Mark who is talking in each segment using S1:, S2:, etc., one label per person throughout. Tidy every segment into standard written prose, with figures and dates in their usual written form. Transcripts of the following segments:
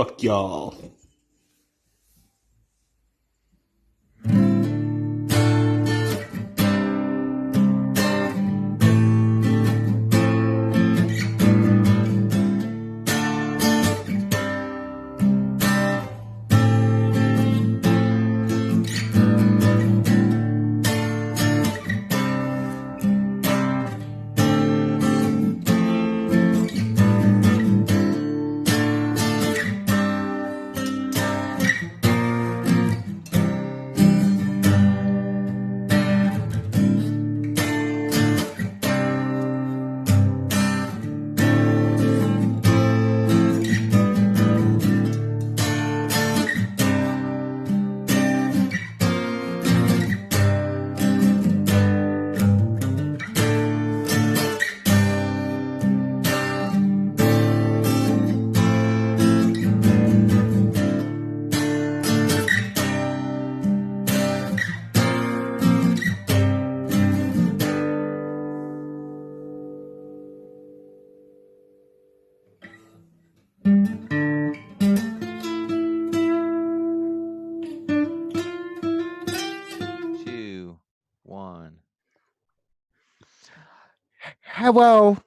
S1: Fuck y'all.
S2: Two, one.
S3: Hello.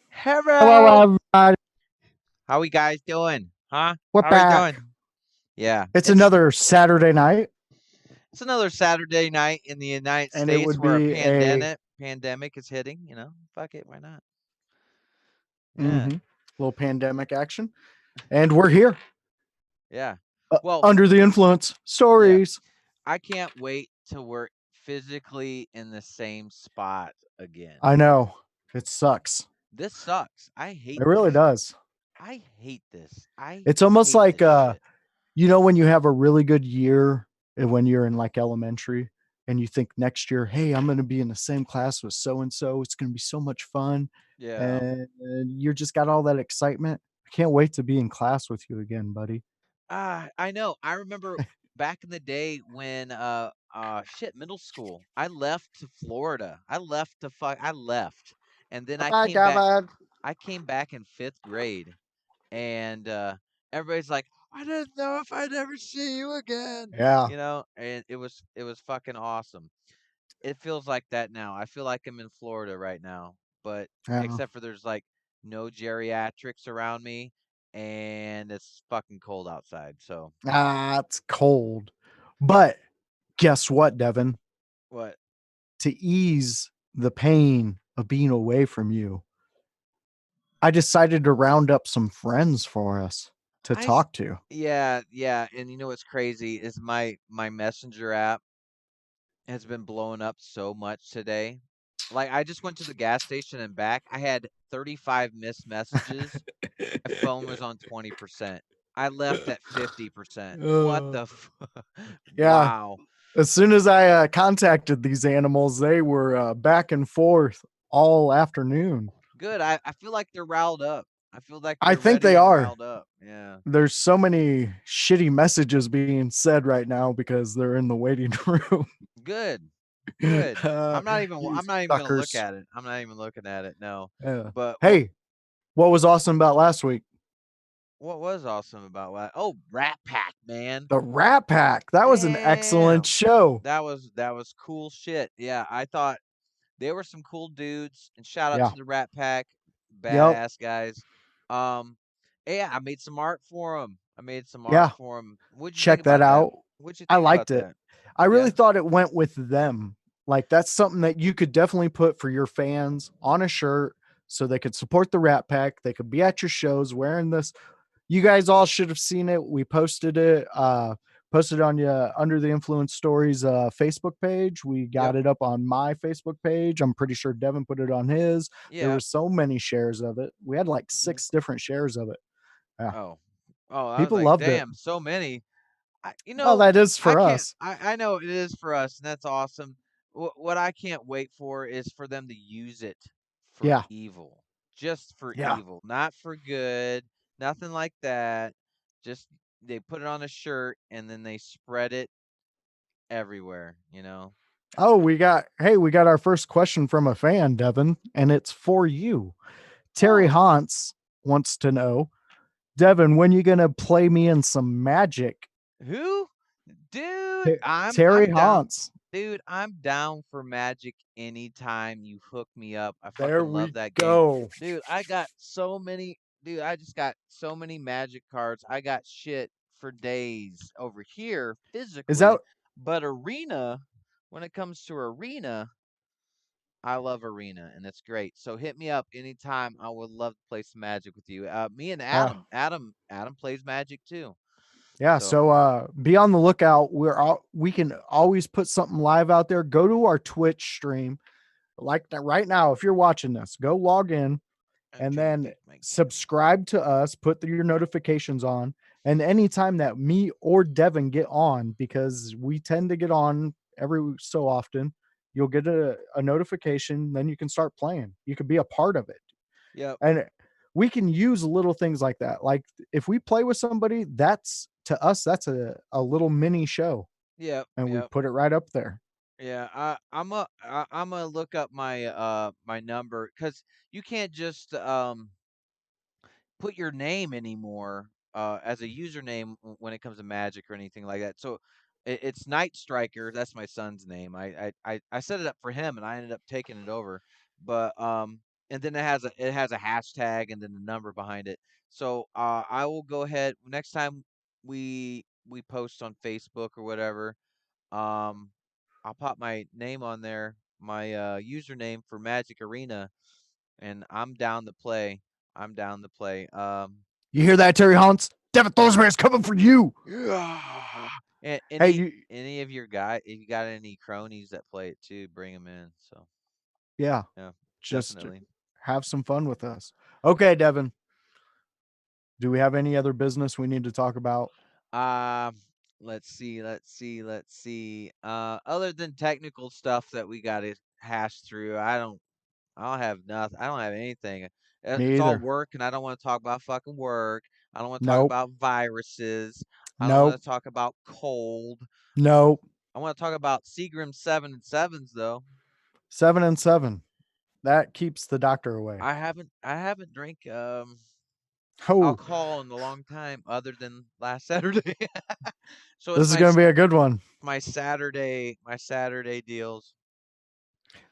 S2: Hello.
S3: Everybody.
S2: How we guys doing? Huh?
S3: We're
S2: How
S3: back.
S2: we doing? Yeah.
S3: It's another Saturday night.
S2: It's another Saturday night in the United
S3: And it
S2: States
S3: would
S2: where a
S3: be
S2: pandemic is hitting, Fuck it, why not? Yeah.
S3: little pandemic action. And we're here.
S2: Yeah.
S3: Under the influence stories.
S2: I can't wait till we're physically in the same spot again.
S3: I know. It sucks.
S2: This sucks. I hate
S3: It really does.
S2: I hate this.
S3: It's almost
S2: hate
S3: like
S2: this shit.
S3: when you have a really good year and when you're in like elementary and you think next year, hey, I'm going to be in the same class with so and so. It's going to be so much fun.
S2: Yeah.
S3: And you just got all that excitement. I can't wait to be in class with you again, buddy.
S2: I know. I remember back in the day when middle school. I left to Florida. I left. And then I came back in 5th grade, and everybody's like, I didn't know if I'd ever see you again.
S3: Yeah.
S2: And it was fucking awesome. It feels like that now. I feel like I'm in Florida right now, but except for there's like no geriatrics around me, and it's fucking cold outside. So
S3: it's cold. But guess what, Devin?
S2: what?
S3: To ease the pain of being away from you, I decided to round up some friends for us to talk to.
S2: Yeah. And you know what's crazy is my messenger app has been blowing up so much today. Like, I just went to the gas station and back. I had 35 missed messages. My phone was on 20%. I left at 50%. What the
S3: Yeah.
S2: Wow.
S3: As soon as I contacted these animals, they were back and forth all afternoon.
S2: Good. I feel like they're riled up. I feel like
S3: I think they are
S2: riled up. Yeah.
S3: There's so many shitty messages being said right now because they're in the waiting room.
S2: Good. I'm not even gonna look at it. I'm not even looking at it. No.
S3: Yeah.
S2: But
S3: hey, what was awesome about last week?
S2: What was awesome about what? Oh, Rat Pack, man.
S3: The Rat Pack. That was an excellent show.
S2: That was cool shit. Yeah, I thought they were some cool dudes. And shout out to the Rat Pack, badass guys. Yeah, I made some art for them. What'd you
S3: check
S2: think
S3: that
S2: about
S3: out?
S2: What'd you think
S3: I liked
S2: about
S3: it.
S2: That?
S3: I really thought it went with them. Like, that's something that you could definitely put for your fans on a shirt so they could support the Rat Pack. They could be at your shows wearing this. You guys all should have seen it. We posted it on Under the Influence Stories Facebook page. We got it up on my Facebook page. I'm pretty sure Devin put it on his. There were so many shares of it. We had like 6 different shares of it. Yeah. People loved it.
S2: So many.
S3: That is for us.
S2: I know it is for us, and that's awesome. What I can't wait for is for them to use it for evil. Just for evil, not for good. Nothing like that. Just they put it on a shirt and then they spread it everywhere,
S3: Oh, we got our first question from a fan, Devin, and it's for you. Terry Hans wants to know, Devin, when you gonna play me in some Magic?
S2: Who? Dude,
S3: Terry
S2: I'm down.
S3: Haunts.
S2: Dude, I'm down for Magic anytime you hook me up. I
S3: There
S2: fucking love
S3: we
S2: that game.
S3: go.
S2: Dude, I got so many dude, I just got so many Magic cards. I got shit for days over here
S3: Is that
S2: physically, but Arena, when it comes to Arena, I love Arena and it's great. So hit me up anytime. I would love to play some Magic with you. Me and
S3: uh
S2: Adam plays Magic too.
S3: yeah,
S2: So,
S3: so be on the lookout. We can always put something live out there. Go to our Twitch stream. Like that right now, if you're watching this, go log in
S2: I'm
S3: and
S2: trying to
S3: then
S2: think my game.
S3: subscribe to us, put your notifications on. And anytime that me or Devin get on, because we tend to get on every so often, you'll get a notification. Then you can start playing. You could be a part of it.
S2: Yep.
S3: And we can use little things like that. Like if we play with somebody, that's to us, that's a little mini show.
S2: Yep.
S3: And we
S2: Yep.
S3: put it right up there.
S2: Yeah, I'm gonna look up my my number because you can't just put your name anymore as a username when it comes to Magic or anything like that. So it's Night Striker. That's my son's name. I set it up for him and I ended up taking it over. But and then it has a hashtag and then the number behind it. So I will go ahead next time we post on Facebook or whatever. Um, I'll pop my name on there, my username for Magic Arena, and I'm down to play. I'm down to play.
S3: You hear that, Terry Hunts? Devin Thorsman's coming for you.
S2: Yeah. And
S3: Hey, you,
S2: any of your guys, if you got any cronies that play it too, bring them in. So
S3: yeah,
S2: yeah,
S3: just
S2: definitely.
S3: have some fun with us. Okay, Devin, do we have any other business we need to talk about?
S2: Um, let's see. Other than technical stuff that we got to hash through, I don't have nothing. I don't have anything.
S3: Me
S2: It's all
S3: either.
S2: work, and I don't want to talk about fucking work. I don't want to talk
S3: Nope.
S2: about viruses. I don't want
S3: Nope.
S2: to talk about cold.
S3: Nope.
S2: I want to talk about Seagram 7 and 7s though.
S3: 7 and 7. That keeps the doctor away.
S2: I haven't drank
S3: Oh,
S2: alcohol in a long time other than last Saturday. So
S3: this
S2: it's
S3: is going to be a good one.
S2: my Saturday deals.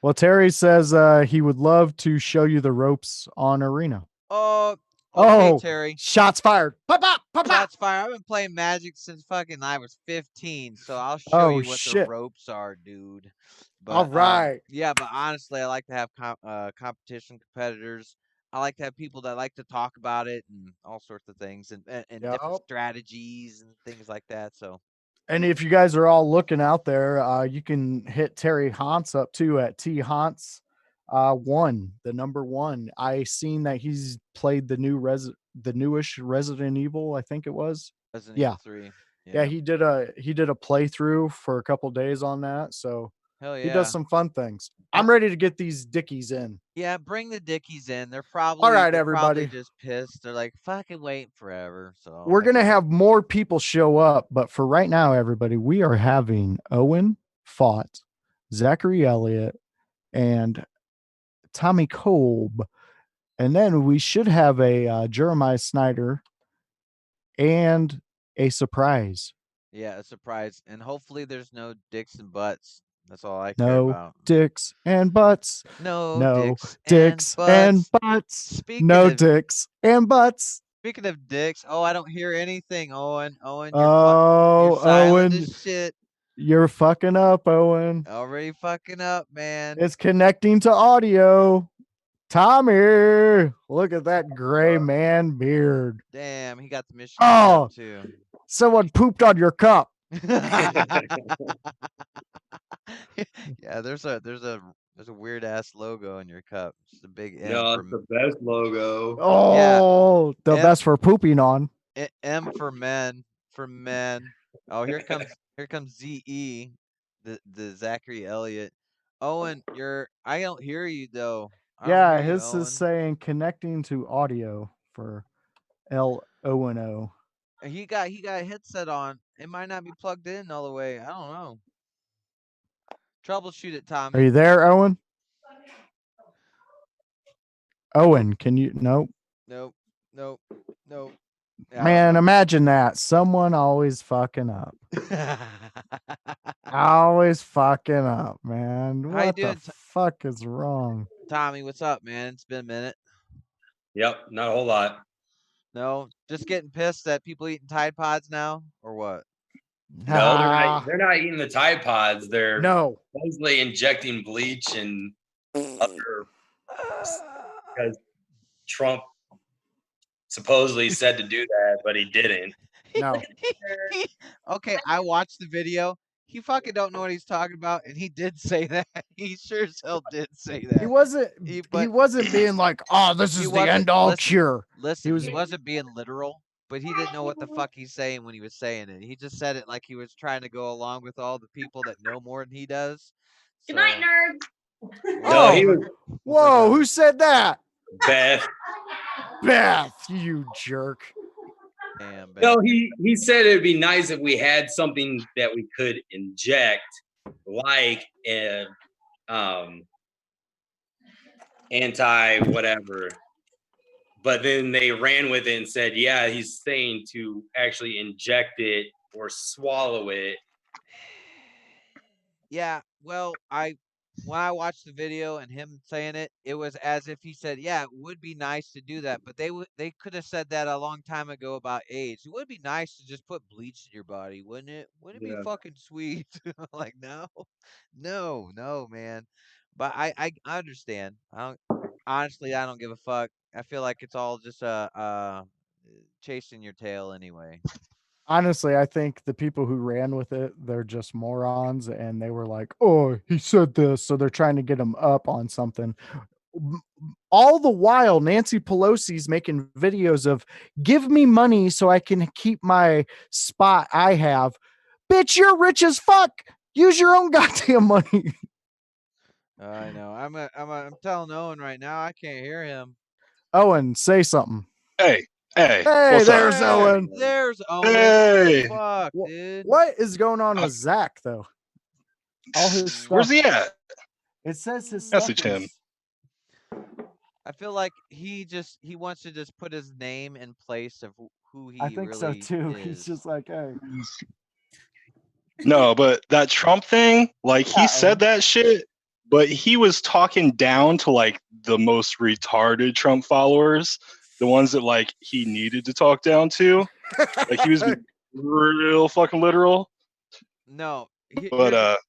S3: Well, Terry says he would love to show you the ropes on Arena.
S2: Oh, okay,
S3: Oh,
S2: Terry.
S3: shots fired. Pop, pop, pop, pop.
S2: Shots fired. I've been playing Magic since fucking I was 15, so I'll show
S3: Oh,
S2: you what the
S3: shit.
S2: ropes are, dude.
S3: All
S2: But
S3: right.
S2: yeah, but honestly, I like to have competition competitors. I like to have people that like to talk about it and all sorts of things and different
S3: Yep.
S2: strategies and things like that. So
S3: And if you guys are all looking out there, you can hit Terry Hantz up too at T Hantz one, the number one. I seen that he's played the newish Resident Evil, I think it was.
S2: Resident Evil
S3: Yeah.
S2: 3,
S3: Yeah,
S2: yeah,
S3: he did a playthrough for a couple days on that. So
S2: hell
S3: he does
S2: yeah.
S3: some fun things.
S2: And
S3: I'm ready to get these dickies in.
S2: yeah, bring the Dickies in.
S3: All right,
S2: They're probably
S3: everybody.
S2: just pissed. They're like fucking waiting forever. So
S3: We're
S2: I
S3: gonna
S2: get it.
S3: have more people show up, but for right now, everybody, we are having Owen Fott, Zachary Elliott, and Tommy Kolb. And then we should have a Jeremiah Snyder and a surprise.
S2: Yeah, a surprise. And hopefully there's no dicks and butts. That's all I care
S3: No
S2: about.
S3: dicks and butts.
S2: No
S3: No
S2: dicks and
S3: dicks and
S2: butts.
S3: butts.
S2: Speaking
S3: No
S2: of
S3: dicks and butts.
S2: speaking of dicks, oh, I don't hear anything, Owen. You're
S3: Oh,
S2: silent as
S3: Owen,
S2: shit.
S3: you're fucking up, Owen.
S2: Already fucking up, man.
S3: It's connecting to audio. Tommy, look at that gray man beard.
S2: Damn, he got the Michigan cup
S3: Oh,
S2: too.
S3: someone pooped on your cup.
S2: Yeah, there's a weird ass logo in your cup. It's a big M
S1: No,
S2: for
S1: it's the best logo.
S2: yeah,
S3: Oh, the
S2: M
S3: best for pooping on.
S2: M for men, for men. Oh, here comes ZE, the Zachary Elliott. Owen, I don't hear you though. I don't hear
S3: Yeah,
S2: you,
S3: his is
S2: Owen.
S3: saying connecting to audio for LONO.
S2: He got a headset on. It might not be plugged in all the way. I don't know. Troubleshoot it,
S3: Are
S2: Tommy.
S3: you there, Owen?
S2: Nope,
S3: Owen, can you? Nope.
S2: nope, nope, nope.
S3: Man, imagine that. Someone always fucking up. Always fucking up, man.
S2: How you
S3: What the
S2: doing,
S3: fuck is wrong?
S2: Tommy? What's up, man? It's been a minute.
S1: Yep, not a whole lot.
S2: No, just getting pissed that people eating Tide Pods now, or what?
S1: No, they're not eating the Tide Pods. They're supposedly injecting bleach and other because Trump supposedly said to do that, but he didn't.
S3: No.
S2: Okay, I watched the video. He fucking don't know what he's talking about, and he did say that. He sure as hell did say that.
S3: He wasn't being like, oh, this is the end all cure.
S2: Listen, he wasn't being literal, but he didn't know what the fuck he's saying when he was saying it. He just said it like he was trying to go along with all the people that know more than he does.
S4: Good night, nerd.
S3: Whoa, who said that?
S1: Beth.
S3: Beth, you jerk.
S2: Damn, Beth.
S1: No, he said it'd be nice if we had something that we could inject, like anti whatever. But then they ran with it and said, yeah, he's saying to actually inject it or swallow it.
S2: Yeah, well, when I watched the video and him saying it, it was as if he said, "Yeah, it would be nice to do that," but they could have said that a long time ago about AIDS. It would be nice to just put bleach in your body, wouldn't it? Wouldn't it be fucking sweet? Like, no, man. But I understand. Honestly, I don't give a fuck. I feel like it's all just chasing your tail anyway.
S3: Honestly, I think the people who ran with it, they're just morons, and they were like, oh, he said this, so they're trying to get him up on something. All the while, Nancy Pelosi's making videos of give me money so I can keep my spot I have. Bitch, you're rich as fuck. Use your own goddamn money.
S2: I know. I'm telling Owen right now. I can't hear him.
S3: Owen, say something.
S5: Hey,
S3: there's Owen.
S2: There's Owen.
S5: Hey.
S2: Fuck, dude.
S3: What is going on with Zach though? All his stuff.
S5: Where's he at?
S3: It says his
S5: message him.
S2: I feel like he wants to just put his name in place of who he
S3: I think
S2: really
S3: so too.
S2: is.
S3: He's just like, hey.
S5: No, but that Trump thing, like he said that shit, but he was talking down to like the most retarded Trump followers, the ones that like he needed to talk down to. Like he was real fucking literal.
S2: No,
S5: but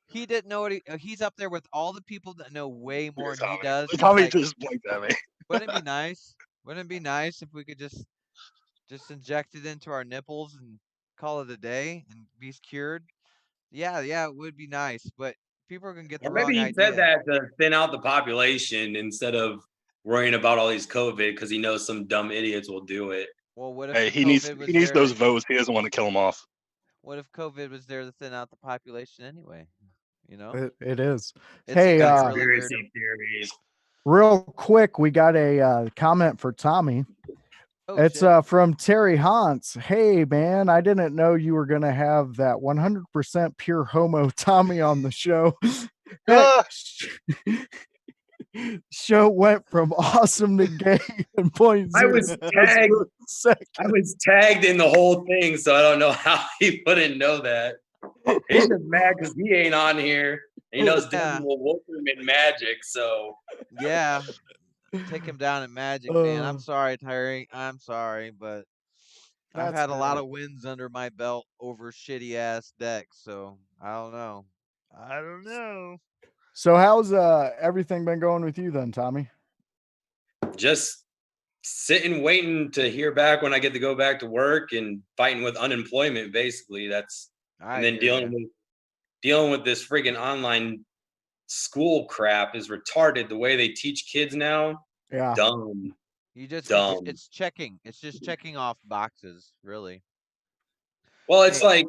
S2: he didn't know what he's up there with all the people that know way more than he does.
S5: Tommy just blinked at me.
S2: Wouldn't it be nice? Wouldn't it be nice if we could just inject it into our nipples and call it a day and be cured? Yeah, it would be nice, but people are gonna get the wrong idea.
S1: Maybe he said that to thin out the population instead of worrying about all these COVID because he knows some dumb idiots will do it.
S2: Well, what if
S5: hey, he needs those votes. He doesn't want to kill them off.
S2: What if COVID was there to thin out the population anyway? You know,
S3: it is.
S2: Hey,
S1: conspiracy theories.
S3: Real quick, we got a comment for Tommy.
S2: Oh,
S3: it's from Terry Hans. Hey man, I didn't know you were gonna have that 100% pure homo Tommy on the show. Show went from awesome to gay in point.
S1: I was tagged in the whole thing, so I don't know how he wouldn't know that. He's just mad because he ain't on here. He knows Devin will whoop him in Magic, so
S2: yeah. Take him down at Magic, man. I'm sorry, Terry. I'm sorry, but I've had a lot of wins under my belt over shitty ass decks, so I don't know.
S3: So how's everything been going with you then, Tommy?
S1: Just sitting, waiting to hear back when I get to go back to work and fighting with unemployment. Basically, and then dealing with this freaking online school crap is retarded. The way they teach kids now, dumb. Dumb.
S2: It's just checking off boxes, really.
S1: Well, it's like,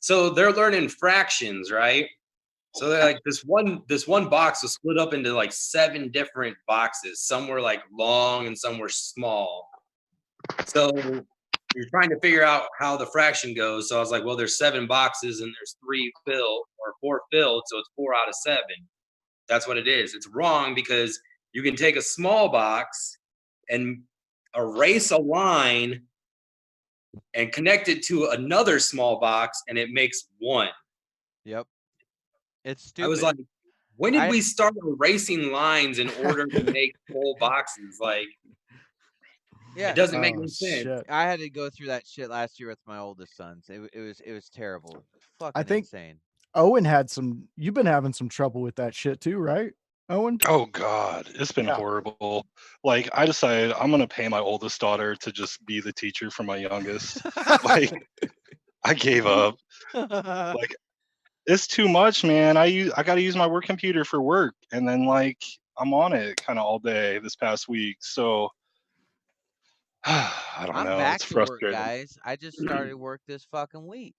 S1: so they're learning fractions, right? So they're like this one box was split up into like 7 different boxes. Some were like long and some were small. So you're trying to figure out how the fraction goes. So I was like, well, there's 7 boxes and there's 3 filled or 4 filled, so it's 4 out of 7. That's what it is. It's wrong because you can take a small box and erase a line and connect it to another small box, and it makes one.
S2: Yep. It's stupid.
S1: I was like, when did we start erasing lines in order to make full boxes? Like, it doesn't make any sense.
S3: Shit.
S2: I had to go through that shit last year with my oldest sons. It was terrible. Fucking
S3: I think
S2: insane.
S3: Owen had some. You've been having some trouble with that shit too, right, Owen?
S5: Oh God, it's been horrible. Like I decided I'm gonna pay my oldest daughter to just be the teacher for my youngest. Like I gave up. Like it's too much, man. I got to use my work computer for work, and then like I'm on it kind of all day this past week. So I don't
S2: I'm
S5: know.
S2: back
S5: It's
S2: to work,
S5: frustrating.
S2: guys. I just started work this fucking week.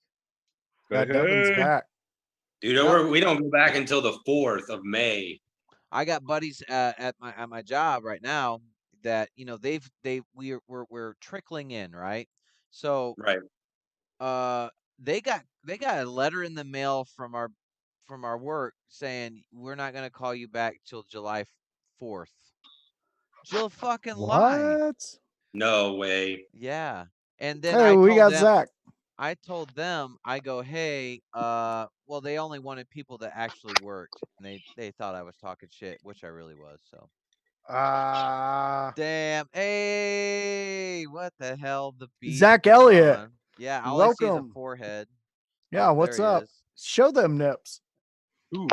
S3: Yeah, Devin's back.
S1: Dude, we don't go back until the 4th of May.
S2: I got buddies at my job right now that we're trickling in, right? So
S1: Right.
S2: they got a letter in the mail from our work saying we're not gonna call you back till July 4th. Jill fucking lie.
S3: What?
S1: No way.
S2: Yeah. And then
S3: Hey, we got Zach.
S2: I told them, I go, hey, well, they only wanted people that actually worked, and they thought I was talking shit, which I really was. So, damn, hey, what the hell? The beat,
S3: Zach Elliott.
S2: on. Yeah, all I see is a
S3: Welcome.
S2: forehead.
S3: Yeah,
S2: Oh,
S3: what's
S2: there he
S3: up?
S2: is.
S3: Show them nips.
S5: Ooh.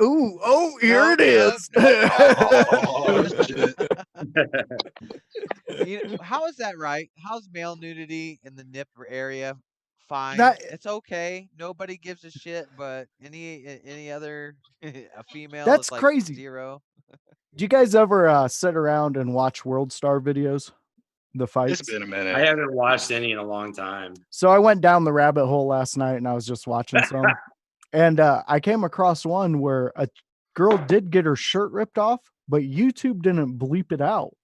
S3: Ooh, oh, here
S2: Nope,
S3: it is.
S5: Oh, shit.
S2: How is that right? How's male nudity in the nip area? Fine. It's okay. Nobody gives a shit, but any other a female
S3: That's
S2: is like
S3: crazy.
S2: 0.
S3: Do you guys ever sit around and watch World Star videos? The fights?
S5: It's been a minute.
S1: I haven't watched any in a long time.
S3: So I went down the rabbit hole last night and I was just watching some. And I came across one where a girl did get her shirt ripped off, but YouTube didn't bleep it out.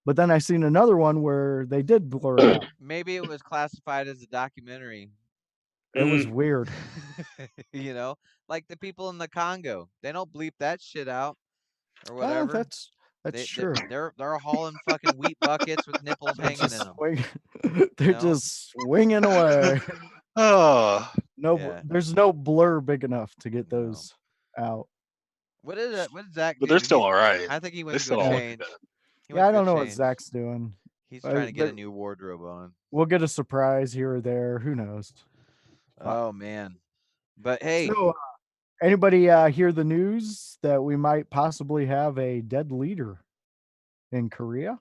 S3: But then I seen another one where they did blur it out.
S2: Maybe it was classified as a documentary.
S3: It was weird.
S2: Like the people in the Congo, they don't bleep that shit out or whatever.
S3: That's true.
S2: They're hauling fucking wheat buckets with nipples hanging in them.
S3: They're just swinging away.
S5: Oh
S3: no, there's no blur big enough to get those out.
S2: What did Zach do?
S5: But they're still all right.
S2: I think he went
S5: They
S2: to go
S5: still
S2: change.
S3: Yeah, I don't know what Zach's doing.
S2: He's trying to get a new wardrobe on.
S3: We'll get a surprise here or there. Who knows?
S2: Oh man. But hey,
S3: so, anybody hear the news that we might possibly have a dead leader in Korea?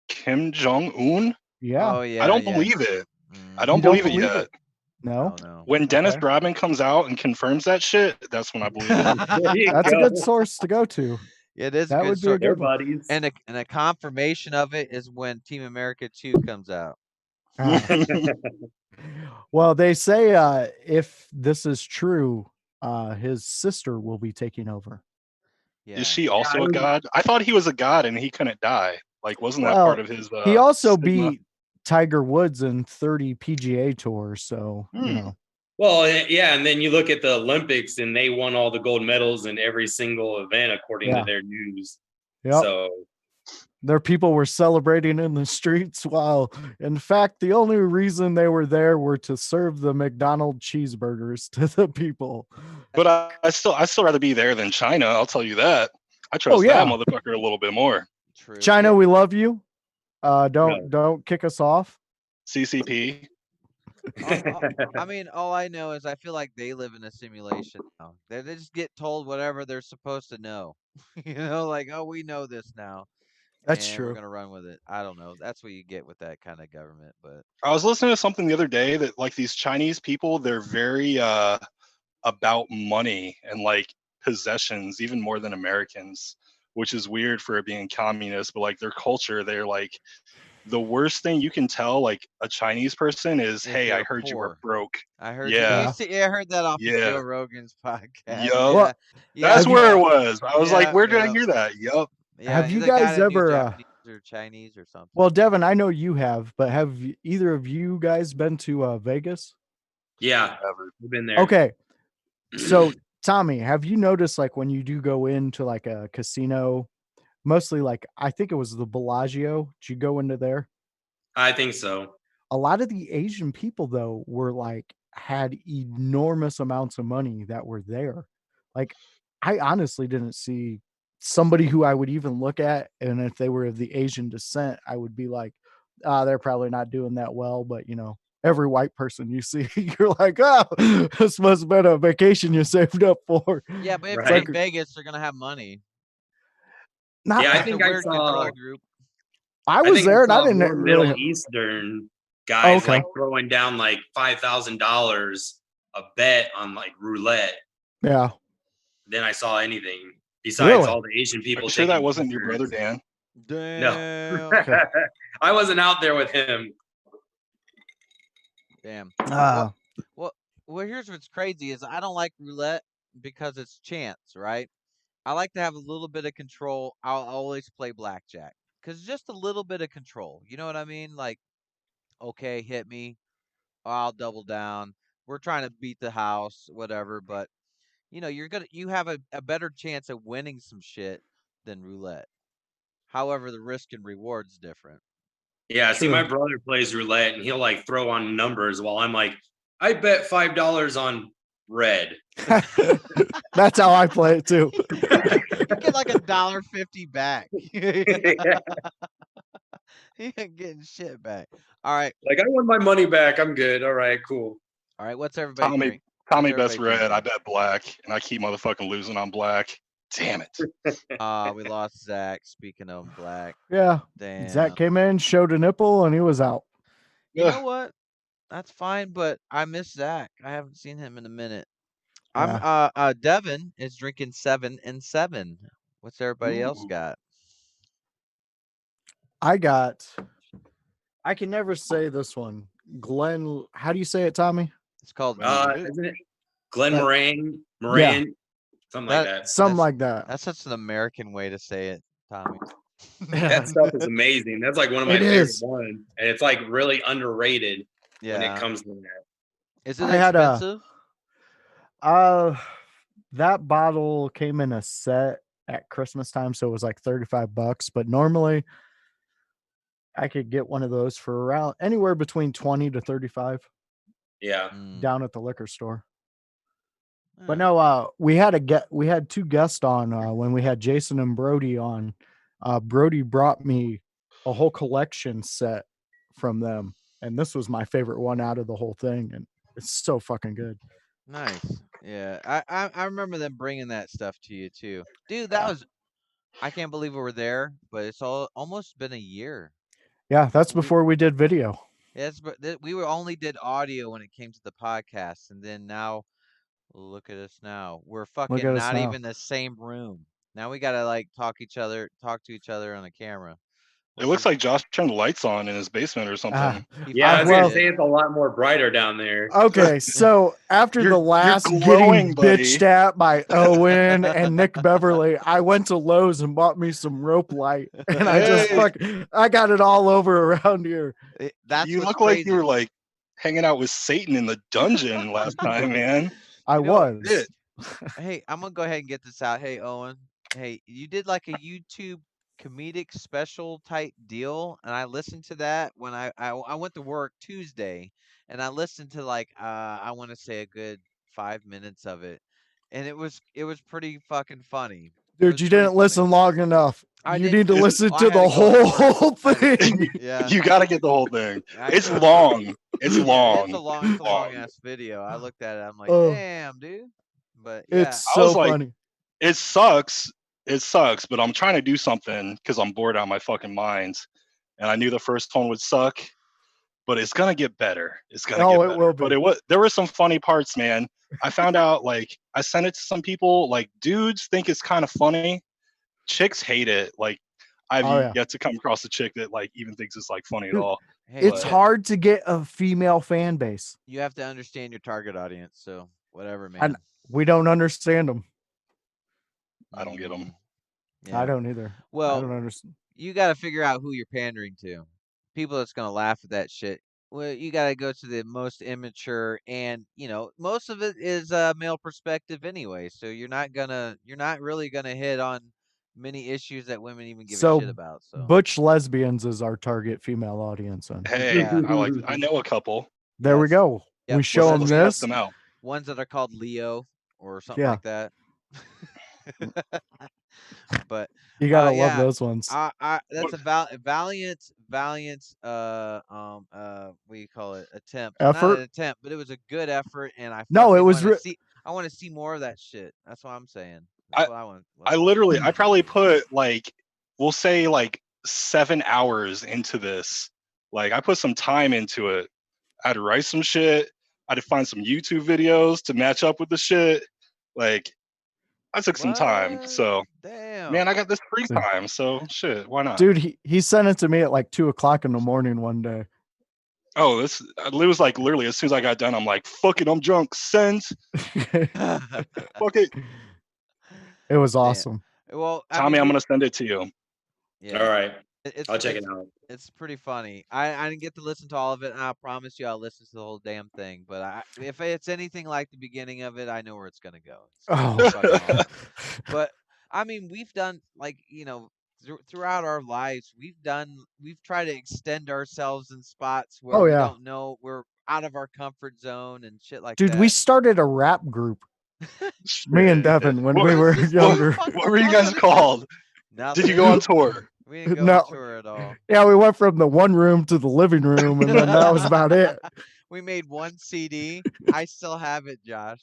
S5: Kim Jong-un?
S3: Yeah.
S2: Oh yeah.
S5: I don't believe it. I don't
S3: don't
S5: believe it
S3: believe
S5: yet.
S3: it? No.
S5: When Dennis Rodman comes out and confirms that shit, that's when I believe it.
S3: That's a good source to go to.
S2: It is.
S3: That would be a good one.
S1: buddies.
S2: And a confirmation of it is when Team America 2 comes out.
S3: Well, they say if this is true, his sister will be taking over.
S2: Yeah.
S5: Is she also a god? I thought he was a god and he couldn't die. Like, wasn't that part of his?
S3: He also
S5: stigma?
S3: beat Tiger Woods in 30 PGA tours, so you know.
S1: Well, yeah, and then you look at the Olympics, and they won all the gold medals in every single event according to their news.
S3: Yep.
S1: So
S3: their people were celebrating in the streets, while in fact the only reason they were there were to serve the McDonald's cheeseburgers to the people.
S5: But I still rather be there than China. I'll tell you that. I trust that motherfucker a little bit more.
S2: True.
S3: China, we love you. Don't kick us off.
S5: CCP.
S2: I mean, all I know is I feel like they live in a simulation now. They just get told whatever they're supposed to know. Like, oh, we know this now.
S3: That's
S2: and
S3: true.
S2: We're gonna run with it. I don't know. That's what you get with that kind of government. But
S5: I was listening to something the other day that like these Chinese people, they're very about money and like possessions, even more than Americans, which is weird for it being communist. But like their culture, they're like the worst thing you can tell like a Chinese person is, hey, I heard you were broke.
S2: I heard
S5: I
S2: heard that off of Joe Rogan's podcast.
S5: Yup. That's where it was. I was like, where did I hear that? Yup.
S2: Yeah,
S3: have you guys ever
S2: Japanese or Chinese or something?
S3: Well, Devin, I know you have, but have either of you guys been to Vegas?
S1: Yeah, we've been there.
S3: Okay. So Tommy, have you noticed like when you do go into like a casino, mostly like I think it was the Bellagio. Did you go into there?
S1: I think so.
S3: A lot of the Asian people though were like had enormous amounts of money that were there. Like I honestly didn't see somebody who I would even look at, and if they were of the Asian descent, I would be like, they're probably not doing that well. But every white person you see, you're like, oh, this must have been a vacation you saved up for.
S2: Yeah, but if
S1: Right.
S2: they're in Vegas, they're gonna have money.
S3: Not,
S1: Yeah, I
S2: It's a
S1: think I
S2: weird
S1: saw.
S2: control group.
S3: I
S1: I
S3: was
S1: think I
S3: there and I
S1: saw
S3: didn't
S1: more Middle
S3: really.
S1: Eastern guys
S3: Okay.
S1: like throwing down like $5,000 a bet on like roulette
S3: Yeah.
S1: than I saw anything besides
S3: Really?
S1: all the Asian
S5: Are
S1: people
S5: you sure
S1: taking
S5: that wasn't your brother
S1: pictures.
S5: Dan?
S1: No.
S2: Damn.
S1: I wasn't out there with him.
S2: Damn.
S3: Uh,
S2: Well, here's what's crazy is I don't like roulette because it's chance, right? I like to have a little bit of control. I'll always play blackjack because just a little bit of control. You know what I mean? Like, okay, hit me. I'll double down. We're trying to beat the house, whatever. But you have a better chance of winning some shit than roulette. However, the risk and reward's different.
S1: Yeah, see,
S3: True.
S1: my brother plays roulette and he'll like throw on numbers while I'm like, I bet $5 on red.
S3: That's how I play it too.
S2: You get like $1.50 back.
S1: Yeah.
S2: He ain't getting shit back. All right.
S1: Like, I won my money back. I'm good. All right, cool.
S2: All right. What's everybody
S5: Tommy
S2: drink?
S5: Tommy
S2: What's
S5: bets
S2: everybody
S5: red. I
S2: drinking?
S5: bet black, and I keep motherfucking losing on black. Damn it.
S2: We lost Zach. Speaking of black.
S3: Yeah.
S2: Damn.
S3: Zach came in, showed a nipple, and he was out.
S2: You know what? That's fine, but I miss Zach. I haven't seen him in a minute.
S3: Yeah.
S2: Devin is drinking 7 and 7. What's everybody else
S5: Ooh.
S2: got?
S3: I can never say this one. Glenn, how do you say it, Tommy?
S2: It's called
S1: Isn't it Glenn
S3: That-
S1: Moran, something like that.
S3: Something like that.
S2: That's such an American way to say it, Tommy.
S1: That stuff is amazing. That's like one of my
S3: It
S1: favorite
S3: is.
S1: ones, and it's like really underrated when it
S2: Yeah.
S1: comes to that.
S2: Is it
S3: I had a-
S2: expensive?
S3: That bottle came in a set at Christmas time, so it was like $35. But normally, I could get one of those for around anywhere between 20 to 35
S1: Yeah,
S3: down at the liquor store. But
S2: Hmm.
S3: no, we had two guests on when we had Jason and Brody on. Brody brought me a whole collection set from them, and this was my favorite one out of the whole thing, and it's so fucking good.
S2: Nice. Yeah. I remember them bringing that stuff to you too. Dude, that
S3: Yeah.
S2: was I can't believe we were there, but it's almost been a year.
S3: Yeah, that's before we did video.
S2: Yes, but we were only did audio when it came to the podcast, and then now look at us now. We're fucking
S3: at us
S2: not
S3: now.
S2: even the same room. Now we gotta like talk to each other on the camera.
S5: It looks like Josh turned the lights on in his basement or something.
S1: yeah. I was
S3: well-
S1: gonna say it's a lot more brighter down there.
S3: Okay, so after
S5: You're-
S3: the
S5: you're
S3: last
S5: glowing,
S3: getting
S5: buddy.
S3: bitched at by Owen and Nick Beverly, I went to Lowe's and bought me some rope light, and I got it all over around here.
S2: That's
S5: You
S2: what's
S5: look like
S2: crazy.
S5: you were like hanging out with Satan in the dungeon last time, man.
S3: I
S2: You know,
S3: was.
S5: Shit.
S2: Hey, I'm gonna go ahead and get this out. Hey, Owen. Hey, you did like a YouTube comedic special type deal, and I listened to that when I went to work Tuesday, and I listened to like I want to say a good 5 minutes of it, and it was pretty fucking funny. It
S3: Dude,
S2: was
S3: you
S2: pretty
S3: didn't listen
S2: funny.
S3: long enough.
S2: I
S3: You
S2: didn't-
S3: need to
S5: It's-
S3: listen
S2: I
S3: to
S2: had
S3: the
S2: to go to
S3: whole
S2: work. I had to-
S3: thing.
S2: Yeah.
S5: You got to get the whole thing.
S2: I
S5: It's
S2: couldn't-
S5: long. It's
S2: Yeah,
S5: long.
S2: it's a long ass video. I looked at it. I'm like,
S3: Oh.
S2: damn, dude. But yeah,
S3: It's
S5: I was
S3: so
S5: like-
S3: funny.
S5: It sucks. It sucks, but I'm trying to do something because I'm bored out of my fucking mind. And I knew the first one would suck, but it's gonna get better. It's gonna get
S3: Oh,
S5: better.
S3: it will be.
S5: But there were some funny parts, man. I found out like I sent it to some people. Like dudes think it's kind of funny. Chicks hate it. Like I've
S3: Oh, yeah.
S5: yet to come across a chick that like even thinks it's like funny at
S3: Dude,
S5: all.
S2: hey,
S3: It's
S5: But-
S3: hard to get a female fan base.
S2: you have to understand your target audience. So whatever, man.
S3: And we don't understand them.
S5: I don't get 'em.
S2: Yeah.
S3: I don't either. I
S2: Well,
S3: don't understand.
S2: you got to figure out who you're pandering to. People that's gonna laugh at that shit. Well, you got to go to the most immature, and most of it is male perspective anyway. So you're not really gonna hit on many issues that women even give a
S3: So
S2: shit about. So
S3: butch lesbians is our target female audience. And
S5: Hey,
S2: Yeah.
S5: I know a couple.
S3: there we
S2: Yes.
S3: go.
S2: Yep.
S3: We show them
S5: Let's test
S3: this.
S5: them out.
S2: Ones that are called Leo or something
S3: Yeah.
S2: like that. But
S3: You gotta love
S2: yeah,
S3: those ones.
S2: that's a valiant what do you call it, attempt. Not
S3: Effort?
S2: an attempt, but it was a good effort, and I
S3: No, it
S2: fucking
S3: was
S2: want to see. I want to see more of that shit. That's what I'm saying. That's what I want.
S5: I probably put like, we'll say like 7 hours into this. Like I put some time into it. I had to write some shit. I had to find some YouTube videos to match up with the shit. Like I took some time.
S2: What?
S5: So
S2: Damn.
S5: man, I got this free time. So shit, why not?
S3: Dude, he sent it to me at like 2:00 in the morning one day.
S5: Oh, it was like literally as soon as I got done, I'm like, fuck it, I'm drunk. Send. Fuck it.
S3: It was
S2: Damn.
S3: awesome.
S2: Well, I
S5: Tommy,
S2: mean,
S5: I'm gonna send it to you.
S2: yeah.
S1: All right.
S2: It's,
S1: I'll check
S2: it's,
S1: it out.
S2: It's pretty funny. I didn't get to listen to all of it, and I promise you I'll listen to the whole damn thing. But if it's anything like the beginning of it, I know where it's gonna go. It's gonna be fucking awesome. But I mean, we've done like throughout our lives, we've tried to extend ourselves in spots where
S3: Oh,
S2: we
S3: yeah.
S2: don't know, we're out of our comfort zone and shit like
S3: Dude,
S2: that.
S3: we started a rap group. Me and Devin when we were younger.
S5: What were you guys called? Did you go on tour?
S2: We didn't go
S3: No.
S2: on tour at all.
S3: Yeah, we went from the one room to the living room, and then that was about it.
S2: We made one CD. I still have it, Josh.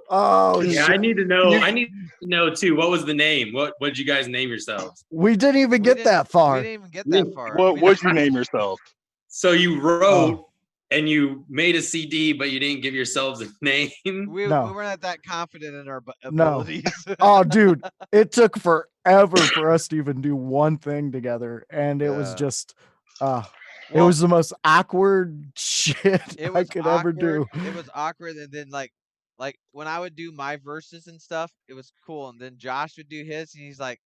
S3: Oh,
S1: Yeah,
S3: shit.
S1: I need to know. I need to know too. What was the name? What did you guys name yourselves?
S3: We didn't even get that
S2: We
S3: far.
S2: didn't even get that far.
S5: What would you name yourself?
S1: So you wrote
S3: Oh.
S1: and you made a CD, but you didn't give yourselves a name.
S2: We
S3: No.
S2: were not that confident in our
S3: No.
S2: abilities.
S3: Oh, dude, it took forever for us to even do one thing together, and it was
S2: Yeah.
S3: just it
S2: Well,
S3: was the most awkward shit
S2: it
S3: I
S2: was
S3: could
S2: awkward.
S3: ever do.
S2: It was awkward, and then like when I would do my verses and stuff, it was cool, and then Josh would do his, and he's like,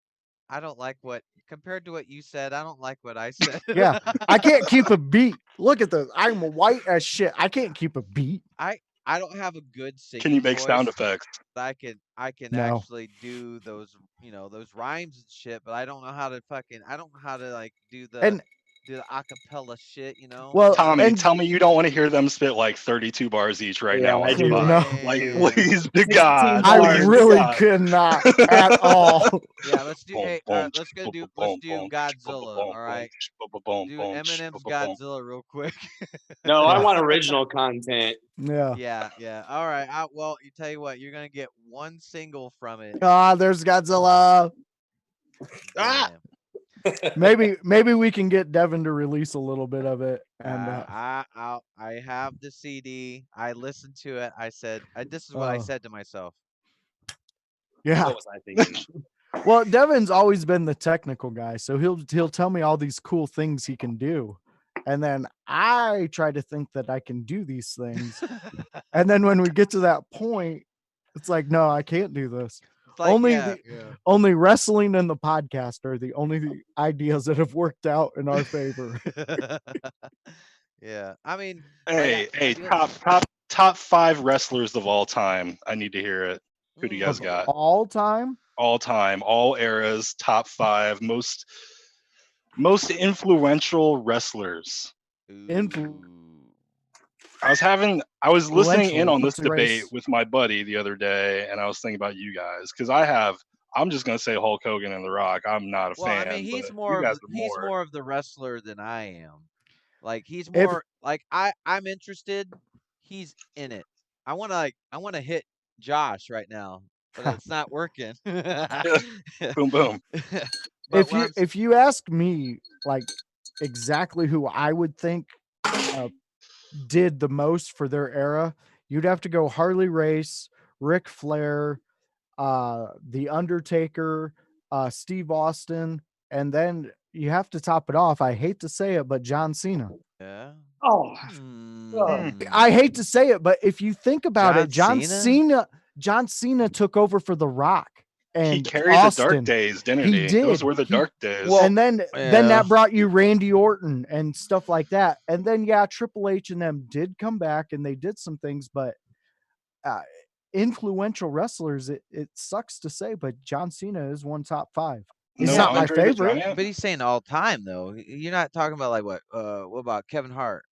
S2: I don't like what compared to what you said. I don't like what I said.
S3: Yeah, I can't keep a beat. Look at this. I'm white as shit. I can't keep a beat.
S2: I don't have a good singing
S5: Can you make
S2: voice,
S5: sound effects?
S2: but I can
S3: No.
S2: actually do those those rhymes and shit, but I don't know how to like do the acapella shit,
S3: Well,
S5: Tommy,
S3: and
S5: tell me you don't want to hear them spit like 32 bars each right now on
S1: I
S5: the
S1: do.
S5: spot.
S3: No.
S5: Like,
S2: Damn.
S5: please, to God.
S3: I
S1: bars.
S3: really
S5: God.
S3: could not at all.
S2: Yeah, let's do.
S5: Boom,
S2: Hey,
S5: boom,
S2: let's
S5: boom,
S2: do
S5: boom,
S2: Godzilla.
S5: boom,
S2: All right,
S5: boom,
S2: do
S5: boom,
S2: Eminem's
S5: boom, boom.
S2: Godzilla real quick.
S1: No, I
S3: Yeah.
S1: want original content.
S3: Yeah.
S2: Yeah. All right. Well, you tell you what, you're gonna get one single from it.
S3: Ah, there's Godzilla.
S1: Ah!
S2: Damn.
S3: Maybe we can get Devin to release a little bit of it. And
S2: I have the CD. I listened to it. I said, this is what I said to myself.
S3: yeah.
S1: What was I thinking?
S3: Well, Devin's always been the technical guy, so he'll tell me all these cool things he can do. And then I try to think that I can do these things. And then when we get to that point, it's like, no, I can't do this.
S2: It's like,
S3: Only wrestling and the podcast are the only ideas that have worked out in our favor.
S2: Yeah. I mean,
S5: Hey,
S2: like,
S5: top 5 wrestlers of all time. I need to hear it. Who do you guys got?
S3: All time?
S5: All time, all eras, top 5 most influential wrestlers. I was listening in on this debate with my buddy the other day, and I was thinking about you guys because I'm just gonna say Hulk Hogan and The Rock. I'm not a fan.
S2: I mean, he's
S5: but
S2: more
S5: you guys
S2: he's
S5: are
S2: more of the wrestler than I am. Like he's more like I'm interested. He's in it. I want to hit Josh right now, but it's not working.
S5: boom boom.
S2: But
S3: if you ask me, like exactly who I would think did the most for their era, you'd have to go Harley Race, Ric Flair, The Undertaker, Steve Austin, and then you have to top it off. I hate to say it, but John Cena.
S2: Yeah.
S1: Oh,
S3: I hate to say it, but if you think about
S2: John
S3: it, John Cena took over for The Rock. And
S5: he carried
S3: Austin.
S5: the dark days, didn't he?
S3: Did.
S5: Those were the dark days.
S3: Well, and then that brought you Randy Orton and stuff like that. And then Triple H and them did come back and they did some things, but influential wrestlers, it sucks to say, but John Cena is one top 5. He's
S5: No
S3: not my
S5: Andre the
S3: favorite.
S5: Giant?
S2: But he's saying all time though. You're not talking about like what about Kevin Hart?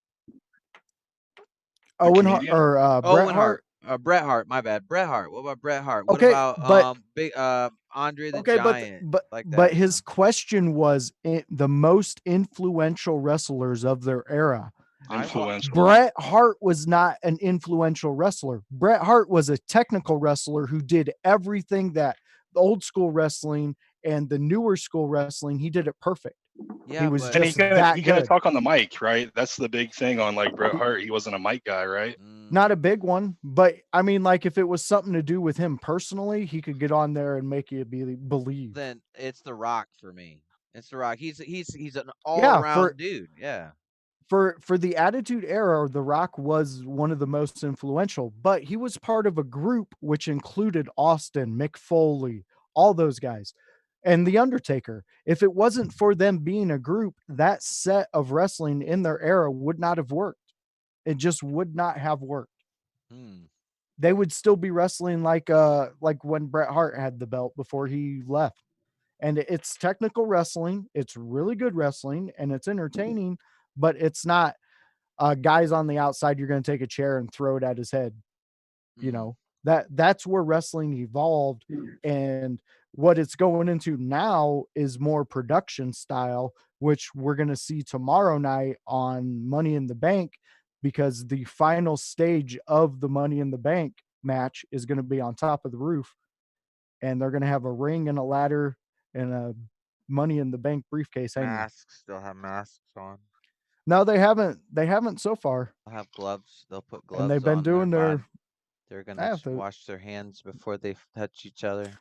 S3: Owen Hart
S5: comedian?
S3: or Bret
S2: Owen
S3: Hart.
S2: Bret Hart, my bad. Bret Hart. What about Bret Hart? What
S3: Okay,
S2: about big Andre the
S3: okay,
S2: Giant? Like
S3: but
S2: that,
S3: his question was the most influential wrestlers of their era.
S5: Influential.
S3: Bret Hart was not an influential wrestler. Bret Hart was a technical wrestler who did everything that the old school wrestling and the newer school wrestling, he did it perfect.
S2: Yeah,
S3: He was
S2: but
S5: And
S3: just that
S5: he couldn't
S3: good.
S5: talk on the mic, right? That's the big thing on like Bret Hart. He wasn't a mic guy, right?
S3: Not a big one, but I mean, like if it was something to do with him personally, he could get on there and make you believe.
S2: Then it's The Rock for me. It's The Rock. He's an all
S3: Yeah,
S2: around dude. Yeah.
S3: For the Attitude Era, The Rock was one of the most influential, but he was part of a group which included Austin, Mick Foley, all those guys, and The Undertaker. If it wasn't for them being a group, that set of wrestling in their era would not have worked. It just would not have worked. They would still be wrestling like when Bret Hart had the belt before he left. And it's technical wrestling. It's really good wrestling and it's entertaining, but it's not guys on the outside. You're going to take a chair and throw it at his head. You know, that's where wrestling evolved. And what it's going into now is more production style, which we're going to see tomorrow night on Money in the Bank, because the final stage of the Money in the Bank match is going to be on top of the roof. And they're going to have a ring and a ladder and a Money in the Bank briefcase hanging.
S2: Masks. They'll have masks on.
S3: No, they haven't. They haven't so far.
S2: They'll have gloves. They'll put gloves.
S3: And they've been
S2: on
S3: doing their.
S2: They're gonna wash their hands before they touch each other.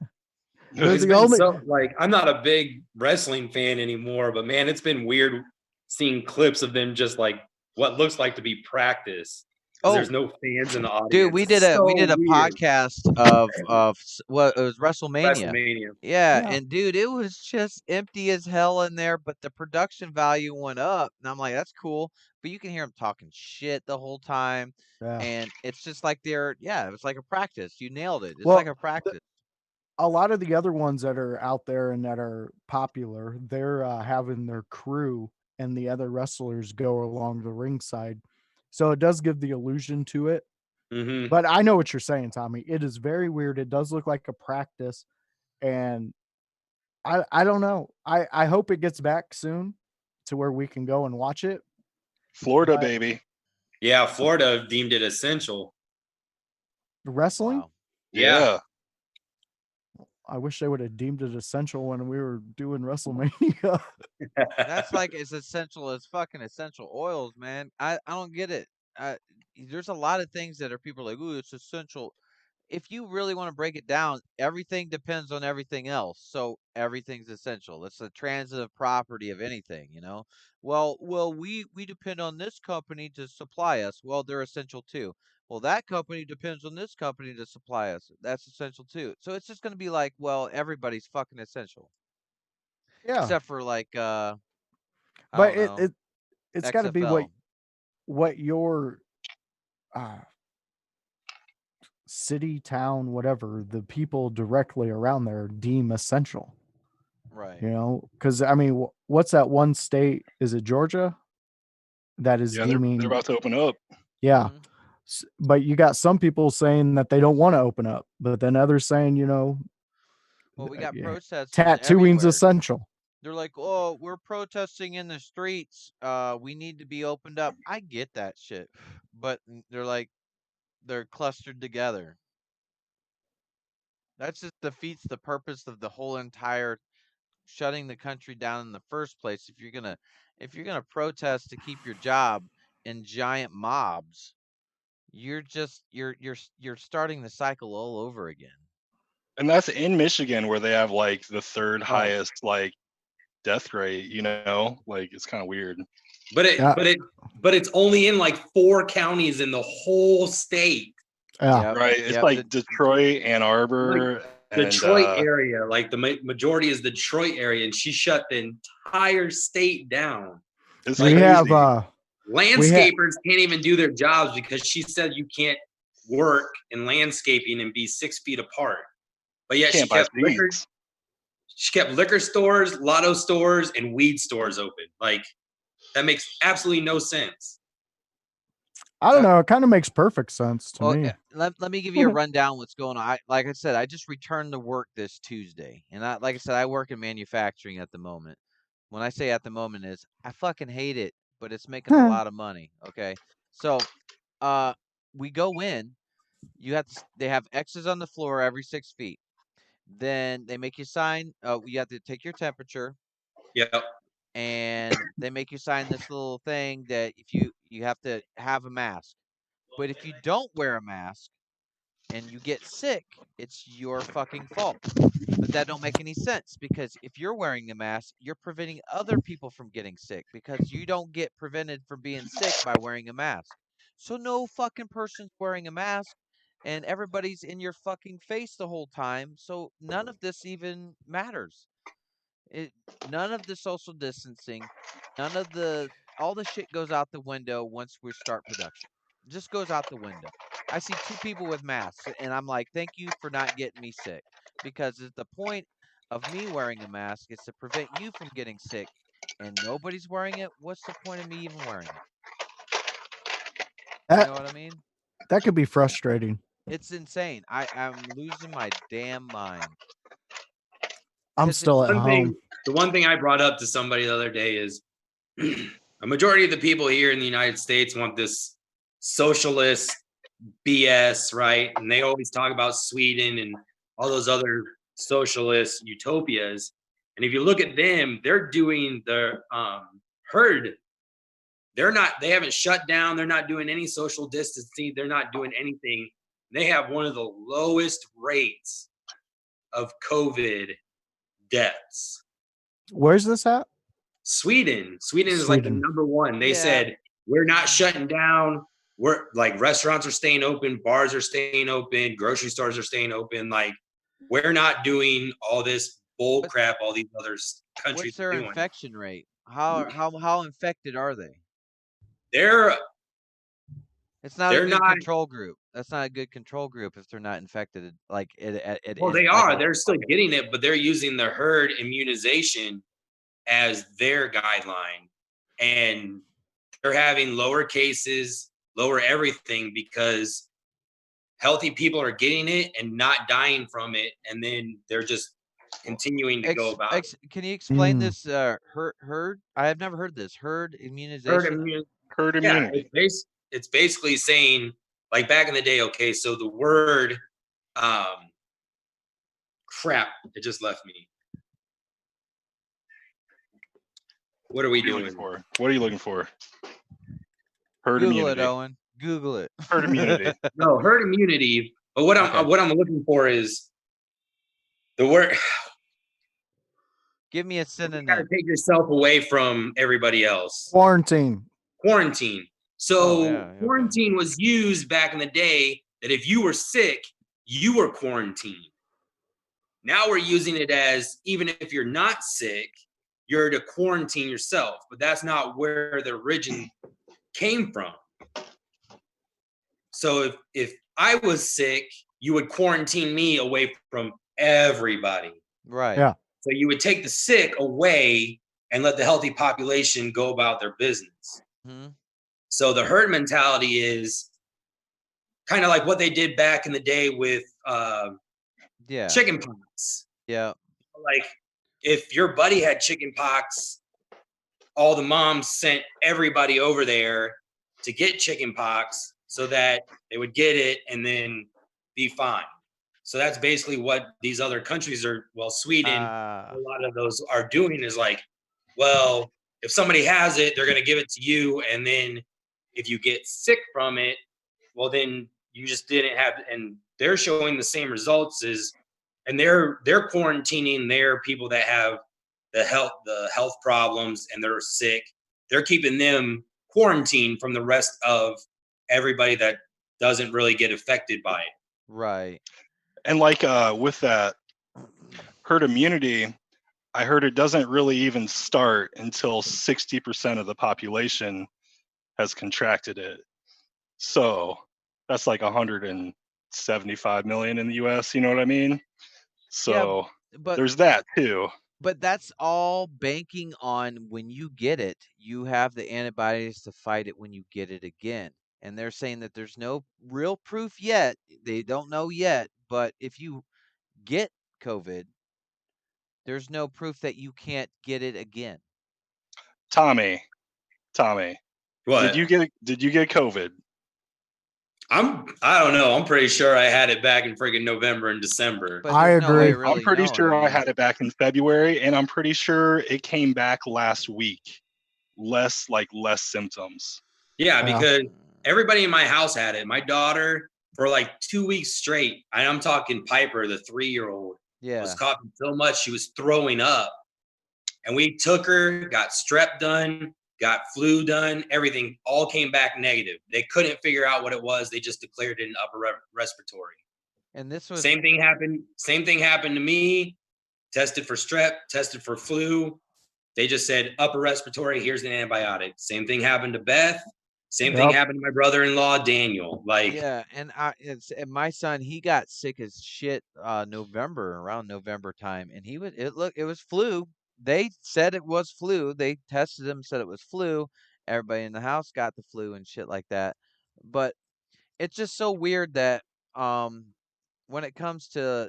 S1: It's been so, like, I'm not a big wrestling fan anymore, but man, it's been weird seeing clips of them just like what looks like to be practice. There's no fans in the audience.
S2: Dude, we did a podcast of what it was WrestleMania. Yeah, and dude, it was just empty as hell in there, but the production value went up, and I'm like, that's cool. But you can hear them talking shit the whole time, and it's just like it was like a practice. You nailed it. It's like a practice.
S3: A lot of the other ones that are out there and that are popular, they're having their crew and the other wrestlers go along the ringside. So it does give the illusion to it. But I know what you're saying, Tommy. It is very weird. It does look like a practice. And I don't know. I hope it gets back soon to where we can go and watch it.
S5: Florida, baby.
S1: Yeah, Florida deemed it essential.
S3: Wrestling?
S1: Wow. Yeah.
S3: I wish they would have deemed it essential when we were doing WrestleMania.
S2: That's like as essential as fucking essential oils, man. I don't get it. There's a lot of things that are people like, ooh, it's essential. If you really want to break it down, everything depends on everything else. So everything's essential. It's a transitive property of anything, you know? Well, we depend on this company to supply us. Well, they're essential too. Well, that company depends on this company to supply us. That's essential too. So it's just going to be like, well, everybody's fucking essential.
S3: Yeah.
S2: Except for like,
S3: but it's got to be what your city, town, whatever, the people directly around there deem essential.
S2: Right.
S3: You know, because I mean, what's that one state? Is it Georgia? That is deeming
S5: they're about to open up.
S3: Yeah. But you got some people saying that they don't want to open up, but then others saying, you know,
S2: well, we got protests.
S3: Tattooing's essential.
S2: They're like, oh, we're protesting in the streets. We need to be opened up. I get that shit, but they're clustered together. That just defeats the purpose of the whole entire shutting the country down in the first place. If you're gonna protest to keep your job in giant mobs, you're starting the cycle all over again.
S5: And that's in Michigan, where they have like the third highest like death rate, you know, like it's kind of weird.
S1: But it's only in like 4 counties in the whole state.
S5: Right. It's like Detroit, Ann Arbor,
S1: Detroit area. Like the majority is the Detroit area, and she shut the entire state down.
S5: It's
S3: we have
S1: landscapers can't even do their jobs because she said you can't work in landscaping and be 6 feet apart. But yet
S5: Can't buy seeds.
S1: she kept liquor stores, lotto stores, and weed stores open. Like, that makes absolutely no sense.
S3: I don't know. It kind of makes perfect sense to me.
S2: Let me give you a rundown what's going on. Like I said, I just returned to work this Tuesday, and like I said, I work in manufacturing at the moment. When I say at the moment is I fucking hate it, but it's making a lot of money. Okay, so we go in. They have X's on the floor every 6 feet. Then they make you sign. You have to take your temperature.
S1: Yep.
S2: And they make you sign this little thing that if you have to have a mask. But if you don't wear a mask and you get sick, it's your fucking fault. But that don't make any sense, because if you're wearing a mask, you're preventing other people from getting sick, because you don't get prevented from being sick by wearing a mask. So no fucking person's wearing a mask, and everybody's in your fucking face the whole time. So none of this even matters. None of the social distancing, all the shit goes out the window once we start production. It just goes out the window. I see 2 people with masks, and I'm like, thank you for not getting me sick, because the point of me wearing a mask is to prevent you from getting sick, and nobody's wearing it. What's the point of me even wearing it? You know what I mean?
S3: That could be frustrating.
S2: It's insane. I'm losing my damn mind.
S3: I'm still at home.
S1: The one thing I brought up to somebody the other day is a majority of the people here in the United States want this socialist BS, right? And they always talk about Sweden and all those other socialist utopias. And if you look at them, they're doing the herd. They haven't shut down. They're not doing any social distancing. They're not doing anything. They have one of the lowest rates of COVID deaths.
S3: Where's this at?
S1: Sweden is like the number one. They said, we're not shutting down. We're like, restaurants are staying open, bars are staying open, grocery stores are staying open. Like, we're not doing all this bull crap all these other countries
S2: What's their
S1: are doing.
S2: infection rate? How infected are they? It's not a good control group. That's not a good control group if they're not infected. Like
S1: well, they are. They're still getting it, but they're using the herd immunization as their guideline, and they're having lower cases, lower everything, because healthy people are getting it and not dying from it, and then they're just continuing to go about it.
S2: Can you explain this herd? I have never heard this herd immunization.
S5: Herd immunity.
S1: Yeah, it's basically saying, like, back in the day. Okay, so the word, crap, it just left me. What are we doing?
S5: What are you looking for? Herd
S2: Google
S5: immunity.
S2: it, Owen. Google it.
S5: Herd immunity.
S1: No, herd immunity. But what I'm looking for is the word.
S2: Give me a synonym.
S1: You gotta take yourself away from everybody else.
S3: Quarantine.
S1: So quarantine was used back in the day, that if you were sick, you were quarantined. Now we're using it as, even if you're not sick, you're to quarantine yourself. But that's not where the origin came from. So if I was sick, you would quarantine me away from everybody.
S2: Right.
S3: Yeah.
S1: So you would take the sick away and let the healthy population go about their business.
S2: Mm-hmm.
S1: So the herd mentality is kind of like what they did back in the day with chicken pox.
S2: Yeah.
S1: Like, if your buddy had chicken pox, all the moms sent everybody over there to get chicken pox so that they would get it and then be fine. So that's basically what these other countries are, Sweden, a lot of those are doing, is like, well, if somebody has it, they're going to give it to you. And then if you get sick from it, well, then you just didn't have, and they're showing the same results and they're quarantining their people that have the health problems and they're sick. They're keeping them quarantined from the rest of everybody that doesn't really get affected by it.
S2: Right.
S5: And like with that herd immunity, I heard it doesn't really even start until 60% of the population has contracted it. So That's like 175 million in the US, you know what I mean? So
S2: but
S5: there's that too.
S2: But that's all banking on when you get it, you have the antibodies to fight it when you get it again. And they're saying that there's no real proof yet. They don't know yet, but if you get COVID, there's no proof that you can't get it again.
S5: Tommy,
S1: What?
S5: did you get COVID?
S1: I don't know. I'm pretty sure I had it back in freaking November and December.
S2: But
S3: I
S2: there's no way
S3: agree.
S2: really
S5: I'm pretty
S2: knowing,
S5: sure
S2: I
S5: I
S2: mean.
S5: had it back in February, and I'm pretty sure it came back last week. Less symptoms.
S1: Yeah,
S3: Yeah.
S1: because everybody in my house had it. My daughter, for like 2 weeks straight, and I'm talking Piper, the 3-year-old, was coughing so much she was throwing up. And we took her, got strep done, got flu done, everything all came back negative. They couldn't figure out what it was. They just declared it an upper respiratory.
S2: And this was
S1: Same thing happened to me. Tested for strep, tested for flu. They just said upper respiratory, here's an antibiotic. Same thing happened to Beth. Same thing happened to my brother-in-law, Daniel.
S2: and my son, he got sick as shit around November time, and it was flu. They said it was flu. They tested him, said it was flu. Everybody in the house got the flu and shit like that. But it's just so weird that when it comes to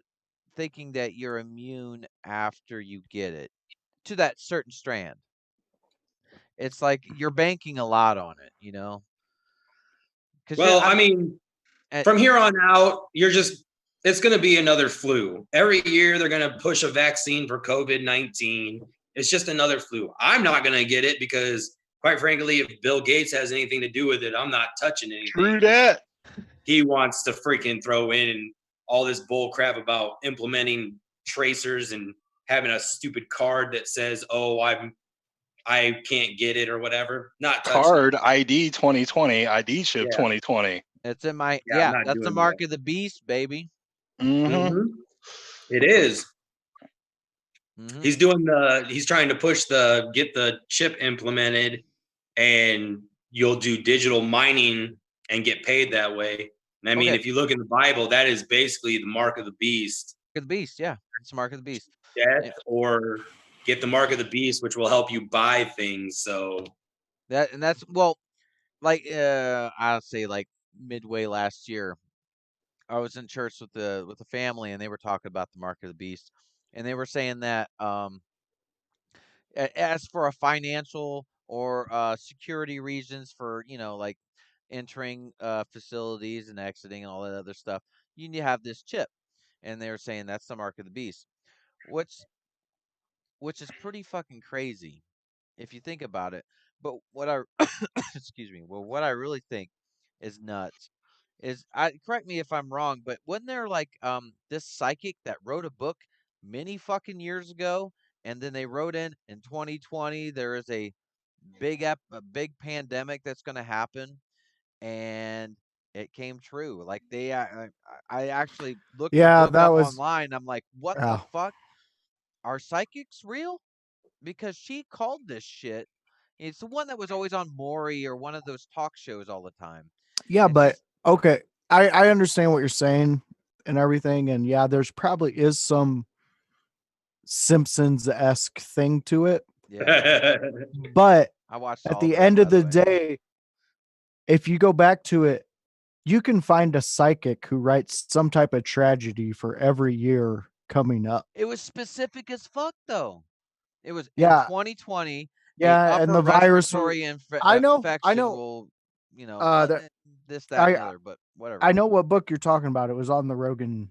S2: thinking that you're immune after you get it to that certain strand, it's like you're banking a lot on it, you know?
S1: Well, I mean, from here on out, it's going to be another flu. Every year, they're going to push a vaccine for COVID-19. It's just another flu. I'm not going to get it because, quite frankly, if Bill Gates has anything to do with it, I'm not touching anything.
S5: True that.
S1: He wants to freaking throw in all this bull crap about implementing tracers and having a stupid card that says, "Oh, I can't get it" or whatever. Not
S5: card ID 2020, ID chip 2020.
S2: It's in my that's the mark of the beast, baby.
S5: Mm-hmm.
S1: It is. Mm-hmm. He's trying to push get the chip implemented, and you'll do digital mining and get paid that way. And I mean, if you look in the Bible, that is basically the mark of the beast.
S2: Mark of the beast, yeah. It's the mark of the beast.
S1: Death or get the mark of the beast, which will help you buy things. So
S2: that's well, like I'll say like midway last year, I was in church with the family, and they were talking about the mark of the beast, and they were saying that as for a financial or security reasons for like entering facilities and exiting and all that other stuff, you need to have this chip, and they were saying that's the mark of the beast, which is pretty fucking crazy if you think about it. But what I excuse me, well, what I really think is nuts is, correct me if I'm wrong, but wasn't there like this psychic that wrote a book many fucking years ago, and then they wrote in 2020 there is a big pandemic that's going to happen, and it came true. Like I actually looked the book up online. I'm like, what the fuck? Are psychics real? Because she called this shit. It's the one that was always on Maury or one of those talk shows all the time.
S3: Yeah, but okay. I understand what you're saying and everything. And yeah, there's probably is some Simpsons-esque thing to it.
S2: Yeah.
S3: But
S2: I watched
S3: at the end of the day, if you go back to it, you can find a psychic who writes some type of tragedy for every year coming up.
S2: It was specific as fuck, though. It was
S3: in
S2: 2020.
S3: Yeah, and the virus. I know.
S2: Will, this, that, and the other, but whatever.
S3: I know what book you're talking about. It was on the Rogan.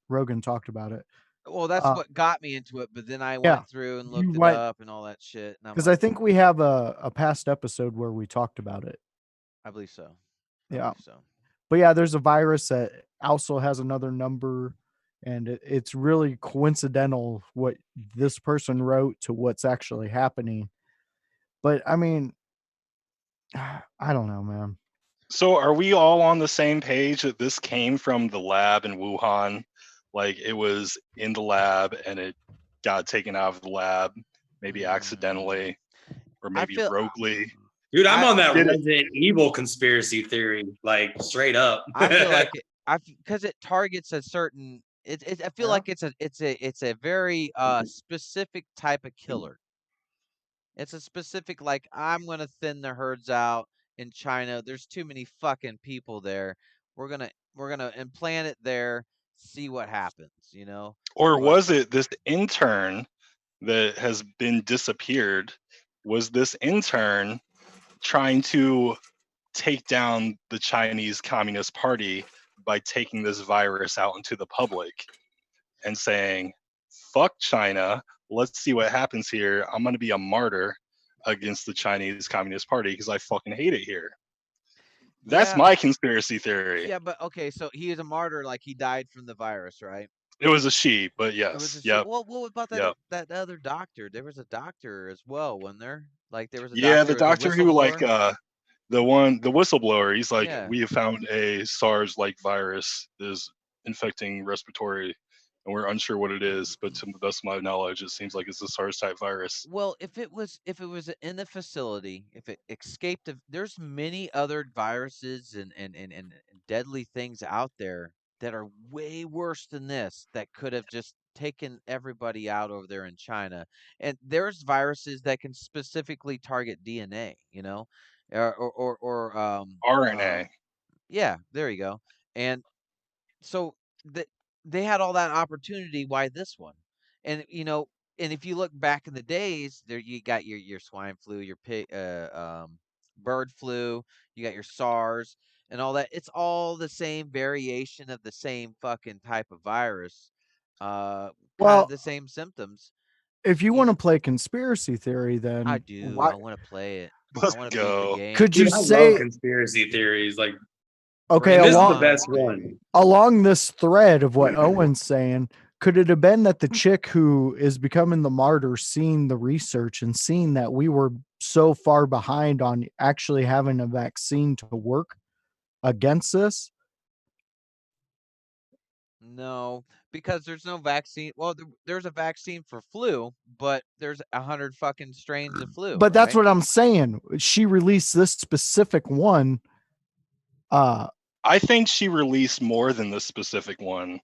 S3: Rogan talked about it.
S2: Well, that's what got me into it. But then I went through and looked it up and all that shit.
S3: Because I think we have a past episode where we talked about it.
S2: I believe so.
S3: But yeah, there's a virus that also has another number, and it's really coincidental what this person wrote to what's actually happening. But I mean, I don't know, man.
S5: So are we all on the same page that this came from the lab in Wuhan? Like it was in the lab and it got taken out of the lab, maybe accidentally or maybe roguely.
S1: Dude, I'm on that Resident Evil conspiracy theory, like straight up.
S2: I feel like because it targets a certain. I feel like it's a very specific type of killer. It's a specific, like, I'm gonna thin the herds out in China. There's too many fucking people there. We're gonna implant it there, see what happens, you know?
S5: Or was it this intern that has been disappeared? Was this intern trying to take down the Chinese Communist Party by taking this virus out into the public and saying, fuck China, let's see what happens here. I'm going to be a martyr against the Chinese Communist Party because I fucking hate it here. That's my conspiracy theory.
S2: Yeah, but okay, so he is a martyr, like he died from the virus, right?
S5: It was a she, but yes.
S2: It was a she. Well, what about that other doctor? There was a doctor as well, wasn't there? Like there was a doctor.
S5: Yeah, the doctor who like the whistleblower. He's like, we have found a SARS-like virus that is infecting respiratory, and we're unsure what it is. But to the best of my knowledge, it seems like it's a SARS-type virus.
S2: Well, if it was in the facility, if it escaped, there's many other viruses and deadly things out there that are way worse than this that could have just taken everybody out over there in China. And there's viruses that can specifically target DNA, you know, or
S5: RNA.
S2: Yeah, there you go. And so they had all that opportunity. Why this one? And you know, and if you look back in the days, there you got your swine flu, your bird flu, you got your SARS and all that. It's all the same variation of the same fucking type of virus. Kind of the same symptoms.
S3: If you want to play conspiracy theory, then
S2: I do. I want to play it.
S5: Let's
S2: I want to
S5: go.
S2: beat the game.
S3: Could you
S1: Dude,
S3: say
S1: I love conspiracy theories? Like,
S3: okay,
S1: this is the best one.
S3: Along this thread of what Owen's saying, could it have been that the chick who is becoming the martyr seen the research and seen that we were so far behind on actually having a vaccine to work against this?
S2: No, because there's no vaccine. Well, there's a vaccine for flu, but there's 100 fucking strains of flu.
S3: But that's what I'm saying. She released this specific one.
S5: I think she released more than this specific one.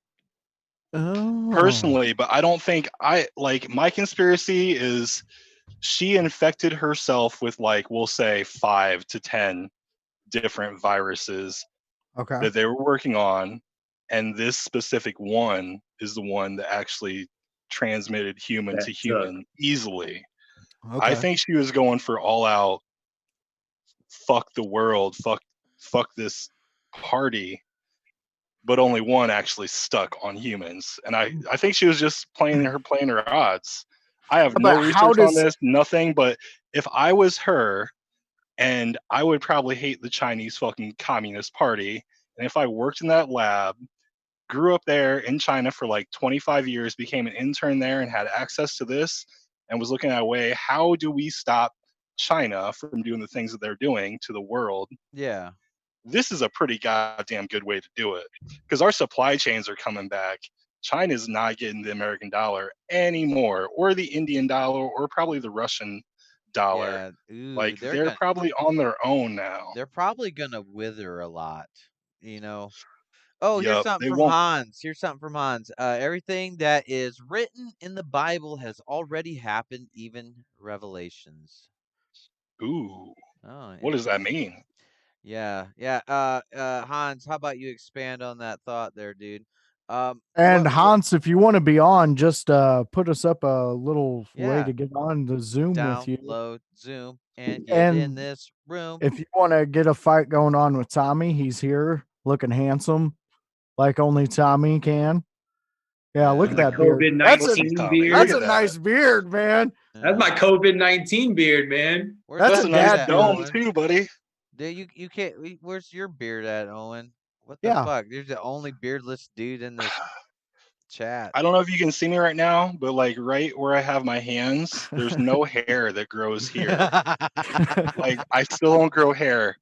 S5: Personally, but I don't think my conspiracy is she infected herself with like, we'll say 5 to 10 different viruses that they were working on. And this specific one is the one that actually transmitted human to human easily. I think she was going for all out, fuck the world, fuck this party, but only one actually stuck on humans. And I think she was just playing her odds. I have no research on this, nothing, but if I was her, and I would probably hate the Chinese fucking Communist Party, and if I worked in that lab, grew up there in China for like 25 years, became an intern there and had access to this, and was looking at a way, how do we stop China from doing the things that they're doing to the world?
S2: Yeah.
S5: This is a pretty goddamn good way to do it, because our supply chains are coming back. China's not getting the American dollar anymore, or the Indian dollar, or probably the Russian dollar.
S2: Yeah. Ooh,
S5: like they're probably on their own now.
S2: They're probably gonna wither a lot, you know. Oh,
S5: Yep,
S2: here's something from Hans. Here's something from Hans. Everything that is written in the Bible has already happened, even Revelations.
S5: Ooh.
S2: Oh,
S5: what does that mean?
S2: Yeah, yeah. Hans, how about you expand on that thought there, dude?
S3: And Hans, if you want to be on, just put us up a little way to get on the Zoom with you.
S2: Download Zoom and get in this room.
S3: If you want to get a fight going on with Tommy, he's here, looking handsome, like only Tommy can. Yeah, look at that beard. That's a nice beard, man.
S1: That's my COVID-19 beard, man.
S5: That's a nice dome too, buddy.
S2: Dude, you can't. Where's your beard at, Owen? What the fuck? You're the only beardless dude in this chat.
S5: I don't know if you can see me right now, but like right where I have my hands, there's no hair that grows here. Like I still don't grow hair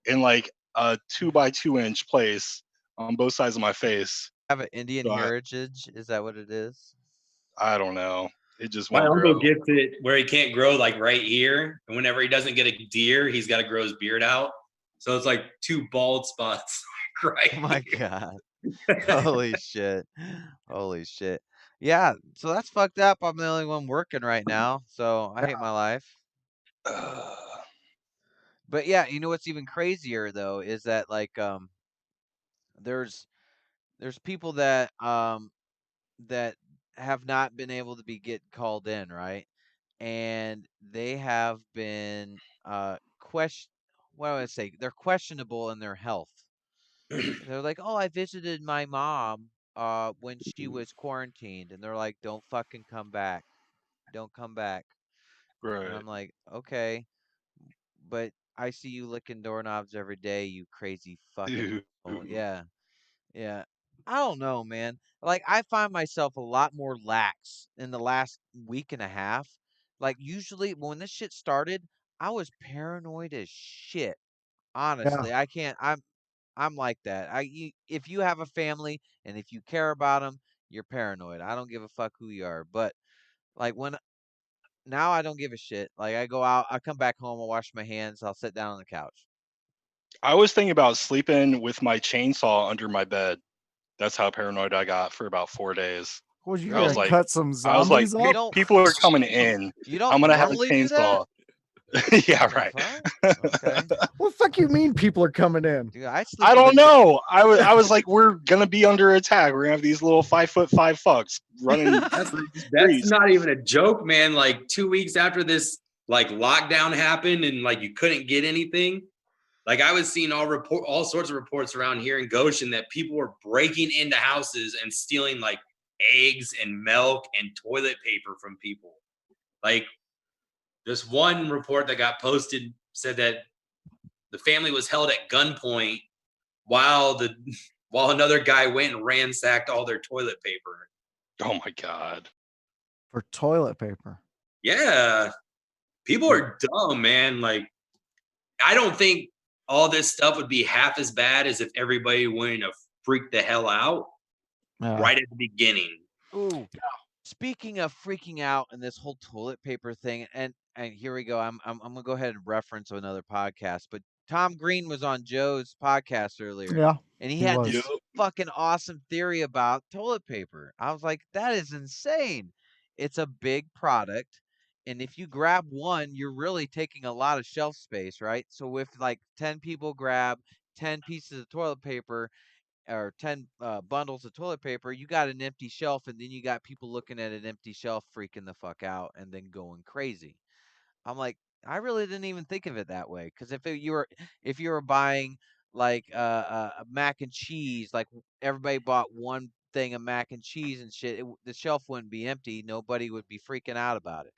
S5: in like a 2x2 inch place on both sides of my face.
S2: Have an Indian heritage? Is that what it is?
S5: I don't know. It just
S1: My
S5: won't
S1: uncle
S5: grow.
S1: gets it where he can't grow like right here, and whenever he doesn't get a deer, he's got to grow his beard out. So it's like 2 bald spots right
S2: Oh my
S1: here.
S2: God. Holy shit. Holy shit. Yeah, so that's fucked up. I'm the only one working right now, so I hate my life. But yeah, you know what's even crazier though is that like there's people that that have not been able to get called in, right? And they have been question what do I say? They're questionable in their health. They're like, "Oh, I visited my mom when she was quarantined." And they're like, "Don't fucking come back. Don't come back." And
S5: Right.
S2: I'm like, "Okay, but I see you licking doorknobs every day, you crazy fucking yeah." Yeah. I don't know, man. Like I find myself a lot more lax in the last week and a half. Like usually when this shit started, I was paranoid as shit.
S3: Yeah.
S2: Honestly, I can't I'm like that. If you have a family and if you care about them, you're paranoid. I don't give a fuck who you are. But like when now I don't give a shit. Like I go out, I come back home, I'll wash my hands, I'll sit down on the couch.
S5: I was thinking about sleeping with my chainsaw under my bed. That's how paranoid I got for about 4 days.
S3: Well, you
S5: I was
S3: gonna
S2: Really?
S5: like,
S3: cut some
S5: I was like,
S3: zombies
S2: You
S3: up?
S2: don't
S5: people are coming in.
S2: you
S5: I'm
S2: don't
S5: gonna have a
S2: normally do that?
S5: chainsaw. Yeah,
S2: The
S5: right.
S2: fuck? Okay.
S3: What the fuck you mean people are coming in?
S2: Dude, I sleep
S5: I
S2: with a
S5: don't know. I was like, we're gonna be under attack. We're gonna have these little 5'5" fucks running
S1: That's
S5: through the
S1: that's
S5: streets.
S1: not even a joke, man. Like 2 weeks after this like lockdown happened and like you couldn't get anything. Like I was seeing all sorts of reports around here in Goshen that people were breaking into houses and stealing like eggs and milk and toilet paper from people. Like this one report that got posted said that the family was held at gunpoint while the while another guy went and ransacked all their toilet paper.
S5: Oh my god.
S3: For toilet paper.
S1: Yeah, people are dumb, man. Like I don't think all this stuff would be half as bad as if everybody went to freak the hell out right at the beginning.
S2: Ooh. Speaking of freaking out and this whole toilet paper thing, and here we go. I'm gonna go ahead and reference another podcast, but Tom Green was on Joe's podcast earlier,
S3: Yeah.
S2: and he
S3: he
S2: had
S3: was.
S2: this fucking awesome theory about toilet paper. I was like, that is insane. It's a big product, and if you grab one, you're really taking a lot of shelf space, right? So if like 10 people grab 10 pieces of toilet paper or 10 bundles of toilet paper, you got an empty shelf, and then you got people looking at an empty shelf freaking the fuck out and then going crazy. I'm like, I really didn't even think of it that way, because if you were buying like mac and cheese, like everybody bought one thing of mac and cheese and shit, the shelf wouldn't be empty, nobody would be freaking out about it.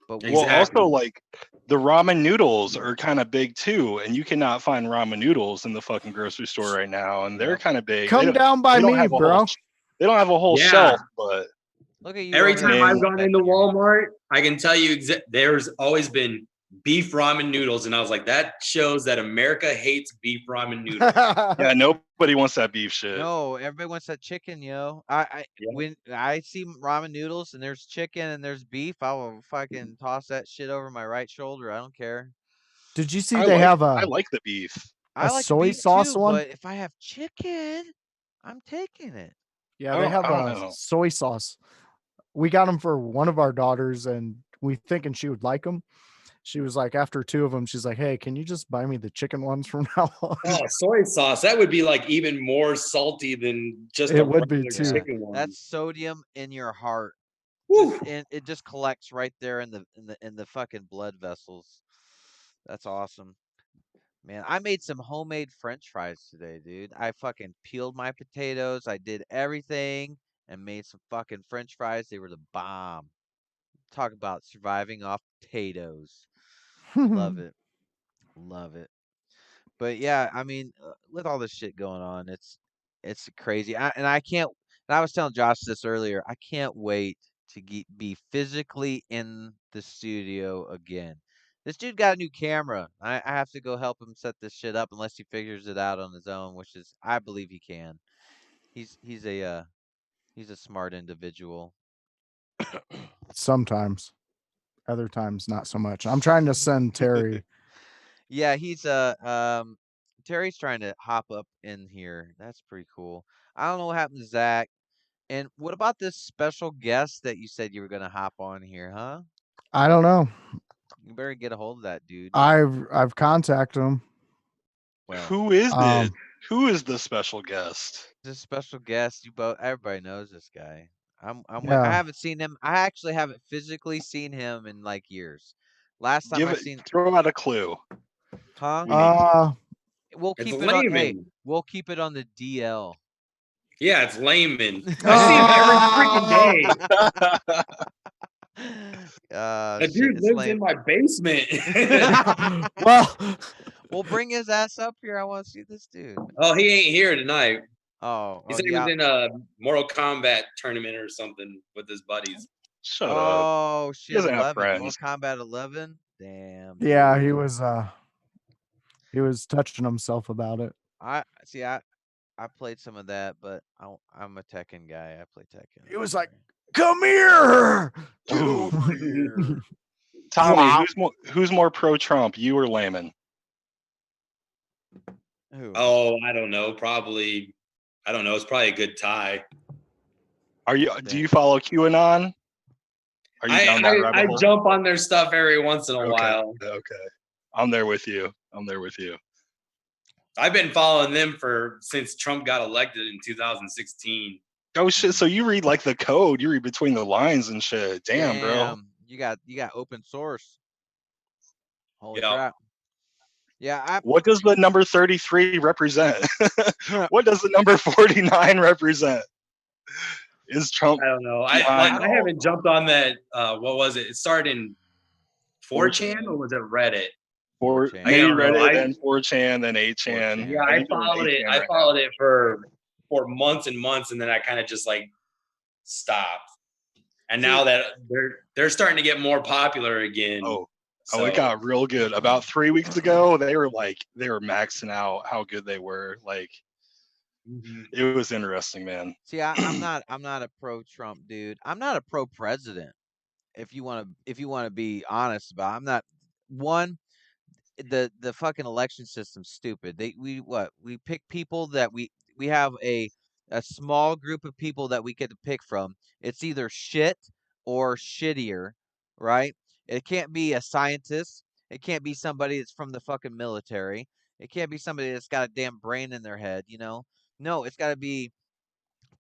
S2: But
S5: Well,
S1: Exactly.
S5: also like the ramen noodles are kind of big too, and you cannot find ramen noodles in the fucking grocery store right now, and they're
S2: Yep.
S5: kind of big.
S3: Come down by
S5: they don't
S3: me,
S5: have a
S3: bro.
S5: they don't have a whole
S1: Yeah.
S5: shelf, but
S2: Look at you
S1: Every
S2: over there
S1: time I've
S5: And-
S1: gone into Walmart, I can tell you there's always been beef ramen noodles, and I was like, that shows that America hates beef ramen noodles.
S5: yeah, nobody wants that beef shit.
S2: No, everybody wants that chicken, yo.
S1: Yeah.
S2: When I see ramen noodles and there's chicken and there's beef, I will fucking toss that shit over my right shoulder. I don't care.
S3: Did you see
S5: I
S3: they
S5: like
S3: have
S5: I
S3: a
S5: like the beef.
S2: I like the
S3: soy
S2: beef
S3: sauce
S2: too,
S3: one?
S2: but if I have chicken, I'm taking it.
S3: Yeah, they have
S5: I don't
S3: a
S5: know.
S3: soy sauce. We got them for one of our daughters, and we thinking she would like them. She was like, after 2 of them, she's like, "Hey, can you just buy me the chicken ones from now on?"
S1: Oh, soy sauce. That would be like even more salty than just
S3: It
S1: a
S3: would be,
S1: regular
S3: too.
S1: chicken one.
S2: That's sodium in your heart.
S1: Woo.
S2: It just collects right there in the fucking blood vessels. That's awesome. Man, I made some homemade French fries today, dude. I fucking peeled my potatoes. I did everything and made some fucking French fries. They were the bomb. Talk about surviving off potatoes. Love it. Love it. But yeah, I mean, with all this shit going on, it's crazy. I can't. And I was telling Josh this earlier. I can't wait to be physically in the studio again. This dude got a new camera. I have to go help him set this shit up unless he figures it out on his own, which is I believe he can. He's a smart individual.
S3: Sometimes. Other times, not so much. I'm trying to send Terry.
S2: Yeah, he's Terry's trying to hop up in here. That's pretty cool. I don't know what happened to Zach. And what about this special guest that you said you were gonna hop on here, huh?
S3: I don't know.
S2: You better get a hold of that dude.
S3: I've contacted him.
S2: Well,
S5: Who is it?
S3: Um,
S5: Who is the special guest?
S2: this special guest, you both everybody knows this guy. I
S3: Yeah.
S2: haven't seen him. I actually haven't physically seen him in like years. Last time
S5: Throw out a clue.
S2: huh?
S5: We need
S2: We'll
S1: It's
S2: keep it on
S1: Layman.
S2: we'll keep it on the DL.
S1: Yeah, it's Layman. I see him every freaking day. That dude lives in my basement.
S3: Well,
S2: We'll bring his ass up here. I want to see this dude.
S1: Oh, he ain't here tonight. He said he
S2: yeah.
S1: was in a Mortal Kombat tournament or something with his buddies.
S5: Shut up.
S2: Oh
S5: He
S2: shit!
S5: doesn't have
S2: 11. Mortal
S5: friends.
S2: Kombat 11. Damn.
S3: yeah,
S2: dude.
S3: he was touching himself about it.
S2: I played some of that, but I'm a Tekken guy. I play Tekken.
S3: He was like, "Come here."
S5: Ooh. Tommy,
S3: Wow.
S5: who's more pro Trump, you or Layman?
S2: Who?
S1: Oh, I don't know. Probably, I don't know. It's probably a good tie.
S5: Do you follow QAnon? Are you down that
S1: I
S5: rabbit hole?
S1: jump on their stuff every once in a while.
S5: Okay. I'm there with you.
S1: I've been following them since Trump got elected in 2016.
S5: Oh shit! So you read like the code? You read between the lines and shit. Damn, bro.
S2: You got open source. Holy
S1: Yep.
S2: crap! Yeah.
S5: What does the number 33 represent? What does the number 49 represent? Is Trump?
S1: I don't know. I haven't jumped on that. What was it? It started in 4chan or was it Reddit?
S5: Maybe Reddit, then 4chan, then 8chan.
S1: Yeah, I followed it. I followed it for months and months, and then I kind of just like stopped. And now that they're starting to get more popular again.
S5: Oh, it got real good. About 3 weeks ago, they were maxing out how good they were. Like, it was interesting, man.
S2: See, I'm not a pro Trump dude. I'm not a pro president. If you want to be honest about it. I'm not one. The fucking election system's stupid. We pick people that we have a small group of people that we get to pick from. It's either shit or shittier, right? It can't be a scientist. It can't be somebody that's from the fucking military. It can't be somebody that's got a damn brain in their head, you know? No, it's got to be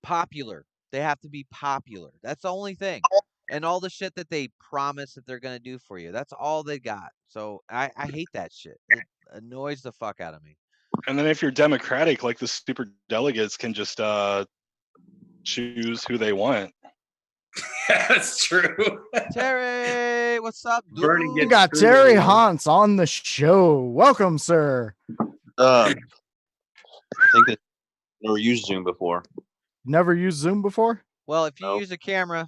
S2: popular. They have to be popular. That's the only thing. And all the shit that they promise that they're going to do for you. That's all they got. So I hate that shit. It annoys the fuck out of me.
S5: And then if you're Democratic, like the super delegates can just choose who they want.
S1: That's true.
S2: Terry, what's up, dude?
S3: We got Terry Hans on the show. Welcome, sir.
S4: I think I've never used Zoom before.
S3: Never used Zoom before?
S2: Well, if you use a camera,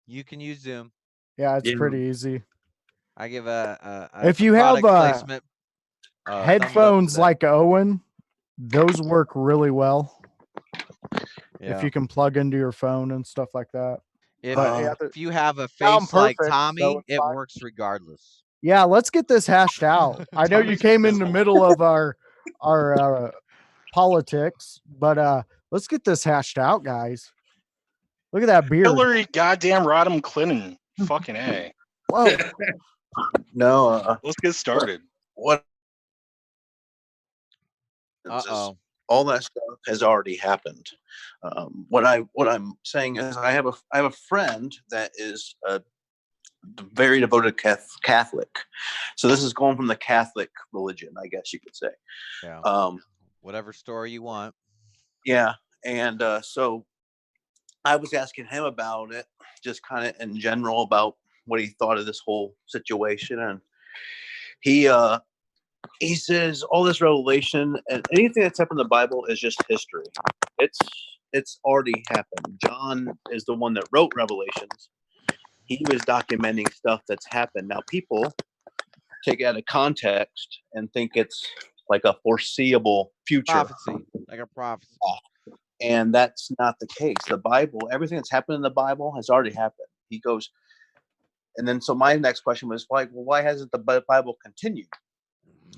S2: you can use Zoom.
S3: Yeah, it's pretty easy.
S2: I give a
S3: if you have
S2: placement,
S3: headphones like Owen, those work really well.
S2: Yeah.
S3: If you can plug into your phone and stuff like that.
S2: If you have a face like Tommy, it works regardless.
S3: Yeah, let's get this hashed out. I know you came in the middle of our politics, but let's get this hashed out, guys. Look at that beard.
S5: Hillary goddamn Rodham Clinton. Fucking A.
S3: Whoa.
S4: No.
S5: Let's get started.
S4: What? All that stuff has already happened. What I'm saying is, I have a friend that is a very devoted Catholic. So this is going from the Catholic religion, I guess you could say.
S2: Yeah. Whatever story you want.
S4: Yeah, and so I was asking him about it, just kind of in general about what he thought of this whole situation, and he says all this revelation and anything that's happened in the Bible is just history. It's already happened. John is the one that wrote Revelations. He was documenting stuff that's happened. Now people take it out of context and think it's like a foreseeable future.
S2: Prophecy, like a prophecy.
S4: And that's not the case. The Bible, everything that's happened in the Bible has already happened. He goes, And then so my next question was like, well, why hasn't the Bible continued?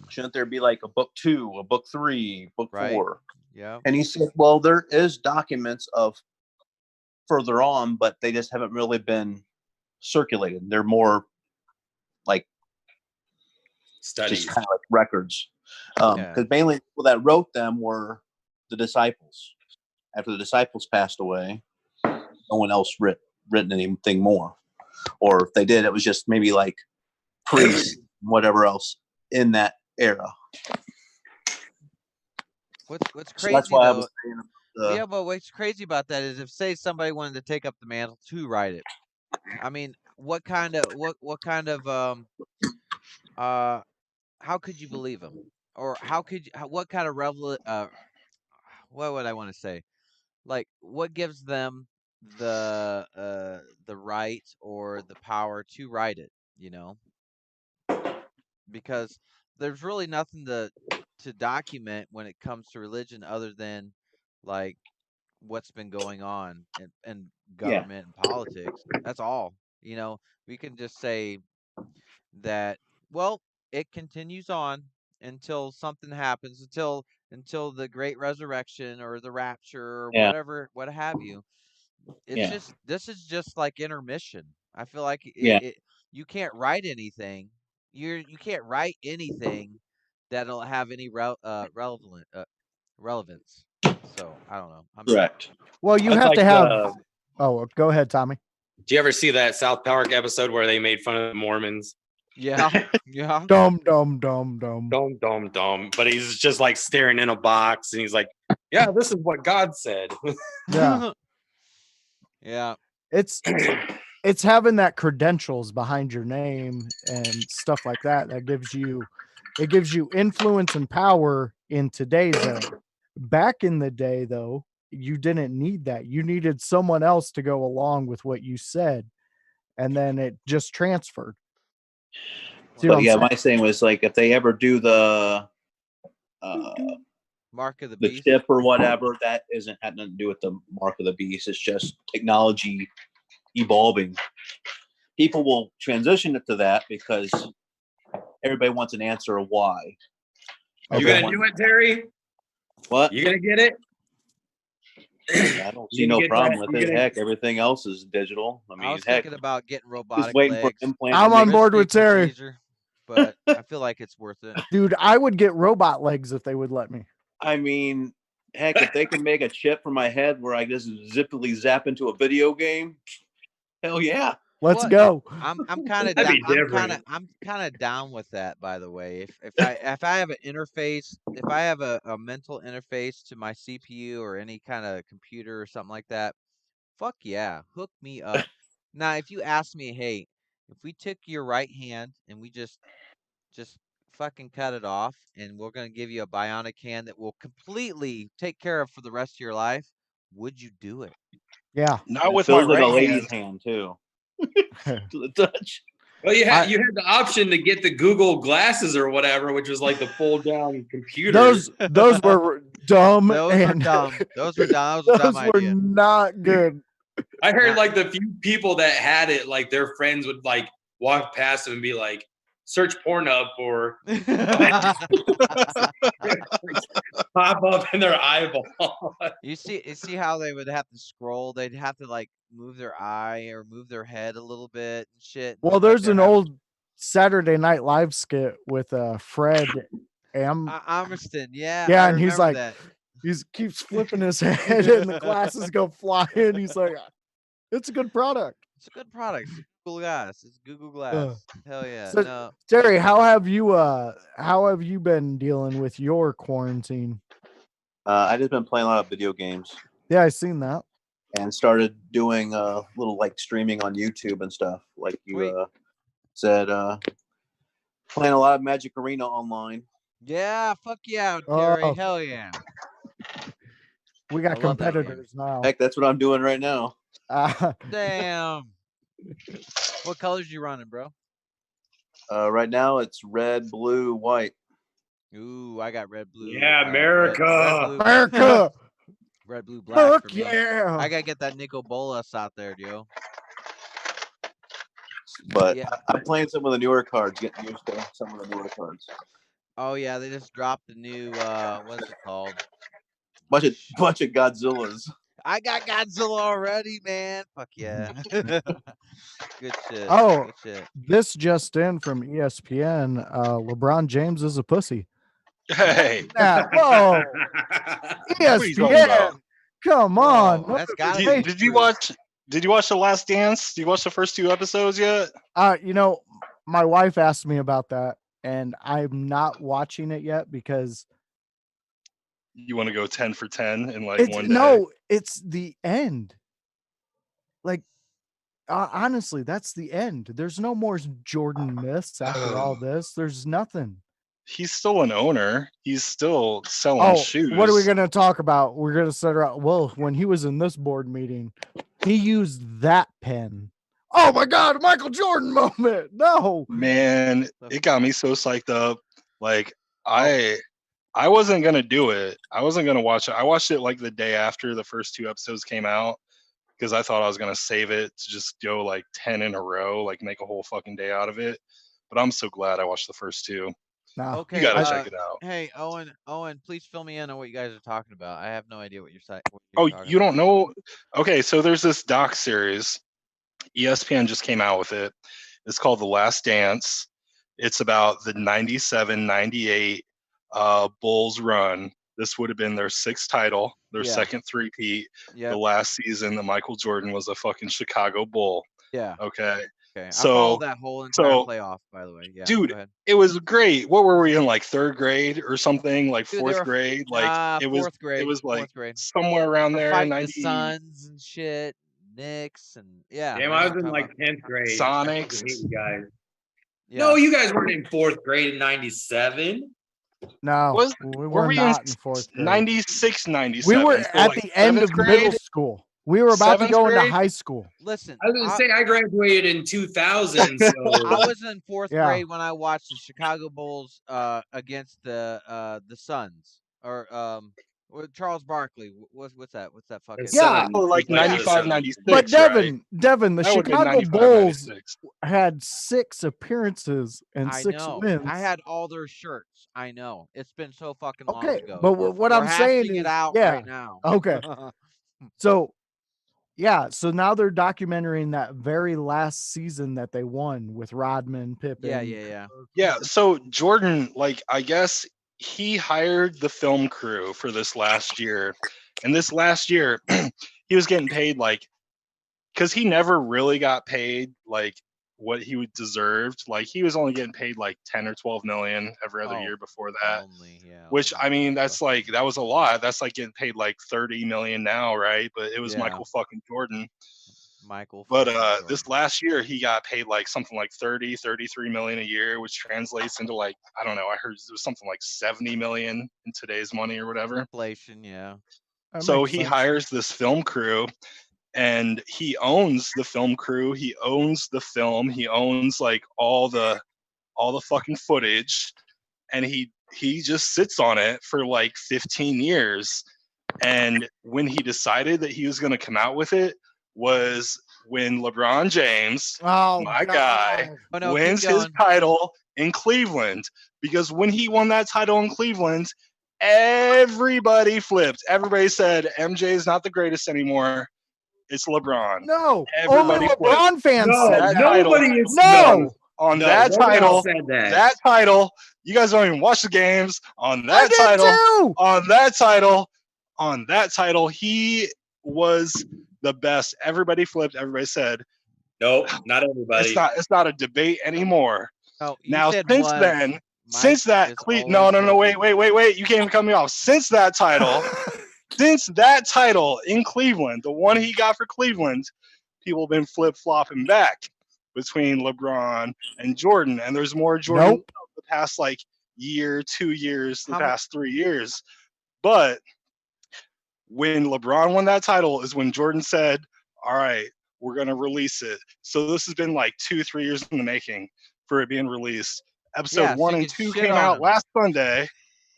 S4: Shouldn't there be like a book 2, a book 3, book 4?
S2: Yeah.
S4: And he said, well, there is documents of further on, but they just haven't really been circulated. They're more like
S1: Studies.
S4: just kind of like records. Because mainly people that wrote them were the disciples. After the disciples passed away, no one else written anything more. Or if they did, it was just maybe like priests, whatever else in that era.
S2: What's crazy
S4: So that's why
S2: though,
S4: I was saying
S2: yeah, but what's crazy about that is if say somebody wanted to take up the mantle to write it, I mean, what kind of how could you believe them? Or how could you, what kind of what would I want to say? Like what gives them the right or the power to write it, you know? Because there's really nothing to document when it comes to religion other than like what's been going on in government and politics. That's all. You know, we can just say that, well, it continues on until something happens, until the great resurrection or the rapture or whatever, what have you. It's just this is just like intermission. I feel like you can't write anything. You can't write anything that'll have any relevance. So I don't know.
S4: correct.
S3: Well, you
S1: That's
S3: have
S1: like
S3: to have. Oh, go ahead, Tommy.
S1: Do you ever see that South Park episode where they made fun of the Mormons?
S2: Yeah, yeah.
S3: Dumb.
S1: But he's just like staring in a box, and he's like, "Yeah, this is what God said."
S3: Yeah.
S2: Yeah.
S3: It's having that credentials behind your name and stuff like that that gives you influence and power in today's era. Back in the day, though, you didn't need that. You needed someone else to go along with what you said, and then it just transferred.
S4: But yeah, my saying was like if they ever do the
S2: Mark of the
S4: the
S2: beast
S4: chip or whatever, that isn't had nothing to do with the mark of the beast. It's just technology evolving. People will transition it to that because everybody wants an answer of why.
S1: You gonna do it, Terry?
S4: What?
S1: You gonna get it?
S4: I don't see no problem with it. Heck, everything else is digital. I mean,
S2: I was thinking about getting robotic
S4: waiting
S2: legs.
S4: for implant.
S3: I'm on board with Terry,
S2: but I feel like it's worth it.
S3: Dude, I would get robot legs if they would let me.
S4: I mean, heck, if they can make a chip for my head where I just zippily zap into a video game, hell yeah.
S3: Let's go.
S2: I'm kind of down with that, by the way. If I have an interface, if I have a mental interface to my CPU or any kind of computer or something like that, fuck yeah, hook me up. Now, if you ask me, hey, if we took your right hand and we just fucking cut it off and we're gonna give you a bionic hand that will completely take care of for the rest of your life, would you do it?
S3: Yeah.
S5: Not with my right
S4: like a lady's hand too. To the touch.
S1: Well, you had the option to get the Google glasses or whatever, which was like the fold down computer.
S3: Those were dumb.
S2: Those were dumb. Those were dumb.
S3: Those were not good.
S1: I heard like the few people that had it, like their friends would like walk past them and be like, "Search Pornhub," or pop up in their eyeball.
S2: You see how they would have to scroll? They'd have to like move their eye or move their head a little bit and shit.
S3: Well, there's an old Saturday Night Live skit with Fred
S2: Amerston, yeah.
S3: Yeah,
S2: I
S3: and he's like,
S2: that.
S3: he keeps flipping his head and the glasses go flying. He's like, it's a good product.
S2: It's a good product. It's Google Glass. It's Google Glass. Hell yeah.
S3: So,
S2: no.
S3: Terry, how have you been dealing with your quarantine?
S4: I just been playing a lot of video games.
S3: Yeah, I seen that.
S4: And started doing a little like streaming on YouTube and stuff. Like you said, playing a lot of Magic Arena online.
S2: Yeah, fuck yeah, Terry. Hell yeah.
S3: We got competitors now.
S4: Heck, that's what I'm doing right now.
S2: Damn. What colors you running, bro?
S4: Right now it's red, blue, white.
S2: Ooh, I got red, blue.
S1: Yeah, America.
S3: America.
S2: Red, blue, black. For me.
S3: Yeah.
S2: I gotta get that Nico Bolas out there, yo.
S4: But
S2: Yeah.
S4: I'm playing some of the newer cards, getting used to some of the newer cards.
S2: Oh yeah, they just dropped the new what's it called?
S4: Bunch of Godzillas.
S2: I got Godzilla already, man. Fuck yeah. Good shit.
S3: Oh,
S2: Good shit.
S3: this just in from ESPN. LeBron James is a pussy.
S5: Hey,
S3: Whoa,
S5: what are you talking
S3: ESPN.
S5: about?
S3: Come on.
S2: Whoa, that's gotta
S5: Did,
S2: be
S5: did you
S2: true.
S5: watch? Did you watch The Last Dance? Did you watch the first 2 episodes yet?
S3: You know, my wife asked me about that, and I'm not watching it yet because
S5: You want to go 10 for 10 in like one day?
S3: no, it's the end. Like, honestly, that's the end. There's no more Jordan myths after all this. There's nothing.
S5: He's still an owner. He's still selling shoes.
S3: What are we going to talk about? We're going to set out. Well, when he was in this board meeting, he used that pen. Oh my God, Michael Jordan moment. No.
S5: Man, it got me so psyched up. Like I wasn't gonna do it. I wasn't gonna watch it. I watched it like the day after the first 2 episodes came out because I thought I was gonna save it to just go like 10 in a row, like make a whole fucking day out of it. But I'm so glad I watched the first 2.
S3: No.
S2: Okay,
S5: You gotta check it out.
S2: Hey, Owen, please fill me in on what you guys are talking about. I have no idea what you're saying.
S5: Oh, you don't know? Okay, so there's this doc series. ESPN just came out with it. It's called The Last Dance. It's about the 97-98 Bulls run. This would have been their 6th title, their second three-peat.
S2: Yeah.
S5: The last season that Michael Jordan was a fucking Chicago Bull.
S2: Yeah.
S5: Okay.
S2: Okay.
S5: So,
S2: I followed that whole entire playoff, by the way. Yeah.
S5: Dude,
S2: go ahead.
S5: it was great. What were we in, like 3rd grade or something? Like
S2: Dude,
S5: 4th grade? Like it was
S2: 4th grade.
S5: It was like
S2: 4th grade.
S5: somewhere around there.
S2: Fighting
S5: 90
S2: the Suns and shit, Knicks and yeah.
S1: Damn, I was in like 10th grade.
S5: Sonics.
S1: I hate you guys.
S2: Yeah.
S1: No, you guys weren't in 4th grade in '97.
S3: No,
S5: were we
S3: not
S5: in
S3: in 4th grade.
S5: 96, 97?
S3: We were
S5: So
S3: at
S5: like
S3: the end of
S5: grade?
S3: middle school. We were about to
S5: 7th
S3: go into
S5: grade?
S3: high school.
S2: Listen,
S1: I was gonna say I graduated in 2000. So
S2: I was in 4th
S3: Yeah.
S2: grade when I watched the Chicago Bulls against the Suns or with Charles Barkley. What's that? What's that fucking?
S3: Yeah.
S5: Oh, like
S1: He played for the
S5: 95,
S1: Suns.
S5: 96.
S3: But
S5: right?
S3: Devin, the
S5: That would've been
S3: Chicago
S5: 95,
S3: Bulls
S5: 96.
S3: had 6 appearances and
S2: I
S3: 6
S2: know.
S3: wins.
S2: I had all their shirts. I know. It's been so fucking long
S3: Okay,
S2: ago.
S3: but what I'm saying
S2: hashing
S3: is,
S2: it out
S3: yeah,
S2: right now.
S3: okay. So, yeah, so now they're documenting that very last season that they won with Rodman, Pippen.
S2: Yeah.
S5: So Jordan, like, I guess he hired the film crew for this last year. And this last year, he was getting paid like, because he never really got paid like what he would deserved. Like he was only getting paid like 10 or 12 million every other year before that. Which I mean, that's like that was a lot. That's like getting paid like 30 million now, right? But it was Michael fucking Jordan. But this last year he got paid like something like 33 million a year, which translates into like, I don't know, I heard it was something like 70 million in today's money or whatever.
S2: Inflation, yeah.
S5: So he hires this film crew and he owns the film crew. He owns the film. He owns like all the fucking footage, and he just sits on it for like 15 years. And when he decided that he was going to come out with it was when LeBron James, guy, wins his title in Cleveland. Because when he won that title in Cleveland, everybody flipped. Everybody said MJ is not the greatest anymore. It's LeBron.
S3: No,
S5: everybody
S3: only LeBron fans said that.
S1: Nobody is
S5: that title.
S1: Said that.
S5: That title. You guys don't even watch the games. On that title, he was the best. Everybody flipped. Everybody said,
S1: "Nope, not everybody."
S5: It's not a debate anymore. Now since then, wait. You can't even cut me off. Since that title. Since that title in Cleveland, the one he got for Cleveland, people have been flip-flopping back between LeBron and Jordan. And there's more Jordan the past like year, 2 years, the past 3 years. But when LeBron won that title is when Jordan said, all right, we're going to release it. So this has been like 2-3 years in the making for it being released. Episode 1 and 2 came out last Sunday.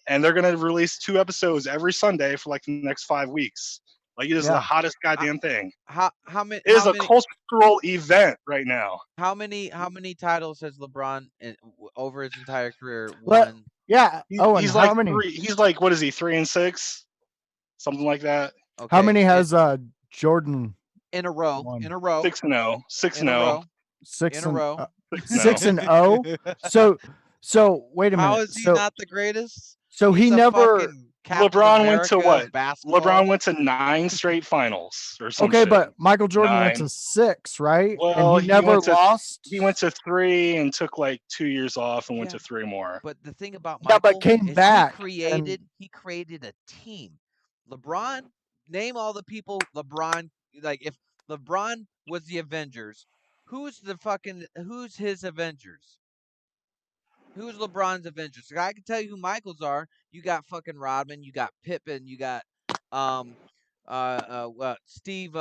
S5: And they're going to release 2 episodes every Sunday for like the next 5 weeks. Like, it is the hottest goddamn thing.
S2: How many?
S5: It is a cultural event right now.
S2: How many titles has LeBron over his entire career
S3: Well,
S2: won?
S3: Yeah.
S5: He's like he's like, what is he, 3-6? Something like that.
S2: Okay.
S3: How many has Jordan
S2: in a row?
S3: won?
S2: In a row.
S5: 6-0. 6-0.
S2: In a row.
S3: 6
S2: in a row.
S3: 6-0. So wait a minute.
S2: How is he not the greatest?
S3: So
S2: He's
S3: he
S2: a
S3: never.
S2: fucking Captain
S5: LeBron went
S2: America
S5: to what?
S2: basketball.
S5: LeBron went to 9 straight finals or something.
S3: Okay, but Michael Jordan
S5: 9.
S3: went to 6, right?
S5: Well,
S3: and he never lost.
S5: He went to 3 and took like 2 years off and went
S2: Yeah.
S5: to 3 more.
S2: But the thing about Michael
S3: but came
S2: is
S3: back.
S2: he created a team. LeBron, name all the people LeBron, like if LeBron was the Avengers, who's his Avengers? Who's LeBron's Avengers? I can tell you who Michael's are. You got fucking Rodman, you got Pippen, you got Steve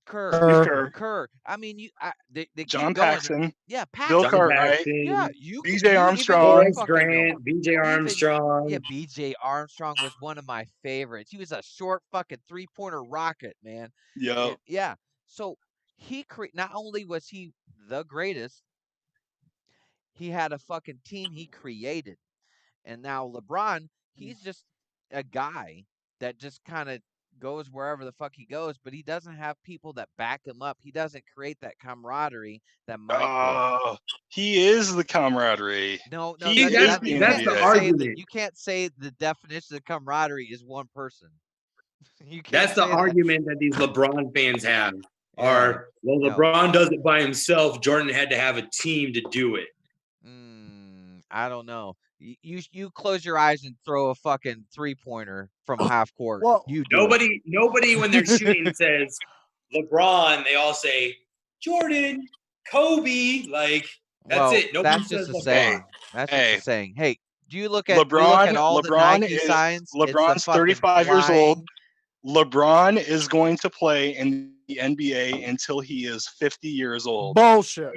S2: Kerr. I mean, they
S5: John
S2: keep going.
S5: Paxson.
S2: Yeah, Paxson.
S5: Bill Cartwright.
S2: Yeah, you.
S5: B.J. Armstrong.
S1: Horace Grant. B.J. Armstrong.
S2: Yeah, B.J. Armstrong was one of my favorites. He was a short fucking 3-pointer rocket, man.
S5: Yep.
S2: Yeah. So not only was he the greatest, he had a fucking team he created. And now LeBron, he's just a guy that just kind of goes wherever the fuck he goes, but he doesn't have people that back him up. He doesn't create that camaraderie that Mike did.
S5: Oh, he is the camaraderie.
S2: No,
S1: that's the argument.
S2: You can't say the definition of camaraderie is one person.
S1: That's the argument that these LeBron fans have. LeBron does it by himself. Jordan had to have a team to do it.
S2: I don't know. You close your eyes and throw a fucking 3-pointer from half court. Well,
S1: nobody when they're shooting says LeBron. They all say Jordan, Kobe. Like that's it. Nobody
S2: that's just
S1: says
S2: a saying. That's just a saying. Hey, do you look at
S5: LeBron?
S2: All the Nike signs?
S5: LeBron's 35 years old. LeBron is going to play in the NBA until he is 50 years old.
S3: Bullshit.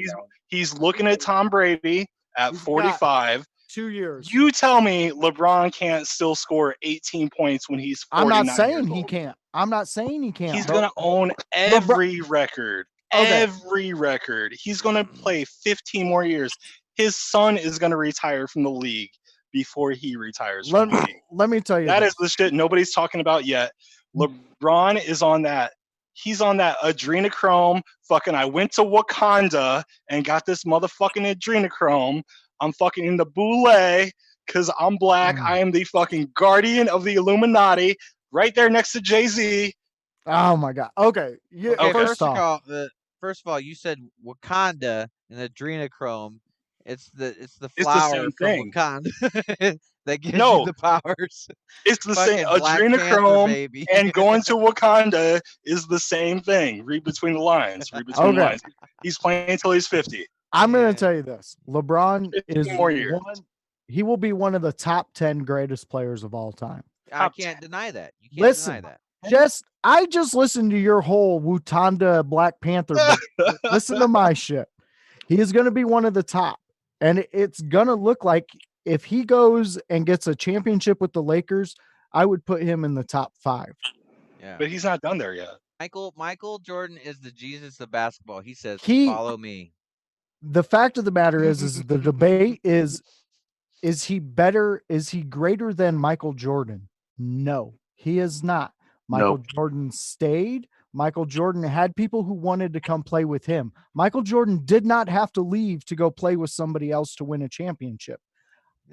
S5: He's looking at Tom Brady at 45.
S3: 2 years.
S5: You tell me LeBron can't still score 18 points when he's 49
S3: I'm not saying
S5: he
S3: can't. I'm not saying he can't.
S5: He's going to own every record. Okay. Every record. He's going to play 15 more years. His son is going to retire from the league before he retires from the league.
S3: Let me tell you.
S5: That is the shit nobody's talking about yet. LeBron is on that. He's on that adrenochrome. Fucking, I went to Wakanda and got this motherfucking adrenochrome. I'm fucking in the boule because I'm black. I am the fucking guardian of the Illuminati, right there next to Jay-Z.
S3: Oh my god. Okay.
S2: First of all, you said Wakanda and adrenochrome. It's the flower from Wakanda that gives you the powers.
S5: It's the same. Adrenochrome and going to Wakanda is the same thing. Read between the lines. Read between the lines. He's playing until he's 50.
S3: I'm going to tell you this. LeBron is he will be one of the top 10 greatest players of all time.
S2: I can't deny that. You can't deny that.
S3: I just listened to your whole Wakanda Black Panther. Listen to my shit. He is going to be one of the top. And it's going to look like if he goes and gets a championship with the Lakers, I would put him in the top 5.
S2: Yeah.
S5: But he's not done there yet.
S2: Michael Jordan is the Jesus of basketball. He says, follow me.
S3: The fact of the matter is the debate is he better? Is he greater than Michael Jordan? No, he is not. Michael Jordan stayed. Michael Jordan had people who wanted to come play with him. Michael Jordan did not have to leave to go play with somebody else to win a championship.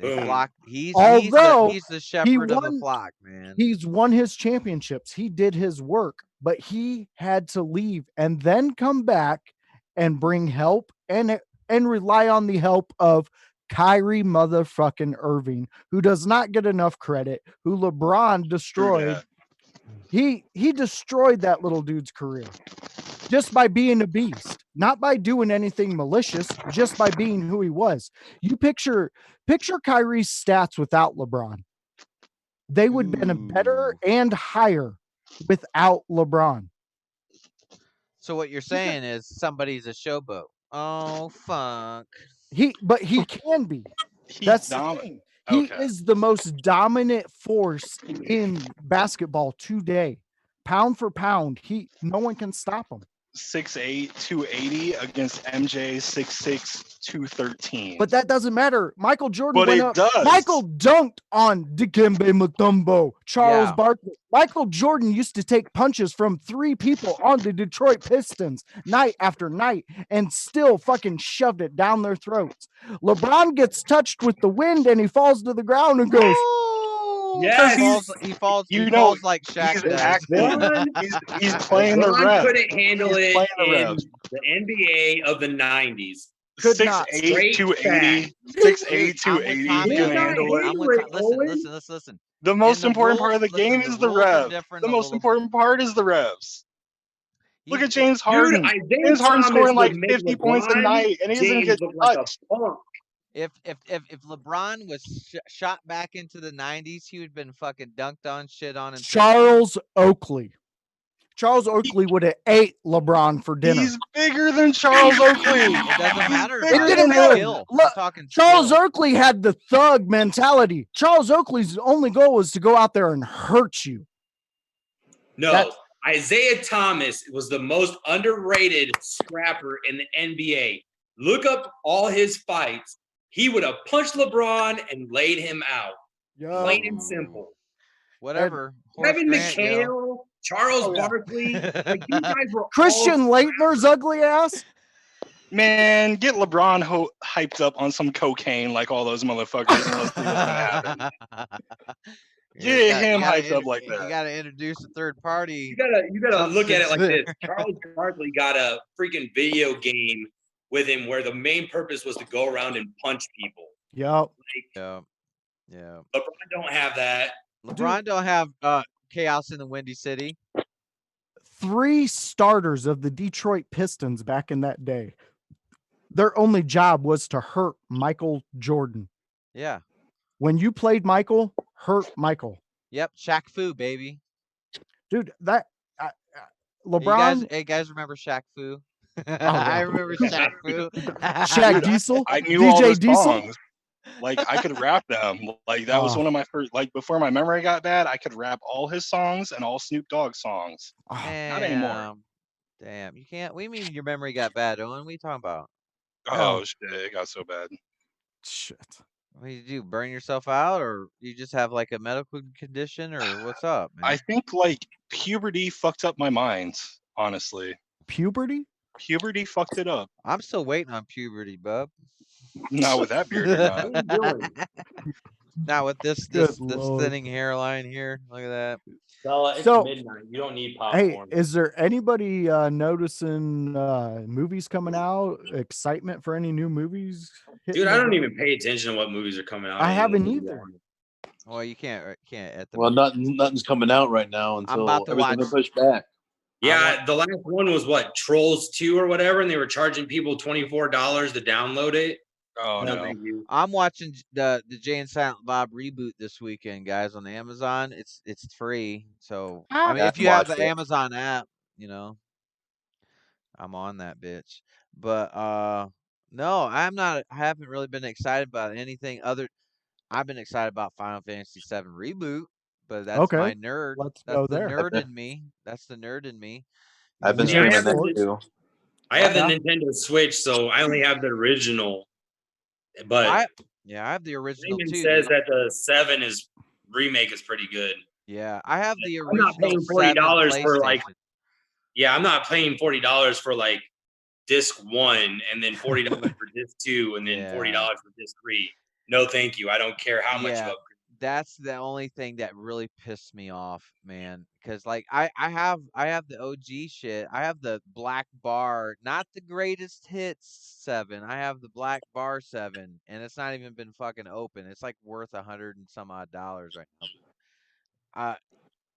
S2: He's the shepherd of the flock, man.
S3: He's won his championships. He did his work, but he had to leave and then come back and bring help and rely on the help of Kyrie motherfucking Irving, who does not get enough credit, who LeBron destroyed. He destroyed that little dude's career just by being a beast, not by doing anything malicious, just by being who he was. You picture Kyrie's stats without LeBron. They would have been better and higher without LeBron.
S2: So what you're saying is somebody's a showboat. Oh fuck.
S3: But he can be. That's the thing. He is the most dominant force in basketball today. pound for pound, no one can stop him.
S5: 6'8", 280 against MJ 6'6", 213.
S3: But that doesn't matter. Michael Jordan
S5: But
S3: went
S5: it
S3: up.
S5: does.
S3: Michael dunked on Dikembe Mutombo, Charles
S2: Yeah.
S3: Barkley. Michael Jordan used to take punches from 3 people on the Detroit Pistons night after night and still fucking shoved it down their throats. LeBron gets touched with the wind and he falls to the ground and goes,
S1: Yes.
S2: He falls
S5: You know,
S2: falls like Shaq
S5: he's
S2: does.
S5: acting.
S1: LeBron,
S5: He's playing the
S1: LeBron
S5: ref.
S1: couldn't handle
S5: He's
S1: it
S5: playing the
S1: in
S5: refs.
S1: the NBA of the 90s.
S3: Could not.
S5: 6'8", 280.
S2: Dude,
S5: 6'8",
S2: I'm with
S5: 280.
S2: Tommy
S5: Can
S2: on that.
S5: handle it.
S2: I'm with listen.
S5: The most
S2: the
S5: important part
S2: rules-
S5: of the
S2: listen,
S5: game
S2: the
S5: is the
S2: rules are
S5: ref.
S2: different
S5: The
S2: a
S5: most
S2: little-
S5: important part is the refs. Look at James
S1: Dude,
S5: Harden.
S1: Isaiah
S5: James Harden
S1: Thomas
S5: scoring like
S1: would make
S5: 50 points a
S1: LeBron
S5: night, and he doesn't
S1: James
S5: get
S1: look like a
S5: touched.
S1: punk.
S2: If LeBron was shot back into the 90s, he would have been fucking dunked on, shit on, and pissed on.
S3: Charles Oakley. Charles Oakley would have ate LeBron for dinner.
S5: He's bigger than Charles Oakley.
S2: It doesn't matter.
S3: It
S2: about
S3: didn't
S2: it.
S3: matter.
S2: Skill.
S3: Look,
S2: We're talking
S3: Charles
S2: skill.
S3: Oakley had the thug mentality. Charles Oakley's only goal was to go out there and hurt you.
S1: No,
S3: That's-
S1: Isaiah Thomas was the most underrated scrapper in the NBA. Look up all his fights. He would have punched LeBron and laid him out. Plain and simple.
S2: Whatever. Horace
S1: Kevin
S2: Grant, yo.
S1: McHale, Charles
S3: Oh, yeah.
S1: Barkley, like you guys were
S3: Christian
S1: all
S3: Leitner's ugly ass.
S5: Man, get LeBron hyped up on some cocaine like all those motherfuckers, and let's see what's gonna happen. Get him hyped up like that.
S2: You got to introduce a third party.
S1: You gotta look at it like this. Charles Barkley got a freaking video game with him where the main purpose was to go around and punch people.
S3: Yep.
S2: Yeah.
S1: LeBron don't have that.
S2: LeBron don't have chaos in the Windy City.
S3: 3 starters of the Detroit Pistons back in that day. Their only job was to hurt Michael Jordan.
S2: Yeah.
S3: When you played Michael, hurt Michael.
S2: Yep. Shaq Fu, baby.
S3: Dude, that
S2: LeBron.
S3: LeBron,
S2: Hey, guys, remember Shaq Fu?
S3: yeah.
S2: I remember Shaq Fu.
S3: Shaq Diesel,
S5: I knew all
S3: DJ
S5: those
S3: Diesel.
S5: songs. Like I could rap them. Like that was one of my first. Like before my memory got bad, I could rap all his songs and all Snoop Dogg songs.
S3: Oh,
S5: Not anymore.
S2: Damn, you can't. What do you mean your memory got bad, Owen? What are you talking about?
S5: Oh shit, it got so bad.
S3: shit.
S2: What do you do? Burn yourself out, or you just have like a medical condition, or what's up, man?
S5: I think like puberty fucked up my mind. Honestly,
S3: Puberty?
S5: puberty fucked it up.
S2: I'm still waiting on puberty, bub.
S5: Not with that beard. You're not.
S1: What are you doing?
S2: Not with this
S3: Good Lord.
S2: thinning hairline here. Look at that.
S1: Bella, it's
S3: So-
S1: midnight. You don't need
S3: Hey,
S1: popcorn.
S3: is there anybody noticing movies coming out? Excitement for any new movies? hitting
S1: Dude, I
S3: the
S1: don't
S3: road?
S1: even pay attention to what movies are coming out.
S3: I haven't
S1: anymore.
S3: either.
S2: Well, you can't at the
S4: Well, nothing's coming out right now until
S2: about to
S4: everything
S2: watch-
S4: is pushed back.
S1: Yeah, the last one was what, Trolls 2 or whatever, and they were charging people $24 to download it.
S5: Oh
S1: No,
S5: no.
S1: thank you.
S2: I'm watching the Jay and Silent Bob reboot this weekend, guys, on Amazon. It's free, so I mean,
S4: I
S2: if you have
S4: watched
S2: the
S4: it.
S2: Amazon app, you know, I'm on that bitch. But no, I'm not. I haven't really been excited about anything other. I've been excited about Final Fantasy VII reboot, but that's
S3: Okay,
S2: my nerd.
S3: let's
S2: That's
S3: go
S2: the
S3: there.
S2: nerd in me. That's the nerd in me.
S4: I've been
S3: Yeah,
S4: streaming
S1: I
S4: that
S1: haven't-
S4: too.
S1: I have the
S3: Yeah.
S1: Nintendo Switch, so I only have the original. But
S2: I have the original
S1: Raymond
S2: too.
S1: says
S2: dude.
S1: that the 7 is remake is pretty good.
S2: Yeah, I have the
S1: I'm
S2: original.
S1: not paying
S2: 7
S1: $40 for, like,
S2: PlayStation.
S1: Yeah, I'm not paying $40 for like disc 1 and then $40 for disc 2 and then
S2: Yeah.
S1: $40 for disc 3. No, thank you. I don't care how much you
S2: Yeah.
S1: upgrade.
S2: That's the only thing that really pissed me off, man. Because like I have the OG shit. I have the Black Bar, not the greatest hits 7. I have the Black Bar 7, and it's not even been fucking open. It's like worth $100 and some odd right now.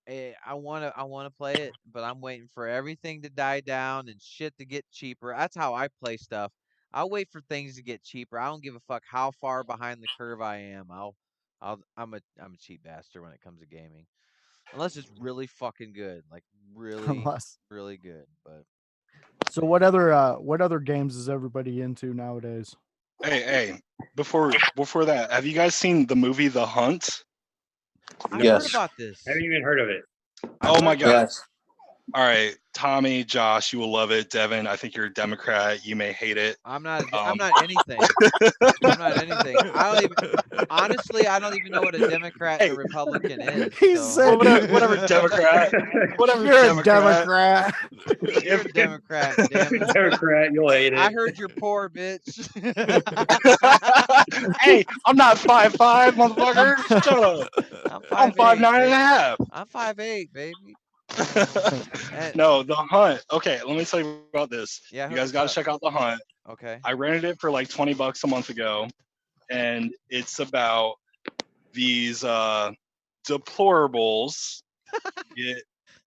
S2: I wanna play it, but I'm waiting for everything to die down and shit to get cheaper. That's how I play stuff. I'll wait for things to get cheaper. I don't give a fuck how far behind the curve I am. I'm a cheap bastard when it comes to gaming. Unless it's really fucking good. Like really
S3: Unless-
S2: really good. But
S3: So what other games is everybody into nowadays?
S5: Hey, before that, have you guys seen the movie The Hunt?
S2: I heard
S4: Yes.
S2: about this.
S1: I haven't even heard of it.
S5: Oh my god.
S4: Yes.
S5: All right, Tommy, Josh, you will love it. Devin, I think you're a Democrat. You may hate it.
S2: I'm not anything. I'm not anything. Honestly, I don't even know what a Democrat and a Republican is.
S3: He
S2: so.
S3: said,
S5: whatever, Democrat. Whatever,
S3: "You're a
S5: Democrat.
S3: Democrat."
S2: You're a Democrat, damn it.
S1: Democrat, you'll hate it.
S2: I heard you're poor, bitch.
S5: Hey, I'm not 5'5", motherfucker. Shut up. I'm 5'9.5".
S2: I'm 5'8", baby.
S5: No, The Hunt. Okay, let me tell you about this.
S2: Yeah,
S5: You guys got to check out The Hunt.
S2: Okay.
S5: I rented it for like $20 a month ago, and it's about these deplorables get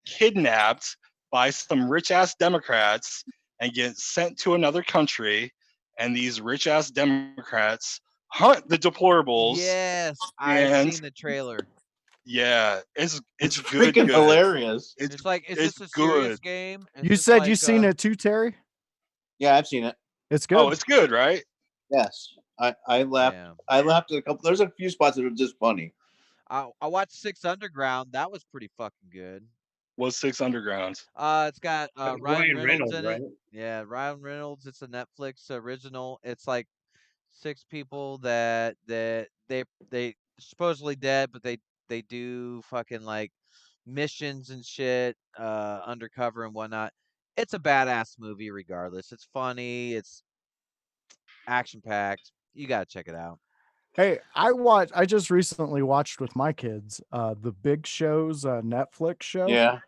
S5: kidnapped by some rich ass Democrats and get sent to another country, and these rich ass Democrats hunt the deplorables.
S2: Yes, I've seen the trailer.
S5: Yeah, it's
S4: freaking
S5: good.
S4: hilarious.
S2: It's like, is
S5: it's
S2: this a
S5: good.
S2: serious game?
S3: You said you seen it too, Terry?
S4: Yeah, I've seen it.
S3: It's good.
S5: Oh, it's good, right?
S4: Yes, I laughed.
S2: Yeah.
S4: I laughed at a couple. There's a few spots that are just funny.
S2: I watched 6 Underground. That was pretty fucking good.
S5: What's 6 Underground?
S2: It's got Ryan Reynolds in
S1: right?
S2: it. Yeah, Ryan Reynolds. It's a Netflix original. It's like 6 people that they supposedly dead, but they do fucking like missions and shit, undercover and whatnot. It's a badass movie regardless. It's funny. It's action packed. You gotta check it out.
S3: Hey, I just recently watched with my kids the Big Show's Netflix show.
S4: Yeah,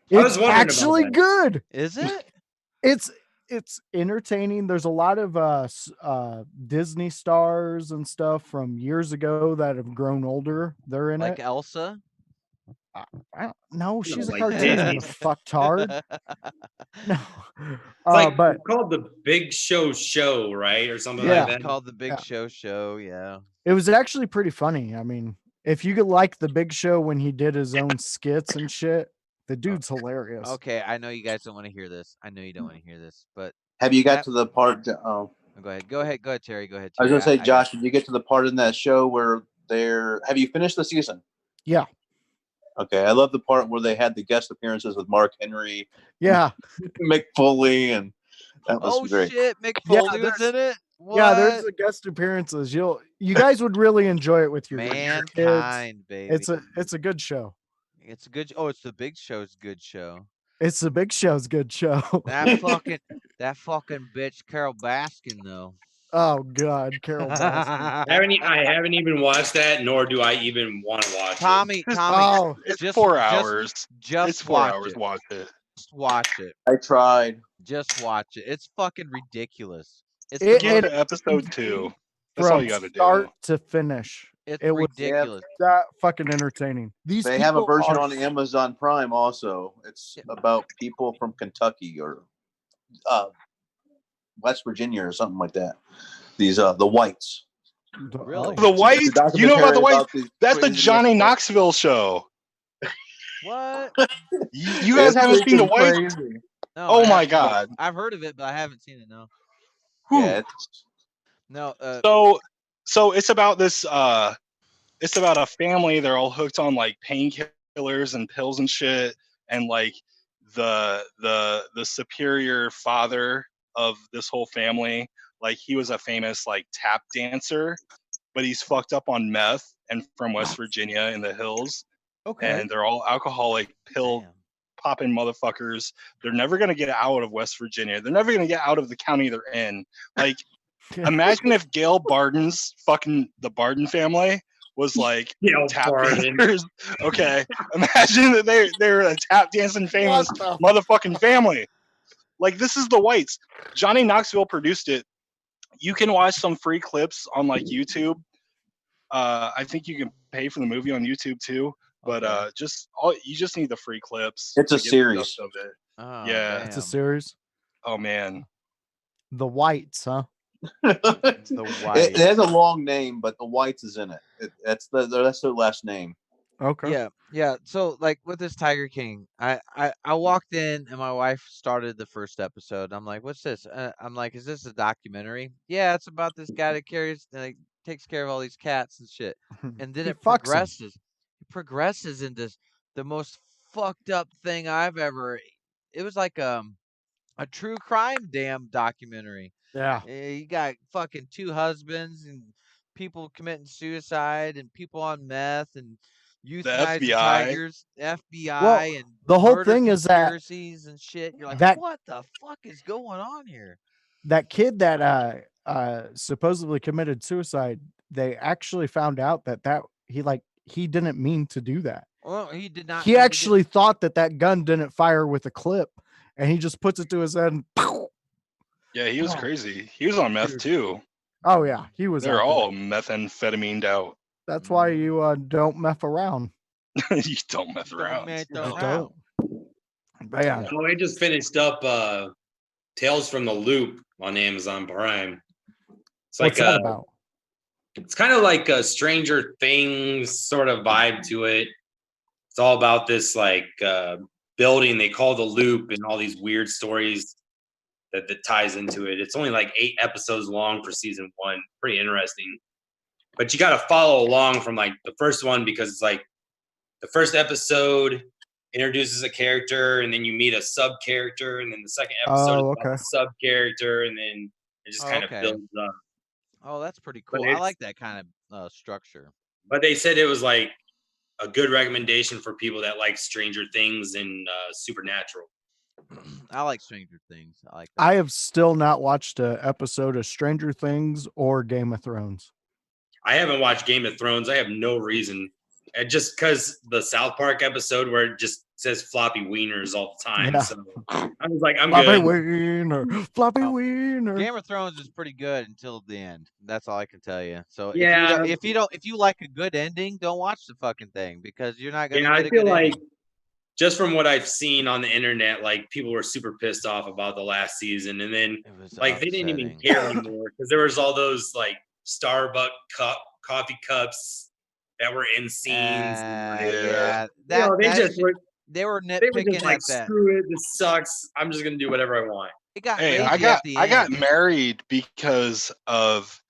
S3: It's actually good.
S2: Is it?
S3: It's entertaining. There's a lot of Disney stars and stuff from years ago that have grown older. They're in
S2: Like
S3: it.
S2: Elsa?
S3: I don't know. She's a
S1: like
S3: cartoon.
S1: Disney.
S3: You fucktard. No.
S1: But it's called the Big Show, right? Or something
S3: Yeah.
S1: like that.
S2: It's called the Big Show, yeah.
S3: It was actually pretty funny. I mean, if you could like the Big Show when he did his own skits and shit, the dude's hilarious.
S2: Okay, I know you guys don't want to hear this. I know you don't want to hear this, but
S4: have you got to the part?
S2: Go ahead, Terry. Go ahead. Terry.
S4: I was gonna say, Josh, did you get to the part in that show where they're? Have you finished the season?
S3: Yeah.
S4: Okay, I love the part where they had the guest appearances with Mark Henry.
S3: Yeah.
S4: Mick Foley, and that was great.
S2: Shit, Mick Foley was in it. What?
S3: Yeah, there's the guest appearances. You guys would really enjoy it with your
S2: Mankind, baby.
S3: It's a good show.
S2: It's a good. Oh, it's the Big Show's good show.
S3: It's the Big Show's good show.
S2: That fucking bitch, Carol Baskin, though.
S3: Oh God, Carol Baskin.
S1: I haven't even watched that, nor do I even want to watch
S2: Tommy,
S3: Oh,
S5: it's 4 hours.
S2: Just
S5: It's 4 hours. Watch it.
S2: Just watch it.
S4: I tried.
S2: Just watch it. It's fucking ridiculous. It's
S5: Get to episode 2. That's all you got to do.
S2: Oh,
S3: Start to finish.
S2: It's
S3: It was
S2: ridiculous.
S3: that fucking entertaining.
S4: They have a version on Amazon Prime also. It's about people from Kentucky or West Virginia or something like that. These the Whites.
S2: Really?
S5: The Whites? You know about the Whites? That's the
S4: crazy
S5: Johnny Knoxville show.
S2: What?
S5: You guys haven't seen the Whites?
S2: No,
S5: Oh my God.
S2: I've heard of it, but I haven't seen it. No.
S4: Yeah,
S2: No.
S5: So it's about this. It's about a family. They're all hooked on like painkillers and pills and shit. And like the superior father of this whole family, like he was a famous like tap dancer, but he's fucked up on meth and from West Virginia in the hills.
S3: Okay.
S5: And they're all alcoholic pill popping motherfuckers. They're never gonna get out of West Virginia. They're never gonna get out of the county they're in. Like, imagine if Gail Barden's fucking the Barden family was like tap dancers. Okay, imagine that they're a tap dancing famous motherfucking family. Like, this is the Whites. Johnny Knoxville produced it. You can watch some free clips on like YouTube. I think you can pay for the movie on YouTube too. But you just need the free clips.
S4: It's a series.
S5: Of it.
S2: Oh,
S5: Yeah,
S3: it's a series.
S5: Oh man,
S3: The Whites, huh?
S2: The Whites.
S4: It has a long name, but the Whites is in it. That's their last name.
S3: Okay.
S2: Yeah. So like with this Tiger King, I walked in and my wife started the first episode. I'm like, what's this? I'm like, is this a documentary? Yeah, it's about this guy that takes care of all these cats and shit. And then it progresses. It progresses into the most fucked up thing I've ever it was like a true crime damn documentary.
S3: Yeah.
S2: You got fucking 2 husbands and people committing suicide and people on meth and
S5: The
S2: euthanizing
S5: FBI.
S2: tigers, FBI
S3: Well,
S2: and
S3: the whole
S2: murder
S3: thing is that
S2: conspiracies and shit. You're like,
S3: that
S2: what the fuck is going on here?
S3: that kid that supposedly committed suicide, they actually found out that he didn't mean to do that.
S2: Well, he did not.
S3: He
S2: mean to do-
S3: actually thought that gun didn't fire with a clip, and he just puts it to his head and
S5: Yeah, he was crazy. He was on meth
S3: Dude.
S5: too.
S3: oh yeah, he was.
S5: They're
S3: out there.
S5: all methamphetamine out.
S3: That's why you don't mess around.
S5: You don't mess
S2: Don't
S5: around.
S2: mess
S3: You just
S2: around.
S3: don't. But yeah,
S1: Oh, I just finished up Tales from the Loop on Amazon Prime. It's like
S3: what's that about?
S1: it's kind of like a Stranger Things sort of vibe to it. It's all about this like building they call the Loop and all these weird stories that ties into it. It's only like 8 episodes long for season 1. Pretty interesting. But you got to follow along from like the first one because it's like the first episode introduces a character and then you meet a sub character and then the second episode is about the sub character and then it just kind of builds up.
S2: Oh, that's pretty cool.
S1: But
S2: I like that kind of structure.
S1: But they said it was like a good recommendation for people that like Stranger Things and Supernatural.
S2: I like Stranger Things. I like that.
S3: I have still not watched an episode of Stranger Things or Game of Thrones.
S1: I haven't watched Game of Thrones. I have no reason. Just because the South Park episode where it just says floppy wieners all the time.
S3: Yeah.
S1: So I was like, I'm
S3: floppy
S1: good.
S3: Wiener, floppy wiener.
S2: Game of Thrones is pretty good until the end. That's all I can tell you. So
S1: Yeah.
S2: if you like a good ending, don't watch the fucking thing because you're not gonna.
S1: Yeah,
S2: get
S1: I
S2: a
S1: feel
S2: good
S1: like
S2: ending.
S1: just from what I've seen on the internet, like people were super pissed off about the last season, and then
S2: It was
S1: like they didn't even
S2: upsetting.
S1: care anymore because there was all those like Starbucks coffee cups that were in scenes.
S2: Yeah,
S1: they just were.
S2: They were
S1: They were
S2: nitpicking
S1: just like,
S2: at that.
S1: screw it, this sucks. I'm just gonna do whatever I want.
S2: It got
S5: Hey,
S2: ragey
S5: I
S2: at the
S5: got
S2: end.
S5: married because of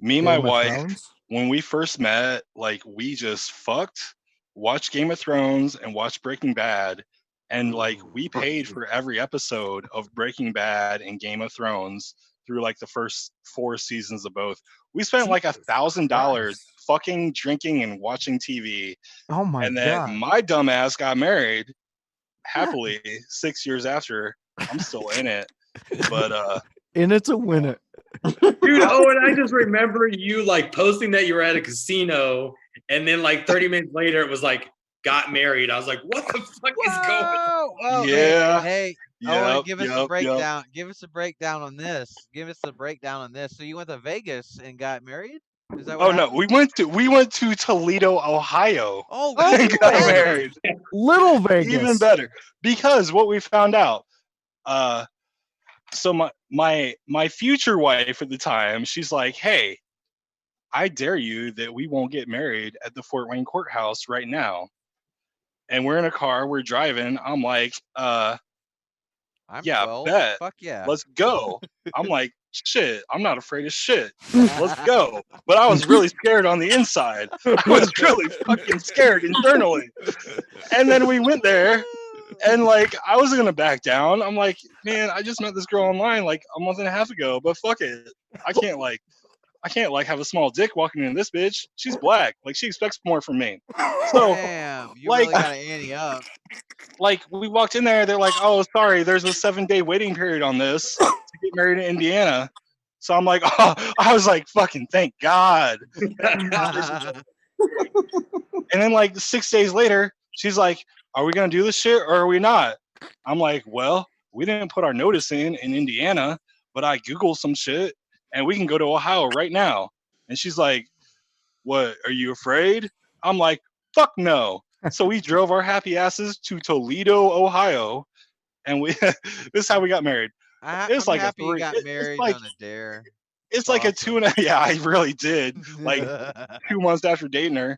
S5: me and my
S3: Game of
S5: wife.
S3: Thrones?
S5: When we first met, like we just fucked, watched Game of Thrones and watched Breaking Bad, and like we paid for every episode of Breaking Bad and Game of Thrones through like the first 4 seasons of both. We spent like $1,000
S3: Christ.
S5: fucking, drinking, and watching TV.
S3: Oh my
S5: And then
S3: god!
S5: my dumbass got married happily 6 years after. I'm still in it, but
S3: And it's a win it.
S1: Dude, Owen, I just remember you like posting that you were at a casino, and then like 30 minutes later, it was like got married. I was like, what the fuck is going on?
S2: Oh,
S5: Yeah.
S2: Hey, Owen,
S5: Yep,
S2: give us a
S5: yep.
S2: breakdown. Give us a breakdown on this. Give us a breakdown on this. So you went to Vegas and got married? Is that what
S5: Oh no,
S2: happened?
S5: we went to Toledo, Ohio,
S2: Oh,
S5: and
S2: even
S5: got
S2: better.
S5: married.
S3: Little Vegas.
S5: Even better, because what we found out. So my future wife at the time, she's like, "Hey, I dare you that we won't get married at the Fort Wayne courthouse right now." And we're in a car, we're driving. I'm like,
S2: I'm
S5: yeah,
S2: 12.
S5: bet.
S2: Fuck yeah.
S5: Let's go. I'm like, shit, I'm not afraid of shit. Let's go. But I was really scared on the inside. I was really fucking scared internally. And then we went there, and like I wasn't gonna back down. I'm like, man, I just met this girl online like a month and a half ago, but fuck it. I can't have a small dick walking in this bitch. She's black. Like she expects more from me. So
S2: Damn, you
S5: like-
S2: really got to ante up.
S5: like we walked in there, they're like, oh, sorry, there's a 7-day waiting period on this to get married in Indiana. So I'm like, oh, I was like, fucking thank God. And then like 6 days later, she's like, are we gonna do this shit or are we not? I'm like, well, we didn't put our notice in Indiana, but I Googled some shit and we can go to Ohio right now. And she's like, what, are you afraid? I'm like, fuck no. So we drove our happy asses to Toledo, Ohio, and we this is how we got married. It's
S2: I'm
S5: like a
S2: happy you
S5: 3
S2: got
S5: it's
S2: married
S5: like-
S2: on a dare.
S5: It's like a 2 and a, yeah, I really did. Like 2 months after dating her.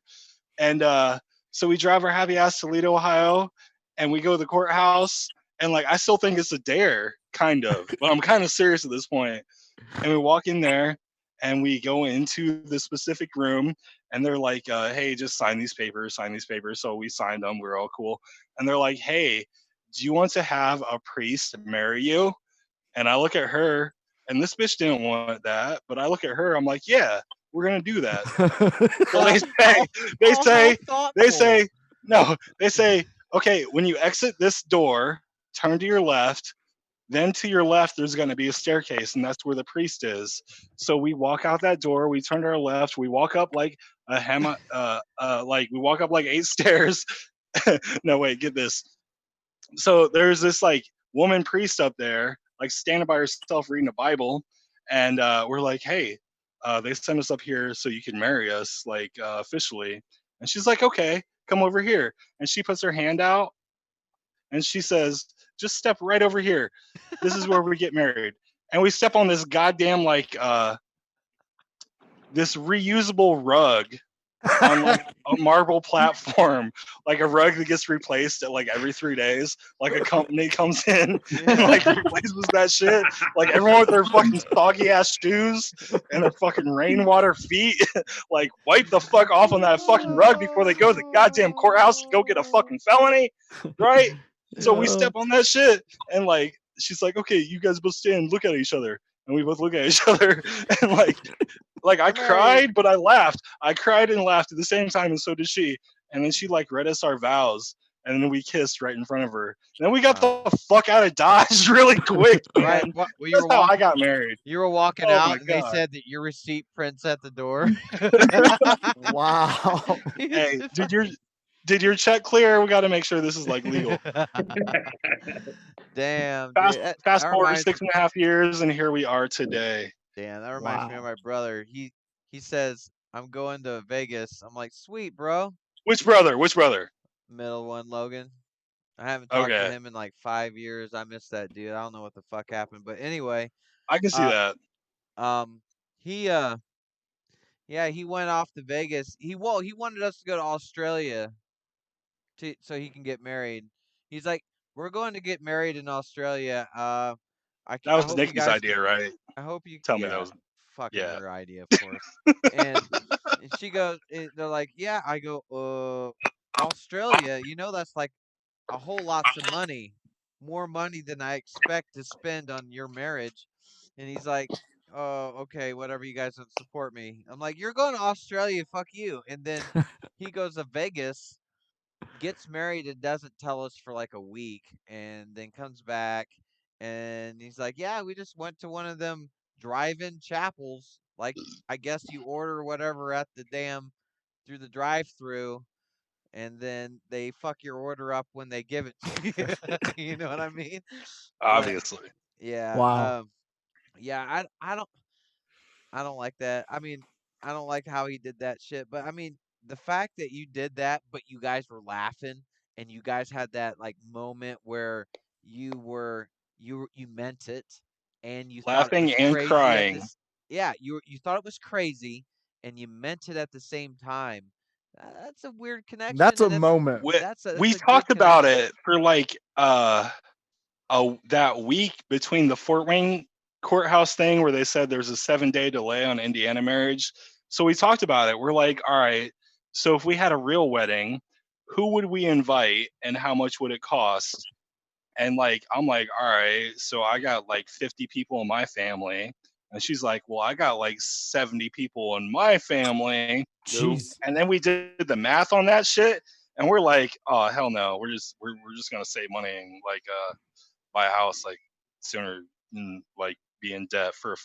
S5: And so we drive our happy ass to Toledo, Ohio, and we go to the courthouse. And like, I still think it's a dare, kind of, but I'm kind of serious at this point. And we walk in there and we go into the specific room and they're like, hey, just sign these papers. So we signed them. We're all cool. And they're like, hey, do you want to have a priest marry you? And I look at her, and this bitch didn't want that, but I look at her, I'm like, yeah, we're gonna do that. So they
S2: how
S5: say, they
S2: thoughtful.
S5: say, no, they say, okay, when you exit this door, turn to your left. Then to your left, there's going to be a staircase, and that's where the priest is. So we walk out that door. We turn to our left. We walk up like a like we walk up like 8 stairs. No, wait, get this. So there's this like woman priest up there, like standing by herself reading the Bible, and we're like, hey, they sent us up here so you can marry us, like officially. And she's like, okay, come over here. And she puts her hand out, and she says, just step right over here. This is where we get married. And we step on this goddamn like this reusable rug on like a marble platform, like a rug that gets replaced at like every 3 days. Like a company comes in and like replaces that shit. Like everyone with their fucking soggy ass shoes and their fucking rainwater feet, like wipe the fuck off on that fucking rug before they go to the goddamn courthouse to go get a fucking felony, right? So we step on that shit, and like she's like, okay, you guys both stand and look at each other, and we both look at each other, and like I cried, but I laughed. I cried and laughed at the same time, and so did she. And then she like read us our vows, and then we kissed right in front of her. And then we got the fuck out of Dodge really quick, man.
S2: Right. Well,
S5: That's how I got married.
S2: You were walking
S5: Oh
S2: out,
S5: my
S2: and they
S5: God.
S2: said that your receipt prints at the door.
S3: Wow.
S5: Hey, did your check clear? We got to make sure this is like legal.
S2: Damn,
S5: Fast,
S2: dude.
S5: fast forward 6.5 years, and here we are today.
S2: Damn, that reminds me of my brother. He says, I'm going to Vegas. I'm like, sweet, bro.
S5: Which brother? Which brother?
S2: Middle one, Logan. I haven't talked to
S5: Okay,
S2: him in like 5 years. I miss that dude. I don't know what the fuck happened, but anyway,
S5: I can see that.
S2: he yeah, he went off to Vegas. He wanted us to go to Australia so he can get married. He's like, we're going to get married in Australia.
S5: That
S2: I
S5: was
S2: hope you
S5: Nikki's
S2: guys
S5: idea, right?
S2: I hope you
S5: Tell me that
S2: yeah,
S5: was
S2: fucking
S5: yeah.
S2: her idea, of course. And she goes, they're like, yeah. I go, Australia. You know that's like a whole lots of money, more money than I expect to spend on your marriage. And he's like, oh, okay, whatever, you guys don't support me. I'm like, you're going to Australia, fuck you. And then he goes to Vegas, gets married, and doesn't tell us for like a week, and then comes back, and he's like, yeah, we just went to one of them drive-in chapels. Like, I guess you order whatever at the damn through the drive-through, and then they fuck your order up when they give it to you. You know what I mean? But
S5: Obviously.
S2: yeah,
S3: Wow.
S2: yeah, I don't like that. I mean, I don't like how he did that shit. But I mean, the fact that you did that, but you guys were laughing, and you guys had that like moment where you meant it, and you thought it
S5: Laughing
S2: was
S5: and
S2: crazy at
S5: crying.
S2: this. Yeah, you thought it was crazy, and you meant it at the same time. That's a weird connection,
S3: That's a
S2: and
S3: moment.
S5: We
S2: that's a good
S5: talked about
S2: connection.
S5: it for like that week between the Fort Wayne courthouse thing where they said there's a 7-day delay on Indiana marriage. So we talked about it. We're like, all right, so if we had a real wedding, who would we invite and how much would it cost? And like, I'm like, all right, so I got like 50 people in my family. And she's like, well, I got like 70 people in my family.
S3: Jeez.
S5: And then we did the math on that shit. And we're like, oh hell no, we're just gonna save money and like buy a house like sooner than like be in debt for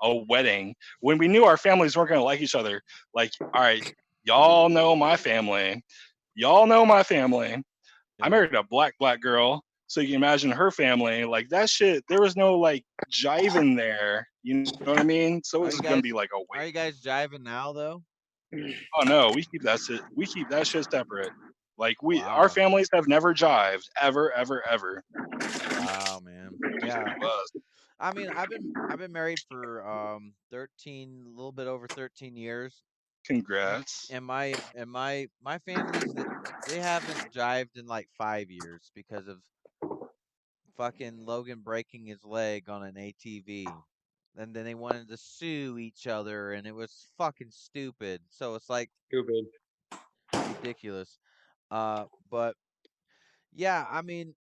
S5: a wedding when we knew our families weren't gonna like each other. Like, all right, y'all know my family. Y'all know my family. I
S2: Yeah.
S5: married a black girl, so you can imagine her family. Like that shit, there was no like jiving there. You know what I mean? So it was gonna be like a
S2: Are
S5: wait.
S2: you guys jiving now though?
S5: Oh no, we keep that shit. We keep that shit separate. Like our
S2: Wow.
S5: families have never jived ever, ever, ever.
S2: Wow, man. Yeah.
S5: Us.
S2: I mean, I've been married for 13, a little bit over 13 years,
S5: Congrats.
S2: and my families, they haven't jived in like 5 years because of fucking Logan breaking his leg on an ATV. And then they wanted to sue each other, and it was fucking stupid. So it's like
S1: Stupid.
S2: ridiculous. But yeah, I mean,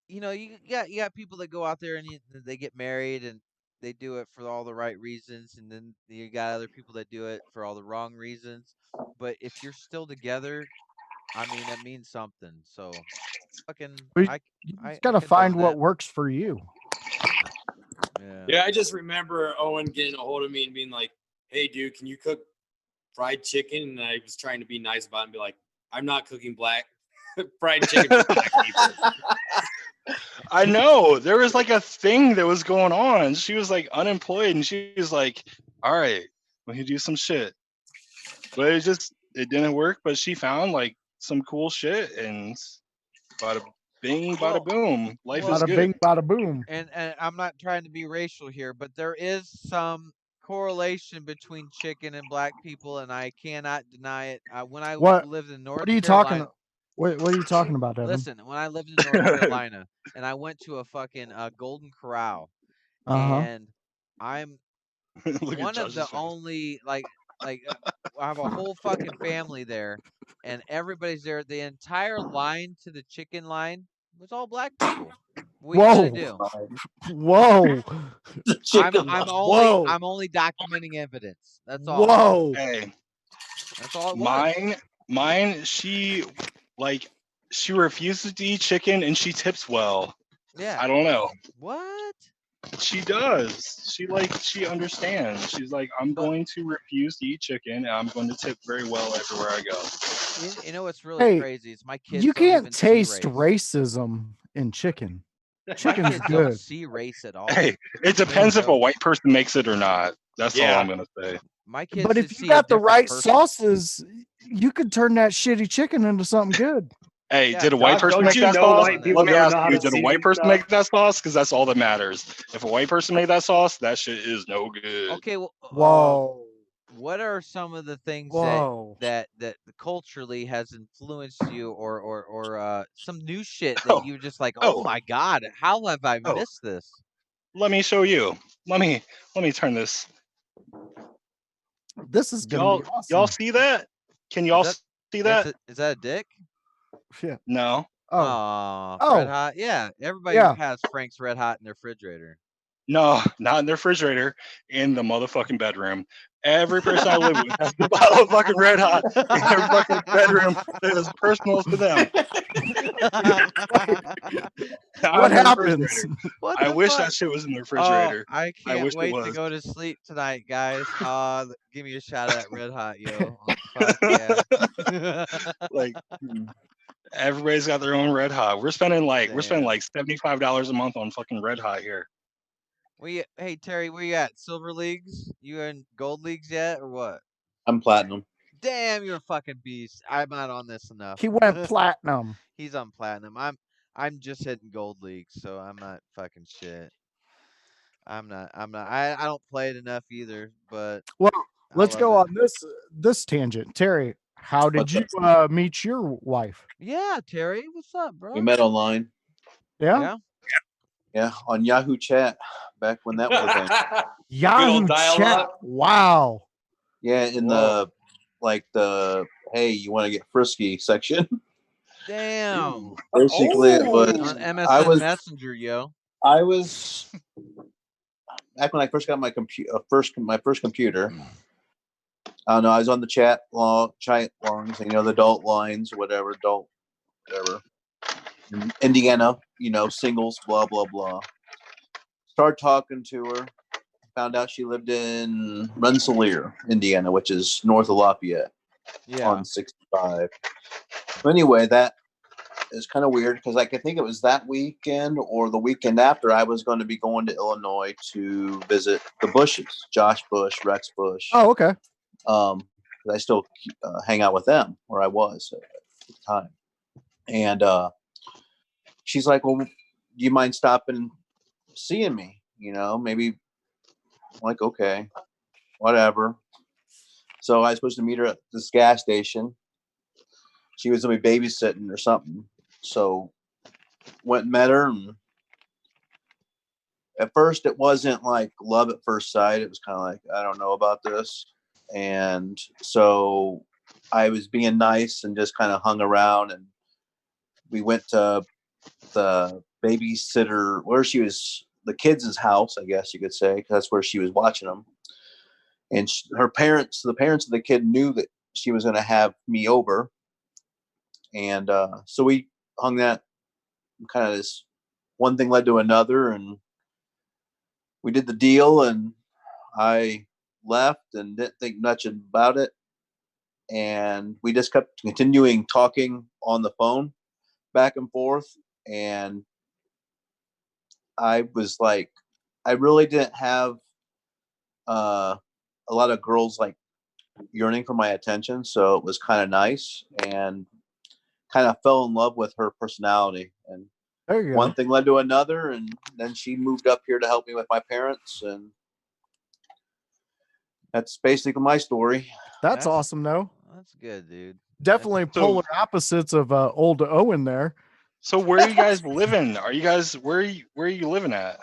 S2: you know, you got people that go out there and they get married and they do it for all the right reasons, and then you got other people that do it for all the wrong reasons. But if you're still together, I mean, that means something. So, fucking,
S3: But you just
S2: I
S3: gotta find
S2: condone
S3: what
S2: that.
S3: works for you.
S2: Yeah.
S1: Yeah, I just remember Owen getting a hold of me and being like, "Hey, dude, can you cook fried chicken?" And I was trying to be nice about it and be like, "I'm not cooking black fried chicken for black people."
S5: I know there was like a thing that was going on. She was like unemployed, and she was like, "All right, let me do some shit." But it didn't work. But she found like some cool shit, and bada bing, bada boom. Life is
S3: Bada
S5: good.
S3: bing, bada boom.
S2: And I'm not trying to be racial here, but there is some correlation between chicken and black people, and I cannot deny it. When I
S3: What
S2: lived in
S3: what
S2: North
S3: are you talking
S2: Carolina,
S3: what are you talking about, Evan?
S2: listen, when I lived in North Carolina, and I went to a fucking Golden Corral,
S3: Uh-huh.
S2: and I'm
S5: Look at
S2: one of
S5: Josh's
S2: the
S5: face.
S2: only I have a whole fucking family there, and everybody's there. The entire line to the chicken line was all black people. What you gonna do?
S3: Whoa.
S4: The chicken
S3: Whoa.
S2: I'm only documenting evidence. That's all.
S3: Whoa.
S5: Hey,
S2: That's all it was.
S5: mine. She refuses to eat chicken, and she tips well.
S2: Yeah.
S5: I don't know.
S2: What?
S5: She does. She understands. She's like, I'm
S2: But
S5: going to refuse to eat chicken, and I'm going to tip very well everywhere I go.
S2: you know what's really
S3: Hey,
S2: crazy is my kids
S3: you
S2: don't
S3: can't
S2: even see
S3: taste
S2: race.
S3: racism in chicken.
S2: My
S3: Chicken's
S2: kids don't
S3: good.
S2: see race at all.
S5: Hey, it
S2: They
S5: depends if a
S2: don't.
S5: white person makes it or not. That's all
S1: Yeah.
S5: I'm gonna say.
S2: My kids
S3: But if
S2: just
S3: you
S2: see a
S3: got the
S2: different
S3: right
S2: person.
S3: sauces, you could turn that shitty chicken into something good.
S5: Hey,
S2: Yeah,
S5: did a white
S1: Josh,
S5: person
S1: don't
S5: make
S1: you
S5: that
S1: know
S5: sauce?
S1: white people
S5: Let me
S1: never
S5: ask
S1: know how
S5: you,
S1: to
S5: did a white
S1: season
S5: person
S1: stuff?
S5: make that sauce? Because that's all that matters. If a white person made that sauce, that shit is no good.
S2: Okay, well,
S3: Whoa.
S2: what are some of the things
S3: Whoa.
S2: that culturally has influenced you, or some new shit that
S5: Oh,
S2: you just like, oh
S5: oh,
S2: my god, how have I
S5: oh.
S2: missed this?
S5: Let me show you. Let me turn this.
S3: This is gonna be
S5: Y'all
S3: awesome.
S5: see that? Can
S2: Is
S5: y'all
S2: that
S5: see that?
S2: is that a dick?
S3: Yeah.
S5: No.
S3: Oh.
S2: Aw, Red
S3: Oh.
S2: Hot. Yeah, everybody
S3: Yeah.
S2: has Frank's Red Hot in their refrigerator.
S5: No, not in the refrigerator, in the motherfucking bedroom. Every person I live with has a bottle of fucking Red Hot in their fucking bedroom that is personal to them. Not
S3: What
S5: in the
S3: happens?
S5: refrigerator.
S2: What
S5: I
S2: the
S5: wish
S2: fuck?
S5: that shit was in the
S2: Oh,
S5: refrigerator.
S2: I
S5: I
S2: can't
S5: wish it
S2: wait to
S5: was.
S2: go to sleep tonight, guys. Give me a shot of that Red Hot, yo. Fuck yeah.
S5: Like everybody's got their own Red Hot. We're spending like
S2: Damn.
S5: $75 a month on fucking Red Hot here.
S2: Hey Terry, where you at? Silver leagues? You in gold leagues yet, or what?
S4: I'm platinum.
S2: Damn, you're a fucking beast. I'm not on this enough.
S3: He went platinum.
S2: He's on platinum. I'm just hitting gold leagues, so I'm not fucking shit. I'm not. I don't play it enough either, but
S3: Well,
S2: I
S3: let's
S2: love
S3: go
S2: it.
S3: on this tangent. Terry, how did
S4: What's
S3: you meet your wife?
S2: Yeah, Terry, what's up, bro?
S4: We met online.
S3: Yeah?
S2: Yeah.
S4: Yeah, on Yahoo Chat back when that was a thing.
S1: Good
S3: Yahoo
S1: old
S3: Chat.
S1: dial-up.
S3: Wow.
S4: Yeah, in
S2: Whoa.
S4: the hey, you want to get frisky section.
S2: Damn.
S4: Basically, it
S2: On
S4: was
S2: MSN Messenger, yo.
S4: I was back when I first got my my first computer. I don't know. I was on the chat lines, the adult lines, whatever. In Indiana, singles, blah blah blah. Started talking to her. Found out she lived in Rensselaer, Indiana, which is north of Lafayette
S2: Yeah.
S4: on 65. But anyway, that is kind of weird because I think it was that weekend or the weekend after I was going to be going to Illinois to visit the Bushes, Josh Bush, Rex Bush.
S3: Oh, okay.
S4: I still hang out with them where I was at the time. And she's like, well, do you mind stopping seeing me? Maybe. I'm like, okay, whatever. So I was supposed to meet her at this gas station. She was going to be babysitting or something. So went and met her. And at first, it wasn't like love at first sight. It was kind of like, I don't know about this. And so I was being nice and just kind of hung around. And we went to the babysitter, where she was, the kids' house, I guess you could say, 'cause that's where she was watching them. And the parents of the kid knew that she was going to have me over. And so we hung that, kind of this one thing led to another, and we did the deal, and I left and didn't think much about it. And we just kept continuing talking on the phone back and forth. And I was like, I really didn't have a lot of girls like yearning for my attention. So it was kind of nice, and kind of fell in love with her personality. And
S3: There you go.
S4: one thing led to another. And then she moved up here to help me with my parents. And that's basically my story.
S3: That's awesome, though.
S2: That's good, dude.
S3: Definitely polar opposites of old Owen there.
S5: So where are you guys living? Are you guys where are you living at?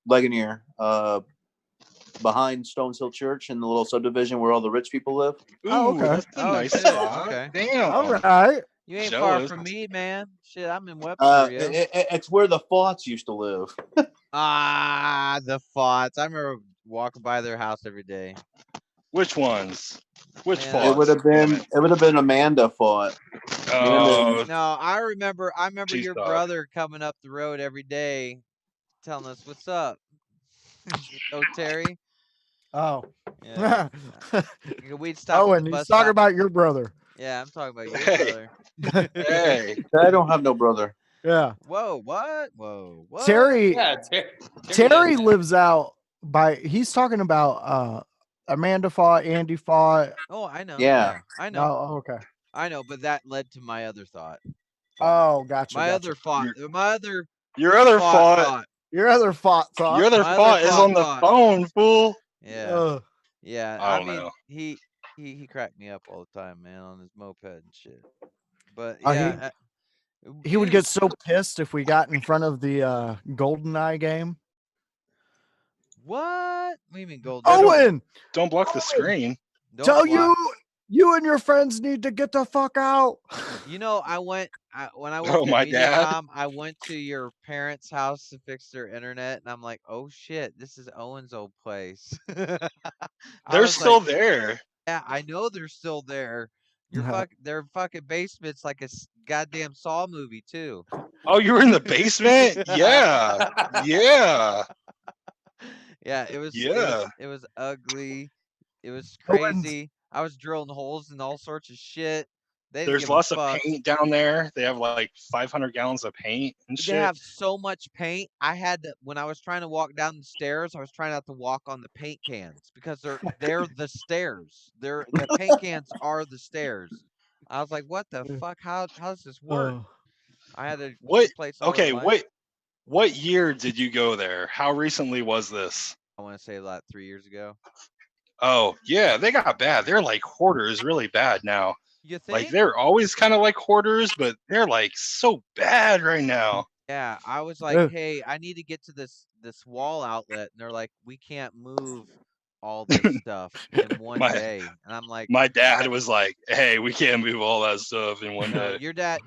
S4: Ligonier, behind Stones Hill Church in the little subdivision where all the rich people live.
S5: Ooh,
S3: Oh, okay.
S5: that's a nice
S2: shit.
S5: spot.
S2: Okay.
S5: Damn.
S3: All right.
S2: You ain't far
S5: Jealous.
S2: from me, man. Shit, I'm in Webster.
S4: It's where the Foughts used to live.
S2: The Foughts. I remember walking by their house every day.
S5: Which ones? Which
S2: Man,
S5: Foughts?
S4: It would have been Amanda Fought.
S5: Oh,
S2: No, I remember
S5: She's
S2: your
S5: dog.
S2: brother coming up the road every day telling us what's up. Oh, Terry.
S3: Oh.
S2: Yeah. We'd stop at
S3: Owen,
S2: the
S3: he's
S2: bus
S3: talking
S2: stop.
S3: about your brother.
S2: Yeah, I'm talking about your
S5: Hey.
S2: brother.
S5: hey.
S4: I don't have no brother.
S3: Yeah.
S2: Whoa, what? Whoa, what?
S3: Terry
S1: Yeah,
S3: Terry lives out by, he's talking about Amanda Fought, Andy Fought.
S2: Oh, I know.
S4: Yeah.
S2: I know.
S3: Oh, okay.
S2: I know, but that led to my other thought.
S3: Oh, gotcha.
S2: My
S3: gotcha.
S2: other thought. My other
S5: Your other
S2: thought.
S5: Fought.
S3: Your other thought.
S5: Your other
S2: My other
S5: Fought is on the
S2: thought.
S5: phone, fool.
S2: Yeah. Yeah.
S5: I
S2: I
S5: don't
S2: mean,
S5: know.
S2: he cracked me up all the time, man, on his moped and shit. But
S3: Oh,
S2: yeah,
S3: he would get so pissed if we got in front of the GoldenEye game.
S2: What do you mean gold?
S3: Owen,
S5: Don't block the screen.
S3: tell you and your friends need to get the fuck out.
S2: You know, when I
S5: Oh,
S2: worked
S5: my
S2: at
S5: dad?
S2: Mediacom, I went to your parents' house to fix their internet, and I'm like, oh shit, this is Owen's old place.
S5: They're still there.
S2: Yeah, I know they're still there. Their fucking basement's like a goddamn Saw movie too.
S5: Oh, you were in the basement? Yeah. Yeah.
S2: Yeah, it was
S5: Yeah.
S2: it was ugly. It was
S3: Owen's-
S2: crazy. I was drilling holes in all sorts of shit. They didn't
S5: There's
S2: give a
S5: lots of
S2: fuck.
S5: paint down there. They have like 500 gallons of paint and
S2: They
S5: shit.
S2: have so much paint. I had to, when I was trying to walk down the stairs, I was trying not to walk on the paint cans because they're the stairs. The paint cans are the stairs. I was like, what the fuck? How does this work? I had to replace all
S5: Okay,
S2: the lights.
S5: what year did you go there? How recently was this?
S2: I want to say like 3 years ago.
S5: Oh, yeah, they got bad. They're like hoarders really bad now.
S2: You think?
S5: Like they're always kind of like hoarders, but they're like so bad right now.
S2: Yeah, I was like, hey, I need to get to this wall outlet, and they're like, we can't move all this stuff in one day. And I'm like,
S5: my dad was like, hey, we can't move all that stuff in one
S2: no,
S5: day.
S2: your dad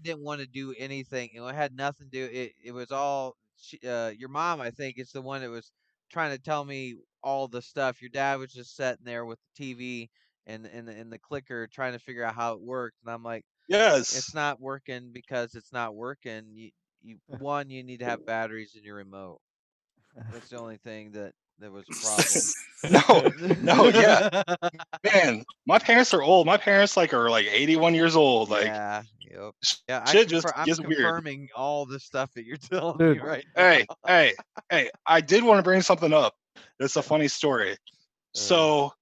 S2: didn't want to do anything. It had nothing to do. It was all your mom. I think is the one that was trying to tell me all the stuff. Your dad was just sitting there with the TV and the clicker, trying to figure out how it worked. And I'm like,
S5: yes,
S2: it's not working because it's not working. You need to have batteries in your remote. That's the only thing that was a problem.
S5: no, yeah, man. My parents are old. My parents are like 81 years old. Like,
S2: yeah, yep. Yeah,
S5: shit just
S2: I'm
S5: gets weird.
S2: confirming all the stuff that you're telling me right now.
S5: Hey! I did want to bring something up. That's a funny story. So,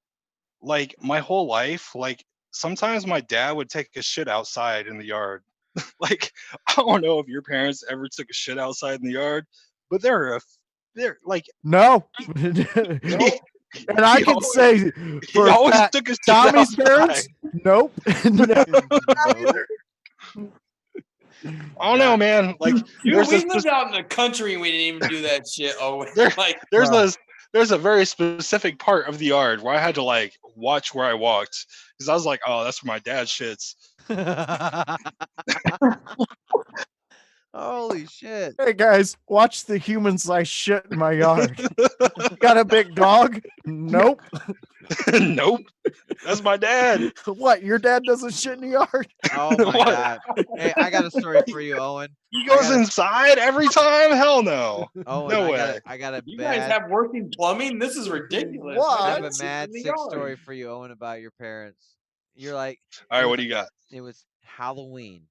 S5: like my whole life, like sometimes my dad would take a shit outside in the yard. Like, I don't know if your parents ever took a shit outside in the yard, but they're like
S3: no. And I can say for
S5: he always
S3: fact,
S5: took his
S3: Tommy's
S5: outside.
S3: parents, nope.
S5: I don't know, man. Like,
S1: dude, we lived out in the country and we didn't even do that shit. Oh,
S5: there's a very specific part of the yard where I had to like watch where I walked because I was like, oh, that's where my dad shits.
S2: Holy shit.
S3: Hey guys, watch the human-sized shit in my yard. Got a big dog? Nope.
S5: Nope. That's my dad.
S3: What? Your dad doesn't shit in the yard?
S2: Oh my
S5: What?
S2: God. Hey, I got a story for you, Owen.
S5: He
S2: I
S5: goes
S2: got a-
S5: inside every time? Hell no.
S2: Owen,
S5: No
S2: I
S5: way.
S2: got a
S1: You guys
S2: bad
S1: have working plumbing? This is ridiculous.
S3: What?
S2: I have a
S1: It's
S2: mad
S1: in the
S2: sick
S1: yard.
S2: story for you, Owen, about your parents. You're like,
S5: All right, what do you got?
S2: it was Halloween.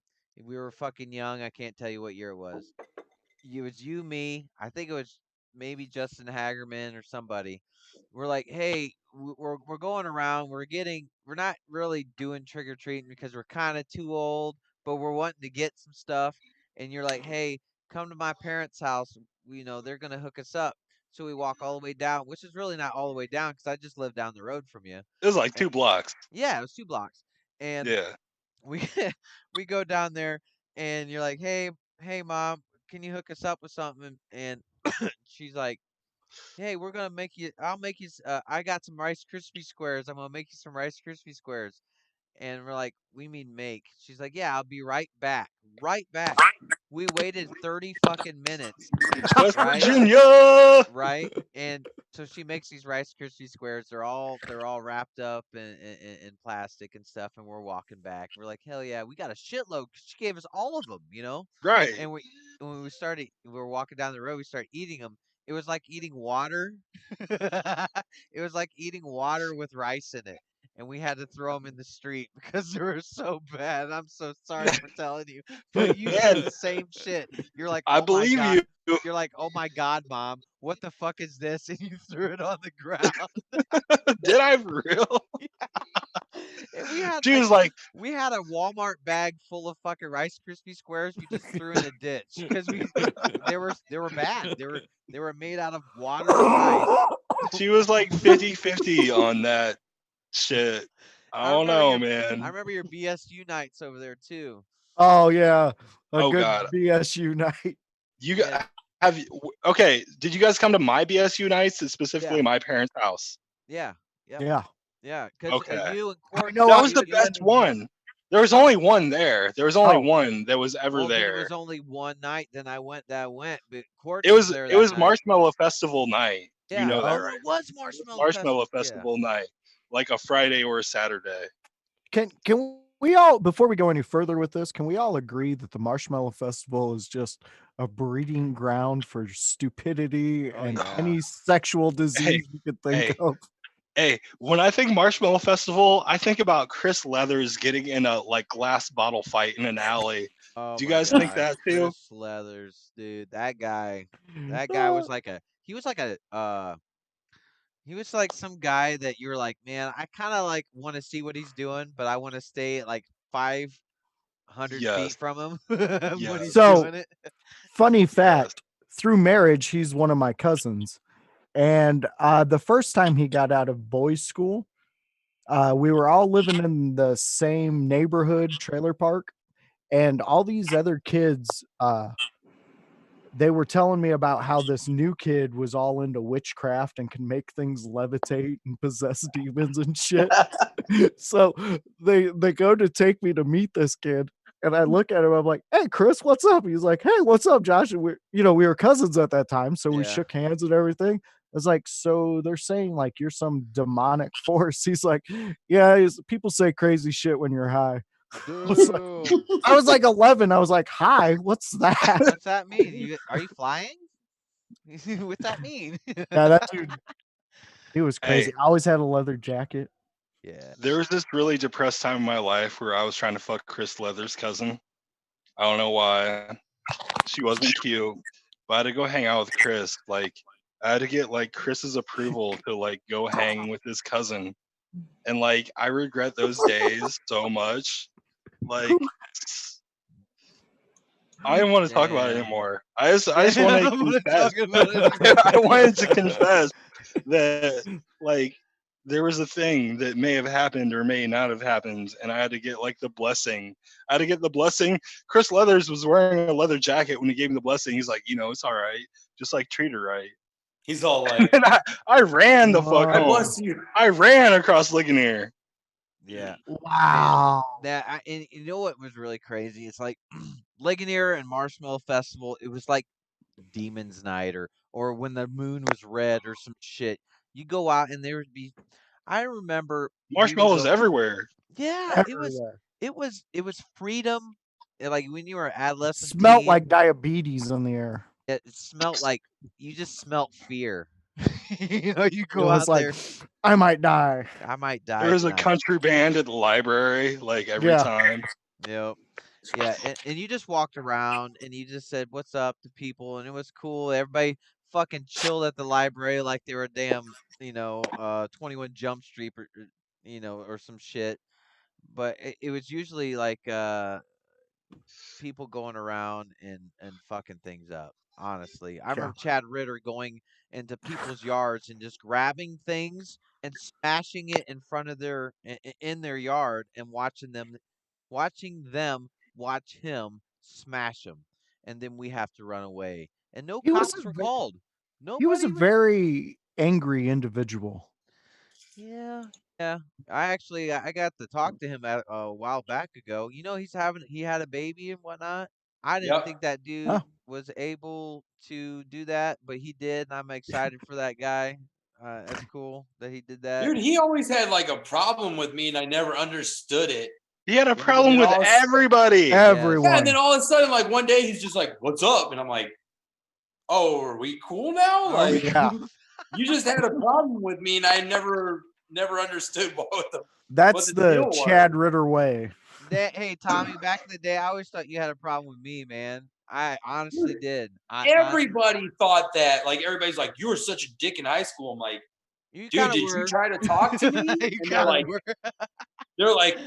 S2: We were fucking young. I can't tell you what year it was. It was you, me. I think it was maybe Justin Hagerman or somebody. We're like, hey, we're going around. We're not really doing trick or treating because we're kind of too old, but we're wanting to get some stuff. And you're like, hey, come to my parents' house. They're gonna hook us up. So we walk all the way down, which is really not all the way down because I just live down the road from you.
S5: It was like 2 blocks.
S2: Yeah, it was 2 blocks. And
S5: Yeah.
S2: we we go down there and you're like, hey mom, can you hook us up with something? And she's like, hey, I'll make you I got some Rice Krispie squares. I'm gonna make you some Rice Krispie squares. And we're like, we mean make. She's like, yeah, I'll be right back. Right back. We waited 30 fucking minutes,
S5: West
S2: right?
S5: Virginia.
S2: Right? And so she makes these Rice Krispie squares. They're all wrapped up in plastic and stuff. And we're walking back. We're like, hell yeah, we got a shitload. She gave us all of them,
S5: Right.
S2: And when we were walking down the road, we started eating them. It was like eating water. It was like eating water with rice in it. And we had to throw them in the street because they were so bad. I'm so sorry for telling you, but you
S5: Man,
S2: did the same shit. You're like,
S5: I
S2: oh my
S5: believe
S2: God.
S5: you.
S2: You're like, oh my God, mom, what the fuck is this? And you threw it on the ground.
S5: Did I for real?
S2: And we had
S5: She was like,
S2: we had a Walmart bag full of fucking Rice Krispie squares. We just threw in the ditch because they were bad. They were made out of water and rice.
S5: she was like 50-50 on that shit. I don't know,
S2: I
S5: man.
S2: remember your BSU nights over there too.
S3: Oh yeah, a
S5: Oh,
S3: good
S5: God.
S3: BSU night.
S5: You
S2: Yeah.
S5: okay? Did you guys come to my BSU nights, specifically
S2: Yeah.
S5: my parents' house?
S2: Yeah. Yep.
S3: Yeah.
S2: Yeah. Because
S5: Okay.
S2: you and Courtney.
S3: know
S5: That
S3: I
S5: was the
S2: you-
S5: best one. There was only one there. There was only
S3: Oh.
S5: one that was ever
S2: Well, then it
S5: there.
S2: was only one night. Then I went. But Courtney
S5: It
S2: was
S5: was
S2: there
S5: it
S2: that
S5: was
S2: night.
S5: Marshmallow Festival night.
S2: Yeah.
S5: You know that,
S2: Oh,
S5: right?
S2: it was Marshmallow
S5: Marshmallow
S2: Festival.
S5: Festival night, like a Friday or a Saturday.
S3: Can we all, before we go any further with this, can we all agree that the Marshmallow Festival is just a breeding ground for stupidity
S2: Oh,
S3: and
S2: yeah.
S3: any sexual disease you could think
S5: hey.
S3: of?
S5: Hey, when I think Marshmallow Festival, I think about Chris Leathers getting in a glass bottle fight in an alley.
S2: Oh
S5: Do you
S2: my
S5: guys think
S2: God,
S5: that too?
S2: Chris Leathers, dude, that guy was like he was like some guy that you were like, man, I kind of like want to see what he's doing, but I want to stay at like 500
S5: Yes.
S2: feet from him when
S5: Yes.
S2: he's
S3: So-
S2: doing it.
S3: Funny
S5: Yes.
S3: fact, through marriage, he's one of my cousins. And the first time he got out of boys' school, we were all living in the same neighborhood trailer park. And all these other kids, they were telling me about how this new kid was all into witchcraft and can make things levitate and possess demons and shit. So they go to take me to meet this kid. And I look at him, I'm like, hey, Chris, what's up? He's like, hey, what's up, Josh? And we were cousins at that time. So we
S2: Yeah.
S3: shook hands and everything. I was like, so they're saying like you're some demonic force. He's like, yeah, people say crazy shit when you're high.
S2: Dude,
S3: I was like 11. I was like, hi, what's that?
S2: what's that mean? Are you flying? What's that mean?
S3: Yeah, that dude, he was crazy.
S5: Hey.
S3: I always had a leather jacket.
S2: Yeah.
S5: There was this really depressed time in my life where I was trying to fuck Chris Leathers' cousin. I don't know why. She wasn't cute, but I had to go hang out with Chris. Like, I had to get like Chris's approval to like go hang with his cousin. And like, I regret those days so much. Like, I didn't want to talk about it
S2: Damn.
S5: anymore. I just
S2: I don't
S5: wanted
S2: wanna
S5: to confess.
S2: talk about it anymore.
S5: I wanted to confess that like there was a thing that may have happened or may not have happened, and I had to get like the blessing. I had to get the blessing. Chris Leathers was wearing a leather jacket when he gave me the blessing. He's like, it's all right. Just like treat her right.
S1: He's all like,
S5: And I ran the fuck
S1: I
S5: home.
S1: bless you.
S5: I ran across Ligonier.
S2: Yeah.
S3: Wow.
S2: And you know what was really crazy? It's like Ligonier and Marshmallow Festival. It was like Demon's Night or when the moon was red or some shit. You go out and there would be. I remember we would
S5: Marshmallows
S2: go.
S5: everywhere.
S2: Yeah,
S3: Everywhere.
S2: it was freedom. Like when you were an adolescent
S3: Smelt
S2: teen,
S3: like diabetes in the air.
S2: it smelled like you just smelt fear. You know, you
S3: It
S2: go
S3: was
S2: out
S3: like,
S2: there.
S3: I might die.
S2: I might
S5: There
S2: die
S5: was a
S2: tonight.
S5: country band at the library, like every
S3: Yeah.
S5: time.
S2: Yep. Yeah, and you just walked around and you just said what's up to people and it was cool. Everybody fucking chilled at the library like they were a damn, 21 Jump Street or some shit. But it was usually like people going around and fucking things up. Honestly, I
S3: Yeah.
S2: remember Chad Ritter going into people's yards and just grabbing things and smashing it in front of in their yard and watching them watch him smash them, and then we have to run away. And no
S3: He was
S2: cops were called.
S3: he was a
S2: Nobody was.
S3: very angry individual.
S2: Yeah, yeah. I got to talk to him a while back ago. You know, he had a baby and whatnot. I didn't think
S1: Yep.
S2: that dude
S3: Huh.
S2: was able to do that, but he did, and I'm excited for that guy. That's cool that he did that.
S1: Dude, he always had like a problem with me, and I never understood it.
S5: He had a
S1: And
S5: problem
S1: then
S5: with
S1: all of a
S5: everybody.
S2: Yes.
S3: Everyone.
S1: Yeah, and then all of a sudden, like one day, he's just like, "What's up?" And I'm like, "Oh, are we cool now?"
S2: Are we
S1: Like,
S3: Yeah.
S2: cool?
S1: you just had a problem with me, and I never understood what
S3: That's
S1: the
S3: the
S1: deal
S3: Chad
S1: was.
S3: Ritter way.
S2: Hey Tommy, back in the day, I always thought you had a problem with me, man. I honestly
S1: Dude,
S2: did.
S1: everybody thought that. Like, everybody's like, "You were such a dick in high school." I'm like,
S2: You
S1: "Dude,
S2: kind of
S1: did you
S2: were.
S1: try to talk to me?"
S2: You
S1: And
S2: kind of were.
S1: they're like,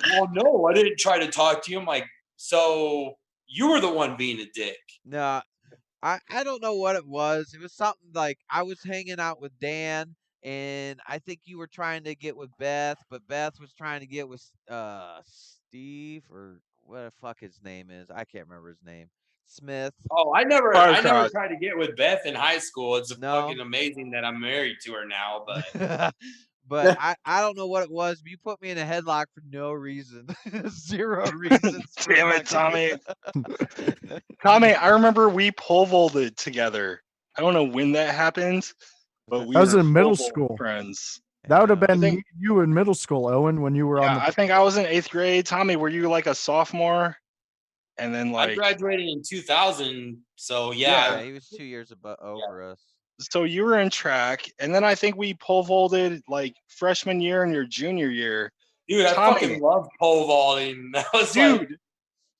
S1: "Well, no, I didn't try to talk to you." I'm like, "So you were the one being a dick."
S2: No, I don't know what it was. It was something like I was hanging out with Dan, and I think you were trying to get with Beth, but Beth was trying to get with Steve or what the fuck his name is. I can't remember his name. Smith.
S1: Oh, I never
S5: Firecracker.
S1: tried to get with Beth in high school. It's
S2: No.
S1: fucking amazing that I'm married to her now, but
S2: But I don't know what it was. But you put me in a headlock for no reason. Zero reasons.
S5: Damn it, Tommy. Tommy, I remember we pole vaulted together. I don't know when that happened, but we
S3: That was
S5: were
S3: in middle
S5: pole vault
S3: school.
S5: friends.
S3: That would have
S2: Yeah.
S3: been
S5: think-
S3: you in middle school, Owen, when you were on
S5: Yeah,
S3: the.
S5: I think I was in 8th grade. Tommy, were you like a sophomore? And then
S1: I
S5: like,
S1: graduated in 2000. So
S2: Yeah,
S1: yeah,
S2: he was 2 years over us.
S5: so you were in track, and then I think we pole vaulted like freshman year and your junior year.
S1: dude, I
S5: Tommy.
S1: fucking love pole vaulting. That was
S5: Dude,
S1: like,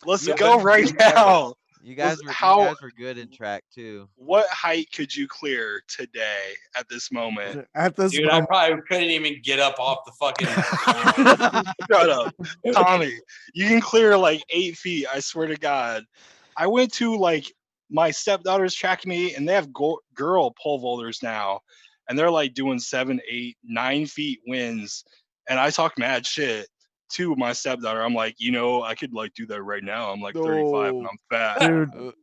S5: let's
S1: yeah,
S5: go
S1: that's
S5: right
S1: incredible.
S5: now.
S2: You guys
S5: How-
S2: were good in track too.
S5: What height could you clear today at this moment?
S3: At this
S1: Dude, I
S3: moment,
S1: probably couldn't even get up off the fucking.
S5: Shut up. Tommy, you can clear like 8 feet, I swear to God. I went to like my stepdaughter's track meet, and they have girl pole vaulters now, and they're like doing 7, 8, 9 feet wins. And I talk mad shit to my stepdaughter. I'm like, I could like do that right now. I'm like 35 and I'm fat.
S3: dude.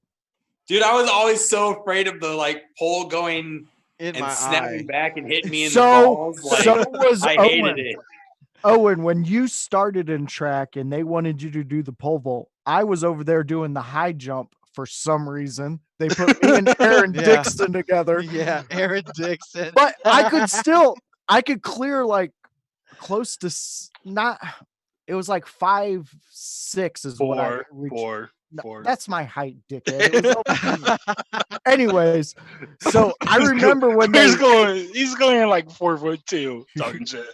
S1: Dude, I was always so afraid of the like pole going
S2: In
S1: and
S2: my
S1: snapping
S2: eye.
S1: back and hitting me in the
S3: So
S1: balls. Like,
S3: so was
S1: I hated
S3: Owen.
S1: it.
S3: Owen, when you started in track and they wanted you to do the pole vault, I was over there doing the high jump for some reason. They put me and Aaron
S2: Yeah.
S3: Dixon together.
S2: Yeah, Aaron Dixon.
S3: But I could clear like close to not. It was like 5'6" is what I reached. No,
S5: Four.
S3: that's my height, dickhead. It was over anyways, so I remember when
S5: he's going in like 4'2", talking shit.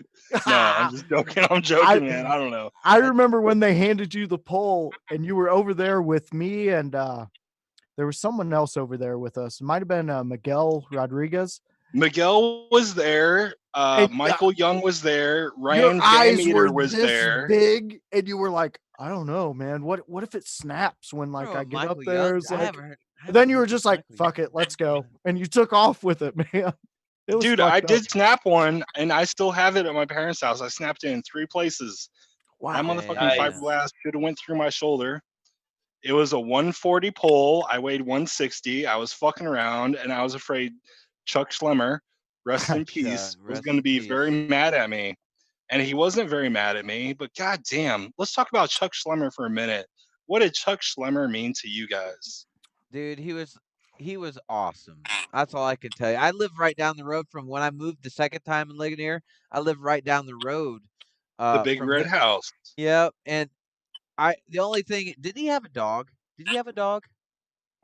S5: No, I'm just joking. I'm joking, man. I don't know.
S3: I remember when they handed you the pole and you were over there with me and there was someone else over there with us. It might have been Miguel Rodriguez.
S5: Miguel was there.
S3: And,
S5: Michael Young was there.
S3: Your
S5: Ryan
S3: eyes
S5: Van
S3: were
S5: Meter was
S3: this
S5: there.
S3: big, and you were like, "I don't know, man. What if it snaps when like I get up there?" It's like, then you were just like, "Fuck it, let's go," and you took off with it, man. It was
S5: Dude,
S3: fucked
S5: I
S3: up.
S5: did snap one, and I still have it at my parents' house. I snapped it in 3 places.
S3: Wow.
S5: That motherfucking
S1: Nice.
S5: fiberglass should have went through my shoulder. It was a 140 pole. I weighed 160. I was fucking around, and I was afraid Chuck Schlemmer, rest in peace, was
S2: rest
S5: going to
S2: in
S5: be
S2: peace.
S5: very mad at me. and he wasn't very mad at me. But goddamn, let's talk about Chuck Schlemmer for a minute. What did Chuck Schlemmer mean to you guys?
S2: Dude, he was awesome. That's all I can tell you. I live right down the road from when I moved the second time in Ligonier. I live right down the road
S5: The big
S2: from
S5: red
S2: him.
S5: house.
S2: Yep, and the only thing, did he have a dog? Did he have a dog?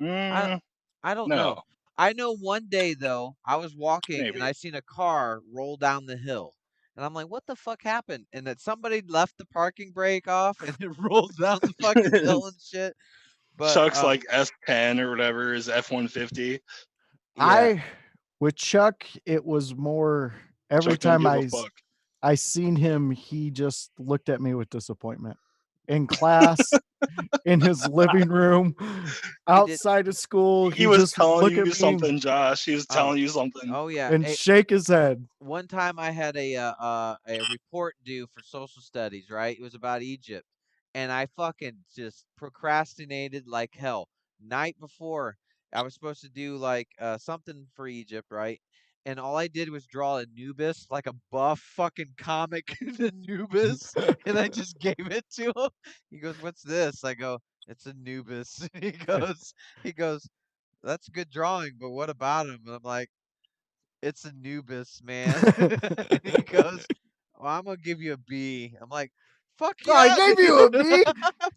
S2: I I don't know.
S5: No,
S2: I know one day though, I was walking and
S5: maybe.
S2: I seen a car roll down the hill. And I'm like, what the fuck happened? And that somebody left the parking brake off and it rolled down the fucking hill and shit. But
S5: Chuck's like S10 or whatever is F-150.
S2: yeah.
S3: With Chuck, it was more every
S5: Chuck don't
S3: time
S5: give a fuck.
S3: I seen him, he just looked at me with disappointment. In class, in his living room, outside of school,
S5: He was
S3: just
S5: telling
S3: look
S5: you
S3: at me
S5: something, Josh. He was telling you something.
S2: Oh yeah.
S3: and
S2: Hey,
S3: shake his head.
S2: one time I had a report due for social studies, right? It was about Egypt. And I fucking just procrastinated like hell. Night before, I was supposed to do like something for Egypt, right? And all I did was draw Anubis, like a buff fucking comic Anubis, and I just gave it to him. He goes, "What's this?" I go, "It's Anubis." He goes, "That's a good drawing, but what about him?" And I'm like, "It's Anubis, man." And he goes, "Well, I'm gonna give you a B." I'm like, "Fuck
S3: Oh, I
S2: yeah,
S3: gave
S2: dude.
S3: you a B.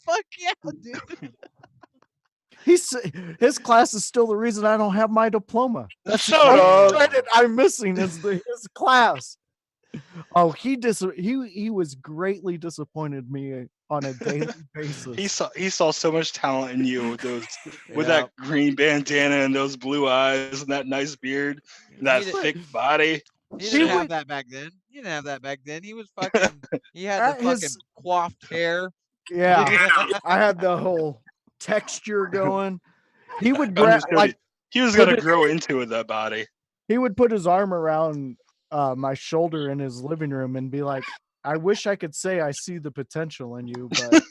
S2: Fuck yeah, dude."
S3: His class is still the reason I don't have my diploma. That's the
S5: Shut
S3: only
S5: up.
S3: credit I'm missing is his class. Oh, he was greatly disappointed me on a daily basis.
S5: He saw so much talent in you with those with
S2: Yeah.
S5: that green bandana and those blue eyes and that nice beard and that
S2: He,
S5: thick body.
S2: he
S3: He
S2: didn't have
S3: would
S2: that back then. He didn't have that back then. He was fucking. He had the
S3: at his
S2: fucking coiffed hair.
S3: yeah. I had the whole texture going. He would grab
S5: He was gonna grow into it, that body.
S3: he would put his arm around my shoulder in his living room and be like, I wish I could say I see the potential in you, but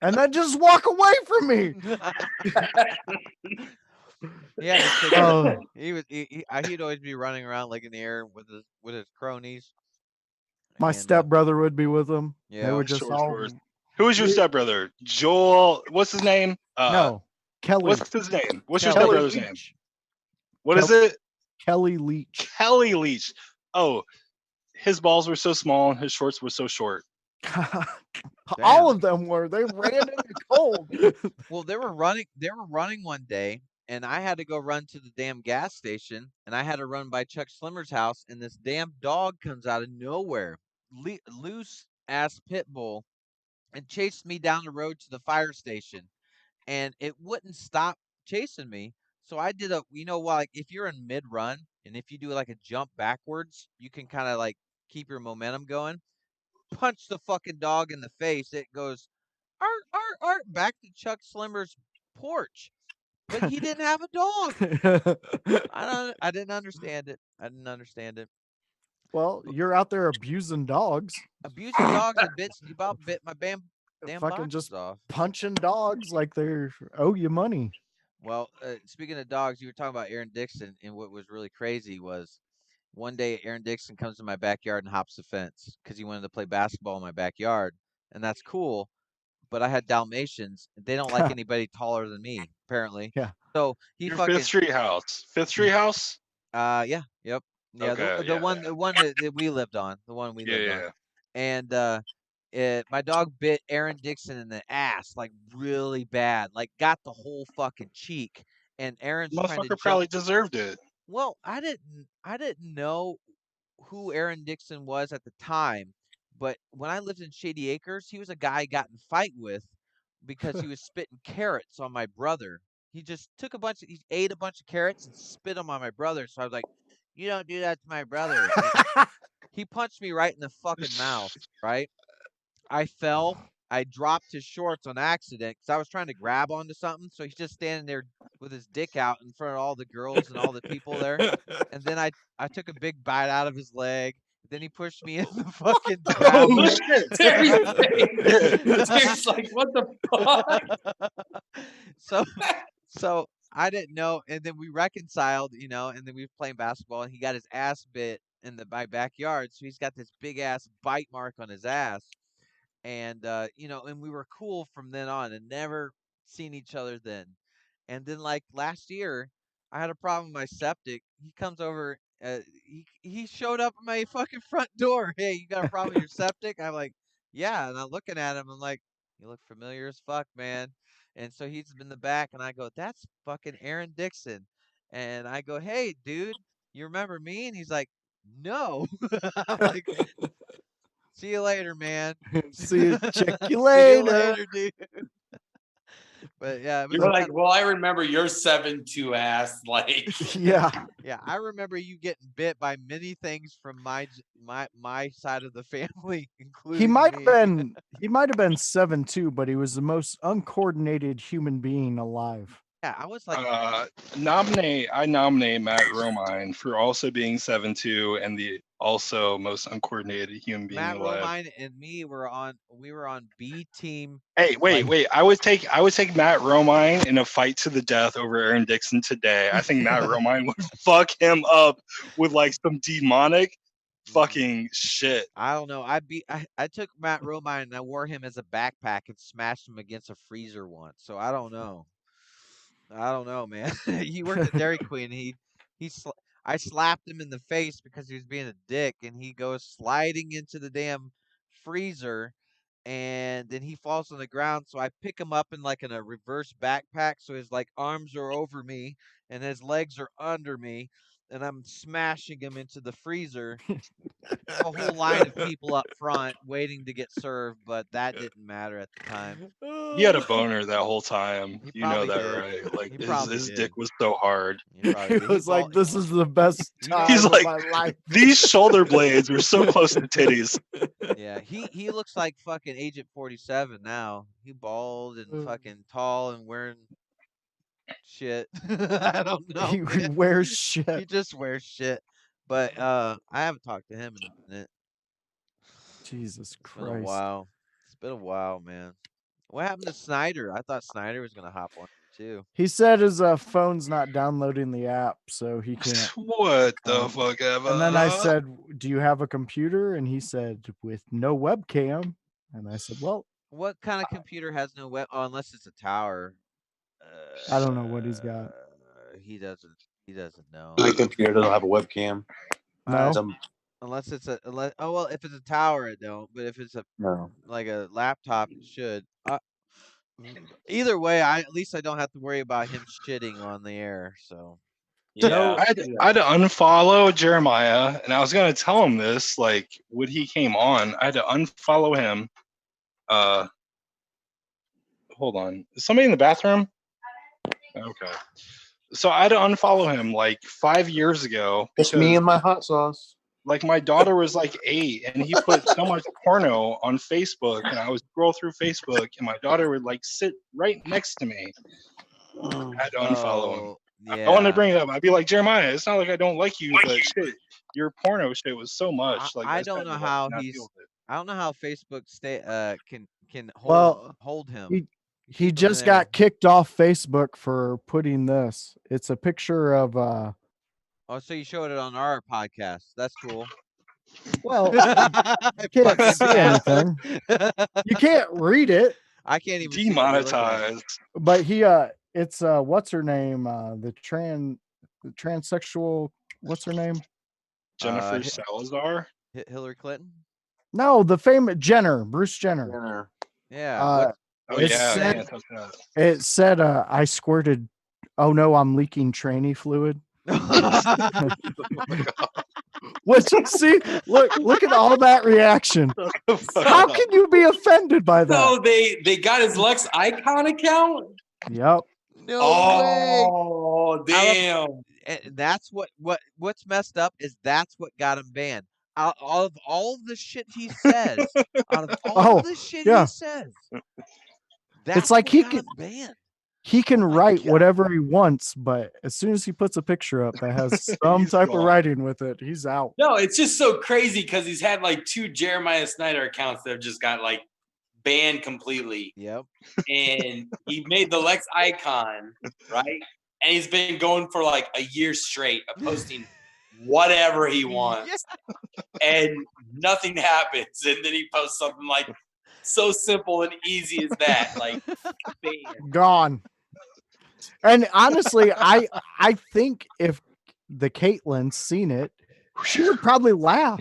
S3: and then just walk away from me.
S2: Yeah,
S3: Oh.
S2: he'd always be running around like in the air with his cronies.
S3: My
S2: And,
S3: stepbrother would be with him. They
S2: yeah.
S3: would just
S5: Short
S3: all
S5: shorts. Who was your stepbrother? Joel. What's his name?
S3: no Kelly.
S5: What's his name? What's your
S2: Kelly
S5: stepbrother's name?
S3: Leach.
S5: What is it?
S3: Kelly Leach.
S5: Kelly Leach. Oh, his balls were so small and his shorts were so short.
S3: All of them were. They ran in the cold.
S2: Well, they were running one day, and I had to go run to the damn gas station, and I had to run by Chuck Slimmer's house, and this damn dog comes out of nowhere, loose ass pit bull, and chased me down the road to the fire station, and it wouldn't stop chasing me. So I did like if you're in mid run, and if you do like a jump backwards, you can kind of like keep your momentum going. Punch the fucking dog in the face. It goes art, art, art, back to Chuck Slimmer's porch. But he didn't have a dog. I didn't understand it. I didn't understand it.
S3: Well, you're out there abusing dogs.
S2: Abusing dogs and you about bit my damn
S3: Fucking
S2: boxes
S3: just
S2: off.
S3: punching dogs like they owe you money.
S2: Well, speaking of dogs, you were talking about Aaron Dixon, and what was really crazy was one day Aaron Dixon comes to my backyard and hops the fence because he wanted to play basketball in my backyard, and that's cool. But I had Dalmatians. They don't like anybody taller than me, apparently.
S3: Yeah.
S2: So he
S5: Your
S2: fucking
S5: Fifth Street house. Fifth Street house?
S2: yeah, yep. Yeah,
S5: Okay,
S2: the one that we lived on, the one we lived on.
S5: Yeah.
S2: And my dog bit Aaron Dixon in the ass like really bad, like got the whole fucking cheek. And Aaron's trying to
S5: Motherfucker
S2: jump.
S5: probably deserved it.
S2: Well, I didn't know who Aaron Dixon was at the time, but when I lived in Shady Acres, he was a guy I got in a fight with because he was spitting carrots on my brother. He just he ate a bunch of carrots and spit them on my brother. So I was like, "You don't do that to my brother." And he punched me right in the fucking mouth, right? I fell. I dropped his shorts on accident because I was trying to grab onto something. So he's just standing there with his dick out in front of all the girls and all the people there. And then I took a big bite out of his leg. Then he pushed me in the fucking
S1: Oh
S2: driveway.
S1: shit! Terry's like, what the fuck?
S2: So I didn't know, and then we reconciled, and then we were playing basketball, and he got his ass bit in my backyard. So he's got this big ass bite mark on his ass. And and we were cool from then on and never seen each other then. And then like last year, I had a problem with my septic. He comes over, he showed up at my fucking front door. Hey, you got a problem with your septic? I'm like, yeah. And I'm looking at him. I'm like, you look familiar as fuck, man. And so he's in the back, and I go, that's fucking Aaron Dixon. And I go, hey, dude, you remember me? And he's like, no. I'm like, see you later, man.
S3: See you. Check you
S2: See you
S3: later.
S2: later, dude. But yeah, it was
S1: You're like, well, I remember your 7'2" ass. Like,
S3: Yeah.
S2: yeah, I remember you getting bit by many things from my side of the family, including
S3: He might have
S2: me.
S3: been 7'2", but he was the most uncoordinated human being alive.
S2: Yeah, I was like,
S5: I nominate Matt Romine for also being 7'2" and the also most uncoordinated human being
S2: Matt
S5: alive.
S2: Romine and me were on B team.
S5: Hey, wait. I would take Matt Romine in a fight to the death over Aaron Dixon today. I think Matt Romine would fuck him up with like some demonic fucking shit.
S2: I don't know. I took Matt Romine and I wore him as a backpack and smashed him against a freezer once. So I don't know. I don't know, man. He worked at Dairy Queen. I slapped him in the face because he was being a dick, and he goes sliding into the damn freezer, and then he falls on the ground. So I pick him up in a reverse backpack, so his like arms are over me and his legs are under me, and I'm smashing him into the freezer. A whole line of people up front waiting to get served, but that didn't matter at the time.
S5: He had a boner that whole time.
S2: He
S5: You know
S2: probably
S5: that,
S2: did.
S5: right? Like
S2: He probably
S5: his
S2: did.
S5: dick was so hard.
S2: He probably
S3: He
S2: did.
S3: was like, this is the best time
S5: He's
S3: of
S5: like,
S3: my life.
S5: these shoulder blades were so close to titties.
S2: Yeah, he looks like fucking Agent 47 now. He bald and fucking tall and wearing shit. I don't know.
S3: He
S2: Man.
S3: wears
S2: He
S3: shit.
S2: just wears shit. But I haven't talked to him in a minute.
S3: Jesus
S2: It's been a
S3: Christ.
S2: while. It's been a while, man. What happened to Snyder? I thought Snyder was gonna hop on too.
S3: He said his phone's not downloading the app, so he can't.
S5: What the fuck ever?
S3: And then I said, do you have a computer? And he said, with no webcam. And I said, well,
S2: What kind of computer has no web? Oh, unless it's a tower.
S3: I don't know what he's got.
S2: He doesn't. He doesn't know.
S4: My computer doesn't have a webcam.
S3: No.
S2: Unless it's oh well, if it's a tower, it don't. But if it's like a laptop, it should. Either way, at least I don't have to worry about him shitting on the air. So
S1: yeah,
S5: I had to unfollow Jeremiah, and I was gonna tell him this, like when he came on. I had to unfollow him. Hold on. Is somebody in the bathroom? Okay. So I had to unfollow him like 5 years ago.
S4: It's me and my hot sauce.
S5: Like my daughter was like 8, and he put so much porno on Facebook, and I would scroll through Facebook, and my daughter would like sit right next to me. I had to unfollow him.
S2: Yeah.
S5: I wanted to bring it up. I'd be like, Jeremiah, it's not like I don't like you, but shit, your porno shit was so much. Like
S2: I don't know how I don't know how Facebook can hold him.
S3: He just got kicked off Facebook for putting this. It's a picture of
S2: Oh, so you showed it on our podcast. That's cool.
S3: Well, you can't see anything. You can't read it.
S2: I can't even
S5: demonetized.
S3: But it's what's her name? The transsexual. What's her name?
S5: Jennifer Salazar.
S2: Hillary Clinton.
S3: No, the famous Bruce Jenner.
S2: Yeah.
S3: It said I squirted. Oh no, I'm leaking tranny fluid. Which see, look at all that reaction. How can you be offended by that?
S1: So they got his Lex Icon account.
S3: Yep.
S1: No way. Damn.
S2: And that's what's messed up is that's what got him banned. Out of all of the shit he says, he says,
S3: it's like he can write whatever he wants, but as soon as he puts a picture up that has some type of writing with it, he's out.
S1: No, it's just so crazy because he's had like 2 Jeremiah Snyder accounts that have just got like banned completely.
S2: Yep.
S1: And he made the Lex Icon, right? And he's been going for like a year straight of posting whatever he wants, and nothing happens. And then he posts something like so simple and easy as that, like bam.
S3: Gone. And honestly, I think if the Caitlin's seen it, she would probably laugh.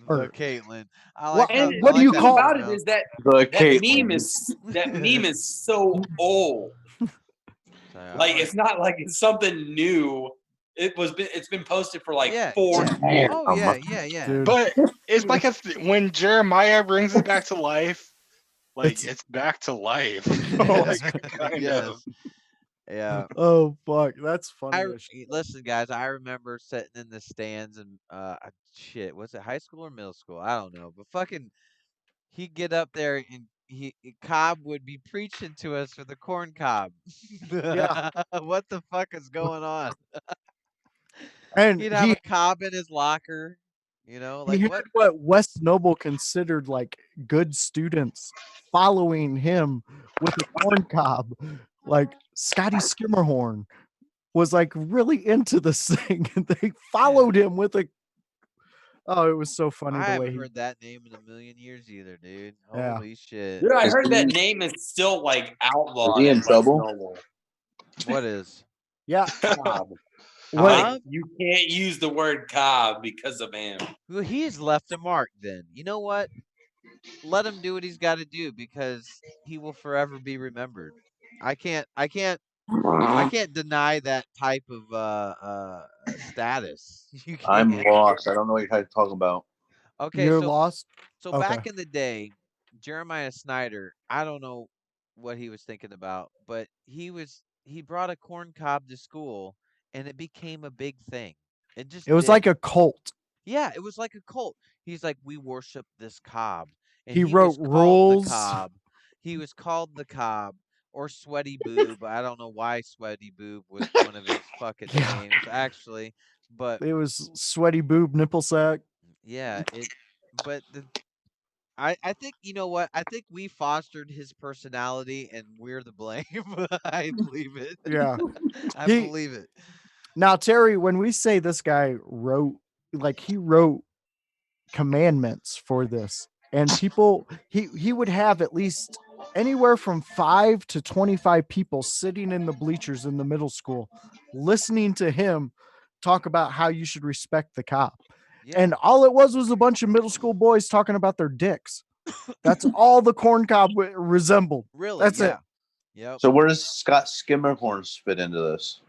S2: The Caitlin. I like
S1: And
S3: what do you
S1: the thing
S3: call
S1: about it is that that meme is so old. Like it's not like it's something new. It's been posted for like 4 years.
S2: Oh yeah.
S3: Dude.
S5: But it's like when Jeremiah brings it back to life, like it's back to life. Like, kind of.
S2: Yeah.
S3: Oh fuck, that's funny.
S2: Listen, guys, I remember sitting in the stands and shit, was it high school or middle school? I don't know, but fucking, he'd get up there and Cobb would be preaching to us for the corn cob.
S3: Yeah.
S2: What the fuck is going on?
S3: And
S2: he'd have a cob in his locker. You know, like
S3: he had what West Noble considered like good students following him with a corn cob. Like Scotty Skimmerhorn was like really into this thing, and they followed him with a. Oh, it was so funny.
S2: I
S3: the way
S2: haven't heard that name in a million years either, dude.
S3: Yeah.
S2: Holy shit.
S1: Dude, I heard that name is still like outlawed.
S4: Is he in
S1: West
S4: trouble?
S1: Noble.
S2: What is?
S3: Yeah.
S1: Cobb.
S3: What?
S1: Like, you can't use the word Cobb because of him.
S2: Well, he's left a mark then. You know what? Let him do what he's got to do because he will forever be remembered. I can't deny that type of status. You
S4: I'm
S2: can't.
S4: lost. I don't know what you're talking about.
S2: Okay,
S3: You're
S2: so
S3: lost.
S2: so
S3: Okay.
S2: back in the day, Jeremiah Snyder, I don't know what he was thinking about, but he brought a corn cob to school and it became a big thing.
S3: It was like a cult.
S2: Yeah, it was like a cult. He's like, we worship this cob. And
S3: He wrote
S2: was called
S3: rules.
S2: The cob. He was called the cob or Sweaty Boob. I don't know why Sweaty Boob was one of his fucking names, actually. But
S3: it was Sweaty Boob Nipple Sack.
S2: Yeah, I think, you know what? I think we fostered his personality and we're the blame. I believe it.
S3: Yeah.
S2: I believe it.
S3: Now, Terry, when we say this guy wrote, like he wrote commandments for this, and people, he would have at least anywhere from 5 to 25 people sitting in the bleachers in the middle school, listening to him talk about how you should respect the cop. Yeah. And all it was a bunch of middle school boys talking about their dicks. That's all the corn cob resembled.
S2: Really?
S3: That's it.
S2: Yep.
S4: So where does Scott Skimmerhorns fit into this?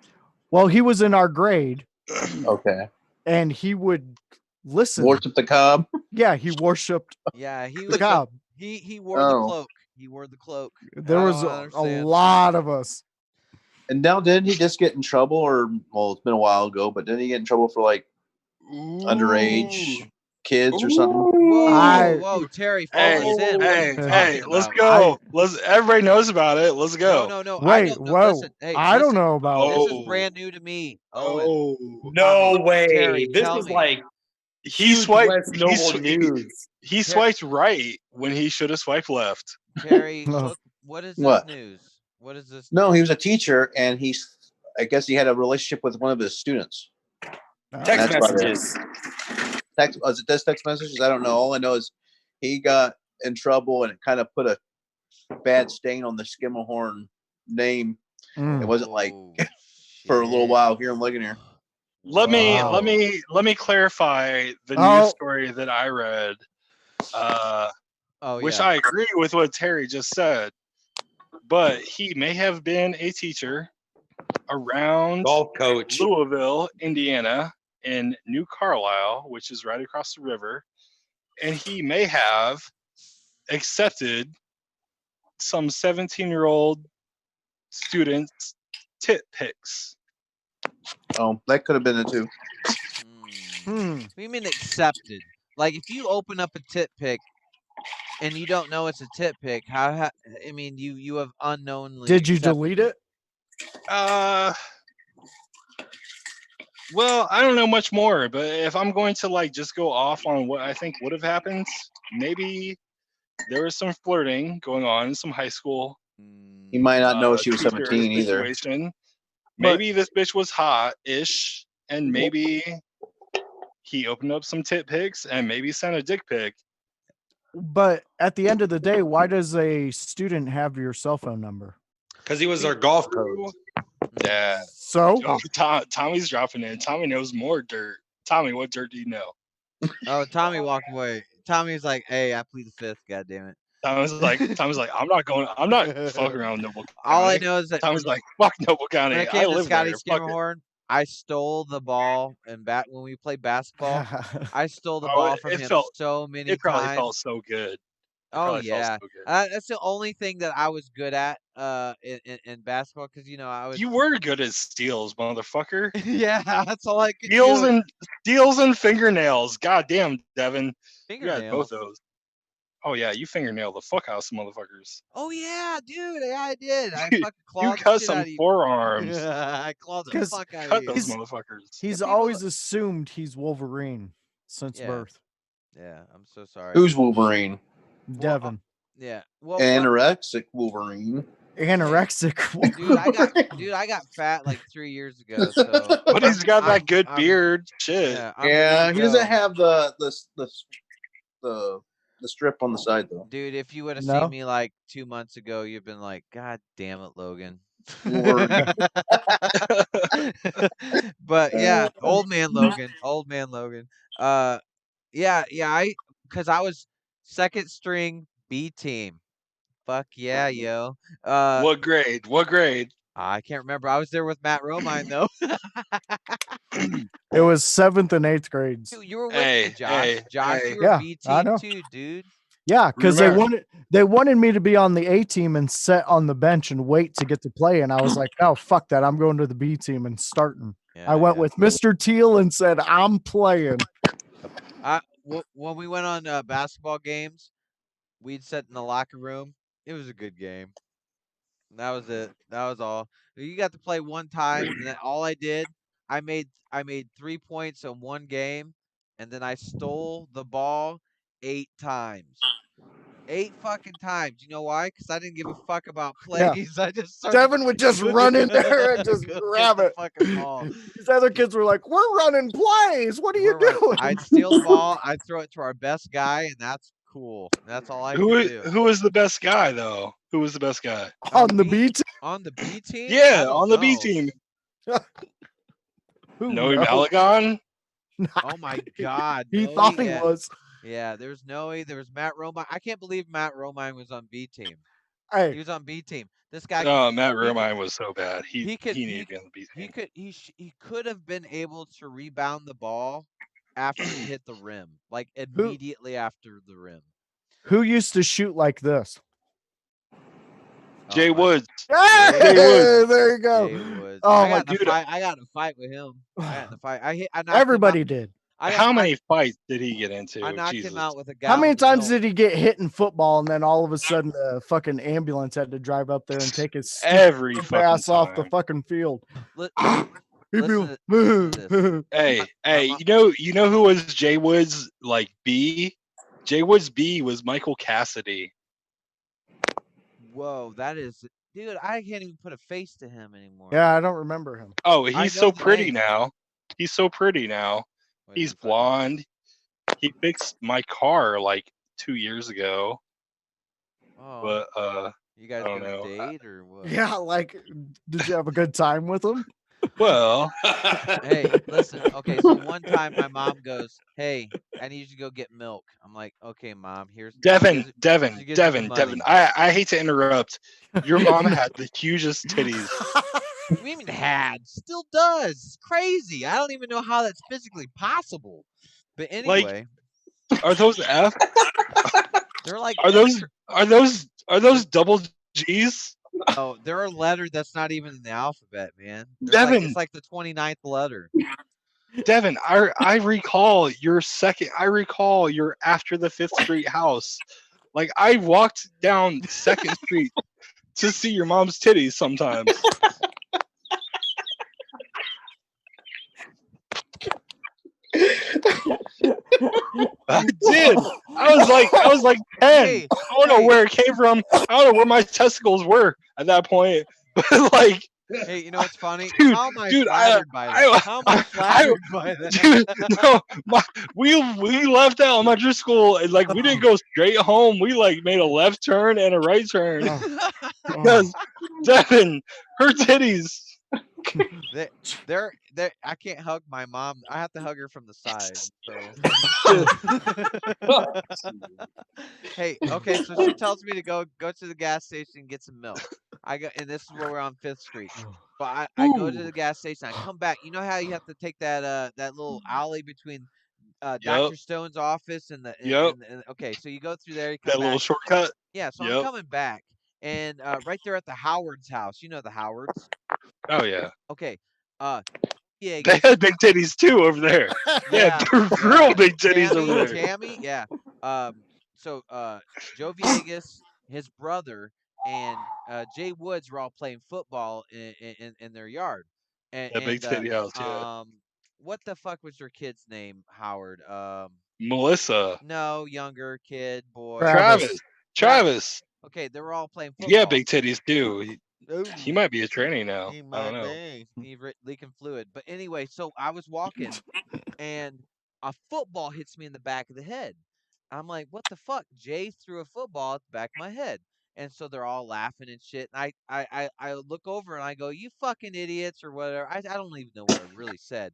S3: Well, he was in our grade.
S4: Okay.
S3: And he would listen.
S4: Worship the cob?
S3: Yeah, he worshipped
S2: he
S3: the cob.
S2: He wore the cloak. He wore the cloak.
S3: There was a lot of us.
S4: And now, didn't he just get in trouble? Or, well, it's been a while ago, but didn't he get in trouble for like underage kids or something?
S2: Whoa, Terry,
S5: hey, let's go. Everybody knows about it. Let's go.
S2: No.
S3: Wait, I don't know about
S2: it. This is brand new to me.
S1: Oh, no way.
S2: Terry,
S1: this is like
S5: he swiped
S1: news.
S5: He swiped right when he should have swiped left.
S2: Terry, what is this news? What is this?
S4: No, he was a teacher, and I guess he had a relationship with one of his students.
S1: Text messages.
S4: Was it text messages? I don't know. All I know is he got in trouble, and it kind of put a bad stain on the Skimmerhorn name. It wasn't like for a little while. Here, I'm looking here.
S5: Let me clarify the news story that I read. Which I agree with what Terry just said, but he may have been a teacher around
S1: golf coach
S5: Louisville, Indiana, in New Carlisle, which is right across the river, and he may have accepted some 17-year-old students' tit pics.
S4: Oh, that could have been it too.
S2: What do you mean accepted? Like if you open up a tit pic and you don't know it's a tit pic, I mean, you have unknowingly.
S3: Did you delete it?
S5: Well, I don't know much more, but if I'm going to like just go off on what I think would have happened, maybe there was some flirting going on in some high school.
S4: He might not know she was 17 either.
S5: Maybe this bitch was hot-ish, and maybe he opened up some tit pics and maybe sent a dick pic.
S3: But at the end of the day, why does a student have your cell phone number?
S1: Because he was our golf coach.
S5: Yeah.
S3: So
S5: Tommy's dropping in. Tommy knows more dirt. Tommy, what dirt do you know?
S2: Oh, Tommy walked away. Tommy's like, "Hey, I plead the fifth. God damn it."
S5: Tommy's like, I'm not fucking around Noble County.
S2: All I know is that
S5: Tommy's like, fuck Noble County.
S2: when it
S5: I
S2: came to
S5: live
S2: Scotty
S5: there. Fuck it.
S2: Skimmerhorn, I stole the ball and when we played basketball, I stole the
S5: Oh,
S2: ball from
S5: it
S2: him
S5: felt-
S2: so many
S5: It probably
S2: times.
S5: felt so good.
S2: Oh
S5: probably felt
S2: yeah,
S5: so good.
S2: that's the only thing that I was good at in basketball because I was.
S5: You were good at steals, motherfucker.
S2: Yeah, that's all I could do.
S5: Steals and fingernails. God damn, Devin. You had
S2: Fingernails.
S5: both those. Oh yeah, you fingernail the fuck out of some motherfuckers.
S2: Oh yeah, dude, yeah, I did. I
S5: You-
S2: fucking
S5: You
S2: clawed the
S5: cut
S2: shit
S5: some
S2: out of you.
S5: forearms.
S2: I clawed the
S3: 'Cause
S2: fuck out
S5: Cut
S2: of you.
S5: those motherfuckers.
S3: he's
S2: people-
S3: always assumed he's Wolverine since
S2: Yeah.
S3: birth.
S2: Yeah, I'm so sorry.
S4: Who's Wolverine?
S3: Devin.
S2: Yeah. Well,
S4: Anorexic Wolverine.
S3: Anorexic Wolverine.
S2: dude, I got fat like 3 years ago. So
S5: But he's got that good
S2: I'm-
S5: beard. Shit.
S2: Yeah, I'm
S4: Yeah,
S2: good
S4: he
S2: to
S4: doesn't
S2: go.
S4: have the strip on the side though.
S2: Dude, if you would have
S3: No?
S2: seen me like 2 months ago, you've been like, God damn it, Logan.
S4: Wolverine.
S2: But yeah, old man Logan. Yeah, because I was second string B team. Fuck yeah, yo.
S5: What grade? What grade?
S2: I can't remember. I was there with Matt Romine though.
S3: It was 7th and 8th grades.
S2: Dude, you were with
S5: Hey,
S2: me, Josh.
S5: hey,
S2: Josh,
S5: hey.
S2: you were
S3: Yeah,
S2: B
S3: I
S2: team
S3: know.
S2: too, dude.
S3: Yeah, because
S5: Remember-
S3: they wanted me to be on the A team and sit on the bench and wait to get to play, and I was like, "No, fuck that! I'm going to the B team and starting."
S2: Yeah,
S3: I went
S2: yeah.
S3: with Mr. Teal and said, "I'm playing."
S2: When we went on basketball games, we'd sit in the locker room. It was a good game. That was it. That was all. You got to play one time, and then all I did, I made 3 points in one game, and then I stole the ball 8 times. 8 fucking times. You know why? Because I didn't give a fuck about
S3: Yeah.
S2: plays. I just started
S3: Devin would just run in there and just
S2: go get
S3: grab
S2: the
S3: it.
S2: fucking ball.
S3: These other kids were like, "We're running plays. What are you
S2: We're right.
S3: doing?"
S2: I'd steal the ball. I'd throw it to our best guy, and that's cool. That's all I could do.
S5: Who was the best guy though? Who was the best guy?
S3: On the B team.
S2: On the B team? I
S5: Yeah,
S2: don't
S5: on the B
S2: know.
S5: team.
S3: Who
S5: Noe
S3: knows?
S5: Malagon.
S2: Oh my God.
S3: He
S2: Noe,
S3: thought he
S2: yeah.
S3: was.
S2: Yeah, there was Noe. There was Matt Romine. I can't believe Matt Romine was on B team. He
S3: Hey,
S2: was on B team. This guy.
S5: Oh, Matt Romine was so bad. He
S2: he could-
S5: needed to be on the B team.
S2: He could have been able to rebound the ball after it hit the rim, like immediately after the rim.
S3: who used to shoot like this?
S5: Jay
S2: Oh my-
S5: Woods.
S3: Hey,
S5: Woods.
S3: there you go.
S2: Jay Woods.
S3: Oh
S2: I
S3: my
S2: got in a
S5: dude.
S2: fight. I got in a fight with him. I got in a fight. I knocked him out.
S3: Everybody did.
S5: How many fights did he get into?
S2: I knocked
S5: Jesus.
S2: him out with a guy.
S3: How many times did he get hit in football and then all of a sudden the fucking ambulance had to drive up there and take his stupid
S5: Every
S3: ass
S5: fucking
S3: off the
S5: time.
S3: fucking field?
S2: Listen to
S5: Hey,
S2: I'm-
S5: you know who was Jay Woods like B? Jay Woods B was Michael Cassidy.
S2: Whoa, that is, dude. I can't even put a face to him anymore.
S3: Yeah, I don't remember him.
S5: Oh,
S2: I
S5: he's
S2: know
S5: so
S2: the
S5: pretty
S2: name.
S5: now. He's so pretty now.
S2: Wait,
S5: He's
S2: let me find out.
S5: blonde. He fixed my car like 2 years ago,
S2: Oh,
S5: but
S2: you guys
S5: I don't
S2: gonna
S5: know.
S2: date or what?
S3: Yeah, like, did you have a good time with him?
S5: well,
S2: Hey, listen. Okay, so one time my mom goes, "Hey, I need you to go get milk." I'm like, "Okay, mom. Here's
S5: Devin,
S2: she
S5: Devin,
S2: gives me the
S5: Devin,
S2: money.
S5: Devin. I hate to interrupt. Your mom had the hugest titties.
S2: What do you mean had? Still does. It's crazy. I don't even know how that's physically possible. But anyway,
S5: Are those F?
S2: they're like
S5: Are those double G's?
S2: Oh, they're a letter that's not even in the alphabet, man.
S5: Devin.
S2: It's like the 29th letter.
S5: Devin, I recall your after the 5th Street house. Like I walked down 2nd Street to see your mom's titties sometimes. I did. I was like 10.
S2: Hey,
S5: I don't know where it came from. I don't know where my testicles were at that point. But like
S2: Hey, you know what's funny?
S5: Dude,
S2: How am I
S5: dude,
S2: flattered by that? How am I flattered by that?
S5: dude, no, we left elementary school and like we didn't go straight home. We like made a left turn and a right turn because Devin, her titties.
S2: They're I can't hug my mom. I have to hug her from the side. So hey, okay, so she tells me to go to the gas station and get some milk. I go, and this is where we're on 5th Street. But I go to
S5: Ooh.
S2: the gas station. I come back. You know how you have to take that little alley between
S5: Yep.
S2: Dr. Stone's office and the
S5: Yep.
S2: and okay, so you go through there. You come
S5: That little
S2: back.
S5: shortcut.
S2: Yeah, so I'm
S5: Yep.
S2: coming back, and right there at the Howard's house. You know the Howards.
S5: Oh yeah.
S2: Okay.
S5: They
S2: Viegas.
S5: had big titties too over there. They had real big titties over there.
S2: Tammy, yeah. So Joe Viegas, his brother, and Jay Woods were all playing football in their yard. And,
S5: That big titty house, yeah.
S2: what the fuck was your kid's name, Howard?
S5: Melissa.
S2: No, younger kid, boy.
S5: Travis.
S2: Okay, they were all playing football.
S5: Yeah, big titties too. He might be a tranny now.
S2: He
S5: I
S2: might
S5: don't know.
S2: be. He's leaking fluid. But anyway, so I was walking, and a football hits me in the back of the head. I'm like, what the fuck? Jay threw a football at the back of my head. And so they're all laughing and shit. And I look over and I go, you fucking idiots or whatever. I don't even know what I really said.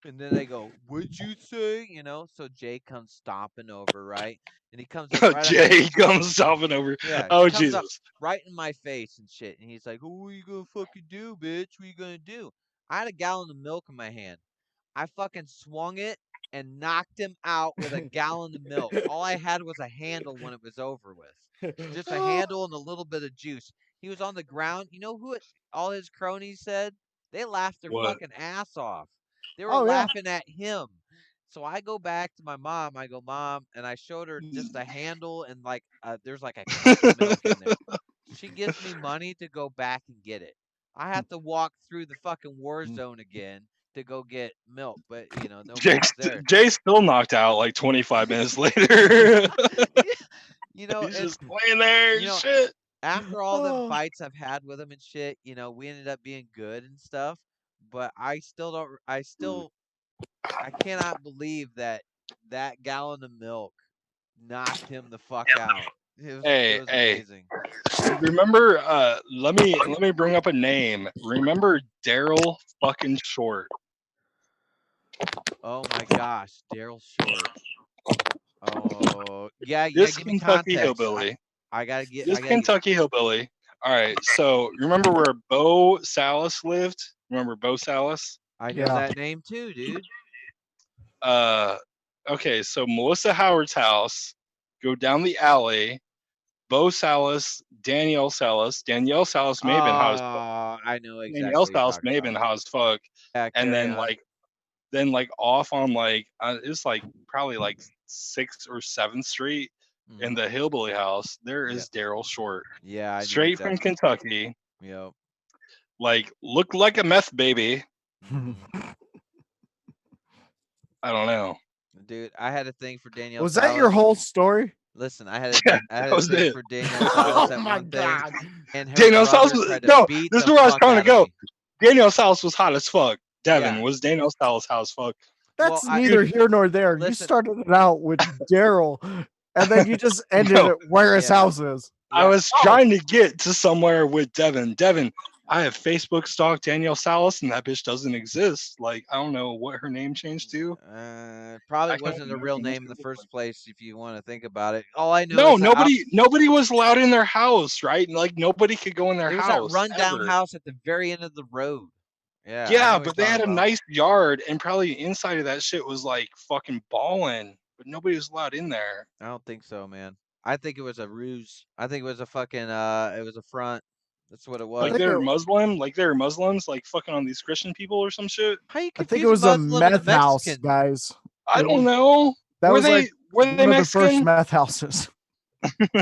S2: And then they go, what'd you say? You know, so Jay comes stomping over, right? And he comes up right
S5: Jay comes stomping over.
S2: Yeah,
S5: Oh
S2: he comes up
S5: Jesus.
S2: right in my face and shit. And he's like, oh, what you gonna fucking do, bitch? What you gonna do? I had a gallon of milk in my hand. I fucking swung it and knocked him out with a gallon of milk. All I had was a handle when it was over with. Just a handle and a little bit of juice. He was on the ground. You know all his cronies said? They laughed their
S5: What?
S2: fucking ass off. They were
S3: Oh, yeah.
S2: laughing at him. So I go back to my mom. I go, Mom, and I showed her just a handle and like there's like a cup of milk in there. She gives me money to go back and get it. I have to walk through the fucking war zone again to go get milk, but you know, nobody's there.
S5: Jay's still knocked out like 25 minutes later.
S2: You know,
S5: He's just laying there and shit.
S2: After all the fights I've had with him and shit, you know, we ended up being good and stuff. But I cannot believe that gallon of milk knocked him the fuck out. It was amazing.
S5: Remember, let me bring up a name. Remember Daryl fucking Short.
S2: Oh my gosh, Daryl Short. Oh yeah,
S5: this
S2: give me
S5: Kentucky
S2: context.
S5: hillbilly.
S2: I gotta get
S5: this Kentucky hillbilly. All right, so remember where Bo Salas lived? Remember Bo Salas?
S2: I know that name too, dude.
S5: Okay, so Melissa Howard's house. Go down the alley. Bo Salas, Danielle Salas may have been hot as fuck.
S2: I know exactly.
S5: Danielle Salas may have been hot as fuck.
S2: Yeah,
S5: and then like off on like it's like probably like 6th or 7th Street in the hillbilly house. There is Daryl Short.
S2: Yeah,
S5: straight from Kentucky.
S2: Yep.
S5: Like looked like a meth baby. I don't know.
S2: Dude, I had a thing for Danielle.
S3: Was that your whole story?
S2: Listen, I had a thing for Danielle Salas at one thing. And
S5: Danielle Salas this is where I was trying to go. Danielle Salas was hot as fuck. Devin, was Danielle Salas hot as fuck?
S3: That's neither here nor there. You started it out with Daryl, and then you just ended it where his house is.
S5: I was trying to get to somewhere with Devin. Devin, I have Facebook stalked Danielle Salas, and that bitch doesn't exist. Like, I don't know what her name changed to.
S2: Probably wasn't a real name in the first place, if you want to think about it. All I know
S5: is nobody was allowed in their house, right? Like nobody could go in their house.
S2: It was that rundown house at the very end of the road. Yeah.
S5: Yeah, but they had a nice yard, and probably inside of that shit was like fucking balling, but nobody was allowed in there.
S2: I don't think so, man. I think it was a ruse. I think it was a fucking it was a front. That's what it was.
S5: Like they're Muslim, like they're Muslims, like fucking on these Christian people or some shit.
S2: How you
S3: I think it was a meth house, guys.
S5: I don't know.
S3: That
S5: were
S3: was
S5: they
S3: like
S5: were
S3: one
S5: they
S3: of the
S5: Mexican?
S3: first meth houses.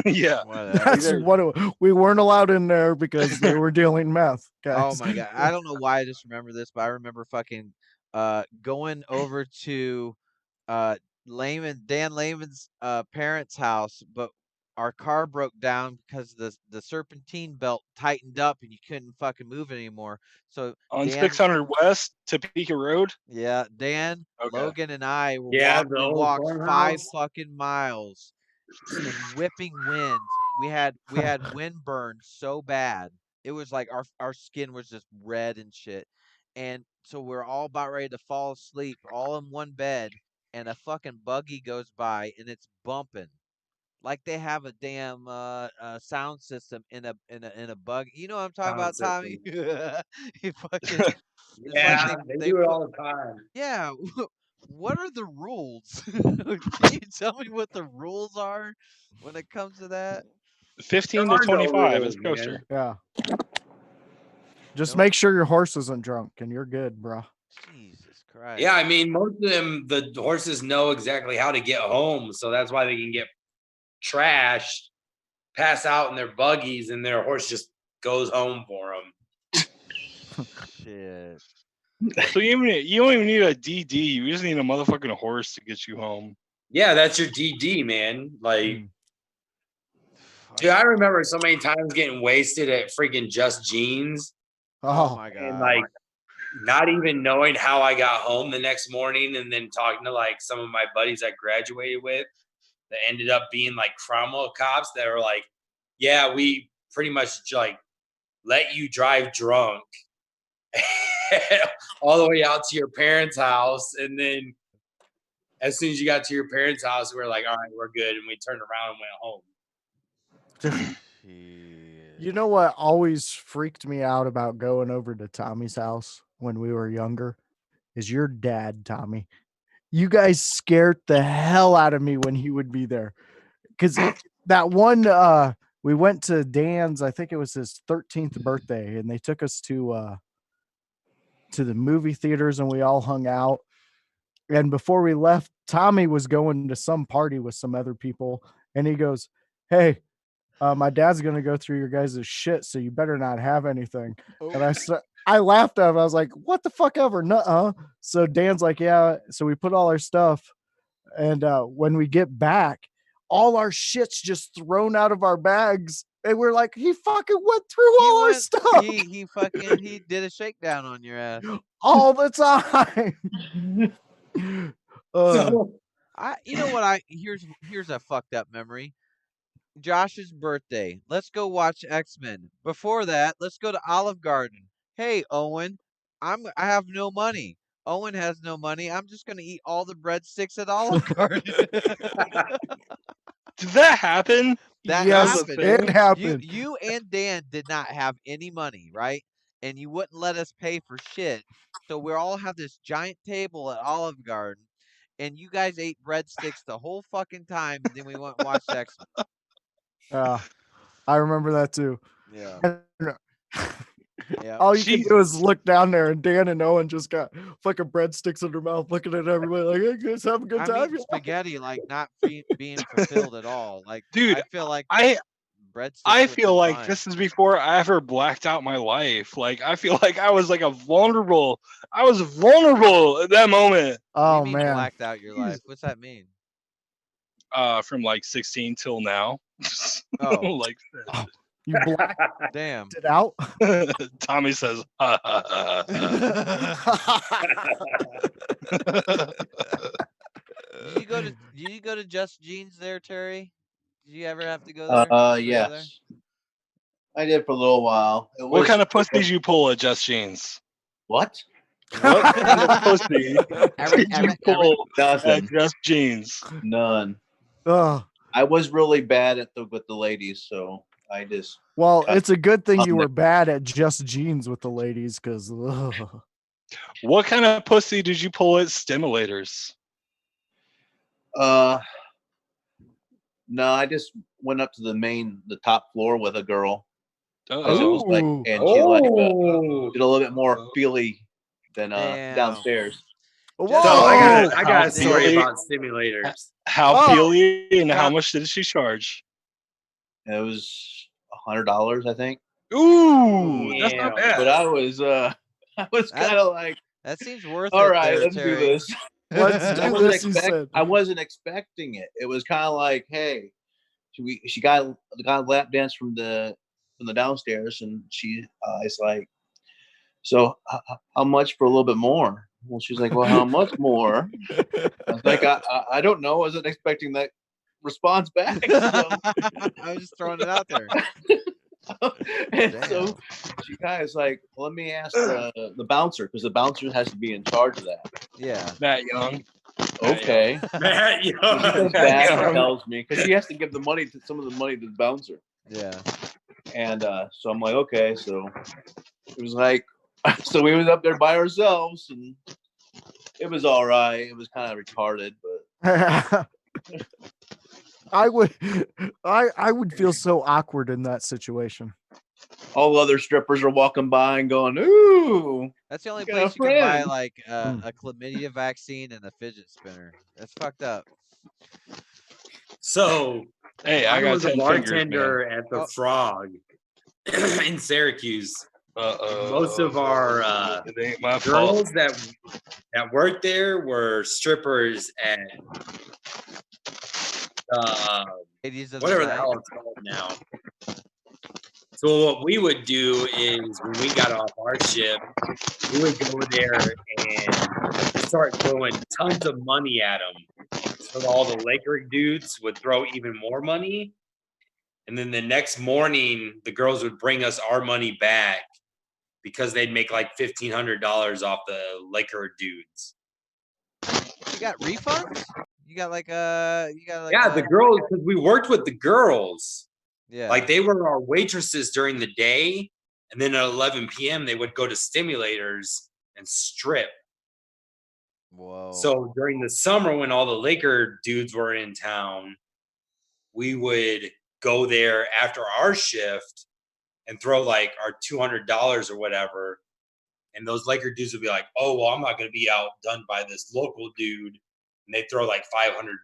S5: Yeah,
S3: that's what we weren't allowed in there because they were dealing meth. Guys.
S2: Oh my god, I don't know why I just remember this, but I remember fucking going over to Dan Lehman's parents' house, but our car broke down because the serpentine belt tightened up and you couldn't fucking move it anymore. So
S5: On
S2: Dan,
S5: 600 West Topeka Road.
S2: yeah, Dan,
S5: Okay.
S2: Logan, and I were
S1: Yeah, the
S2: we
S1: old
S2: walked 5
S1: farmhouse.
S2: fucking miles in whipping wind. We had wind burn so bad. It was like our skin was just red and shit. And so we're all about ready to fall asleep, all in one bed, and a fucking buggy goes by and it's bumping. Like they have a damn sound system in a bug. You know what I'm talking
S1: Sound
S2: about, Tommy?
S1: system.
S2: He fucking it's like
S1: Yeah, they
S2: they
S1: do it
S2: put
S1: all the time.
S2: yeah. What are the rules? Can you tell me what the rules are when it comes to that?
S5: 15
S1: There
S5: to
S1: are no
S5: 25 is
S1: rules,
S5: kosher.
S1: man.
S3: Yeah. Just
S2: Nope.
S3: make sure your horse isn't drunk and you're good, bro.
S2: Jesus Christ.
S1: Yeah, I mean, most of them, the horses know exactly how to get home, so that's why they can get trashed, pass out in their buggies, and their horse just goes home for them.
S2: Shit.
S5: So you don't even need a DD. You just need a motherfucking horse to get you home.
S1: Yeah, that's your DD, man. Like, dude,
S2: Fuck.
S1: I remember so many times getting wasted at freaking Just Jeans
S2: Oh
S3: Oh,
S2: my
S1: and
S2: god.
S1: like not even knowing how I got home the next morning, and then talking to like some of my buddies I graduated with that ended up being like Cromwell cops that were like, yeah, we pretty much like let you drive drunk all the way out to your parents' house. And then as soon as you got to your parents' house, we were like, all right, we're good. And we turned around and went home.
S2: Shit.
S3: you know what always freaked me out about going over to Tommy's house when we were younger is your dad, Tommy. You guys scared the hell out of me when he would be there. Because that one, we went to Dan's, I think it was his 13th birthday, and they took us to the movie theaters and we all hung out. And before we left, Tommy was going to some party with some other people, and he goes, "Hey, my dad's gonna go through your guys' shit, so you better not have anything." And I laughed at him. I was like, "What the fuck ever?" Nuh-uh. So Dan's like, "Yeah." So we put all our stuff, and when we get back, all our shit's just thrown out of our bags, and we're like, "He fucking went through all our stuff
S2: He did a shakedown on your ass.
S3: all the time."
S1: So
S2: You know what here's a fucked up memory. Josh's birthday. Let's go watch X-Men. Before that, let's go to Olive Garden. Hey, Owen, I have no money. Owen has no money. I'm just gonna eat all the breadsticks at Olive Garden.
S5: Did that happen?
S2: That
S3: Yes,
S5: happened.
S3: it happened.
S2: You and Dan did not have any money, right? And you wouldn't let us pay for shit. So we all have this giant table at Olive Garden, and you guys ate breadsticks the whole fucking time, and then we went and watched X-Men.
S3: I remember that too.
S2: Yeah.
S3: All you can do is
S5: Jesus.
S3: look down there, and Dan and Owen just got fucking breadsticks in their mouth, looking at everybody like, "Hey, guys, have a good
S2: I
S3: time."
S2: mean, spaghetti like not being fulfilled at all. Like,
S5: Dude,
S2: I feel like
S5: I
S2: breadsticks would
S5: feel
S2: be
S5: like
S2: fine.
S5: this is before I ever blacked out my life. Like I feel like I was vulnerable at that moment.
S2: What do
S3: Oh
S2: you mean
S3: man,
S2: blacked out your life? What's that mean?
S5: From like 16 till now.
S2: Oh,
S5: Like
S3: you blacked
S2: damn.
S3: it out.
S5: Tommy says,
S2: Did you go to Just Jeans there, Terry? Did you ever have to go there? Go there?
S4: Yes, I did for a little while. It
S5: what
S4: was
S5: kind of pussy did you pull at Just Jeans?
S4: what?
S5: What kind of pussy
S2: Every-
S5: did you
S2: every-
S5: pull at
S4: Nothing.
S5: Just Jeans?
S4: None.
S3: Ugh.
S4: I was really bad with the ladies, so I just
S3: Well,
S4: cut
S3: it's a good thing you
S4: on
S3: were bad at Just Jeans with the ladies, because
S5: What kind of pussy did you pull at Stimulators?
S4: no, I just went up to the top floor with a girl.
S5: Uh-oh.
S4: It was like,
S3: Ooh.
S4: and she like
S1: oh,
S4: did a little bit more feely than
S2: Damn.
S4: downstairs.
S1: so
S3: Whoa!
S1: I got a story
S5: Billy-
S1: about simulators.
S5: How
S3: Oh.
S5: peely and how
S2: Got-
S5: much did she charge?
S4: It was $100, I think.
S5: Ooh, that's not
S1: Damn.
S5: bad.
S4: But I was kind of like,
S2: That seems worth
S4: all
S2: it.
S4: right,
S2: there,
S4: let's
S2: Terry.
S4: do this.
S3: Let's
S4: I
S3: do
S4: wasn't
S3: this, he said.
S4: I wasn't expecting it. It was kind of like, hey, she got a lap dance from the downstairs, and she is like, so how much for a little bit more? Well, she's like, well, how much more? I was like, I don't know. I wasn't expecting that response back. So.
S2: I was just throwing it out there.
S4: And so she kind of is like, well, let me ask the bouncer, because the bouncer has to be in charge of that.
S2: Yeah.
S5: Matt Young.
S4: Okay.
S1: Matt,
S4: So she comes back and tells me, because she has to give some of the money to the bouncer.
S2: Yeah.
S4: And so I'm like, okay. So it was like, so we was up there by ourselves, and it was all right. It was kind of retarded, but
S3: I would feel so awkward in that situation.
S4: all other strippers are walking by and going, ooh.
S2: That's the only
S4: got a
S2: place you can buy
S4: friend.
S2: like a chlamydia vaccine and a fidget spinner. That's fucked up.
S1: So
S5: Hey,
S1: I
S5: I got
S1: was a
S5: 10
S1: bartender
S5: fingers,
S1: at the Frog in Syracuse.
S5: man.
S1: Most of our
S5: It ain't my fault.
S1: girls that worked there were strippers at
S2: Ladies of
S1: whatever
S2: the
S1: the
S2: night.
S1: hell it's called now. So what we would do is when we got off our shift, we would go there and start throwing tons of money at them. So all the Laker dudes would throw even more money. And then the next morning, the girls would bring us our money back because they'd make like $1,500 off the Laker dudes.
S2: You got refunds? You got like
S1: The girls, because we worked with the girls.
S2: Yeah.
S1: Like they were our waitresses during the day, and then at 11 p.m. they would go to stimulators and strip.
S2: Whoa.
S1: So during the summer when all the Laker dudes were in town, we would go there after our shift and throw like our $200 or whatever. And those Laker dudes would be like, oh, well, I'm not going to be outdone by this local dude. And they throw like $500.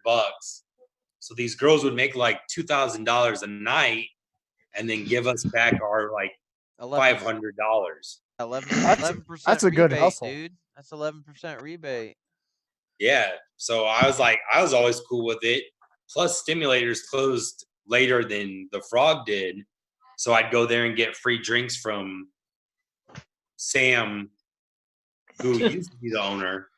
S1: So these girls would make like $2,000 a night and then give us back our like $500.
S2: 11%.
S3: That's a good
S2: rebate,
S3: hustle,
S2: dude. That's 11% rebate.
S1: Yeah. So I was always cool with it. Plus stimulators closed later than the Frog did. So I'd go there and get free drinks from Sam, who used to be the owner.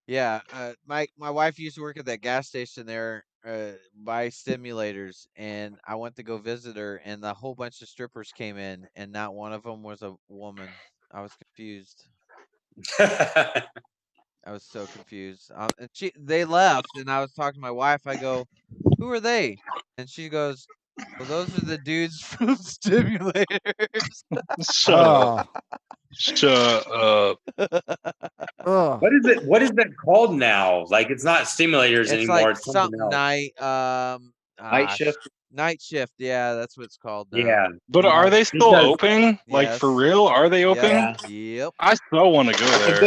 S2: Yeah, my wife used to work at that gas station there, by stimulators, and I went to go visit her, and a whole bunch of strippers came in, and not one of them was a woman. I was confused. I was so confused. And they left, and I was talking to my wife. I go, "Who are they?" And she goes, "Well, those are the dudes from stimulators."
S5: Shut up. Shut up.
S1: What is that called now? Like it's not stimulators
S2: It's
S1: anymore.
S2: like
S1: It's something
S2: something
S1: else.
S4: Night shift.
S2: Night shift. Yeah, that's what it's called now.
S1: Yeah.
S5: But are they still open? Like for
S2: Yes.
S5: real? Are they open?
S2: Yeah. Yep.
S5: I still want to go there.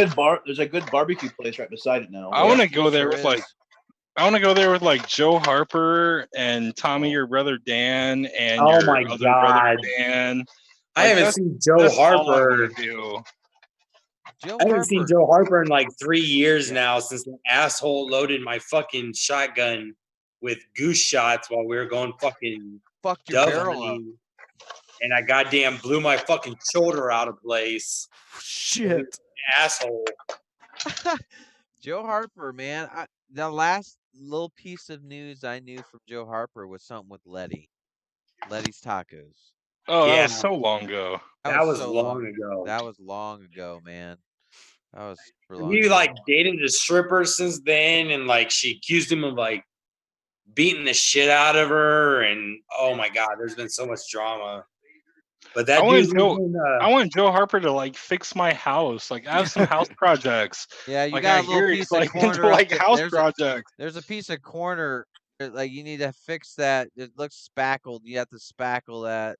S4: There's a good barbecue place right beside it now.
S5: I want to go there
S2: Sure
S5: with like
S2: is.
S5: I want to go there with like Joe Harper and Tommy, your brother Dan, and
S1: Oh
S5: your
S1: my
S5: other
S1: God.
S5: brother Dan.
S1: I haven't seen Joe
S5: That's all I
S1: Harper.
S5: want to do.
S1: I haven't seen Joe Harper in like 3 years now since the asshole loaded my fucking shotgun with goose shots while we were going fucking
S2: Fucked your
S1: dove
S2: barrel up.
S1: hunting. And I goddamn blew my fucking shoulder out of place.
S3: Shit.
S1: Asshole.
S2: Joe Harper, man. The last little piece of news I knew from Joe Harper was something with Letty's Tacos.
S5: Oh, that
S1: Yeah.
S5: was so long ago.
S1: That was
S2: so
S1: long ago.
S2: That was long ago, man. That was for long.
S1: He like dated a stripper since then, and like she accused him of like beating the shit out of her, and oh my God, there's been so much drama. But that
S5: I
S1: dude,
S5: want Joe Harper to like fix my house. Like I have some house projects.
S2: Yeah, you
S5: like,
S2: got
S5: I
S2: a little
S5: hear
S2: piece
S5: he's,
S2: of
S5: like,
S2: corner.
S5: into, like house
S2: there's
S5: projects.
S2: There's a piece of corner. Like you need to fix that. It looks spackled. You have to spackle that.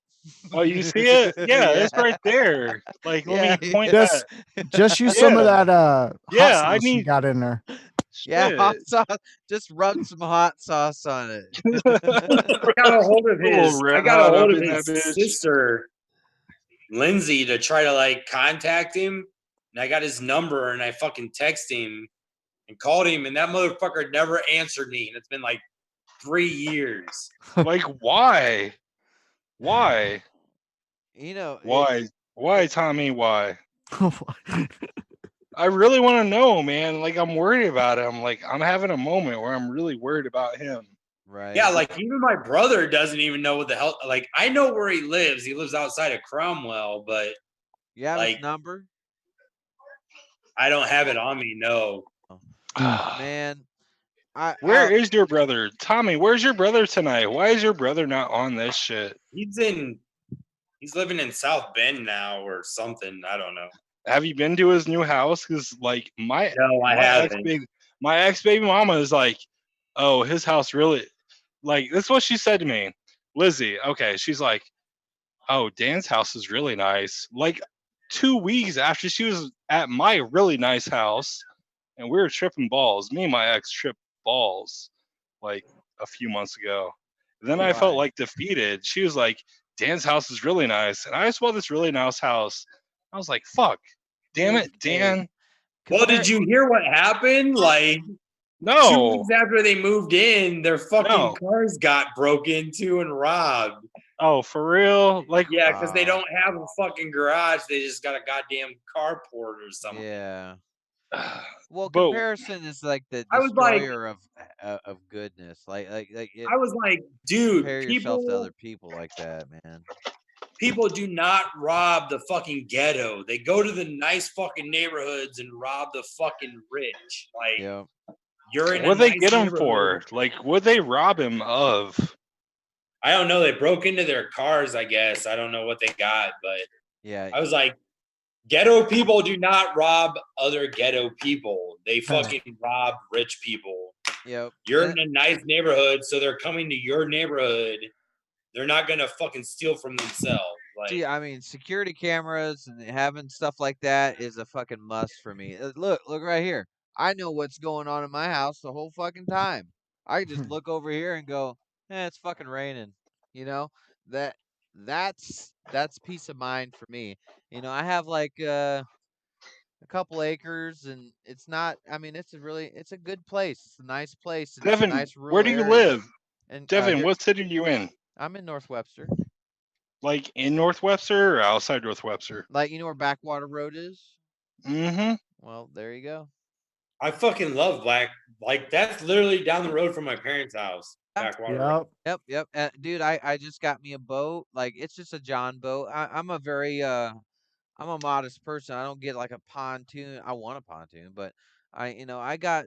S5: Oh, you see it? Yeah, it's right there. Like, let me point that.
S3: Just use some of that hot
S5: I
S3: sauce you
S5: need.
S3: got in there.
S2: Yeah,
S5: Shit.
S2: hot sauce. Just rub some hot sauce on it.
S1: I got a hold of his sister, Lindsay, to try to like contact him. And I got his number and I fucking text him and called him, and that motherfucker never answered me. And it's been like 3 years.
S5: Like, why? Why?
S2: You know,
S5: Why, Tommy? Why? I really want to know, man. Like, I'm worried about him. Like, I'm having a moment where I'm really worried about him.
S2: right?
S1: Yeah, like even my brother doesn't even know what the hell. Like I know where he lives. He lives outside of Cromwell, but
S2: You have
S1: like
S2: his number?
S1: I don't have it on me. No.
S2: Man,
S5: Where is your brother? Tommy, where's your brother tonight? Why is your brother not on this shit?
S1: He's living in South Bend now or something. I don't know.
S5: Have you been to his new house? Because like
S1: No, I haven't.
S5: my ex baby mama is like, oh, his house really, like, that's what she said to me. Lizzie, okay, she's like, oh, Dan's house is really nice. Like 2 weeks after she was at my really nice house, and we were tripping balls. Me and my ex tripped balls like a few months ago. Then I felt like defeated. She was like, Dan's house is really nice. And I just bought this really nice house. I was like, fuck, damn it, Dan.
S1: Well, did you hear what happened? Like,
S5: no.
S1: 2 weeks after they moved in, their fucking cars got broke into and robbed.
S5: Oh, for real? Like,
S1: yeah, because they don't have a fucking garage. They just got a goddamn carport or something.
S2: Yeah. Well, comparison is like the
S1: I was like,
S2: destroyer of goodness. Like
S1: I was like, dude,
S2: compare yourself to other people like that, man.
S1: People do not rob the fucking ghetto. They go to the nice fucking neighborhoods and rob the fucking rich. Like, you're in.
S5: What they get him for? Like, what they rob him of?
S1: I don't know. They broke into their cars, I guess. I don't know what they got, but
S2: yeah,
S1: I was like, ghetto people do not rob other ghetto people. They fucking rob rich people.
S2: Yep.
S1: You're in a nice neighborhood, so they're coming to your neighborhood. They're not gonna fucking steal from themselves. Like,
S2: gee, I mean, security cameras and having stuff like that is a fucking must for me. Look right here. I know what's going on in my house the whole fucking time. I can just look over here and go, it's fucking raining. You know, that's peace of mind for me. You know, I have like a couple acres, and it's not. I mean, it's a good place. It's a nice place. And
S5: Devin,
S2: it's a nice rural
S5: where do you
S2: area.
S5: live?
S2: And
S5: Devin, what city are you in?
S2: I'm in North Webster.
S5: Like in North Webster or outside North Webster?
S2: Like, you know where Backwater Road is?
S5: Mm-hmm.
S2: Well, there you go.
S1: I fucking love like that's literally down the road from my parents' house. Backwater Road.
S2: Yep. Dude, I just got me a boat. Like, it's just a John boat. I'm a modest person. I don't get like a pontoon. I want a pontoon, but I got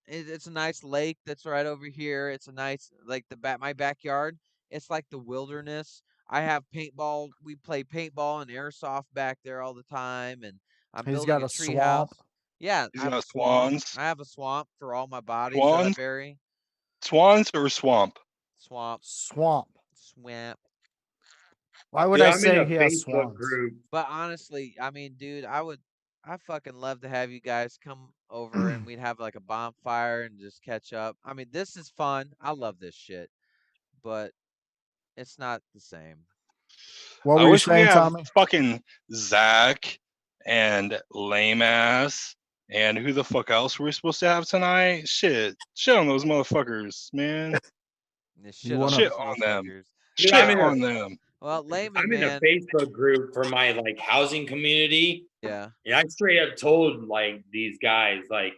S2: it's a nice lake that's right over here. It's a nice, like, my backyard. It's like the wilderness. I have paintball. We play paintball and airsoft back there all the time, and I'm building a tree house. Yeah, I have a swamp. I have a swamp for all my bodies that I bury.
S5: Swans or swamp?
S2: Swamp.
S3: Why would I say he has swans?
S1: Group.
S2: But honestly, I mean, dude, I fucking love to have you guys come over and we'd have like a bonfire and just catch up. I mean, this is fun. I love this shit, but it's not the same.
S3: What were you saying, Tommy?
S5: Fucking Zach and lame ass and who the fuck else were we supposed to have tonight? Shit on those motherfuckers, man.
S2: Shit on
S5: them.
S1: Dude,
S5: shit on them.
S2: Well, layman,
S1: I'm in a Facebook group for my like housing community.
S2: Yeah.
S1: And I straight up told like these guys, like,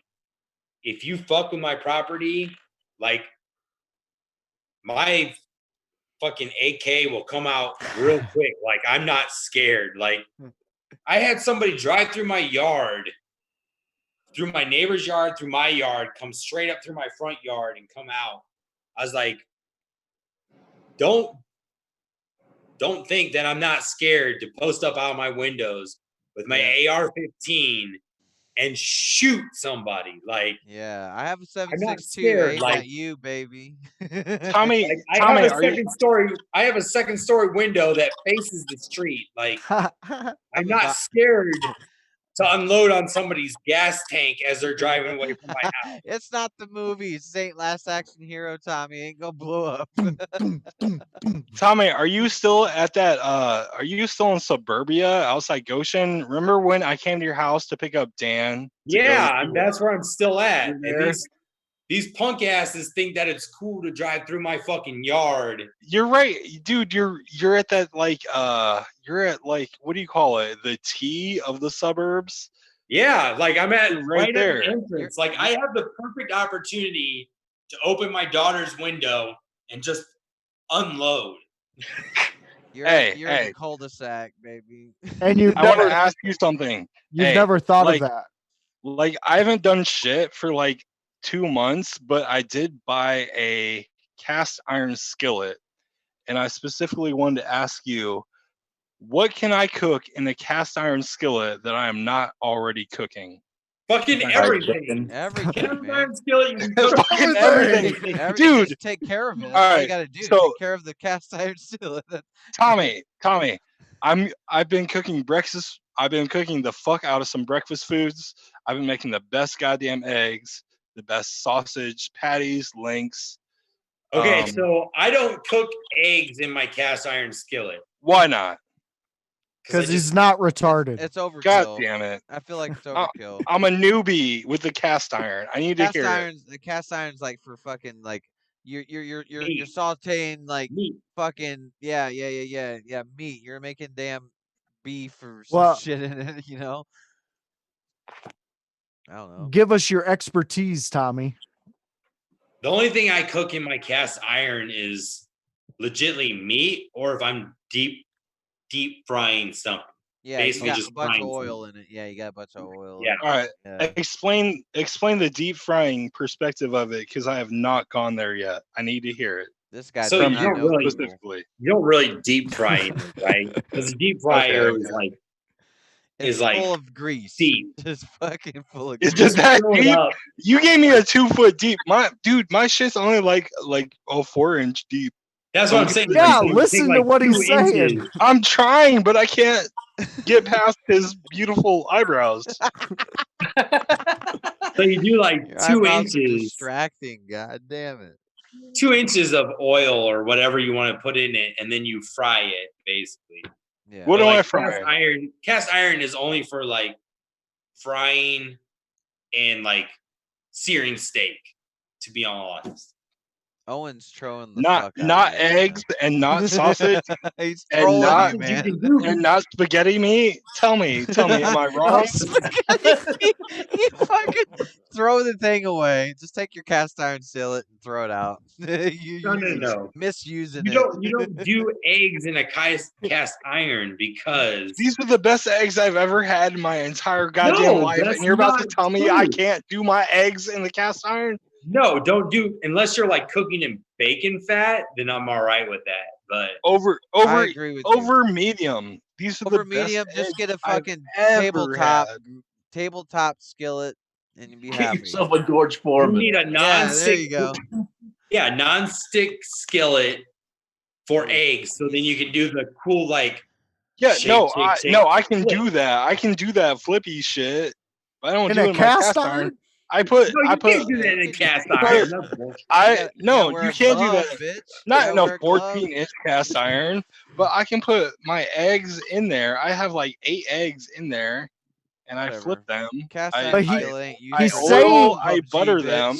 S1: if you fuck with my property, like my fucking AK will come out real quick. Like, I'm not scared. Like, I had somebody drive through my yard, through my neighbor's yard, through my yard, come straight up through my front yard and come out. I was like, don't think that I'm not scared to post up out of my windows with my AR-15 and shoot somebody. Like,
S2: yeah, I have a 7.62
S1: like
S2: at you, baby.
S5: Tommy,
S1: like, I have a second story window that faces the street. Like, I'm not scared to unload on somebody's gas tank as they're driving away from my house.
S2: It's not the movies. This ain't Last Action Hero, Tommy. Ain't gonna blow up.
S5: Tommy, are you still at that? Are you still in suburbia outside Goshen? Remember when I came to your house to pick up Dan?
S1: Yeah, that's where I'm still at. these punk asses think that it's cool to drive through my fucking yard.
S5: You're right, dude. You're at that you're at what do you call it? The T of the suburbs.
S1: Yeah, like I'm at right
S5: there.
S1: at the entrance. Like I have the perfect opportunity to open my daughter's window and just unload.
S2: You're in the cul-de-sac, baby.
S3: And you've
S5: I want to
S3: never
S5: ask you something.
S3: you've never thought of that.
S5: Like I haven't done shit for like 2 months, but I did buy a cast iron skillet, and I specifically wanted to ask you, what can I cook in a cast iron skillet that I am not already cooking?
S1: Fucking everything.
S2: Everything, man.
S1: Skillet, you can cook
S5: Fucking everything. Dude,
S2: just take care of it. That's
S5: all
S2: all
S5: right,
S2: you gotta do.
S5: so-
S2: Take care of the cast iron skillet.
S5: Tommy, I've been cooking breakfast. I've been cooking the fuck out of some breakfast foods. I've been making the best goddamn eggs, the best sausage, patties, links.
S1: Okay, so I don't cook eggs in my cast iron skillet.
S5: Why not?
S3: Because he's not retarded.
S2: It's overkill.
S5: God damn it.
S2: I feel like it's overkill.
S5: I'm a newbie with the cast iron. I need to hear it.
S2: The cast iron's like for fucking like you're
S1: Meat.
S2: sauteing like
S1: Meat.
S2: fucking yeah meat. You're making damn beef or some shit in it, you know. I don't know.
S3: Give us your expertise, Tommy.
S1: The only thing I cook in my cast iron is legitly meat, or if I'm deep frying something.
S2: Yeah,
S1: basically
S2: you got
S1: just
S2: a bunch of
S1: frying
S2: oil in it. Yeah, you got a bunch of oil.
S1: Yeah.
S5: All right.
S2: Yeah.
S5: Explain the deep frying perspective of it, because I have not gone there yet. I need to hear it.
S2: This guy
S1: So
S2: does
S1: you
S2: not
S1: don't
S2: know
S1: really-
S2: people.
S5: Specifically.
S1: You don't really deep fry it, right? Because the deep fryer
S5: Okay.
S1: is like
S2: It's
S1: like
S2: full of grease.
S1: deep.
S2: Just fucking full of
S5: Is
S2: grease.
S5: that
S1: Fill it
S5: deep?
S1: up.
S5: You gave me a 2 foot deep. My shit's only like 4-inch deep.
S1: That's what I'm saying.
S3: Yeah,
S1: Like, you
S3: listen
S1: take,
S3: to
S1: like,
S3: what he's
S1: 2
S3: saying.
S1: inches.
S5: I'm trying, but I can't get past his beautiful eyebrows.
S1: So you do like
S2: Your
S1: 2
S2: eyebrows are
S1: inches.
S2: distracting. God damn it.
S1: 2 inches of oil or whatever you want to put in it, and then you fry it basically.
S2: Yeah.
S5: What
S1: But,
S5: do I
S1: like,
S5: fry?
S1: Cast iron is only for like frying and like searing steak, to be honest.
S2: Owen's trolling the
S5: Not
S2: fuck out
S5: not
S2: of you,
S5: eggs and not sausage
S2: He's
S5: and
S2: trolling
S5: not-
S2: you,
S1: You
S2: man.
S1: can do
S5: and not spaghetti meat. Tell me, am I wrong?
S2: You fucking throw the thing away. Just take your cast iron skillet and throw it out.
S1: No.
S2: Misusing
S1: You
S2: it.
S1: don't do eggs in a cast iron because
S5: These are the best eggs I've ever had in my entire goddamn
S1: No,
S5: life,
S1: that's
S5: and you're about to
S1: not
S5: tell me I
S1: true.
S5: can't do my eggs in the cast iron?
S1: no, don't do unless you're like cooking in bacon fat, then I'm all right with that. But
S2: I agree with you.
S5: over medium. These are
S2: Over
S5: the
S2: medium,
S5: best
S2: just
S5: eggs
S2: get a
S5: I've
S2: fucking
S5: ever had.
S2: tabletop skillet and you'll be
S4: Get
S2: happy.
S4: yourself a George
S1: you
S4: Foreman.
S1: need a
S2: Yeah, there
S1: non-stick
S2: you go.
S1: non-stick skillet for eggs. So then you can do the cool like
S5: Yeah,
S1: shake,
S5: no,
S1: shake, shake,
S5: I can
S1: flip.
S5: do that. I can do that flippy shit. But I don't
S3: In
S5: do
S3: a
S5: it in my
S3: cast
S5: cast
S3: iron?
S5: iron. I put
S1: No, you can't do that in a cast iron. That's bullshit.
S5: you can't do that.
S2: Bitch.
S5: Not in
S2: gotta
S5: a
S2: wear gloves.
S5: 14-inch cast iron, but I can put my eggs in there. I have like 8 eggs in there, and I flip them.
S2: Cast
S5: I-
S2: iron
S3: But he-
S2: still ain't used
S5: I
S3: he's
S2: for
S3: saying-
S5: I
S2: PUBG,
S5: butter
S2: bitch.
S5: them,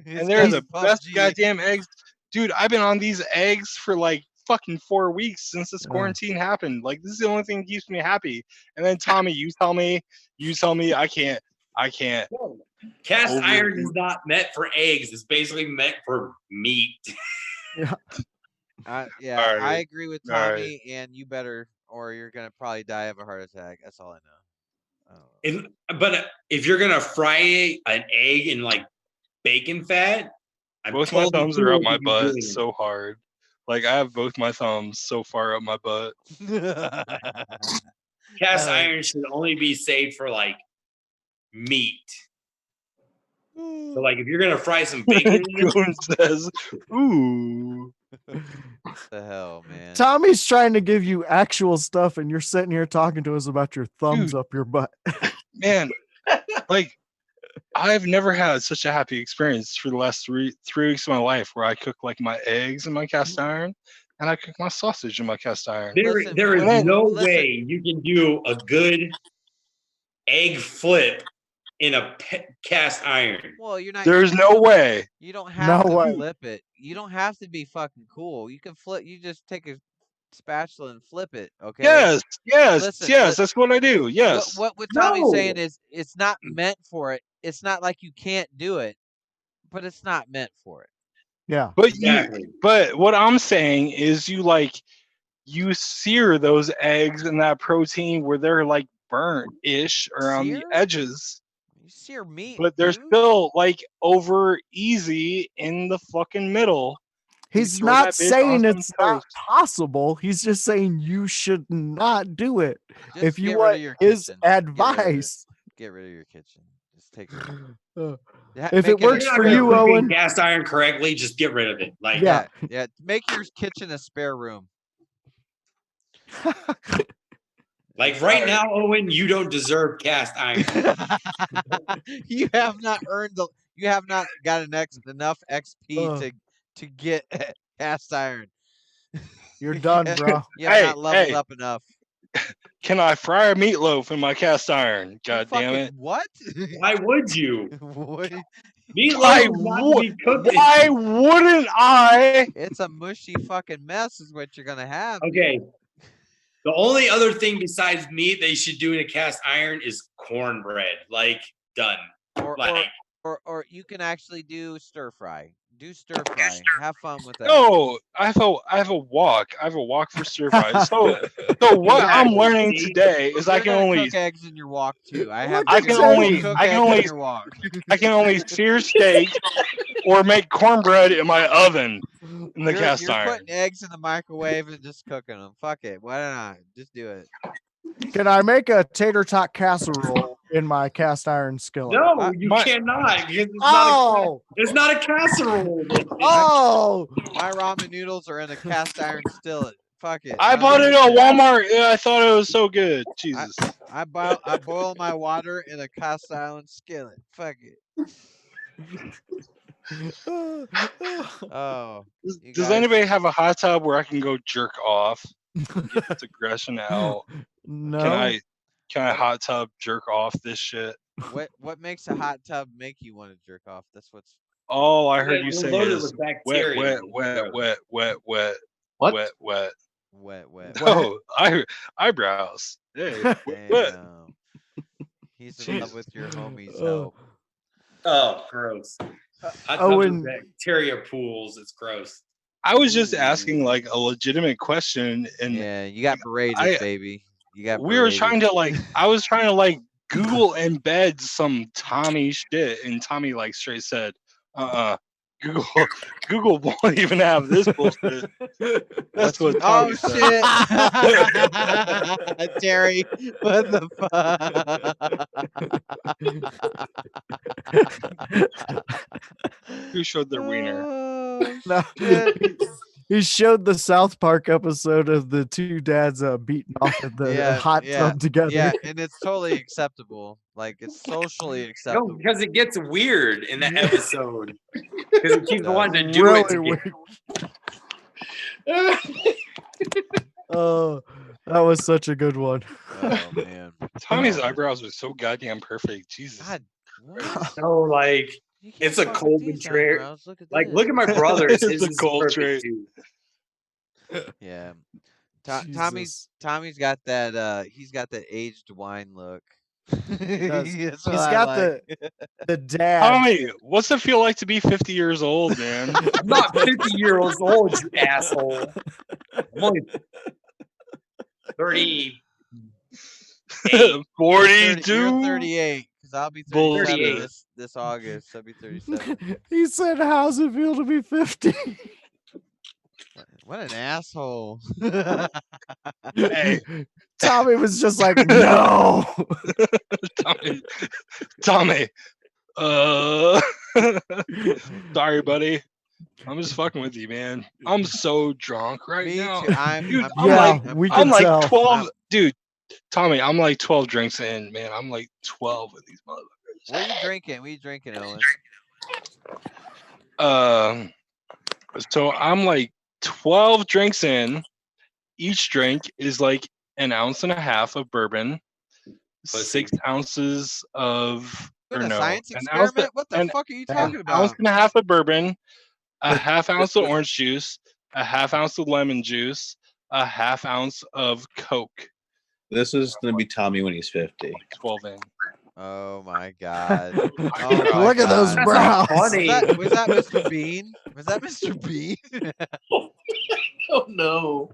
S2: It's
S5: and they're
S2: got
S5: the best
S2: PUBG.
S5: goddamn eggs. Dude, I've been on these eggs for like fucking 4 weeks since this
S3: Yeah.
S5: quarantine happened. Like, this is the only thing that keeps me happy. And then Tommy, you tell me I can't.
S1: Cast
S5: Over-
S1: iron is not meant for eggs. It's basically meant for meat.
S2: I
S5: Alright.
S2: agree with
S5: Alright.
S2: Tommy, and you better, or you're gonna probably die of a heart attack. That's all I know.
S1: But if you're gonna fry an egg in like bacon fat, I'm
S5: Both my
S1: totally
S5: thumbs
S1: cool
S5: are up
S1: with
S5: my
S1: you
S5: butt
S1: doing it.
S5: so hard. Like, I have both my thumbs so far up my butt.
S1: Cast
S2: Uh,
S1: iron should only be saved for like meat. So like if you're gonna fry some bacon,
S5: Goon says, "Ooh."
S2: the hell, man.
S3: Tommy's trying to give you actual stuff, and you're sitting here talking to us about your thumbs
S5: Dude.
S3: up your butt.
S5: Man, like, I've never had such a happy experience for the last three weeks of my life, where I cook like my eggs in my cast iron, and I cook my sausage in my cast iron.
S2: Listen,
S1: there is
S5: man,
S1: no
S2: listen.
S1: way you can do a good egg flip in a cast iron.
S2: Well, you're not.
S5: There's no way.
S2: You don't have
S3: No
S2: to
S3: way.
S2: flip it. You don't have to be fucking cool. You can flip. You just take a spatula and flip it. Okay.
S5: Yes,
S2: Listen,
S5: that's what I do. Yes.
S2: What Tommy's saying
S1: No.
S2: is it's not meant for it. It's not like you can't do it, but it's not meant for it.
S3: Yeah.
S5: But
S1: Exactly.
S5: but what I'm saying is you sear those eggs and that protein where they're like burnt-ish around the
S2: Sear?
S5: edges,
S2: You sear meat,
S5: but they're
S2: dude.
S5: still like over easy in the fucking middle.
S3: He's
S5: throw
S3: not
S5: that bitch
S3: saying
S5: on some
S3: it's not
S5: toast.
S3: possible. He's just saying you should not do it.
S2: Just
S3: If you
S2: get rid
S3: want
S2: of your
S3: his
S2: kitchen. Get rid of it.
S3: advice,
S2: Get rid of your kitchen. Just take it.
S3: uh,
S2: Yeah,
S3: if
S2: make
S3: it works
S1: You're not
S3: for
S1: gonna
S3: you,
S1: cook in
S3: Owen,
S1: cast iron correctly, just get rid of it. Like,
S3: Yeah.
S2: yeah. Make your kitchen a spare room.
S1: like right now, Owen, you don't deserve cast iron.
S2: You have not earned the. You have not got enough XP to get cast iron.
S3: you're done, bro.
S2: You have not leveled up enough.
S5: Can I fry a meatloaf in my cast iron? God damn it.
S2: What?
S1: Why would you?
S2: What?
S1: Meatloaf is not to be cooked.
S5: Why wouldn't I?
S2: It's a mushy fucking mess is what you're gonna have.
S1: Okay. The only other thing besides meat they should do in a cast iron is cornbread. Like, done.
S2: Or you can actually do stir fry. Do stir fry. Have fun with that.
S5: No, I have a wok. I have a wok for stir fry. So what I'm learning today is I can only
S2: cook eggs in your wok too. I
S5: can only sear steak or make cornbread in my oven in the cast
S2: you're
S5: iron.
S2: putting eggs in the microwave and just cooking them. Fuck it. Why not? Just do it.
S3: Can I make a tater tot casserole in my cast iron skillet?
S1: No, you cannot. Because it's not a casserole.
S3: Oh,
S2: My ramen noodles are in a cast iron skillet. Fuck it.
S5: I bought it at Walmart. Yeah, I thought it was so good. Jesus.
S2: I boil my water in a cast iron skillet. Fuck it. Oh.
S5: Does anybody have a hot tub where I can go jerk off? Get this aggression out.
S3: No.
S5: Can I hot tub jerk off this shit?
S2: What makes a hot tub make you want to jerk off? That's what's.
S5: All I heard you say
S1: loaded
S5: is
S1: with
S5: wet,
S1: bacteria.
S5: wet, wet, wet, wet,
S4: What?
S5: wet, wet.
S2: Wet.
S5: Oh, eyebrows. Hey, wet.
S2: Damn. He's in love
S5: Jesus.
S2: with your homie's help.
S1: Oh, gross. Hot tubs
S3: Owen-
S1: with bacteria pools. It's gross.
S5: I was just asking like a legitimate question, and
S2: Yeah, you got berated, baby. You got.
S5: we were
S2: berated.
S5: trying to I was trying to Google embed some Tommy shit, and Tommy straight said, Google won't even have this bullshit. That's what Tommy said.
S2: Shit. Terry, what the fuck?
S5: Who showed their wiener?
S2: Oh,
S3: No.
S2: shit.
S3: He showed the South Park episode of the two dads beating off at the hot tub together.
S2: Yeah, and it's totally acceptable. Like it's socially acceptable.
S1: No, because it gets weird in the episode. Because it keeps wanting to do
S3: Really
S1: it.
S3: weird. Oh, that was such a good one.
S2: Oh man.
S5: Tommy's eyebrows are so goddamn perfect. Jesus.
S2: God, what?
S1: No,
S2: You can't
S1: it's a
S2: fuck with
S1: cold
S2: these
S1: trait.
S2: eyebrows. Look at
S1: look at my brother's.
S5: It's
S1: His
S5: a
S1: is
S5: cold
S1: perfect,
S5: trait.
S1: too.
S2: Yeah.
S3: Jesus.
S2: Tommy's got that he's got that aged wine look.
S3: does.
S2: He's
S3: He's got the dad.
S5: Tommy, what's it feel like to be 50 years old, man?
S1: I'm not 50 years old, you asshole. I'm only 30.
S5: 42.
S2: You're 38 because I'll be 37 this August. I'll be 37.
S3: He said, "How's it feel to be 50?"
S2: What an asshole.
S5: Hey,
S3: Tommy was just like, "No."
S5: Tommy. Sorry, buddy. I'm just fucking with you, man. I'm so drunk right
S2: Me
S5: now.
S2: too.
S5: Dude,
S3: we
S5: I'm
S3: can tell.
S5: 12. Dude, Tommy, I'm 12 drinks in, man. I'm 12 of these motherfuckers.
S2: What are you drinking? What are you drinking, Owen?
S5: So I'm 12 drinks in. Each drink is an ounce and a half of bourbon, 6 ounces of
S2: Doing
S5: or
S2: a
S5: no,
S2: science
S5: an ounce,
S2: experiment? What the
S5: an,
S2: fuck are you
S5: an
S2: talking
S5: ounce
S2: about?
S5: and a half of bourbon, a half ounce of orange juice, a half ounce of lemon juice, a half ounce of Coke.
S4: This is going to be Tommy when he's 50.
S5: 12 in.
S2: Oh my god.
S5: Oh my
S3: Look at those
S2: God.
S1: That's not
S3: brows.
S1: funny.
S2: Was that Mr. Bean? Was that Mr. Bean?
S4: Oh no!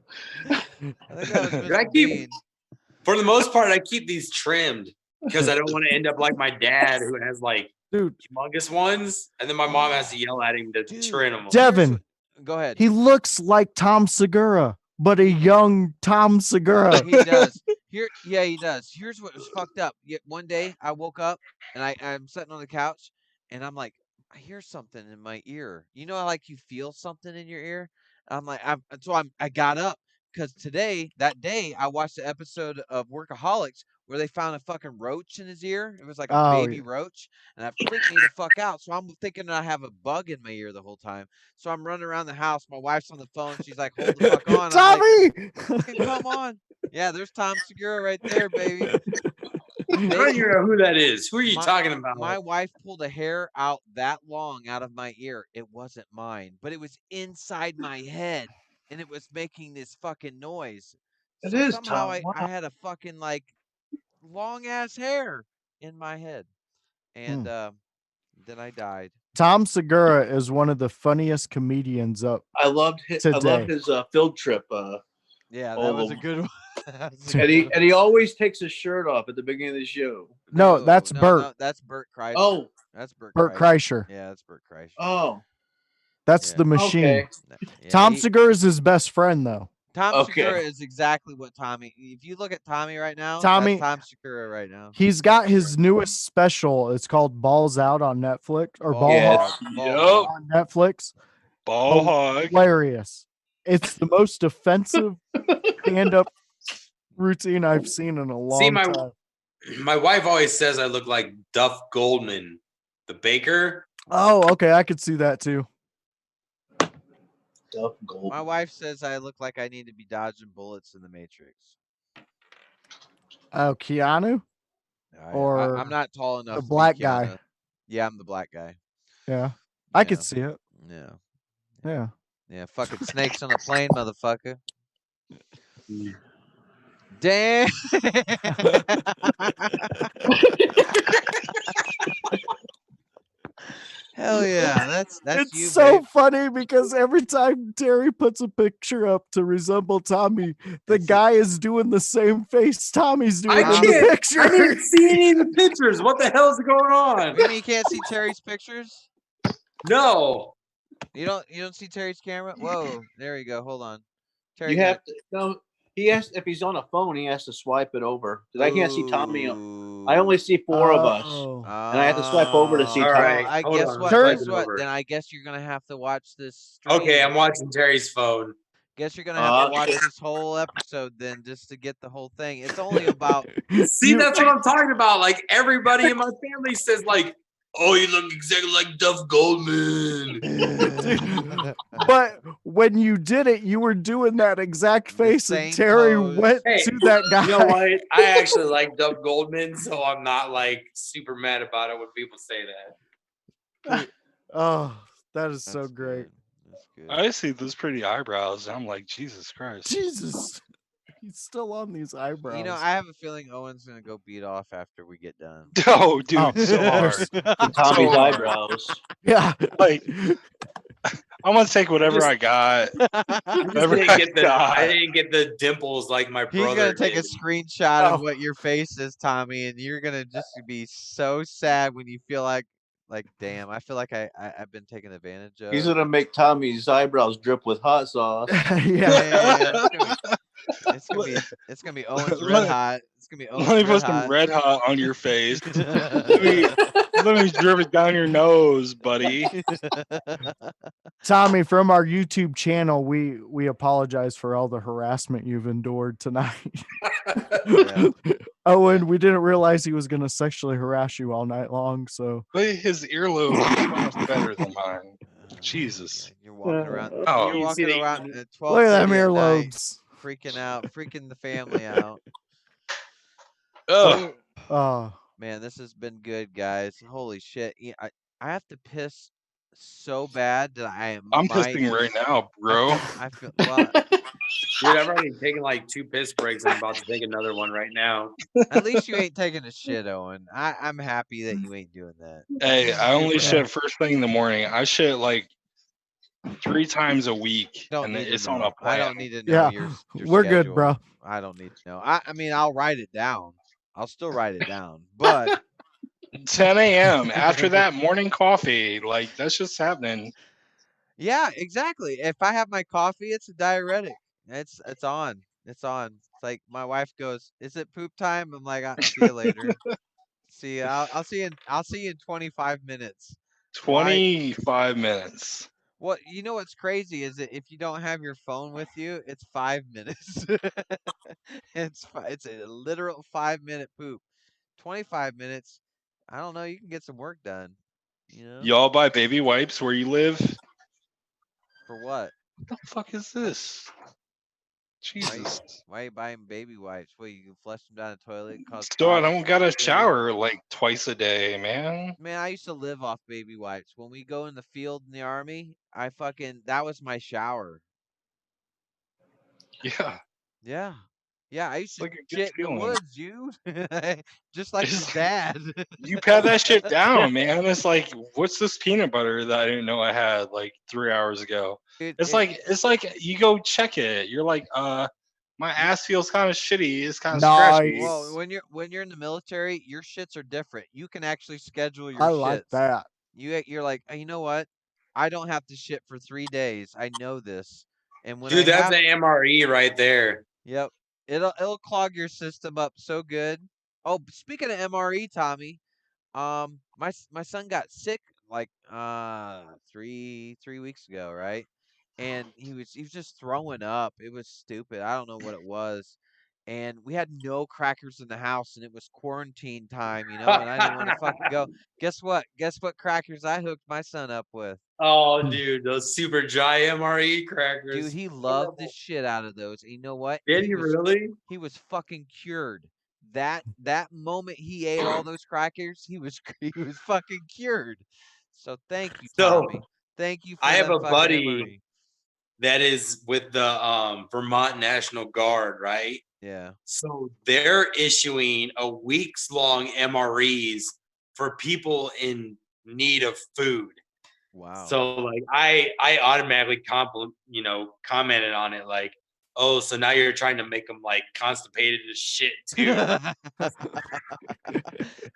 S2: I think that was
S1: Did I
S2: Mr.
S1: keep-
S2: Bean.
S1: For the most part, I keep these trimmed because I don't want to end up like my dad who has like
S3: Dude,
S1: humongous ones, and then my mom has to yell at him to
S2: Dude.
S1: trim them.
S3: Devin,
S2: Go ahead.
S3: he looks like Tom Segura, but a young Tom Segura.
S2: He does. Yeah, he does. Here's what was fucked up. One day I woke up and I'm sitting on the couch and I'm like, I hear something in my ear. You know, like you feel something in your ear. I'm like, I got up because that day, I watched the episode of Workaholics where they found a fucking roach in his ear. It was like a
S3: Oh,
S2: baby roach, and that freaked me the fuck out. So I'm thinking I have a bug in my ear the whole time. So I'm running around the house. My wife's on the phone. She's like, "Hold the fuck on." I'm like,
S3: Tommy!
S2: "Fucking come on." Yeah, there's Tom Segura right there, baby.
S1: I don't even know who that is. Who are you
S2: My-
S1: talking about?
S2: My wife pulled a hair out that long out of my ear. It wasn't mine, but it was inside my head, and it was making this fucking noise.
S4: It
S2: So
S4: is,
S2: somehow
S4: Tom. Wow.
S2: I had a fucking like long ass hair in my head, and then I died.
S3: Tom Segura is one of the funniest comedians up.
S4: I loved his
S3: Today.
S4: field trip.
S2: Yeah, that
S4: all
S2: was a
S4: the-
S2: good one. That was a
S4: And
S2: good
S4: he
S2: one.
S4: and he always takes his shirt off at the beginning of the show.
S3: No, that's Bert.
S2: No, that's Bert Kreischer.
S4: Oh,
S2: That's Bert
S3: Kreischer.
S2: Yeah, that's Bert Kreischer.
S4: oh,
S3: That's
S2: Yeah.
S3: the machine.
S4: okay.
S2: Yeah,
S3: Tom Segura is his best friend, though.
S2: Tom
S4: Okay.
S2: Segura is exactly what Tommy. If you look at Tommy right now,
S3: Tommy-
S2: that's Tom Segura right now.
S3: He's got his newest special. It's called Balls Out on Netflix or Ball
S4: Yes.
S3: Hog
S5: Yup.
S3: on Netflix.
S5: Ball hog.
S3: Hilarious. It's the most offensive stand-up routine I've seen in a long time.
S1: My wife always says I look like Duff Goldman, the baker.
S3: Oh, okay. I could see that too.
S4: Duff Gold.
S2: My wife says I look like I need to be dodging bullets in the Matrix.
S3: Oh, Keanu? Or
S2: I'm not tall enough.
S3: the
S2: to be
S3: black guy.
S2: Keanu. Yeah, I'm the black guy.
S3: Yeah. I
S2: Yeah.
S3: could see it.
S2: Yeah.
S3: Yeah.
S2: Yeah, fucking snakes on a plane, motherfucker. Damn. Hell yeah, that's
S3: It's
S2: you,
S3: so
S2: babe.
S3: funny because every time Terry puts a picture up to resemble Tommy, the
S2: It's a-
S3: guy is doing the same face Tommy's doing
S1: I
S3: in the
S1: can't.
S3: picture.
S1: I didn't see any of the pictures. What the hell is going on?
S2: You mean you can't see Terry's pictures?
S1: No.
S2: You don't see Terry's camera? Whoa, there you go. Hold on. Terry,
S4: You have to no. He has if he's on a phone, he has to swipe it over because I can't see Tommy. I only see four of us.
S3: Oh.
S4: And I have to swipe over to see
S1: All
S4: Tommy.
S1: right.
S2: I
S1: hold
S2: guess
S1: on,
S2: what?
S3: Terry-
S2: Guess what?
S1: over.
S2: Then I guess you're gonna have to watch this. Stream.
S1: Okay, I'm watching Terry's phone.
S2: Guess you're gonna have to watch
S4: Okay.
S2: this whole episode then, just to get the whole thing. It's only about.
S1: See, that's what I'm talking about. Like everybody in my family says, like, "Oh, you look exactly like Duff Goldman."
S3: But when you did it, you were doing that exact face,
S2: same
S3: and Terry
S2: pose.
S3: went
S1: Hey,
S3: to that guy.
S1: You know what? I actually like Duff Goldman, so I'm not like super mad about it when people say that.
S3: Oh, that is so
S2: That's
S3: great.
S2: good. That's good.
S5: I see those pretty eyebrows. I'm like, Jesus Christ.
S3: Jesus. He's still on these eyebrows.
S2: You know, I have a feeling Owen's gonna go beat off after we get done.
S5: Oh, dude,
S3: Oh,
S5: so hard.
S4: Tommy's
S5: So-
S4: eyebrows.
S3: yeah.
S5: Like, I'm gonna take whatever I got.
S1: I
S5: Whatever
S1: didn't get the dimples like my
S2: He's
S1: brother.
S2: gonna take a
S1: did.
S2: screenshot
S3: Oh.
S2: of what your face is, Tommy, and you're gonna just be so sad when you feel like, damn, I feel like I've been taken advantage of.
S4: He's gonna make Tommy's eyebrows drip with hot sauce.
S3: yeah.
S2: It's gonna be Owen's red hot. It's gonna be Owen's
S5: Let me
S2: red
S5: put some
S2: hot.
S5: red hot on your face. Let me drip it down your nose, buddy.
S3: Tommy, from our YouTube channel, we apologize for all the harassment you've endured tonight.
S2: Yeah.
S3: Owen, we didn't realize he was going to sexually harass you all night long. So
S5: But his earlobe is so much better than mine. Jesus.
S2: You're walking around.
S5: Oh.
S2: You're
S1: You see
S2: walking
S1: the-
S2: around at 12:30
S3: look at them
S2: at night,
S3: earlobes.
S2: freaking out, freaking the family out.
S5: Oh,
S3: Oh,
S2: Man, this has been good, guys. Holy shit. I have to piss so bad that I
S5: I'm
S2: might
S5: pissing right
S2: just
S5: now, bro.
S2: I feel well,
S1: Dude, I've already taken like 2 piss breaks. I'm about to take another one right now.
S2: at least you ain't taking a shit, Owen. I'm happy that you ain't doing that.
S5: Hey, I only
S1: Yeah.
S5: shit first thing in the morning. I shit like 3 times a week,
S2: Don't
S5: and
S2: need to
S5: it's on a
S2: know. I
S5: plan.
S2: don't need to know
S3: Yeah,
S2: your
S3: we're good,
S2: schedule.
S3: bro.
S2: I don't need to know. I mean, I'll write it down. I'll still write it down. But
S5: 10 a.m. After that morning coffee, like that's just happening.
S2: yeah, exactly. If I have my coffee, it's a diuretic. It's on. It's on. It's like my wife goes, "Is it poop time?" I'm like, "See you later. See you. I'll see you in 25 minutes." Why?
S5: 25 minutes.
S2: What you know what's crazy is that if you don't have your phone with you, it's 5 minutes. It's a literal 5 minute poop. 25 minutes. I don't know. You can get some work done. You know
S5: Y'all buy baby wipes where you live?
S2: for what?
S5: What the fuck is this? Jesus.
S2: Why you buying baby wipes? What you can flush them down the toilet, cause
S5: So I
S2: clots?
S5: don't gotta
S2: Liver?
S5: shower like twice a day, man.
S2: Man, I used to live off baby wipes. When we go in the field in the army, that was my shower.
S5: Yeah,
S2: Yeah. Yeah, I used
S5: it's
S2: to
S5: like a good
S2: shit in the
S5: feeling.
S2: woods, you. Just like your
S5: It's,
S2: dad.
S5: you pat that shit down, man. It's like, what's this peanut butter that I didn't know I had like 3 hours ago?
S2: Dude,
S5: It's like you go check it. You're like, my ass feels kind of shitty. It's kind of scratchy.
S2: well,
S3: Nice.
S2: when you're in the military, your shits are different. You can actually schedule your
S3: I like
S2: shits.
S3: that.
S2: You're like, "Oh, you know what? I don't have to shit for 3 days. I know this. And when I
S1: Dude, that's
S2: have,
S1: an MRE right there.
S2: yep, it'll clog your system up so good. Oh, speaking of MRE, Tommy, my son got sick like 3 weeks ago, right? And he was just throwing up. It was stupid. I don't know what it was. And we had no crackers in the house, and it was quarantine time, and I didn't want to fucking go. Guess what? Guess what crackers I hooked my son up with?
S1: Oh, dude, those super dry MRE
S2: Dude,
S1: crackers.
S2: he loved the
S1: Horrible.
S2: shit out of those. And you know what?
S1: Did you really?
S2: He was fucking cured. That moment he ate all those crackers, he was fucking cured. So thank you,
S1: So
S2: Tommy. Thank you
S1: I
S2: for
S1: have
S2: the
S1: a
S2: fucking
S1: buddy
S2: MRE.
S1: that is with the Vermont National Guard, right?
S2: Yeah.
S1: So they're issuing a weeks long MREs for people in need of food.
S2: Wow.
S1: So like I automatically commented on it like, oh, so now you're trying to make them like constipated as shit too.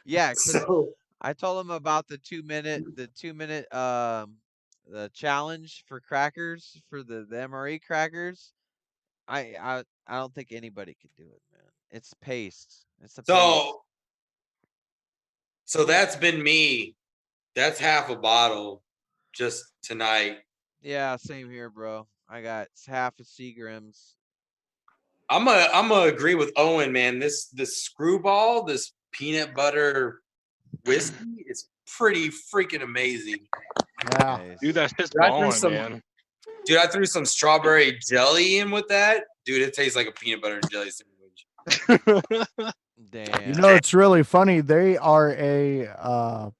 S2: Yeah, because
S1: So
S2: I told him about the 2 minute the challenge for crackers for the MRE crackers. I don't think anybody could do it, man. It's paste. It's a paste.
S1: so so that's been me. That's half a bottle just tonight.
S2: Yeah, same here, bro. I got half a Seagram's.
S1: I'm gonna agree with Owen, man. This screwball, this peanut butter whiskey is pretty freaking amazing.
S3: Yeah.
S2: Nice.
S5: Dude, that's just
S1: Dude, I threw
S5: balling,
S1: some
S5: man.
S1: dude, I threw some strawberry jelly in with that. Dude, it tastes like a peanut butter and jelly sandwich.
S2: Damn.
S3: You know, it's really funny. They are a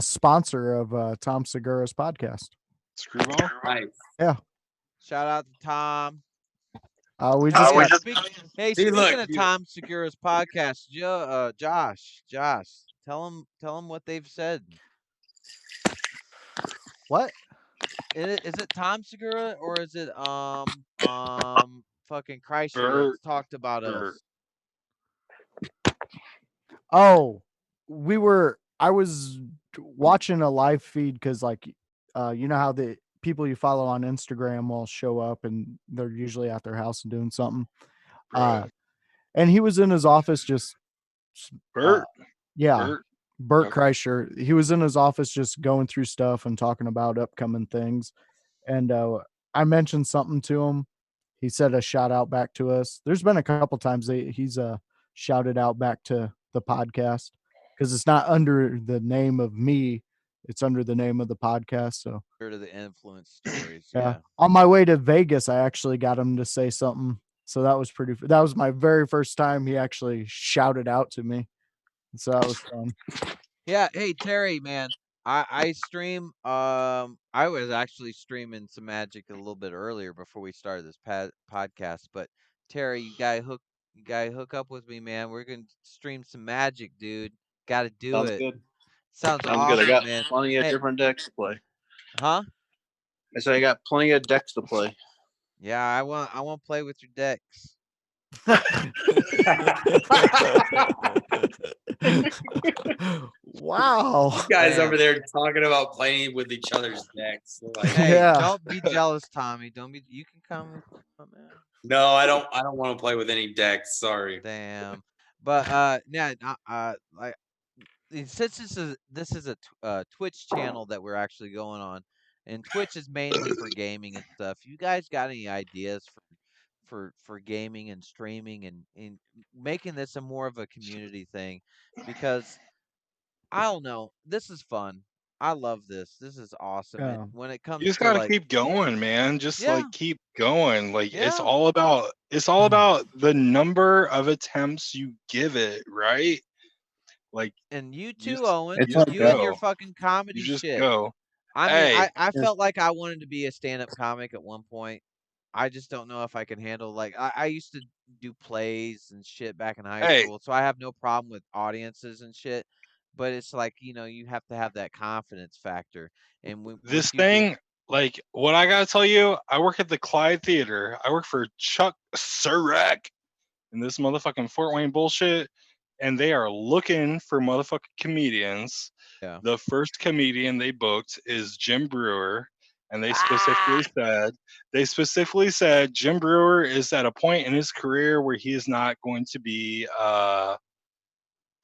S3: sponsor of Tom Segura's podcast.
S5: Screwball.
S1: Nice.
S3: Yeah.
S2: Shout out to Tom.
S3: We just got
S1: See,
S2: Speaking
S1: look,
S2: of
S1: dude.
S2: Tom Segura's podcast, Josh, tell him what they've said.
S3: what?
S2: Is it Tom Segura or is it fucking Kreischer
S5: Bert.
S2: that's talked about
S5: Bert.
S2: us?
S3: Oh, I was watching a live feed because like you know how the people you follow on Instagram will show up and they're usually at their house and doing something.
S5: Right.
S3: And he was in his office just
S5: Bert.
S3: yeah, Bert
S5: Okay.
S3: Kreischer. He was in his office just going through stuff and talking about upcoming things. And I mentioned something to him. He said a shout out back to us. There's been a couple times he's shouted out back to the podcast because it's not under the name of me. It's under the name of the podcast. So
S2: Heard of the influence stories.
S3: yeah.
S2: Yeah.
S3: On my way to Vegas, I actually got him to say something. So that was that was my very first time he actually shouted out to me. So that was fun.
S2: Yeah. Hey Terry, man. I stream. I was actually streaming some Magic a little bit earlier before we started this podcast. But Terry, you gotta hook up with me, man. We're gonna stream some Magic, dude. Got to do
S4: Sounds
S2: it.
S4: good.
S2: Sounds
S4: Sounds good. I
S2: awesome,
S4: got
S2: man.
S4: plenty of
S2: Hey,
S4: different decks to play.
S2: huh?
S4: I said I got plenty of decks to play.
S2: Yeah, I want to play with your decks.
S3: Wow.
S1: You guys
S2: Damn.
S1: over there talking about playing with each other's decks. Like,
S2: Hey,
S3: Yeah.
S2: don't be jealous, Tommy. Don't be. You can come if you want, man.
S1: no, I don't want to play with any decks. Sorry.
S2: Damn. But yeah, like since this is a Twitch channel that we're actually going on, and Twitch is mainly for gaming and stuff. You guys got any ideas for gaming and streaming and making this a more of a community thing? Because I don't know, this is fun. I love this. This is awesome.
S3: Yeah.
S2: When it
S5: You
S2: comes
S5: just
S2: to
S5: gotta
S2: like,
S5: keep going, man. Just
S2: yeah,
S5: like keep going. Like it's
S2: yeah,
S5: all about the number of attempts you give it, right? Like
S2: and you
S5: you
S2: too,
S5: just
S2: Owen.
S4: It's
S5: you just
S4: like
S2: You and your
S5: go.
S2: fucking comedy
S5: You just
S2: shit.
S5: go.
S2: I mean,
S5: Hey,
S2: I
S4: Yes.
S2: felt like I wanted to be a stand-up comic at one point. I just don't know if I can handle like I used to do plays and shit back in high
S5: hey,
S2: school, so I have no problem with audiences and shit. But it's like, you have to have that confidence factor. And when
S5: this
S2: people,
S5: thing, like what I gotta tell you, I work at the Clyde Theater. I work for Chuck Surek and this motherfucking Fort Wayne bullshit, and they are looking for motherfucking comedians.
S2: yeah,
S5: The first comedian they booked is Jim Brewer, and
S2: Ah!
S5: they specifically said Jim Brewer is at a point in his career where he is not going to be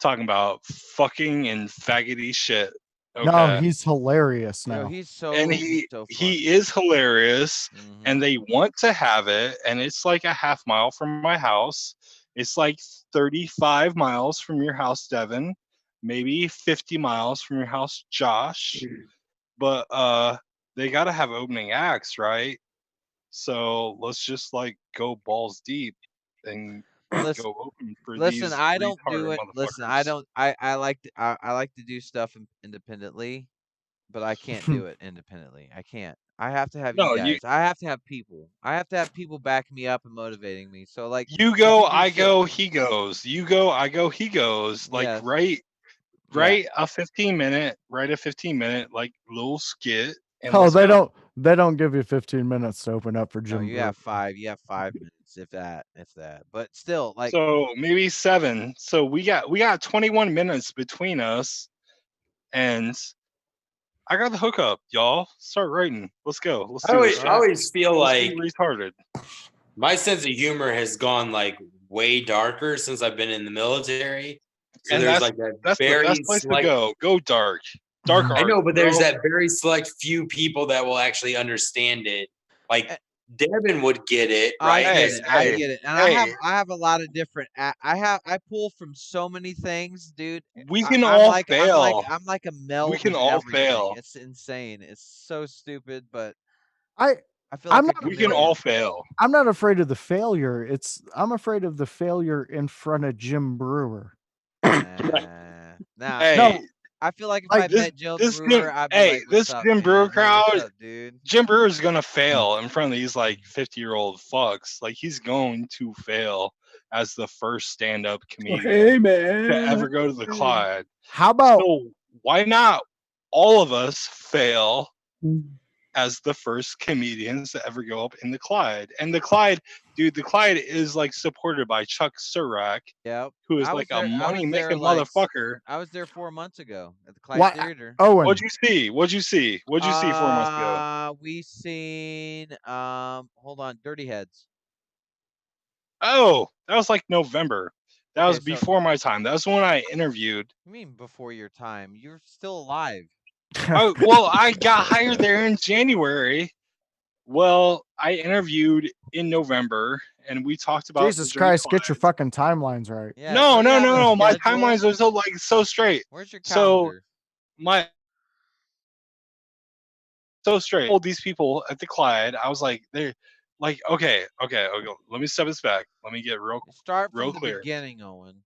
S5: talking about fucking and faggoty shit.
S3: No,
S5: Okay.
S3: he's hilarious
S2: Yo,
S3: now.
S2: he's
S5: And
S2: so
S5: he
S2: funny.
S5: is hilarious,
S2: Hmm.
S5: and they want to have it, and it's like a half mile from my house. It's like 35 miles from your house, Devin, maybe 50 miles from your house, Josh. But they got to have opening acts, right? So let's just like go balls deep and
S2: Listen,
S5: go open for
S2: listen.
S5: these
S2: I don't do
S5: retarded
S2: it. Listen, I
S5: motherfuckers.
S2: don't. I like to do stuff independently, but I can't do it independently. I can't. I have to have you
S5: No, you
S2: guys. I have to have people. I have to have people backing me up and motivating me. So like,
S5: you
S2: we
S5: go,
S2: can do
S5: I
S2: shit.
S5: go, he goes. You go, I go, he goes. Like
S2: Yes. Yeah.
S5: write a 15-minute like little skit and
S3: Oh,
S5: let's go.
S3: they don't give you 15 minutes to open up for
S2: No,
S3: Jim
S2: you
S3: Brewer.
S2: have 5. You have 5 minutes, if that, if that. But still, like,
S5: So maybe 7. So we got 21 minutes between us, and I got the hookup, y'all. Start writing. Let's go. Let's
S1: I
S5: do this
S1: always,
S2: all
S1: I
S5: shit.
S2: right.
S1: always feel
S5: Let's be
S1: like
S5: retarded.
S1: my sense of humor has gone like way darker since I've been in the military. So
S5: And
S1: there's like that
S5: that's the
S1: very
S5: best place to
S1: slight.
S5: go. Go dark. Dark
S1: I
S5: art,
S1: know, but there's
S5: bro.
S1: that very select few people that will actually understand it. Like
S2: Eh,
S1: Devin would get it,
S2: I
S1: right?
S2: get
S5: Hey,
S2: it. I
S5: hey,
S2: get it. And
S5: hey.
S2: I have a lot of different. I pull from so many things, dude.
S5: We can all fail.
S2: I'm like a
S5: We
S2: meld
S5: can
S2: of
S5: all
S2: everything.
S5: fail.
S2: It's insane. It's so stupid, but
S3: I
S2: I feel
S3: I'm
S2: like a
S3: not
S5: We can all
S2: chameleon.
S5: fail.
S3: I'm not afraid of the failure. I'm afraid of the failure in front of Jim Brewer.
S2: Nah,
S5: Hey,
S3: No,
S2: I feel like if I
S3: like
S2: met Joe Brewer, I'd be like, "What's
S5: This
S2: up,
S5: Jim Brewer
S2: man? Hey, what's
S5: crowd,
S2: up, dude?"
S5: Jim Brewer is gonna fail in front of these like 50-year-old fucks. Like he's going to fail as the first stand-up comedian to ever go to the Clyde.
S3: how about
S5: So why not all of us fail as the first comedians to ever go up in the Clyde? And the Clyde, dude, the Clyde is like supported by Chuck Surak,
S2: Yep.
S5: who is like a
S2: I was there
S5: money-making
S2: like
S5: motherfucker.
S2: I was there 4 months ago at the Clyde
S3: what
S2: Theater.
S3: Owen?
S5: What'd you see? What'd you see? What'd you see 4 months ago?
S2: We seen hold on, Dirty Heads.
S5: Oh, that was like November. That
S2: Okay,
S5: was
S2: so
S5: before my time. That was when I interviewed.
S2: you mean before your time? You're still alive.
S5: Oh, well, I got hired there in January. Well, I interviewed in November, and we talked about the
S3: Jesus
S5: Dirty
S3: Christ, get your
S5: Clydes.
S3: fucking timelines right.
S2: Yeah,
S5: No,
S2: do you
S5: no,
S2: have
S5: no,
S2: a
S5: no. My
S2: schedule?
S5: timelines are so like so straight.
S2: Where's your
S5: So
S2: calendar?
S5: my so straight. I told these people at the Clyde, I was like, they're like, okay. Let me step this back. Let me get
S2: Start from
S5: real
S2: the
S5: clear.
S2: beginning, Owen.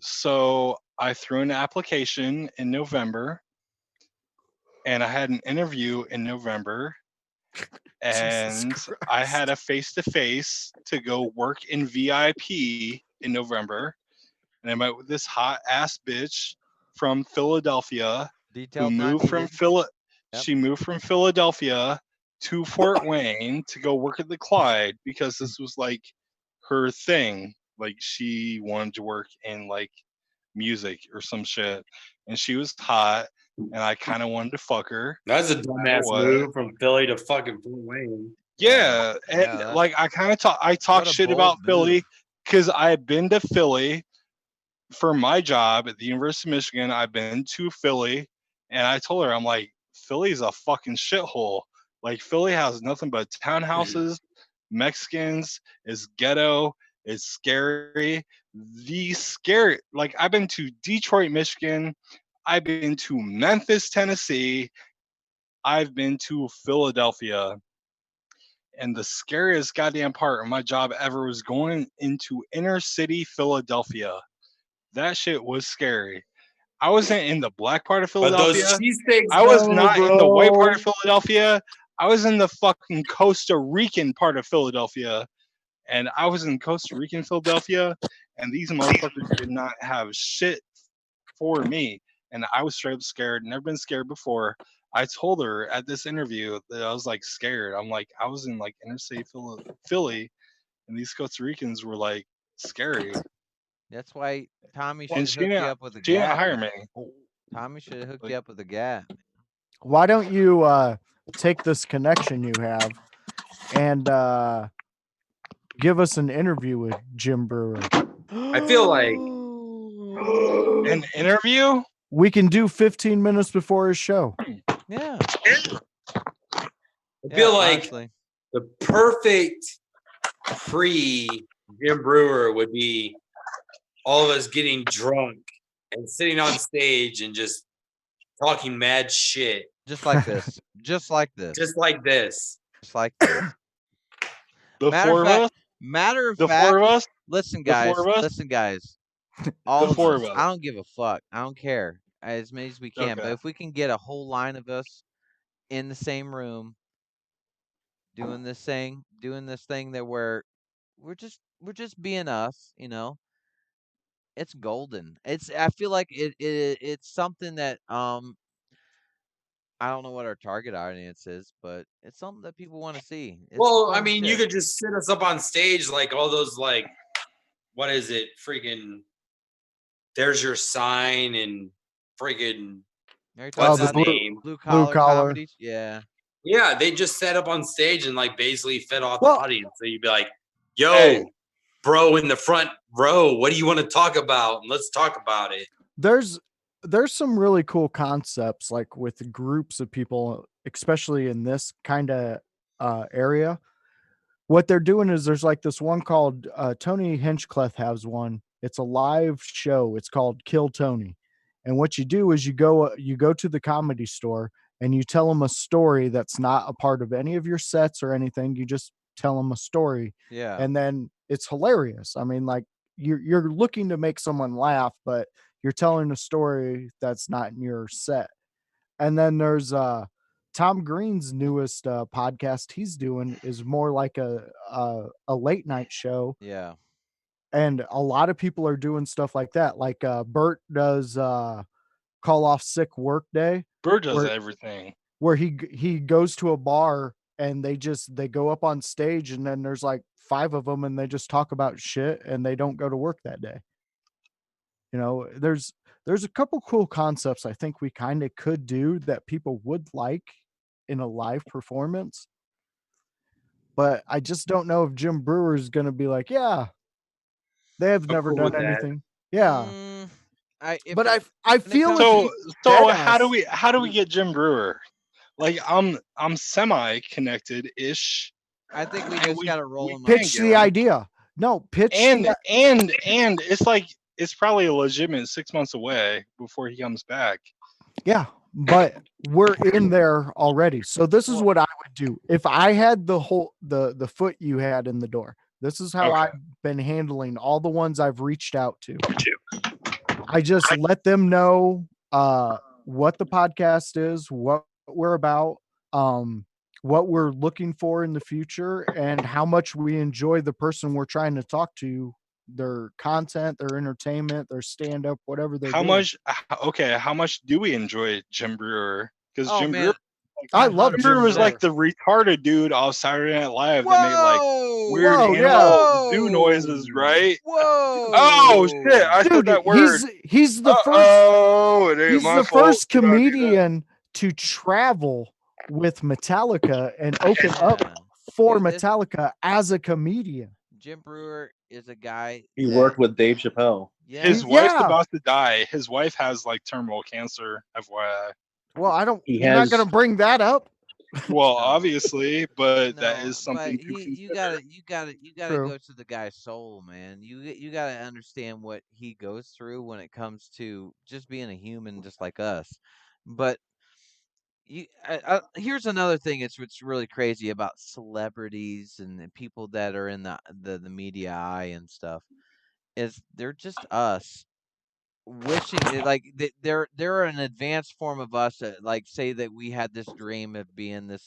S5: So I threw in an application in November, and I had an interview in November, and I had a face-to-face to go work in VIP in November, and I met with this hot ass bitch from Philadelphia who
S2: Details not
S5: moved from
S2: needed. Yep.
S5: She moved from Philadelphia to Fort Wayne to go work at the Clyde because this was like her thing. Like she wanted to work in like music or some shit, and she was hot, and I kind of wanted to fuck her.
S1: That's a dumbass move from Philly to fucking Fort Wayne.
S5: Yeah, and
S2: Yeah,
S5: like I kind of talk
S2: what a
S5: shit
S2: bold
S5: about
S2: move.
S5: Philly because I had been to Philly for my job at the University of Michigan. I've been to Philly, and I told her, I'm like, Philly's a fucking shithole. Like Philly has nothing but townhouses, Mexicans, it's ghetto, it's scary. Like I've been to Detroit, Michigan, I've been to Memphis, Tennessee, I've been to Philadelphia. And the scariest goddamn part of my job ever was going into inner city Philadelphia. That shit was scary. I wasn't in the black part of
S1: But those
S5: Philadelphia.
S1: cheesesteaks,
S5: I was
S1: though,
S5: not in the white part of
S1: bro.
S5: Philadelphia. I was in the fucking Costa Rican part of Philadelphia. And I was in Costa Rican Philadelphia, and these motherfuckers did not have shit for me. And I was straight up scared. Never been scared before. I told her at this interview that I was like scared. I'm like, I was in like inner city Philly, and these Costa Ricans were like scary.
S2: That's why Tommy should
S5: And
S2: hook you up with a
S5: she didn't
S2: gap.
S5: hire me.
S2: Tommy should hook
S5: Like-
S2: you up with a gap.
S3: Why don't you take this connection you have and give us an interview with Jim Brewer?
S1: I feel like
S5: An interview?
S3: We can do 15 minutes before his show.
S2: Yeah.
S1: I feel like
S2: honestly.
S1: the perfect pre Jim Brewer would be all of us getting drunk and sitting on stage and just talking mad shit.
S2: Just like this. Just like this.
S1: Just like this.
S2: Just like this.
S5: The
S2: Matter
S5: four
S2: of
S5: of
S2: fact-
S5: us?
S2: Matter of
S5: The
S2: fact,
S5: four of us?
S2: listen,
S5: The
S2: guys.
S5: four of us?
S2: Listen, guys. All of
S5: four
S2: us.
S5: of us.
S2: I don't give a fuck. I don't care. As many as we can. But
S5: Okay.
S2: if we can get a whole line of us in the same room doing this thing that we're just being us, you know. It's golden. I feel like it's something that I don't know what our target audience is, but it's something that people want to see. It's
S1: Well, I
S2: fun
S1: mean, you
S2: shit.
S1: could just sit us up on stage like all those like, what is it? Freaking, there's your sign and freaking,
S2: Are you
S1: what's
S2: talking
S1: his
S2: about
S1: name?
S2: blue collar
S3: collar.
S2: comedies? Yeah.
S1: Yeah, they just sat up on stage and like basically fed off
S3: Well-
S1: the audience. So you'd be like, yo,
S5: Hey.
S1: bro in the front row, what do you want to talk about? And let's talk about it.
S3: There's some really cool concepts like with groups of people, especially in this kind of area. What they're doing is there's like this one called Tony Hinchcliffe has one. It's a live show. It's called Kill Tony. And what you do is you go to the Comedy Store and you tell them a story that's not a part of any of your sets or anything. You just tell them a story,
S2: Yeah.
S3: and then it's hilarious. I mean, like you're looking to make someone laugh, but you're telling a story that's not in your set. And then there's Tom Green's newest podcast he's doing is more like a late night show,
S2: Yeah.
S3: and a lot of people are doing stuff like that. Like Bert does call off sick work day,
S5: Bird does
S3: Where-
S5: everything.
S3: where he goes to a bar and they go up on stage, and then there's like 5 of them and they just talk about shit and they don't go to work that day. You know, there's a couple cool concepts I think we kind of could do that people would like in a live performance. But I just don't know if Jim Brewer is going to be like, yeah, they have
S1: I'm
S3: never
S1: cool
S3: done
S1: with that.
S3: anything. Yeah. But I feel
S5: So
S3: dead
S5: how do
S3: ass.
S5: we get Jim Brewer? Like I'm semi connected ish.
S2: I think we
S5: And
S2: just
S5: we-
S2: got to roll
S5: we
S2: them
S5: can't
S3: pitch
S5: get
S3: the
S5: him.
S3: idea. No, pitch
S5: And
S3: the-
S5: and it's like it's probably a legitimate 6 months away before he comes back.
S3: Yeah, but we're in there already. So this is what I would do. If I had the whole the foot you had in the door, this is how
S5: Okay.
S3: I've been handling all the ones I've reached out to. I just let them know what the podcast is, what we're about, what we're looking for in the future, and how much we enjoy the person we're trying to talk to, their content, their entertainment, their stand-up, whatever they're
S5: How
S3: doing.
S5: much? Okay, how much do we enjoy Jim Brewer? Because
S2: Oh
S5: Jim
S2: man,
S5: Brewer,
S3: I love
S5: Jim Brewer
S3: Jim
S5: was
S3: Brewer.
S5: like the retarded dude off Saturday Night Live that made like weird
S3: Whoa,
S5: animal zoo noises, right?
S2: Whoa!
S5: Oh shit! I said
S3: Dude,
S5: that word.
S3: he's the first.
S5: Oh, it ain't
S3: He's
S5: my
S3: the
S5: fault.
S3: first
S5: Do not do that.
S3: comedian to travel with Metallica and open up for
S2: Dude, this-
S3: Metallica as a comedian.
S2: Jim Brewer is a guy.
S4: He
S2: that-
S4: worked with Dave Chappelle.
S2: Yeah.
S5: His wife's
S3: Yeah.
S5: about to die. His wife has like terminal cancer, FYI.
S3: Well, I don't.
S4: He
S3: You're not
S4: has-
S3: going to bring that up.
S5: Well,
S2: No.
S5: obviously, but that
S2: No,
S5: is something
S2: but
S5: to
S2: you
S5: consider.
S2: gotta
S3: True.
S2: go to the guy's soul, man. You gotta understand what he goes through when it comes to just being a human, just like us. But here's another thing. It's what's really crazy about celebrities and the people that are in the media eye and stuff is they're just us wishing like they're an advanced form of us that like say that we had this dream of being this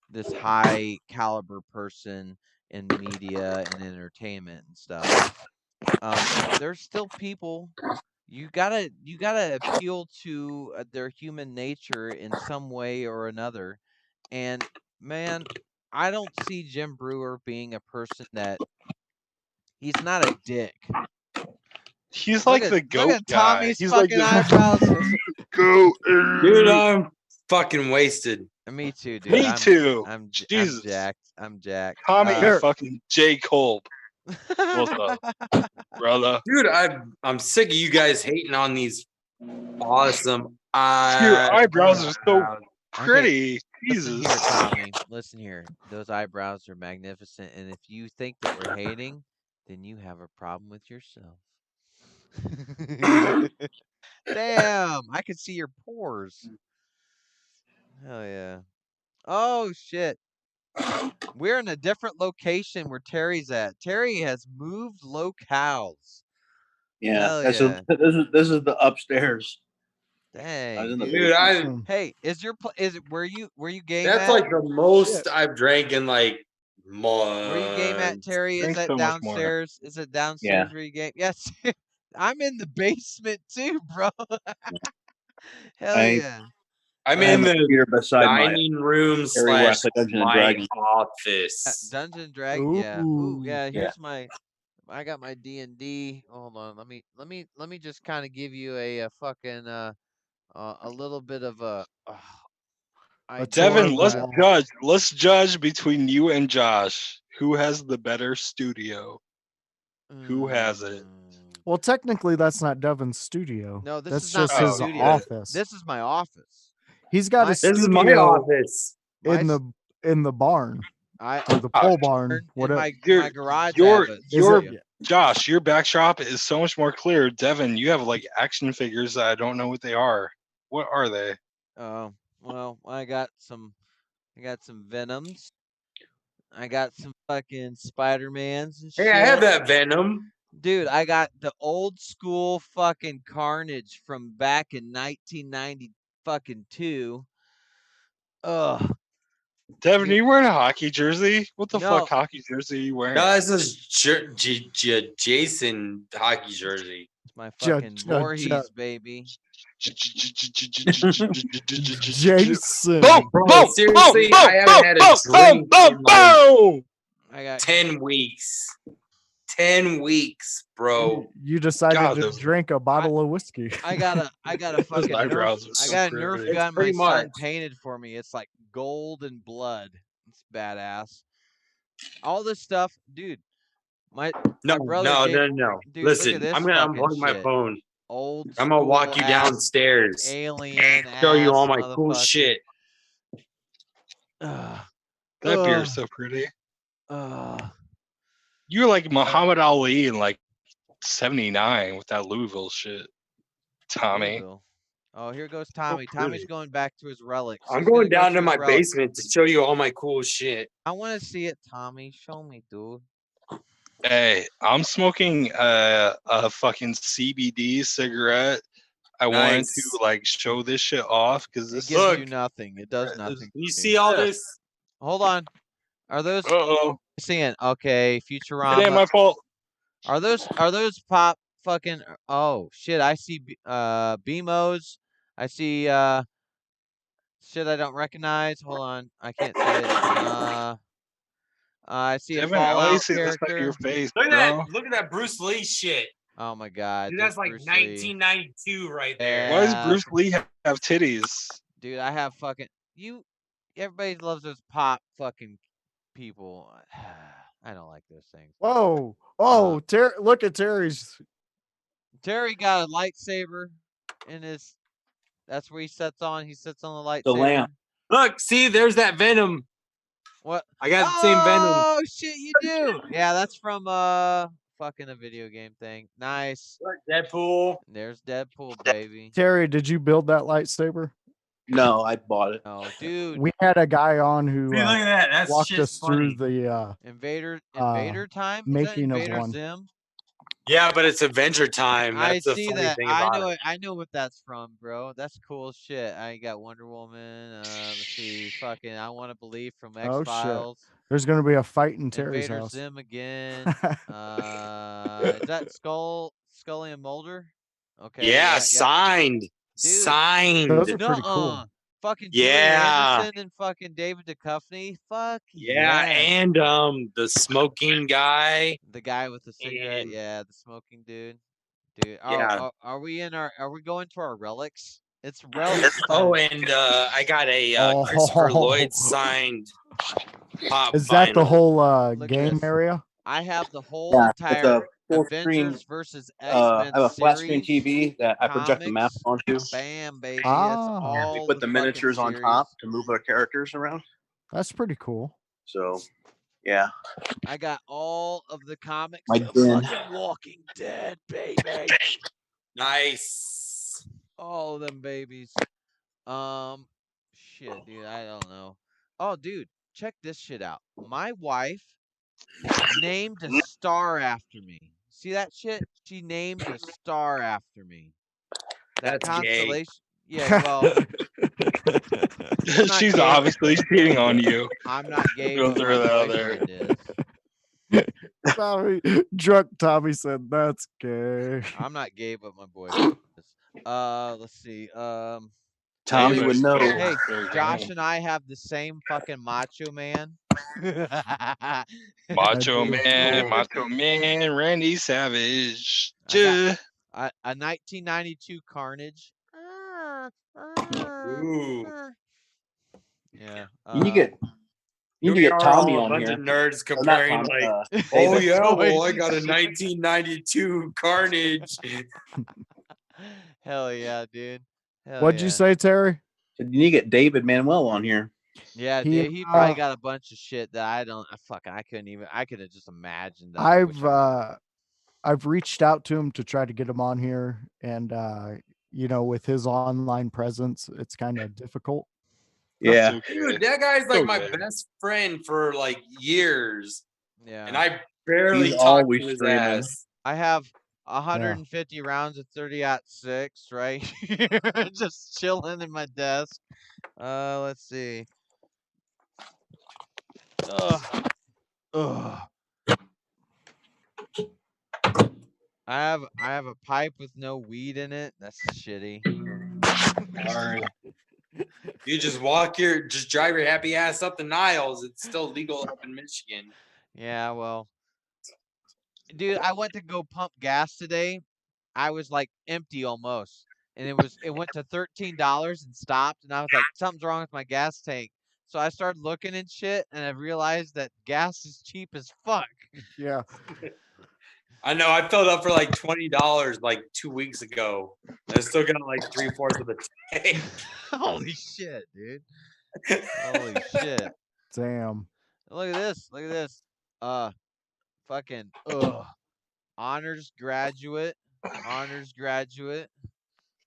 S2: this high caliber person in media and entertainment and stuff. There's still people you gotta appeal to their human nature in some way or another. And man, I don't see Jim Brewer being a person that he's not a dick.
S5: He's
S2: Look
S5: like
S2: at-
S5: the
S2: look
S5: goat
S2: at
S5: guy.
S2: Tommy's
S5: He's like
S2: fucking
S5: the
S2: eyebrows.
S5: goat.
S1: Dude, I'm fucking wasted.
S2: Me too, dude.
S5: Me too.
S2: I'm
S5: Jesus.
S2: jacked. I'm jacked.
S5: Tommy
S3: Here.
S5: fucking J. Kolb. What's up, brother?
S1: Dude, I'm sick of you guys hating on these awesome
S5: Your eyebrows are so
S2: Okay,
S5: pretty.
S2: Listen
S5: Jesus.
S2: here, Tommy. Listen here. Those eyebrows are magnificent, and if you think that we're hating, then you have a problem with yourself. Damn, I can see your pores. Hell yeah. Oh shit. We're in a different location where Terry's at. Terry has moved locales.
S4: Yeah,
S2: Hell
S4: that's
S2: yeah.
S4: this is the upstairs. I was
S2: Dang,
S4: in the
S2: dude.
S1: Dude,
S4: basement.
S2: Hey, is it where you game
S1: that's
S2: at?
S1: like the most
S3: Shit.
S1: I've drank in like months.
S2: Where you game at, Terry? Is
S5: Drink
S2: that
S5: so much more.
S2: downstairs? Is it downstairs where you game? Yes. I'm in the basement too, bro. Hell
S4: I-
S2: yeah.
S1: I'm
S4: I have
S1: in
S4: a
S1: the
S4: computer beside my
S1: dining room
S4: Harry West,
S1: slash
S4: like Dungeons and
S1: my
S4: Dragons.
S1: office.
S2: Dungeon and Dragon. Yeah. Ooh,
S3: Ooh.
S2: yeah. Here's my. I got my D&D. Hold on. Let me just kind of give you a fucking a little bit of a.
S5: Devin,
S3: tour of the
S5: let's judge between you and Josh. Who has the better studio? Who has it?
S3: Well, technically, that's not Devin's studio.
S2: No, this
S3: that's
S2: is not
S3: just
S2: my
S3: his
S2: studio.
S3: office.
S2: This is my office.
S3: He's got
S2: my-
S3: a
S1: This is
S3: studio
S1: my office.
S3: in the barn
S2: I
S3: or the pole barn,
S2: in
S3: whatever.
S2: my
S5: Your-
S2: garage.
S5: your-
S2: I have a
S5: your-
S2: studio.
S5: Josh, your backdrop is so much more clear. Devin, you have like action figures that I don't know what they are. What are they?
S2: Oh, well, I got some Venoms. I got some fucking Spider-Mans and shit.
S1: Hey, I have that Venom.
S2: Dude, I got the old school fucking Carnage from back in 1990 fucking 2. Ugh.
S5: Devin,
S2: Dude.
S5: are you wearing a hockey jersey? What the
S2: No.
S5: fuck hockey jersey are you wearing?
S1: No, this is Jason hockey jersey.
S2: It's my
S3: Ja-
S2: fucking
S3: ja-
S2: Voorhees,
S3: ja-
S2: baby.
S3: Jason.
S5: Boom,
S1: Bro,
S5: boom,
S1: seriously,
S5: boom,
S1: I haven't had a drink in like
S5: boom.
S2: I got
S1: 10 weeks. 10 weeks, bro.
S3: You decided
S5: God,
S3: to
S5: those-
S3: drink a bottle of whiskey.
S2: I got a fucking
S5: eyebrows
S2: Nerf.
S5: are
S2: I
S5: so
S2: got a
S5: pretty.
S2: Nerf
S1: It's
S2: gun my
S1: pretty
S2: son
S1: much.
S2: painted for me. It's like gold and blood. It's badass. All this stuff, dude. My brother
S1: No.
S2: dude, look
S1: Listen,
S2: at this
S1: I'm gonna
S2: fucking
S1: unplug my
S2: shit.
S1: phone.
S2: Old
S1: I'm gonna walk
S2: school
S1: you
S2: ass
S1: downstairs.
S2: alien
S1: Show you all
S2: ass
S1: my cool
S2: motherfucker.
S1: shit.
S2: Ugh.
S5: That beer
S2: Ugh.
S5: is so pretty.
S2: Ugh.
S5: You're like Muhammad Ali in like '79 with that Louisville shit, Tommy.
S2: Louisville. Oh, here goes Tommy. Tommy's
S5: pretty.
S2: going back to his relics.
S1: I'm
S2: He's gonna
S1: going
S2: go
S1: down to
S2: his
S1: my
S2: relics.
S1: basement to show you all my cool shit.
S2: I want to see it, Tommy. Show me, dude.
S5: Hey, I'm smoking a fucking CBD cigarette. I wanted to
S1: Nice.
S5: like show this shit off because
S2: It
S5: this.
S2: gives
S1: Look.
S2: you nothing. It does nothing.
S1: You
S2: for
S1: see
S2: me.
S1: all this?
S2: Hold on. Are those
S5: Uh-oh.
S2: seeing? Okay,
S5: It ain't
S2: Futurama.
S5: my fault.
S2: Are those pop fucking? Oh shit! I see BMOs. I see shit I don't recognize. Hold on, I can't see it. I see a
S5: Devin, I
S2: Fallout
S5: see this side of your
S2: character.
S5: face,
S1: Look at
S5: bro.
S1: that! Look at that Bruce Lee shit.
S2: Oh my god,
S1: Dude,
S2: there's
S1: that's like
S2: Bruce Lee.
S1: 1992 right there.
S5: Why does
S2: Yeah.
S5: Bruce Lee have titties?
S2: Dude, I have fucking you. Everybody loves those pop fucking people. I don't like those things.
S3: Whoa. Oh, look at Terry's.
S2: Terry got a lightsaber in his. That's where he sits on. He sits on the lightsaber.
S4: The lamp.
S1: Look, see, there's that Venom.
S2: What?
S1: I got the same Venom.
S2: Oh shit, you do. Yeah, that's from fucking a video game thing. Nice.
S1: Look, Deadpool.
S2: There's Deadpool, baby.
S3: Terry, did you build that lightsaber?
S4: No, I bought it.
S2: Oh, dude.
S3: We had a guy on who
S1: Dude, look at that. That's
S3: walked
S1: shit
S3: us through
S1: funny.
S3: the
S2: Invader time? Is that
S3: making of
S2: Invader
S3: one.
S2: Zim?
S1: Yeah, but it's Adventure Time.
S2: I
S1: That's the
S2: see
S1: funny
S2: that.
S1: thing
S2: I
S1: about
S2: know
S1: it.
S2: it. I know what that's from, bro. That's cool shit. I got Wonder Woman. Let's see. Fucking I Want to Believe from X
S3: Oh shit.
S2: Files.
S3: There's gonna be a fight in Terry's
S2: Invader
S3: house.
S2: Zim again. Is that Scully and Mulder? Okay.
S1: Yeah, signed.
S2: Dude.
S1: Signed.
S3: Those are pretty cool.
S2: Fucking
S1: Yeah.
S2: Julie Anderson and fucking David Duchovny. Fuck
S1: Yeah, and the smoking guy.
S2: the guy with the cigarette.
S1: And-
S2: Yeah, the smoking dude. Dude,
S1: Yeah.
S2: are we in our? Are we going to our relics? It's relics.
S1: Oh,
S2: time.
S1: and I got a Christopher Lloyd signed pop
S3: Is that the
S1: vinyl.
S3: whole
S2: Look at
S3: game
S2: this.
S3: area?
S2: I have the whole
S4: Yeah, it's
S2: entire
S4: a full screen.
S2: Avengers versus
S4: I
S2: X-Men
S4: have a flat screen
S2: series.
S4: TV that I project the map
S2: comics.
S4: onto.
S2: Bam, baby.
S3: Ah.
S2: That's all.
S4: We put the miniatures on top to move our characters around.
S3: That's pretty cool.
S4: So, yeah.
S2: I got all of the comics.
S4: My
S2: of
S4: den.
S2: fucking Walking Dead, baby.
S1: Nice.
S2: All of them babies. Shit, dude. I don't know. Oh, dude, check this shit out. My wife named a star after me. See that shit? She named a star after me. That
S1: That's gay.
S2: constellation. Yeah, well, I'm not
S5: She's
S2: gay.
S5: obviously cheating on you.
S2: I'm not gay,
S5: Go
S2: but
S5: through
S2: my
S5: that out there.
S2: boyfriend is.
S3: Drunk Tommy said that's gay.
S2: I'm not gay, but my boyfriend is. Let's see.
S4: Tommy
S2: Hey,
S4: would know.
S2: Hey,
S5: There you
S2: Josh
S5: go.
S2: and I have the same fucking Macho Man.
S5: Macho
S3: do.
S5: Man, Randy Savage.
S2: A 1992 Carnage.
S1: Ooh.
S2: Yeah.
S4: You need to get
S1: We are
S4: Tommy
S1: all a
S4: on
S1: bunch
S4: here.
S1: of nerds
S4: Or not
S1: comparing
S4: Tommy,
S1: like, oh
S4: David.
S1: yeah, well I got a 1992 Carnage.
S2: Hell yeah, dude. Hell
S3: What'd you
S2: yeah.
S3: say, Terry?
S4: You need to get David Manuel on here.
S2: Yeah,
S3: He,
S2: dude, he probably got a bunch of shit that I don't. I couldn't even. I could have just imagined that. I wish I would've.
S3: I've reached out to him to try to get him on here, and you know, with his online presence, it's kind of difficult.
S4: Yeah.
S5: That's okay.
S1: Dude, that guy's like my
S5: Okay.
S1: best friend for like years.
S2: Yeah.
S1: And I barely
S4: He's
S1: talk
S4: always
S1: to his
S4: streaming.
S1: ass.
S2: I have 150 rounds of 30-06 right here, just chilling in my desk. Let's see. Ugh. I have a pipe with no weed in it. That's shitty.
S5: Sorry.
S1: You just drive your happy ass up the Niles. It's still legal up in Michigan.
S2: Yeah, well, dude, I went to go pump gas today. I was like empty almost, and it went to $13 and stopped, and I was like, something's wrong with my gas tank. So I started looking and shit, and I realized that gas is cheap as fuck.
S3: Yeah.
S1: I know. I filled up for like $20 like 2 weeks ago. I still got like 3/4 of the tank.
S2: Holy shit, dude. Holy shit.
S3: Damn.
S2: Look at this. Look at this. Fucking honors graduate. Honors graduate.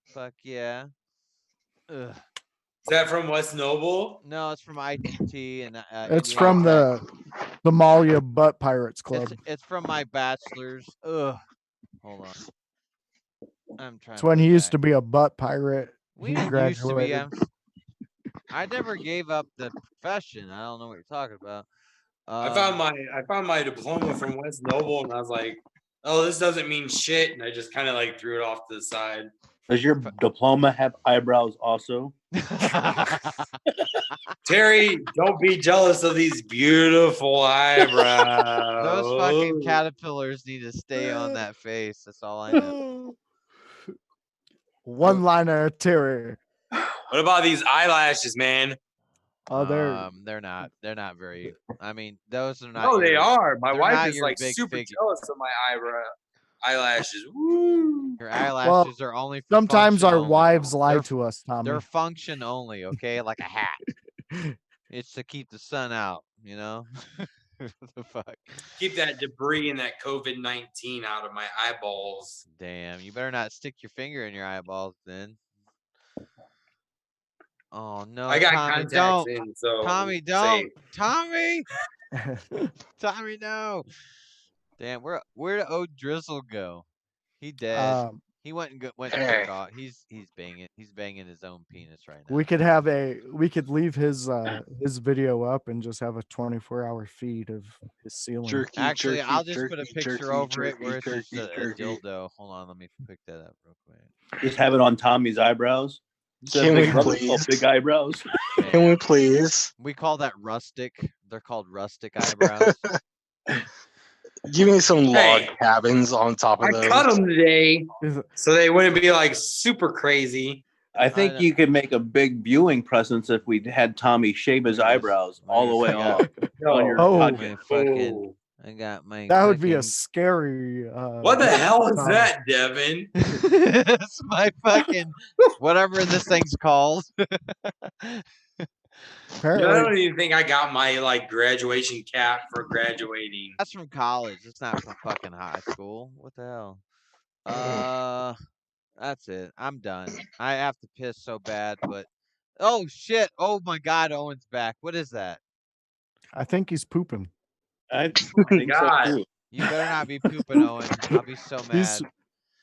S2: Fuck yeah. Ugh.
S1: Is that from West Noble?
S2: No, it's from ITT and
S3: It's
S2: Indiana
S3: from
S2: Tech.
S3: The Malia Butt Pirates Club.
S2: It's from my bachelor's. Ugh. Hold on. I'm trying.
S3: It's when he used to be a butt pirate.
S2: We
S3: He
S2: didn't used to be.
S3: graduated.
S2: I never gave up the profession. I don't know what you're talking about.
S1: I found my diploma from West Noble, and I was like, "Oh, this doesn't mean shit," and I just kind of like threw it off to the side.
S4: Does your diploma have eyebrows also?
S1: Terry, don't be jealous of these beautiful eyebrows.
S2: Those fucking caterpillars need to stay on that face. That's all I know.
S3: One-liner Terry.
S1: What about these eyelashes, man?
S3: Oh,
S2: they're not very. I mean, those are not.
S1: No, they are. My
S2: they're
S1: wife
S2: not
S1: is
S2: your
S1: like
S2: big
S1: super
S2: figure.
S1: jealous of my eyelashes. Woo.
S2: Your eyelashes are only. For
S3: Sometimes our
S2: function only.
S3: wives lie
S2: They're-
S3: to us, Tommy.
S2: They're function only, okay? Like a hat. It's to keep the sun out, you know? The fuck?
S1: Keep that debris and that COVID-19 out of my eyeballs.
S2: Damn, you better not stick your finger in your eyeballs then. Oh no,
S1: I got
S2: Tommy,
S1: contacts
S2: don't.
S1: in, so
S2: Tommy,
S1: I'm
S2: don't.
S1: safe.
S2: Tommy! Tommy, no. Damn, where'd old Drizzle go? He dead. He went and went to jerk off. He's banging his own penis right now.
S3: We could leave his video up and just have a 24-hour feed of his ceiling.
S5: Jerky,
S2: Actually,
S5: jerky,
S2: I'll just
S5: jerky,
S2: put a picture
S5: jerky,
S2: over it
S5: jerky,
S2: where it's just
S5: jerky,
S2: a
S5: jerky.
S2: dildo. Hold on, let me pick that up real quick.
S4: Just have it on Tommy's eyebrows.
S5: Can we
S4: Big brother
S5: please?
S4: called big eyebrows.
S5: Can we please?
S2: We call that rustic. They're called rustic eyebrows.
S5: Give me some log
S1: Hey,
S5: cabins on top of
S1: I
S5: those.
S1: cut them today, so they wouldn't be like super crazy.
S4: I think you could make a big viewing presence if we had Tommy shave his eyebrows all the way off on your podcast.
S2: I got my.
S3: That would be a scary.
S1: What the hell is that, Devin?
S2: It's my fucking whatever this thing's called.
S3: Apparently,
S1: I don't even think I got my like graduation cap for graduating.
S2: That's from college. It's not from fucking high school. What the hell? That's it. I'm done. I have to piss so bad, but oh shit! Oh my god, Owen's back. What is that?
S3: I think he's pooping.
S4: I think
S1: God.
S4: so too.
S2: You better not be pooping, Owen. I'll be so mad.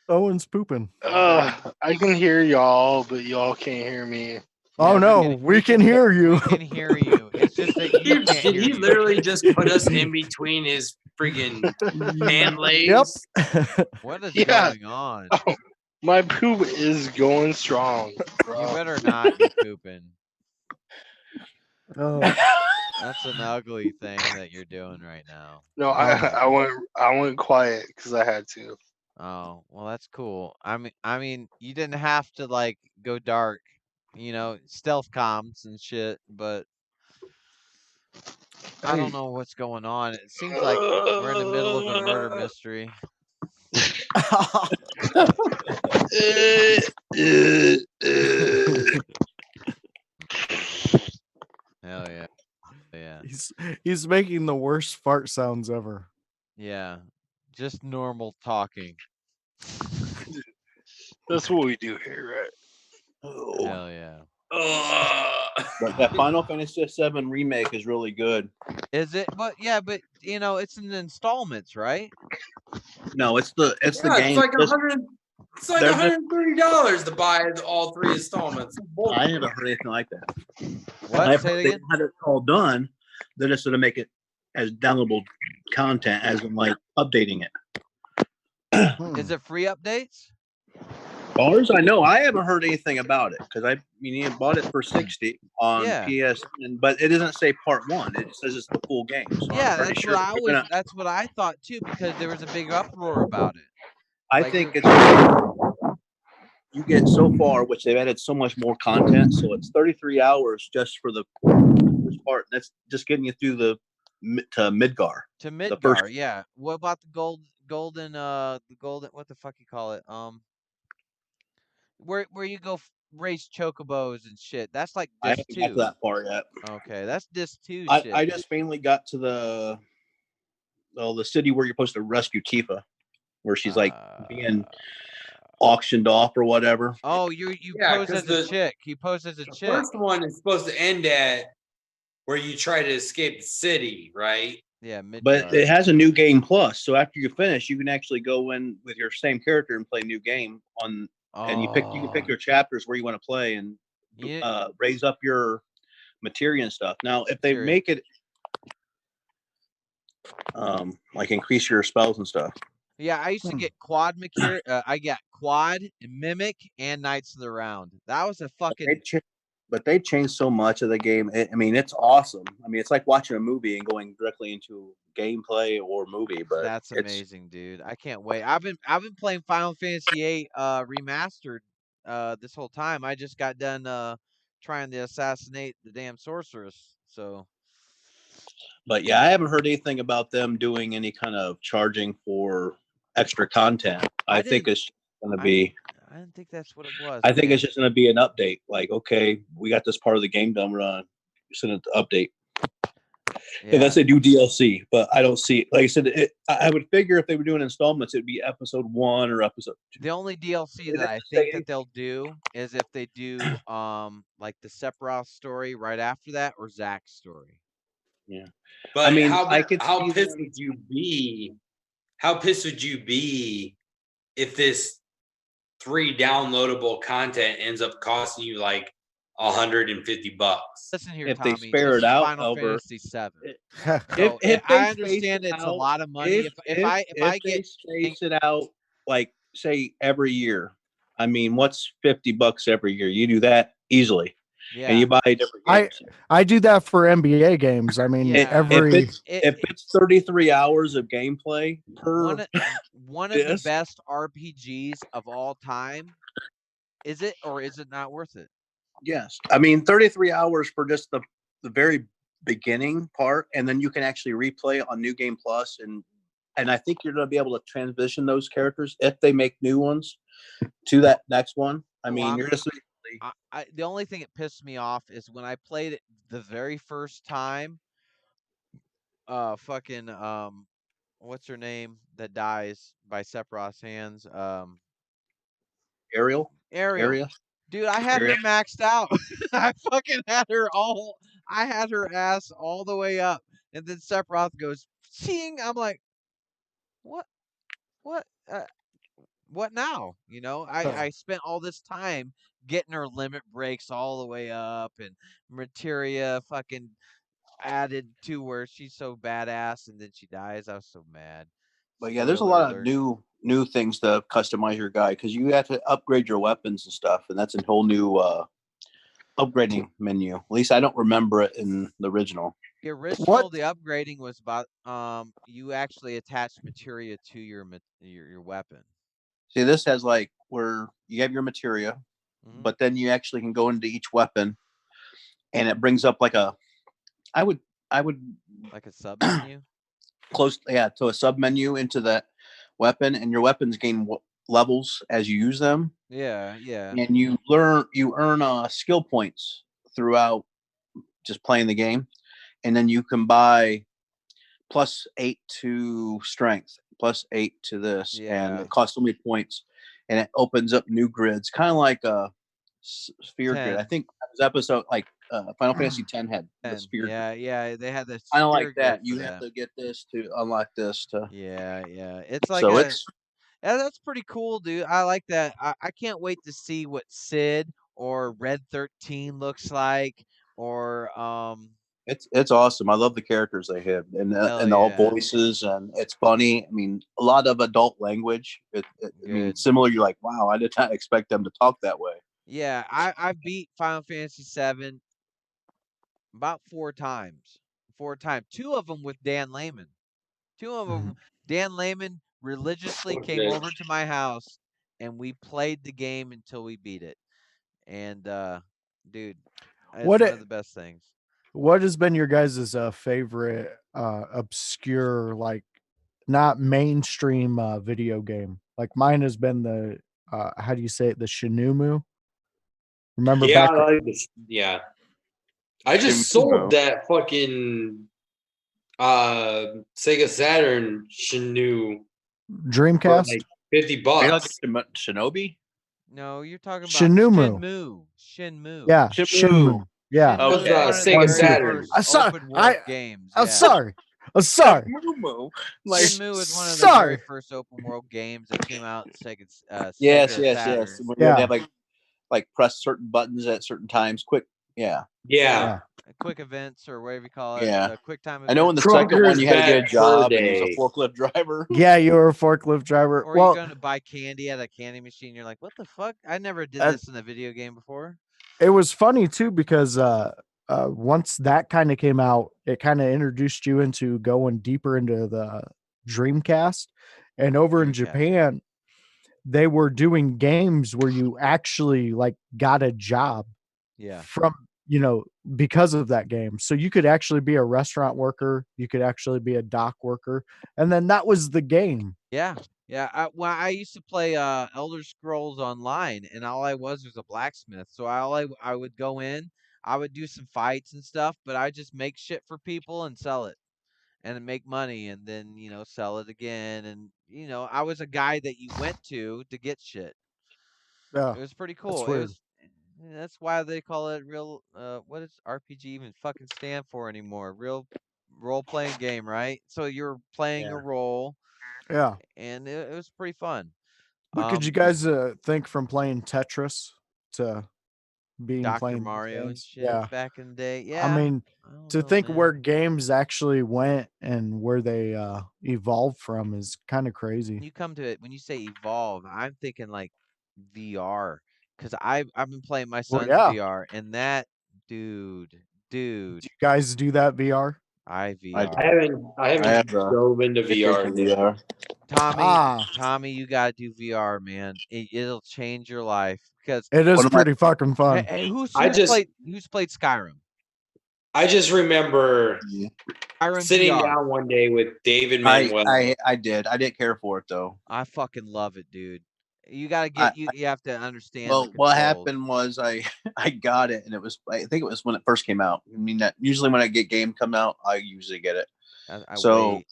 S3: Owen's pooping.
S5: I can hear y'all, but y'all can't hear me.
S3: Oh no, we can hear you.
S2: We can hear you. It's just that you can't hear
S1: He
S2: you.
S1: literally just put us in between his friggin' man legs.
S3: Yep.
S2: What is
S5: Yeah.
S2: going on?
S5: Oh, my poop is going strong, bro.
S2: You better not be pooping.
S3: Oh,
S2: That's an ugly thing that you're doing right now.
S5: No, I went quiet because I had to.
S2: Oh, well, that's cool. I mean, you didn't have to like go dark, you know, stealth comms and shit, but I don't know what's going on. It seems like we're in the middle of a murder mystery. Hell yeah. Yeah.
S3: he's making the worst fart sounds ever.
S2: Yeah. Just normal talking.
S5: That's what we do here, right?
S4: Oh.
S2: Hell yeah.
S4: But that Final Fantasy VII remake is really good.
S2: Is it? But yeah, but you know, it's in installments, right?
S4: No, it's the game.
S1: It's like $130 to buy all 3 installments.
S4: I haven't heard anything like that.
S2: What?
S4: I've
S2: Say
S4: heard
S2: it
S4: they
S2: again?
S4: had it all done. They're just going to make it as downloadable content, as in like updating it.
S2: Is it free updates?
S4: As far as I know, I haven't heard anything about it because I bought it for $60 on PS, but it doesn't say part 1. It says it's the full game. So
S2: Yeah,
S4: I'm pretty sure
S2: that's what I thought too, because there was a big uproar about it.
S4: I
S2: Like,
S4: think it's you get so far, which they've added so much more content. So it's 33 hours just for the first part. That's just getting you through to Midgar.
S2: To Midgar, yeah. What about the golden what the fuck you call it? Where you go race chocobos and shit. That's like
S4: I
S2: disc
S4: haven't got
S2: 2.
S4: to that part yet.
S2: Okay, that's disc 2 shit.
S4: I just mainly got to the city where you're supposed to rescue Tifa, where she's like being auctioned off or whatever.
S2: Oh, you pose as a chick. You pose as a chick.
S1: First one is supposed to end at where you try to escape the city, right?
S2: Yeah,
S4: but it has a new game plus. So after you finish, you can actually go in with your same character and play new game on. And you can pick your chapters where you want to play and raise up your materia and stuff. Now, if they make it like increase your spells and stuff.
S2: Yeah, I used to get quad I got quad, mimic, and Knights of the Round. That was a fucking.
S4: But they changed so much of the game. I mean, it's awesome. I mean, it's like watching a movie and going directly into gameplay or movie. But
S2: that's amazing, dude. I can't wait. I've been playing Final Fantasy VIII remastered this whole time. I just got done trying to assassinate the damn sorceress. So.
S4: But yeah, I haven't heard anything about them doing any kind of charging for extra content. I think it's going to be.
S2: I didn't think that's what it was.
S4: I think it's just going to be an update. Like, okay, we got this part of the game done. We're going to send it to update. Yeah. Unless they do DLC, but I don't see. Like I said, I would figure if they were doing installments, it'd be episode 1 or episode 2.
S2: The only DLC that I think that they'll do is if they do like the Sephiroth story right after that or Zack's story.
S1: Yeah, but I mean, how pissed would you be? How pissed would you be if this 3 downloadable content ends up costing you like $150?
S2: Listen here,
S4: if
S2: Tommy,
S4: they spare it out
S2: Final
S4: over
S2: Fantasy VII.
S4: if
S2: I understand it's a lot of money. If I get
S4: space it out, like say every year, I mean, what's $50 every year? You do that easily. Yeah. And you buy different games.
S3: I do that for NBA games. I mean, if
S4: it's 33 hours of gameplay per
S2: one of the best RPGs of all time, is it or is it not worth it?
S4: Yes. I mean, 33 hours for just the very beginning part, and then you can actually replay on New Game Plus, and I think you're going to be able to transition those characters if they make new ones to that next one. I mean, you're just
S2: the only thing that pissed me off is when I played it the very first time. What's her name that dies by Sephiroth's hands?
S4: Ariel.
S2: Dude, I had her maxed out. I fucking had her I had her ass all the way up, and then Sephiroth goes, "Ching!" I'm like, what? What now? You know, I spent all this time getting her limit breaks all the way up and materia fucking added to where she's so badass and then she dies. I was so mad.
S4: But yeah, there's a lot of new things to customize your guy because you have to upgrade your weapons and stuff, and that's a whole new upgrading menu. At least I don't remember it in the original.
S2: The original, the upgrading was about you actually attach materia to your weapon.
S4: See, this has like where you have your materia, but then you actually can go into each weapon, and it brings up like I would
S2: like a sub menu.
S4: Close, yeah, to a sub menu into that weapon, and your weapons gain levels as you use them.
S2: Yeah.
S4: And you earn skill points throughout just playing the game, and then you can buy +8 to strength, +8 to this, and it costs so many points, and it opens up new grids, kind of like a sphere grid. I think that was episode like Final Fantasy X had the sphere.
S2: Yeah, they had this.
S4: Kind of like that. You have to get this to unlock this.
S2: Yeah. It's like that's pretty cool, dude. I like that. I can't wait to see what Sid or Red 13 looks like, or
S4: It's awesome. I love the characters they have and all voices, and it's funny. I mean, a lot of adult language. I mean, similar. You're like, wow, I did not expect them to talk that way.
S2: Yeah, I beat Final Fantasy VII about 4 times. 2 of them with Dan Lehman. 2 of them, Dan Lehman religiously came over to my house, and we played the game until we beat it. And dude, it's one of the best things.
S3: What has been your guys' favorite obscure, like not mainstream video game? Like mine has been the how do you say it? The Shenmue. Remember back?
S1: I like this. Yeah. I just sold that fucking Sega Saturn Shenmue
S3: Dreamcast
S1: for like $50.
S4: Shinobi?
S2: No, you're talking about
S3: Shenmue.
S2: Yeah,
S3: Shenmue. Yeah.
S1: Sega Saturn.
S3: I'm sorry.
S2: Games.
S3: I'm sorry. Sorry.
S4: Like,
S2: Shenmue is one of the very first open world games that came out Sega
S4: yes.
S2: Saturn.
S4: Where you had to have like press certain buttons at certain times. Quick,
S1: Yeah.
S2: Quick events or whatever you call it.
S4: Yeah.
S2: Quick time events.
S4: I know in the second one you had to get a job and use a forklift driver.
S3: Yeah, you were a forklift driver.
S2: Or you're going to buy candy at a candy machine. You're like, what the fuck? I never did this in a video game before.
S3: It was funny too because once that kind of came out, it kind of introduced you into going deeper into the Dreamcast. And over in Japan, they were doing games where you actually like got a job from, because of that game. So you could actually be a restaurant worker. You could actually be a dock worker. And then that was the game.
S2: Yeah. Yeah. I used to play Elder Scrolls Online, and all I was a blacksmith. So I would go in, I would do some fights and stuff, but I just make shit for people and sell it and make money, and then sell it again. And I was a guy that you went to get shit.
S3: Yeah,
S2: it was pretty cool. That's why they call it real. What does RPG even fucking stand for anymore? Real role-playing game, right? So you're playing a role.
S3: Yeah.
S2: And it was pretty fun.
S3: What could you guys think from playing Tetris to being
S2: Dr.
S3: playing
S2: Mario and shit back in the day? Yeah.
S3: I mean, to think where games actually went and where they evolved from is kind of crazy.
S2: When you come to it, when you say evolve, I'm thinking like VR, because I've been playing my son's VR, and that dude.
S3: Do you guys do that VR?
S2: I
S1: haven't dove into VR.
S2: Tommy, you gotta do VR, man. It'll change your life because
S3: it is pretty fucking fun.
S2: Hey, who's played Skyrim?
S1: I just remember sitting
S2: VR.
S1: down one day with David Manuel.
S4: I did. I didn't care for it though.
S2: I fucking love it, dude. You gotta get you have to understand.
S4: Well, what happened was I got it, and I think it was when it first came out. I mean, that usually when I get game come out, I usually get it.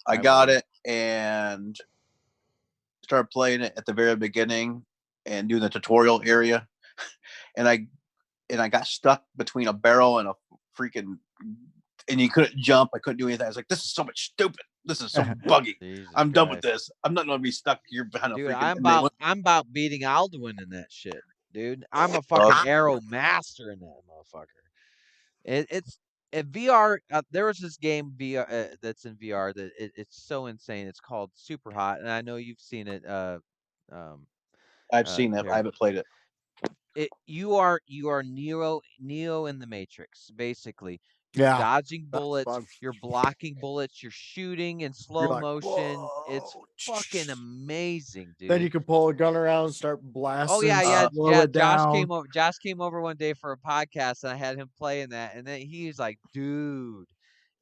S4: I got it and started playing it at the very beginning and doing the tutorial area, and I got stuck between a barrel and a freaking, and you couldn't jump. I couldn't do anything. I was like, this is so much stupid. This is so buggy. I'm done with this. I'm not going to be stuck here behind a freaking.
S2: I'm about beating Alduin in that shit, dude. I'm a fucking arrow master in that motherfucker. It's VR. There was this game VR that's in VR that it's so insane. It's called Super Hot, and I know you've seen it.
S4: I've seen it. I haven't played it.
S2: You are Neo in the Matrix, basically. You're dodging bullets, you're blocking bullets, you're shooting in slow motion. Whoa, it's fucking amazing, dude.
S3: Then you can pull a gun around and start blasting.
S2: Oh yeah. Josh came over one day for a podcast, and I had him playing that, and then he's like, dude,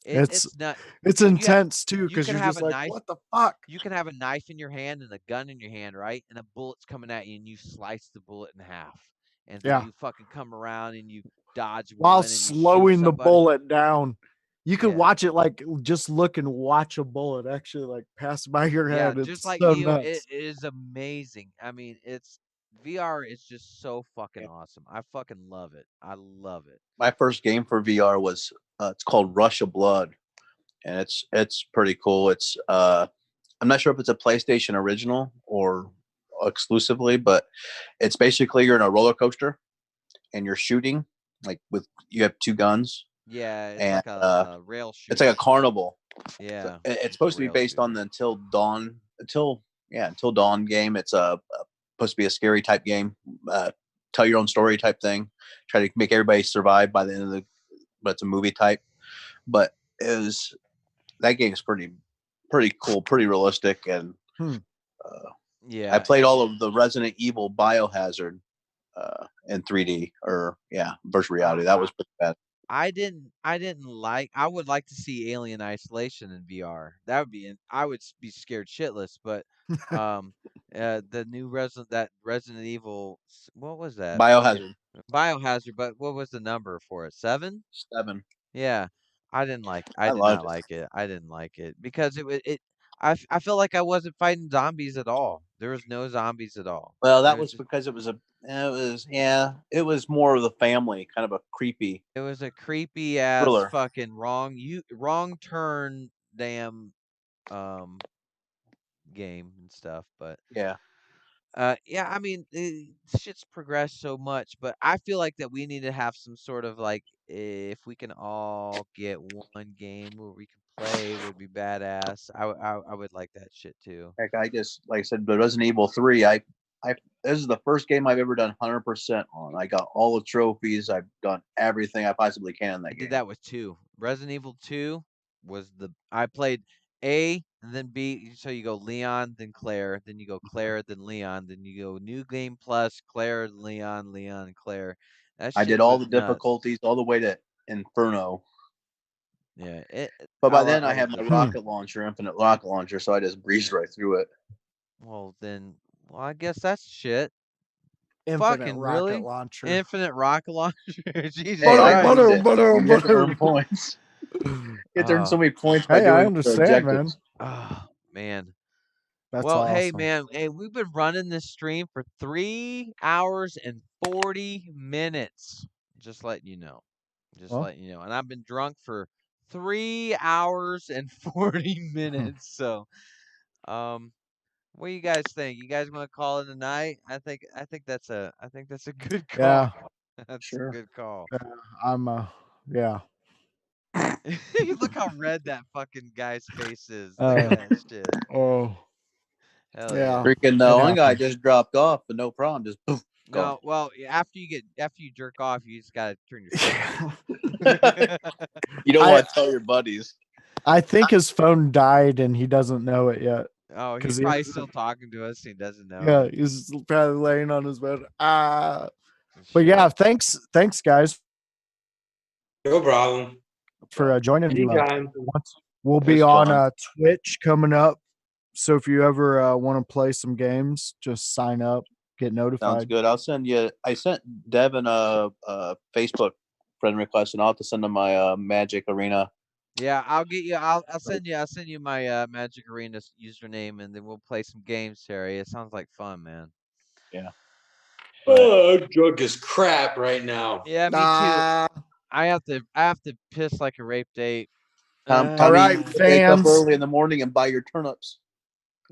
S2: it's not.
S3: It's intense too, because you're just like, what the fuck?
S2: You can have a knife in your hand and a gun in your hand, right? And a bullet's coming at you, and you slice the bullet in half, and then you fucking come around and you dodge
S3: while slowing the bullet down. You can watch it, like just look and watch a bullet actually like pass by your head. It's
S2: just like
S3: so
S2: Neo,
S3: nuts.
S2: it is amazing. I mean, VR is just so fucking awesome. I fucking love it. I love it.
S4: My first game for VR was it's called Rush of Blood, and it's pretty cool. It's I'm not sure if it's a PlayStation original or exclusively, but it's basically you're in a roller coaster and you're shooting. Like you have two guns.
S2: Yeah, it's like a rail shoot.
S4: It's like a carnival.
S2: Yeah,
S4: so it's supposed to be based on the Until Dawn game. It's supposed to be a scary type game, tell your own story type thing. Try to make everybody survive by the end of but it's a movie type. But that game is pretty cool, pretty realistic, and I played all of the Resident Evil Biohazard in 3D or virtual reality. That was pretty bad.
S2: I would like to see Alien Isolation in VR. That would be I would be scared shitless, but the new Resident Evil, what was that? Biohazard, but what was the number for it? 7?
S4: 7.
S2: Yeah. I did not like it. I didn't like it because I felt like I wasn't fighting zombies at all. There was no zombies at all.
S4: Well, that was because it was more of the family, kind of a creepy.
S2: It was a creepy ass thriller. Fucking wrong turn damn game and stuff. But
S4: Yeah.
S2: yeah, I mean, shit's progressed so much, but I feel like that we need to have some sort of like, if we can all get one game where we can play, would be badass. I would like that shit too.
S4: Heck, I just like I said, but Resident Evil 3, I this is the first game I've ever done 100% on. I got all the trophies. I've done everything I possibly can in that
S2: I
S4: game.
S2: did that with 2. Resident Evil 2 was I played A and then B. So you go Leon, then Claire, then you go Claire, then Leon, then you go New Game Plus, Claire, Leon, Leon, Claire. That
S4: I
S2: shit
S4: did all
S2: was
S4: the
S2: nuts.
S4: difficulties all the way to Inferno.
S2: Yeah,
S4: But by then I
S2: love
S4: had my
S2: it.
S4: rocket launcher, infinite rocket launcher, so I just breezed right through it.
S2: Well, then, I guess that's shit.
S3: Infinite
S2: Fucking
S3: rocket
S2: really?
S3: Launcher.
S2: Infinite rocket launcher. Jesus
S4: Hey, I
S2: Christ.
S4: beat it. You had to earn points. You had to earn so many points by
S3: Hey, I
S4: doing
S3: understand, man.
S4: objectives.
S2: Oh, man.
S3: That's
S2: Well,
S3: awesome.
S2: hey, man. Hey, we've been running this stream for 3 hours and 40 minutes. Just letting you know. Just letting you know. And I've been drunk for 3 hours and 40 minutes. So, what do you guys think? You guys want to call it a night? I think that's a good call.
S3: Yeah.
S2: That's
S4: Sure.
S2: a good call.
S3: I'm yeah.
S2: Look how red that fucking guy's face is. Look at that shit.
S3: Oh.
S2: Hell
S3: Yeah.
S2: yeah.
S4: Freaking
S3: It
S4: one guy
S3: happens.
S4: just dropped off, but no problem. Just poof, gone.
S2: No, well, after you jerk off, you just gotta turn your phone.
S4: You don't want to tell your buddies.
S3: I think his phone died and he doesn't know it yet.
S2: Oh, he's
S3: 'Cause he
S2: probably
S3: was-
S2: still talking to us. He doesn't know.
S3: Yeah, he's probably laying on his bed. But yeah, thanks guys
S1: No problem.
S3: for joining me.
S1: Anytime.
S3: We'll
S4: It
S3: be
S4: was
S3: on
S4: fun.
S3: Twitch coming up. So if you ever want to play some games, just sign up, get notified.
S4: Sounds good. I'll send you. I sent Devin a Facebook friend request, and I'll have to send him my Magic Arena.
S2: Yeah, I'll get you. I'll send you my Magic Arena username, and then we'll play some games, Terry. It sounds like fun, man.
S4: Yeah.
S1: Oh, I'm drunk as crap right now.
S2: Yeah, me too. I have to piss like a rape date.
S4: Tommy,
S3: All right,
S4: wake up
S3: fans.
S4: early in the morning and buy your turnips.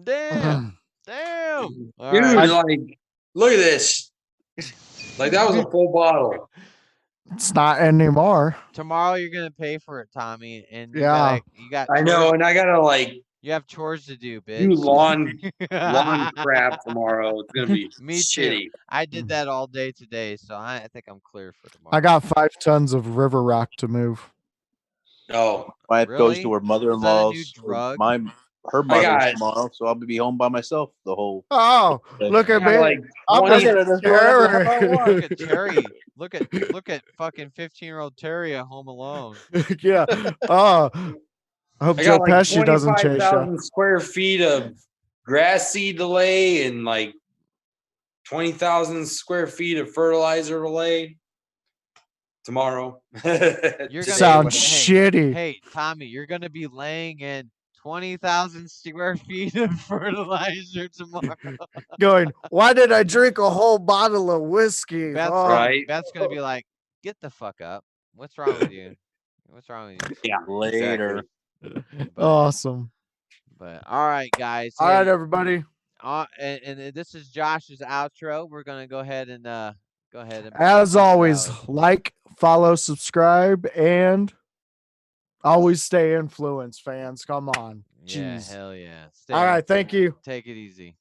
S2: Damn. All
S1: Dude,
S2: right.
S1: like, look at this. Like, that was a full bottle.
S3: It's not anymore.
S2: Tomorrow you're gonna pay for it, Tommy, and
S3: Yeah.
S2: you got.
S1: I know, and I gotta like
S2: You have chores to do, bitch.
S1: do lawn crap tomorrow. It's gonna be
S2: Me
S1: shitty.
S2: too. I did that all day today, so I think I'm clear for tomorrow.
S3: I got 5 tons of river rock to move.
S1: Oh,
S4: My wife goes to her mother-in-law's.
S2: drug?
S4: Her mother's
S1: got-
S4: tomorrow, so I'll be home by myself the whole.
S3: Oh, look at
S1: I got
S3: me.
S1: like
S3: I'm
S1: 20
S3: just
S2: Look at Terry. Look at fucking 15-year-old Terry at home alone.
S3: Yeah. Oh, I hope
S1: I
S3: Joe
S1: got like
S3: Pesci doesn't chase you.
S1: 25,000 square feet of grass seed to lay and like 20,000 square feet of fertilizer to lay tomorrow.
S2: You're gonna
S3: Sounds
S2: hey,
S3: shitty.
S2: Hey, Tommy, you're gonna be laying in 20,000 square feet of fertilizer tomorrow.
S3: Going, why did I drink a whole bottle of whiskey?
S2: Beth's,
S3: Oh.
S1: Right.
S2: Beth's gonna be like, "Get the fuck up! What's wrong with you? What's wrong with you?"
S1: Yeah,
S4: Later.
S1: exactly.
S3: Awesome.
S2: But all right, guys.
S3: All right, everybody.
S2: And this is Josh's outro. We're gonna go ahead and
S3: As
S2: peace
S3: always,
S2: out.
S3: like, follow, subscribe, and always stay influenced, fans. Come on.
S2: Yeah,
S3: Jeez.
S2: hell yeah.
S3: All right, thank you.
S2: Take it easy.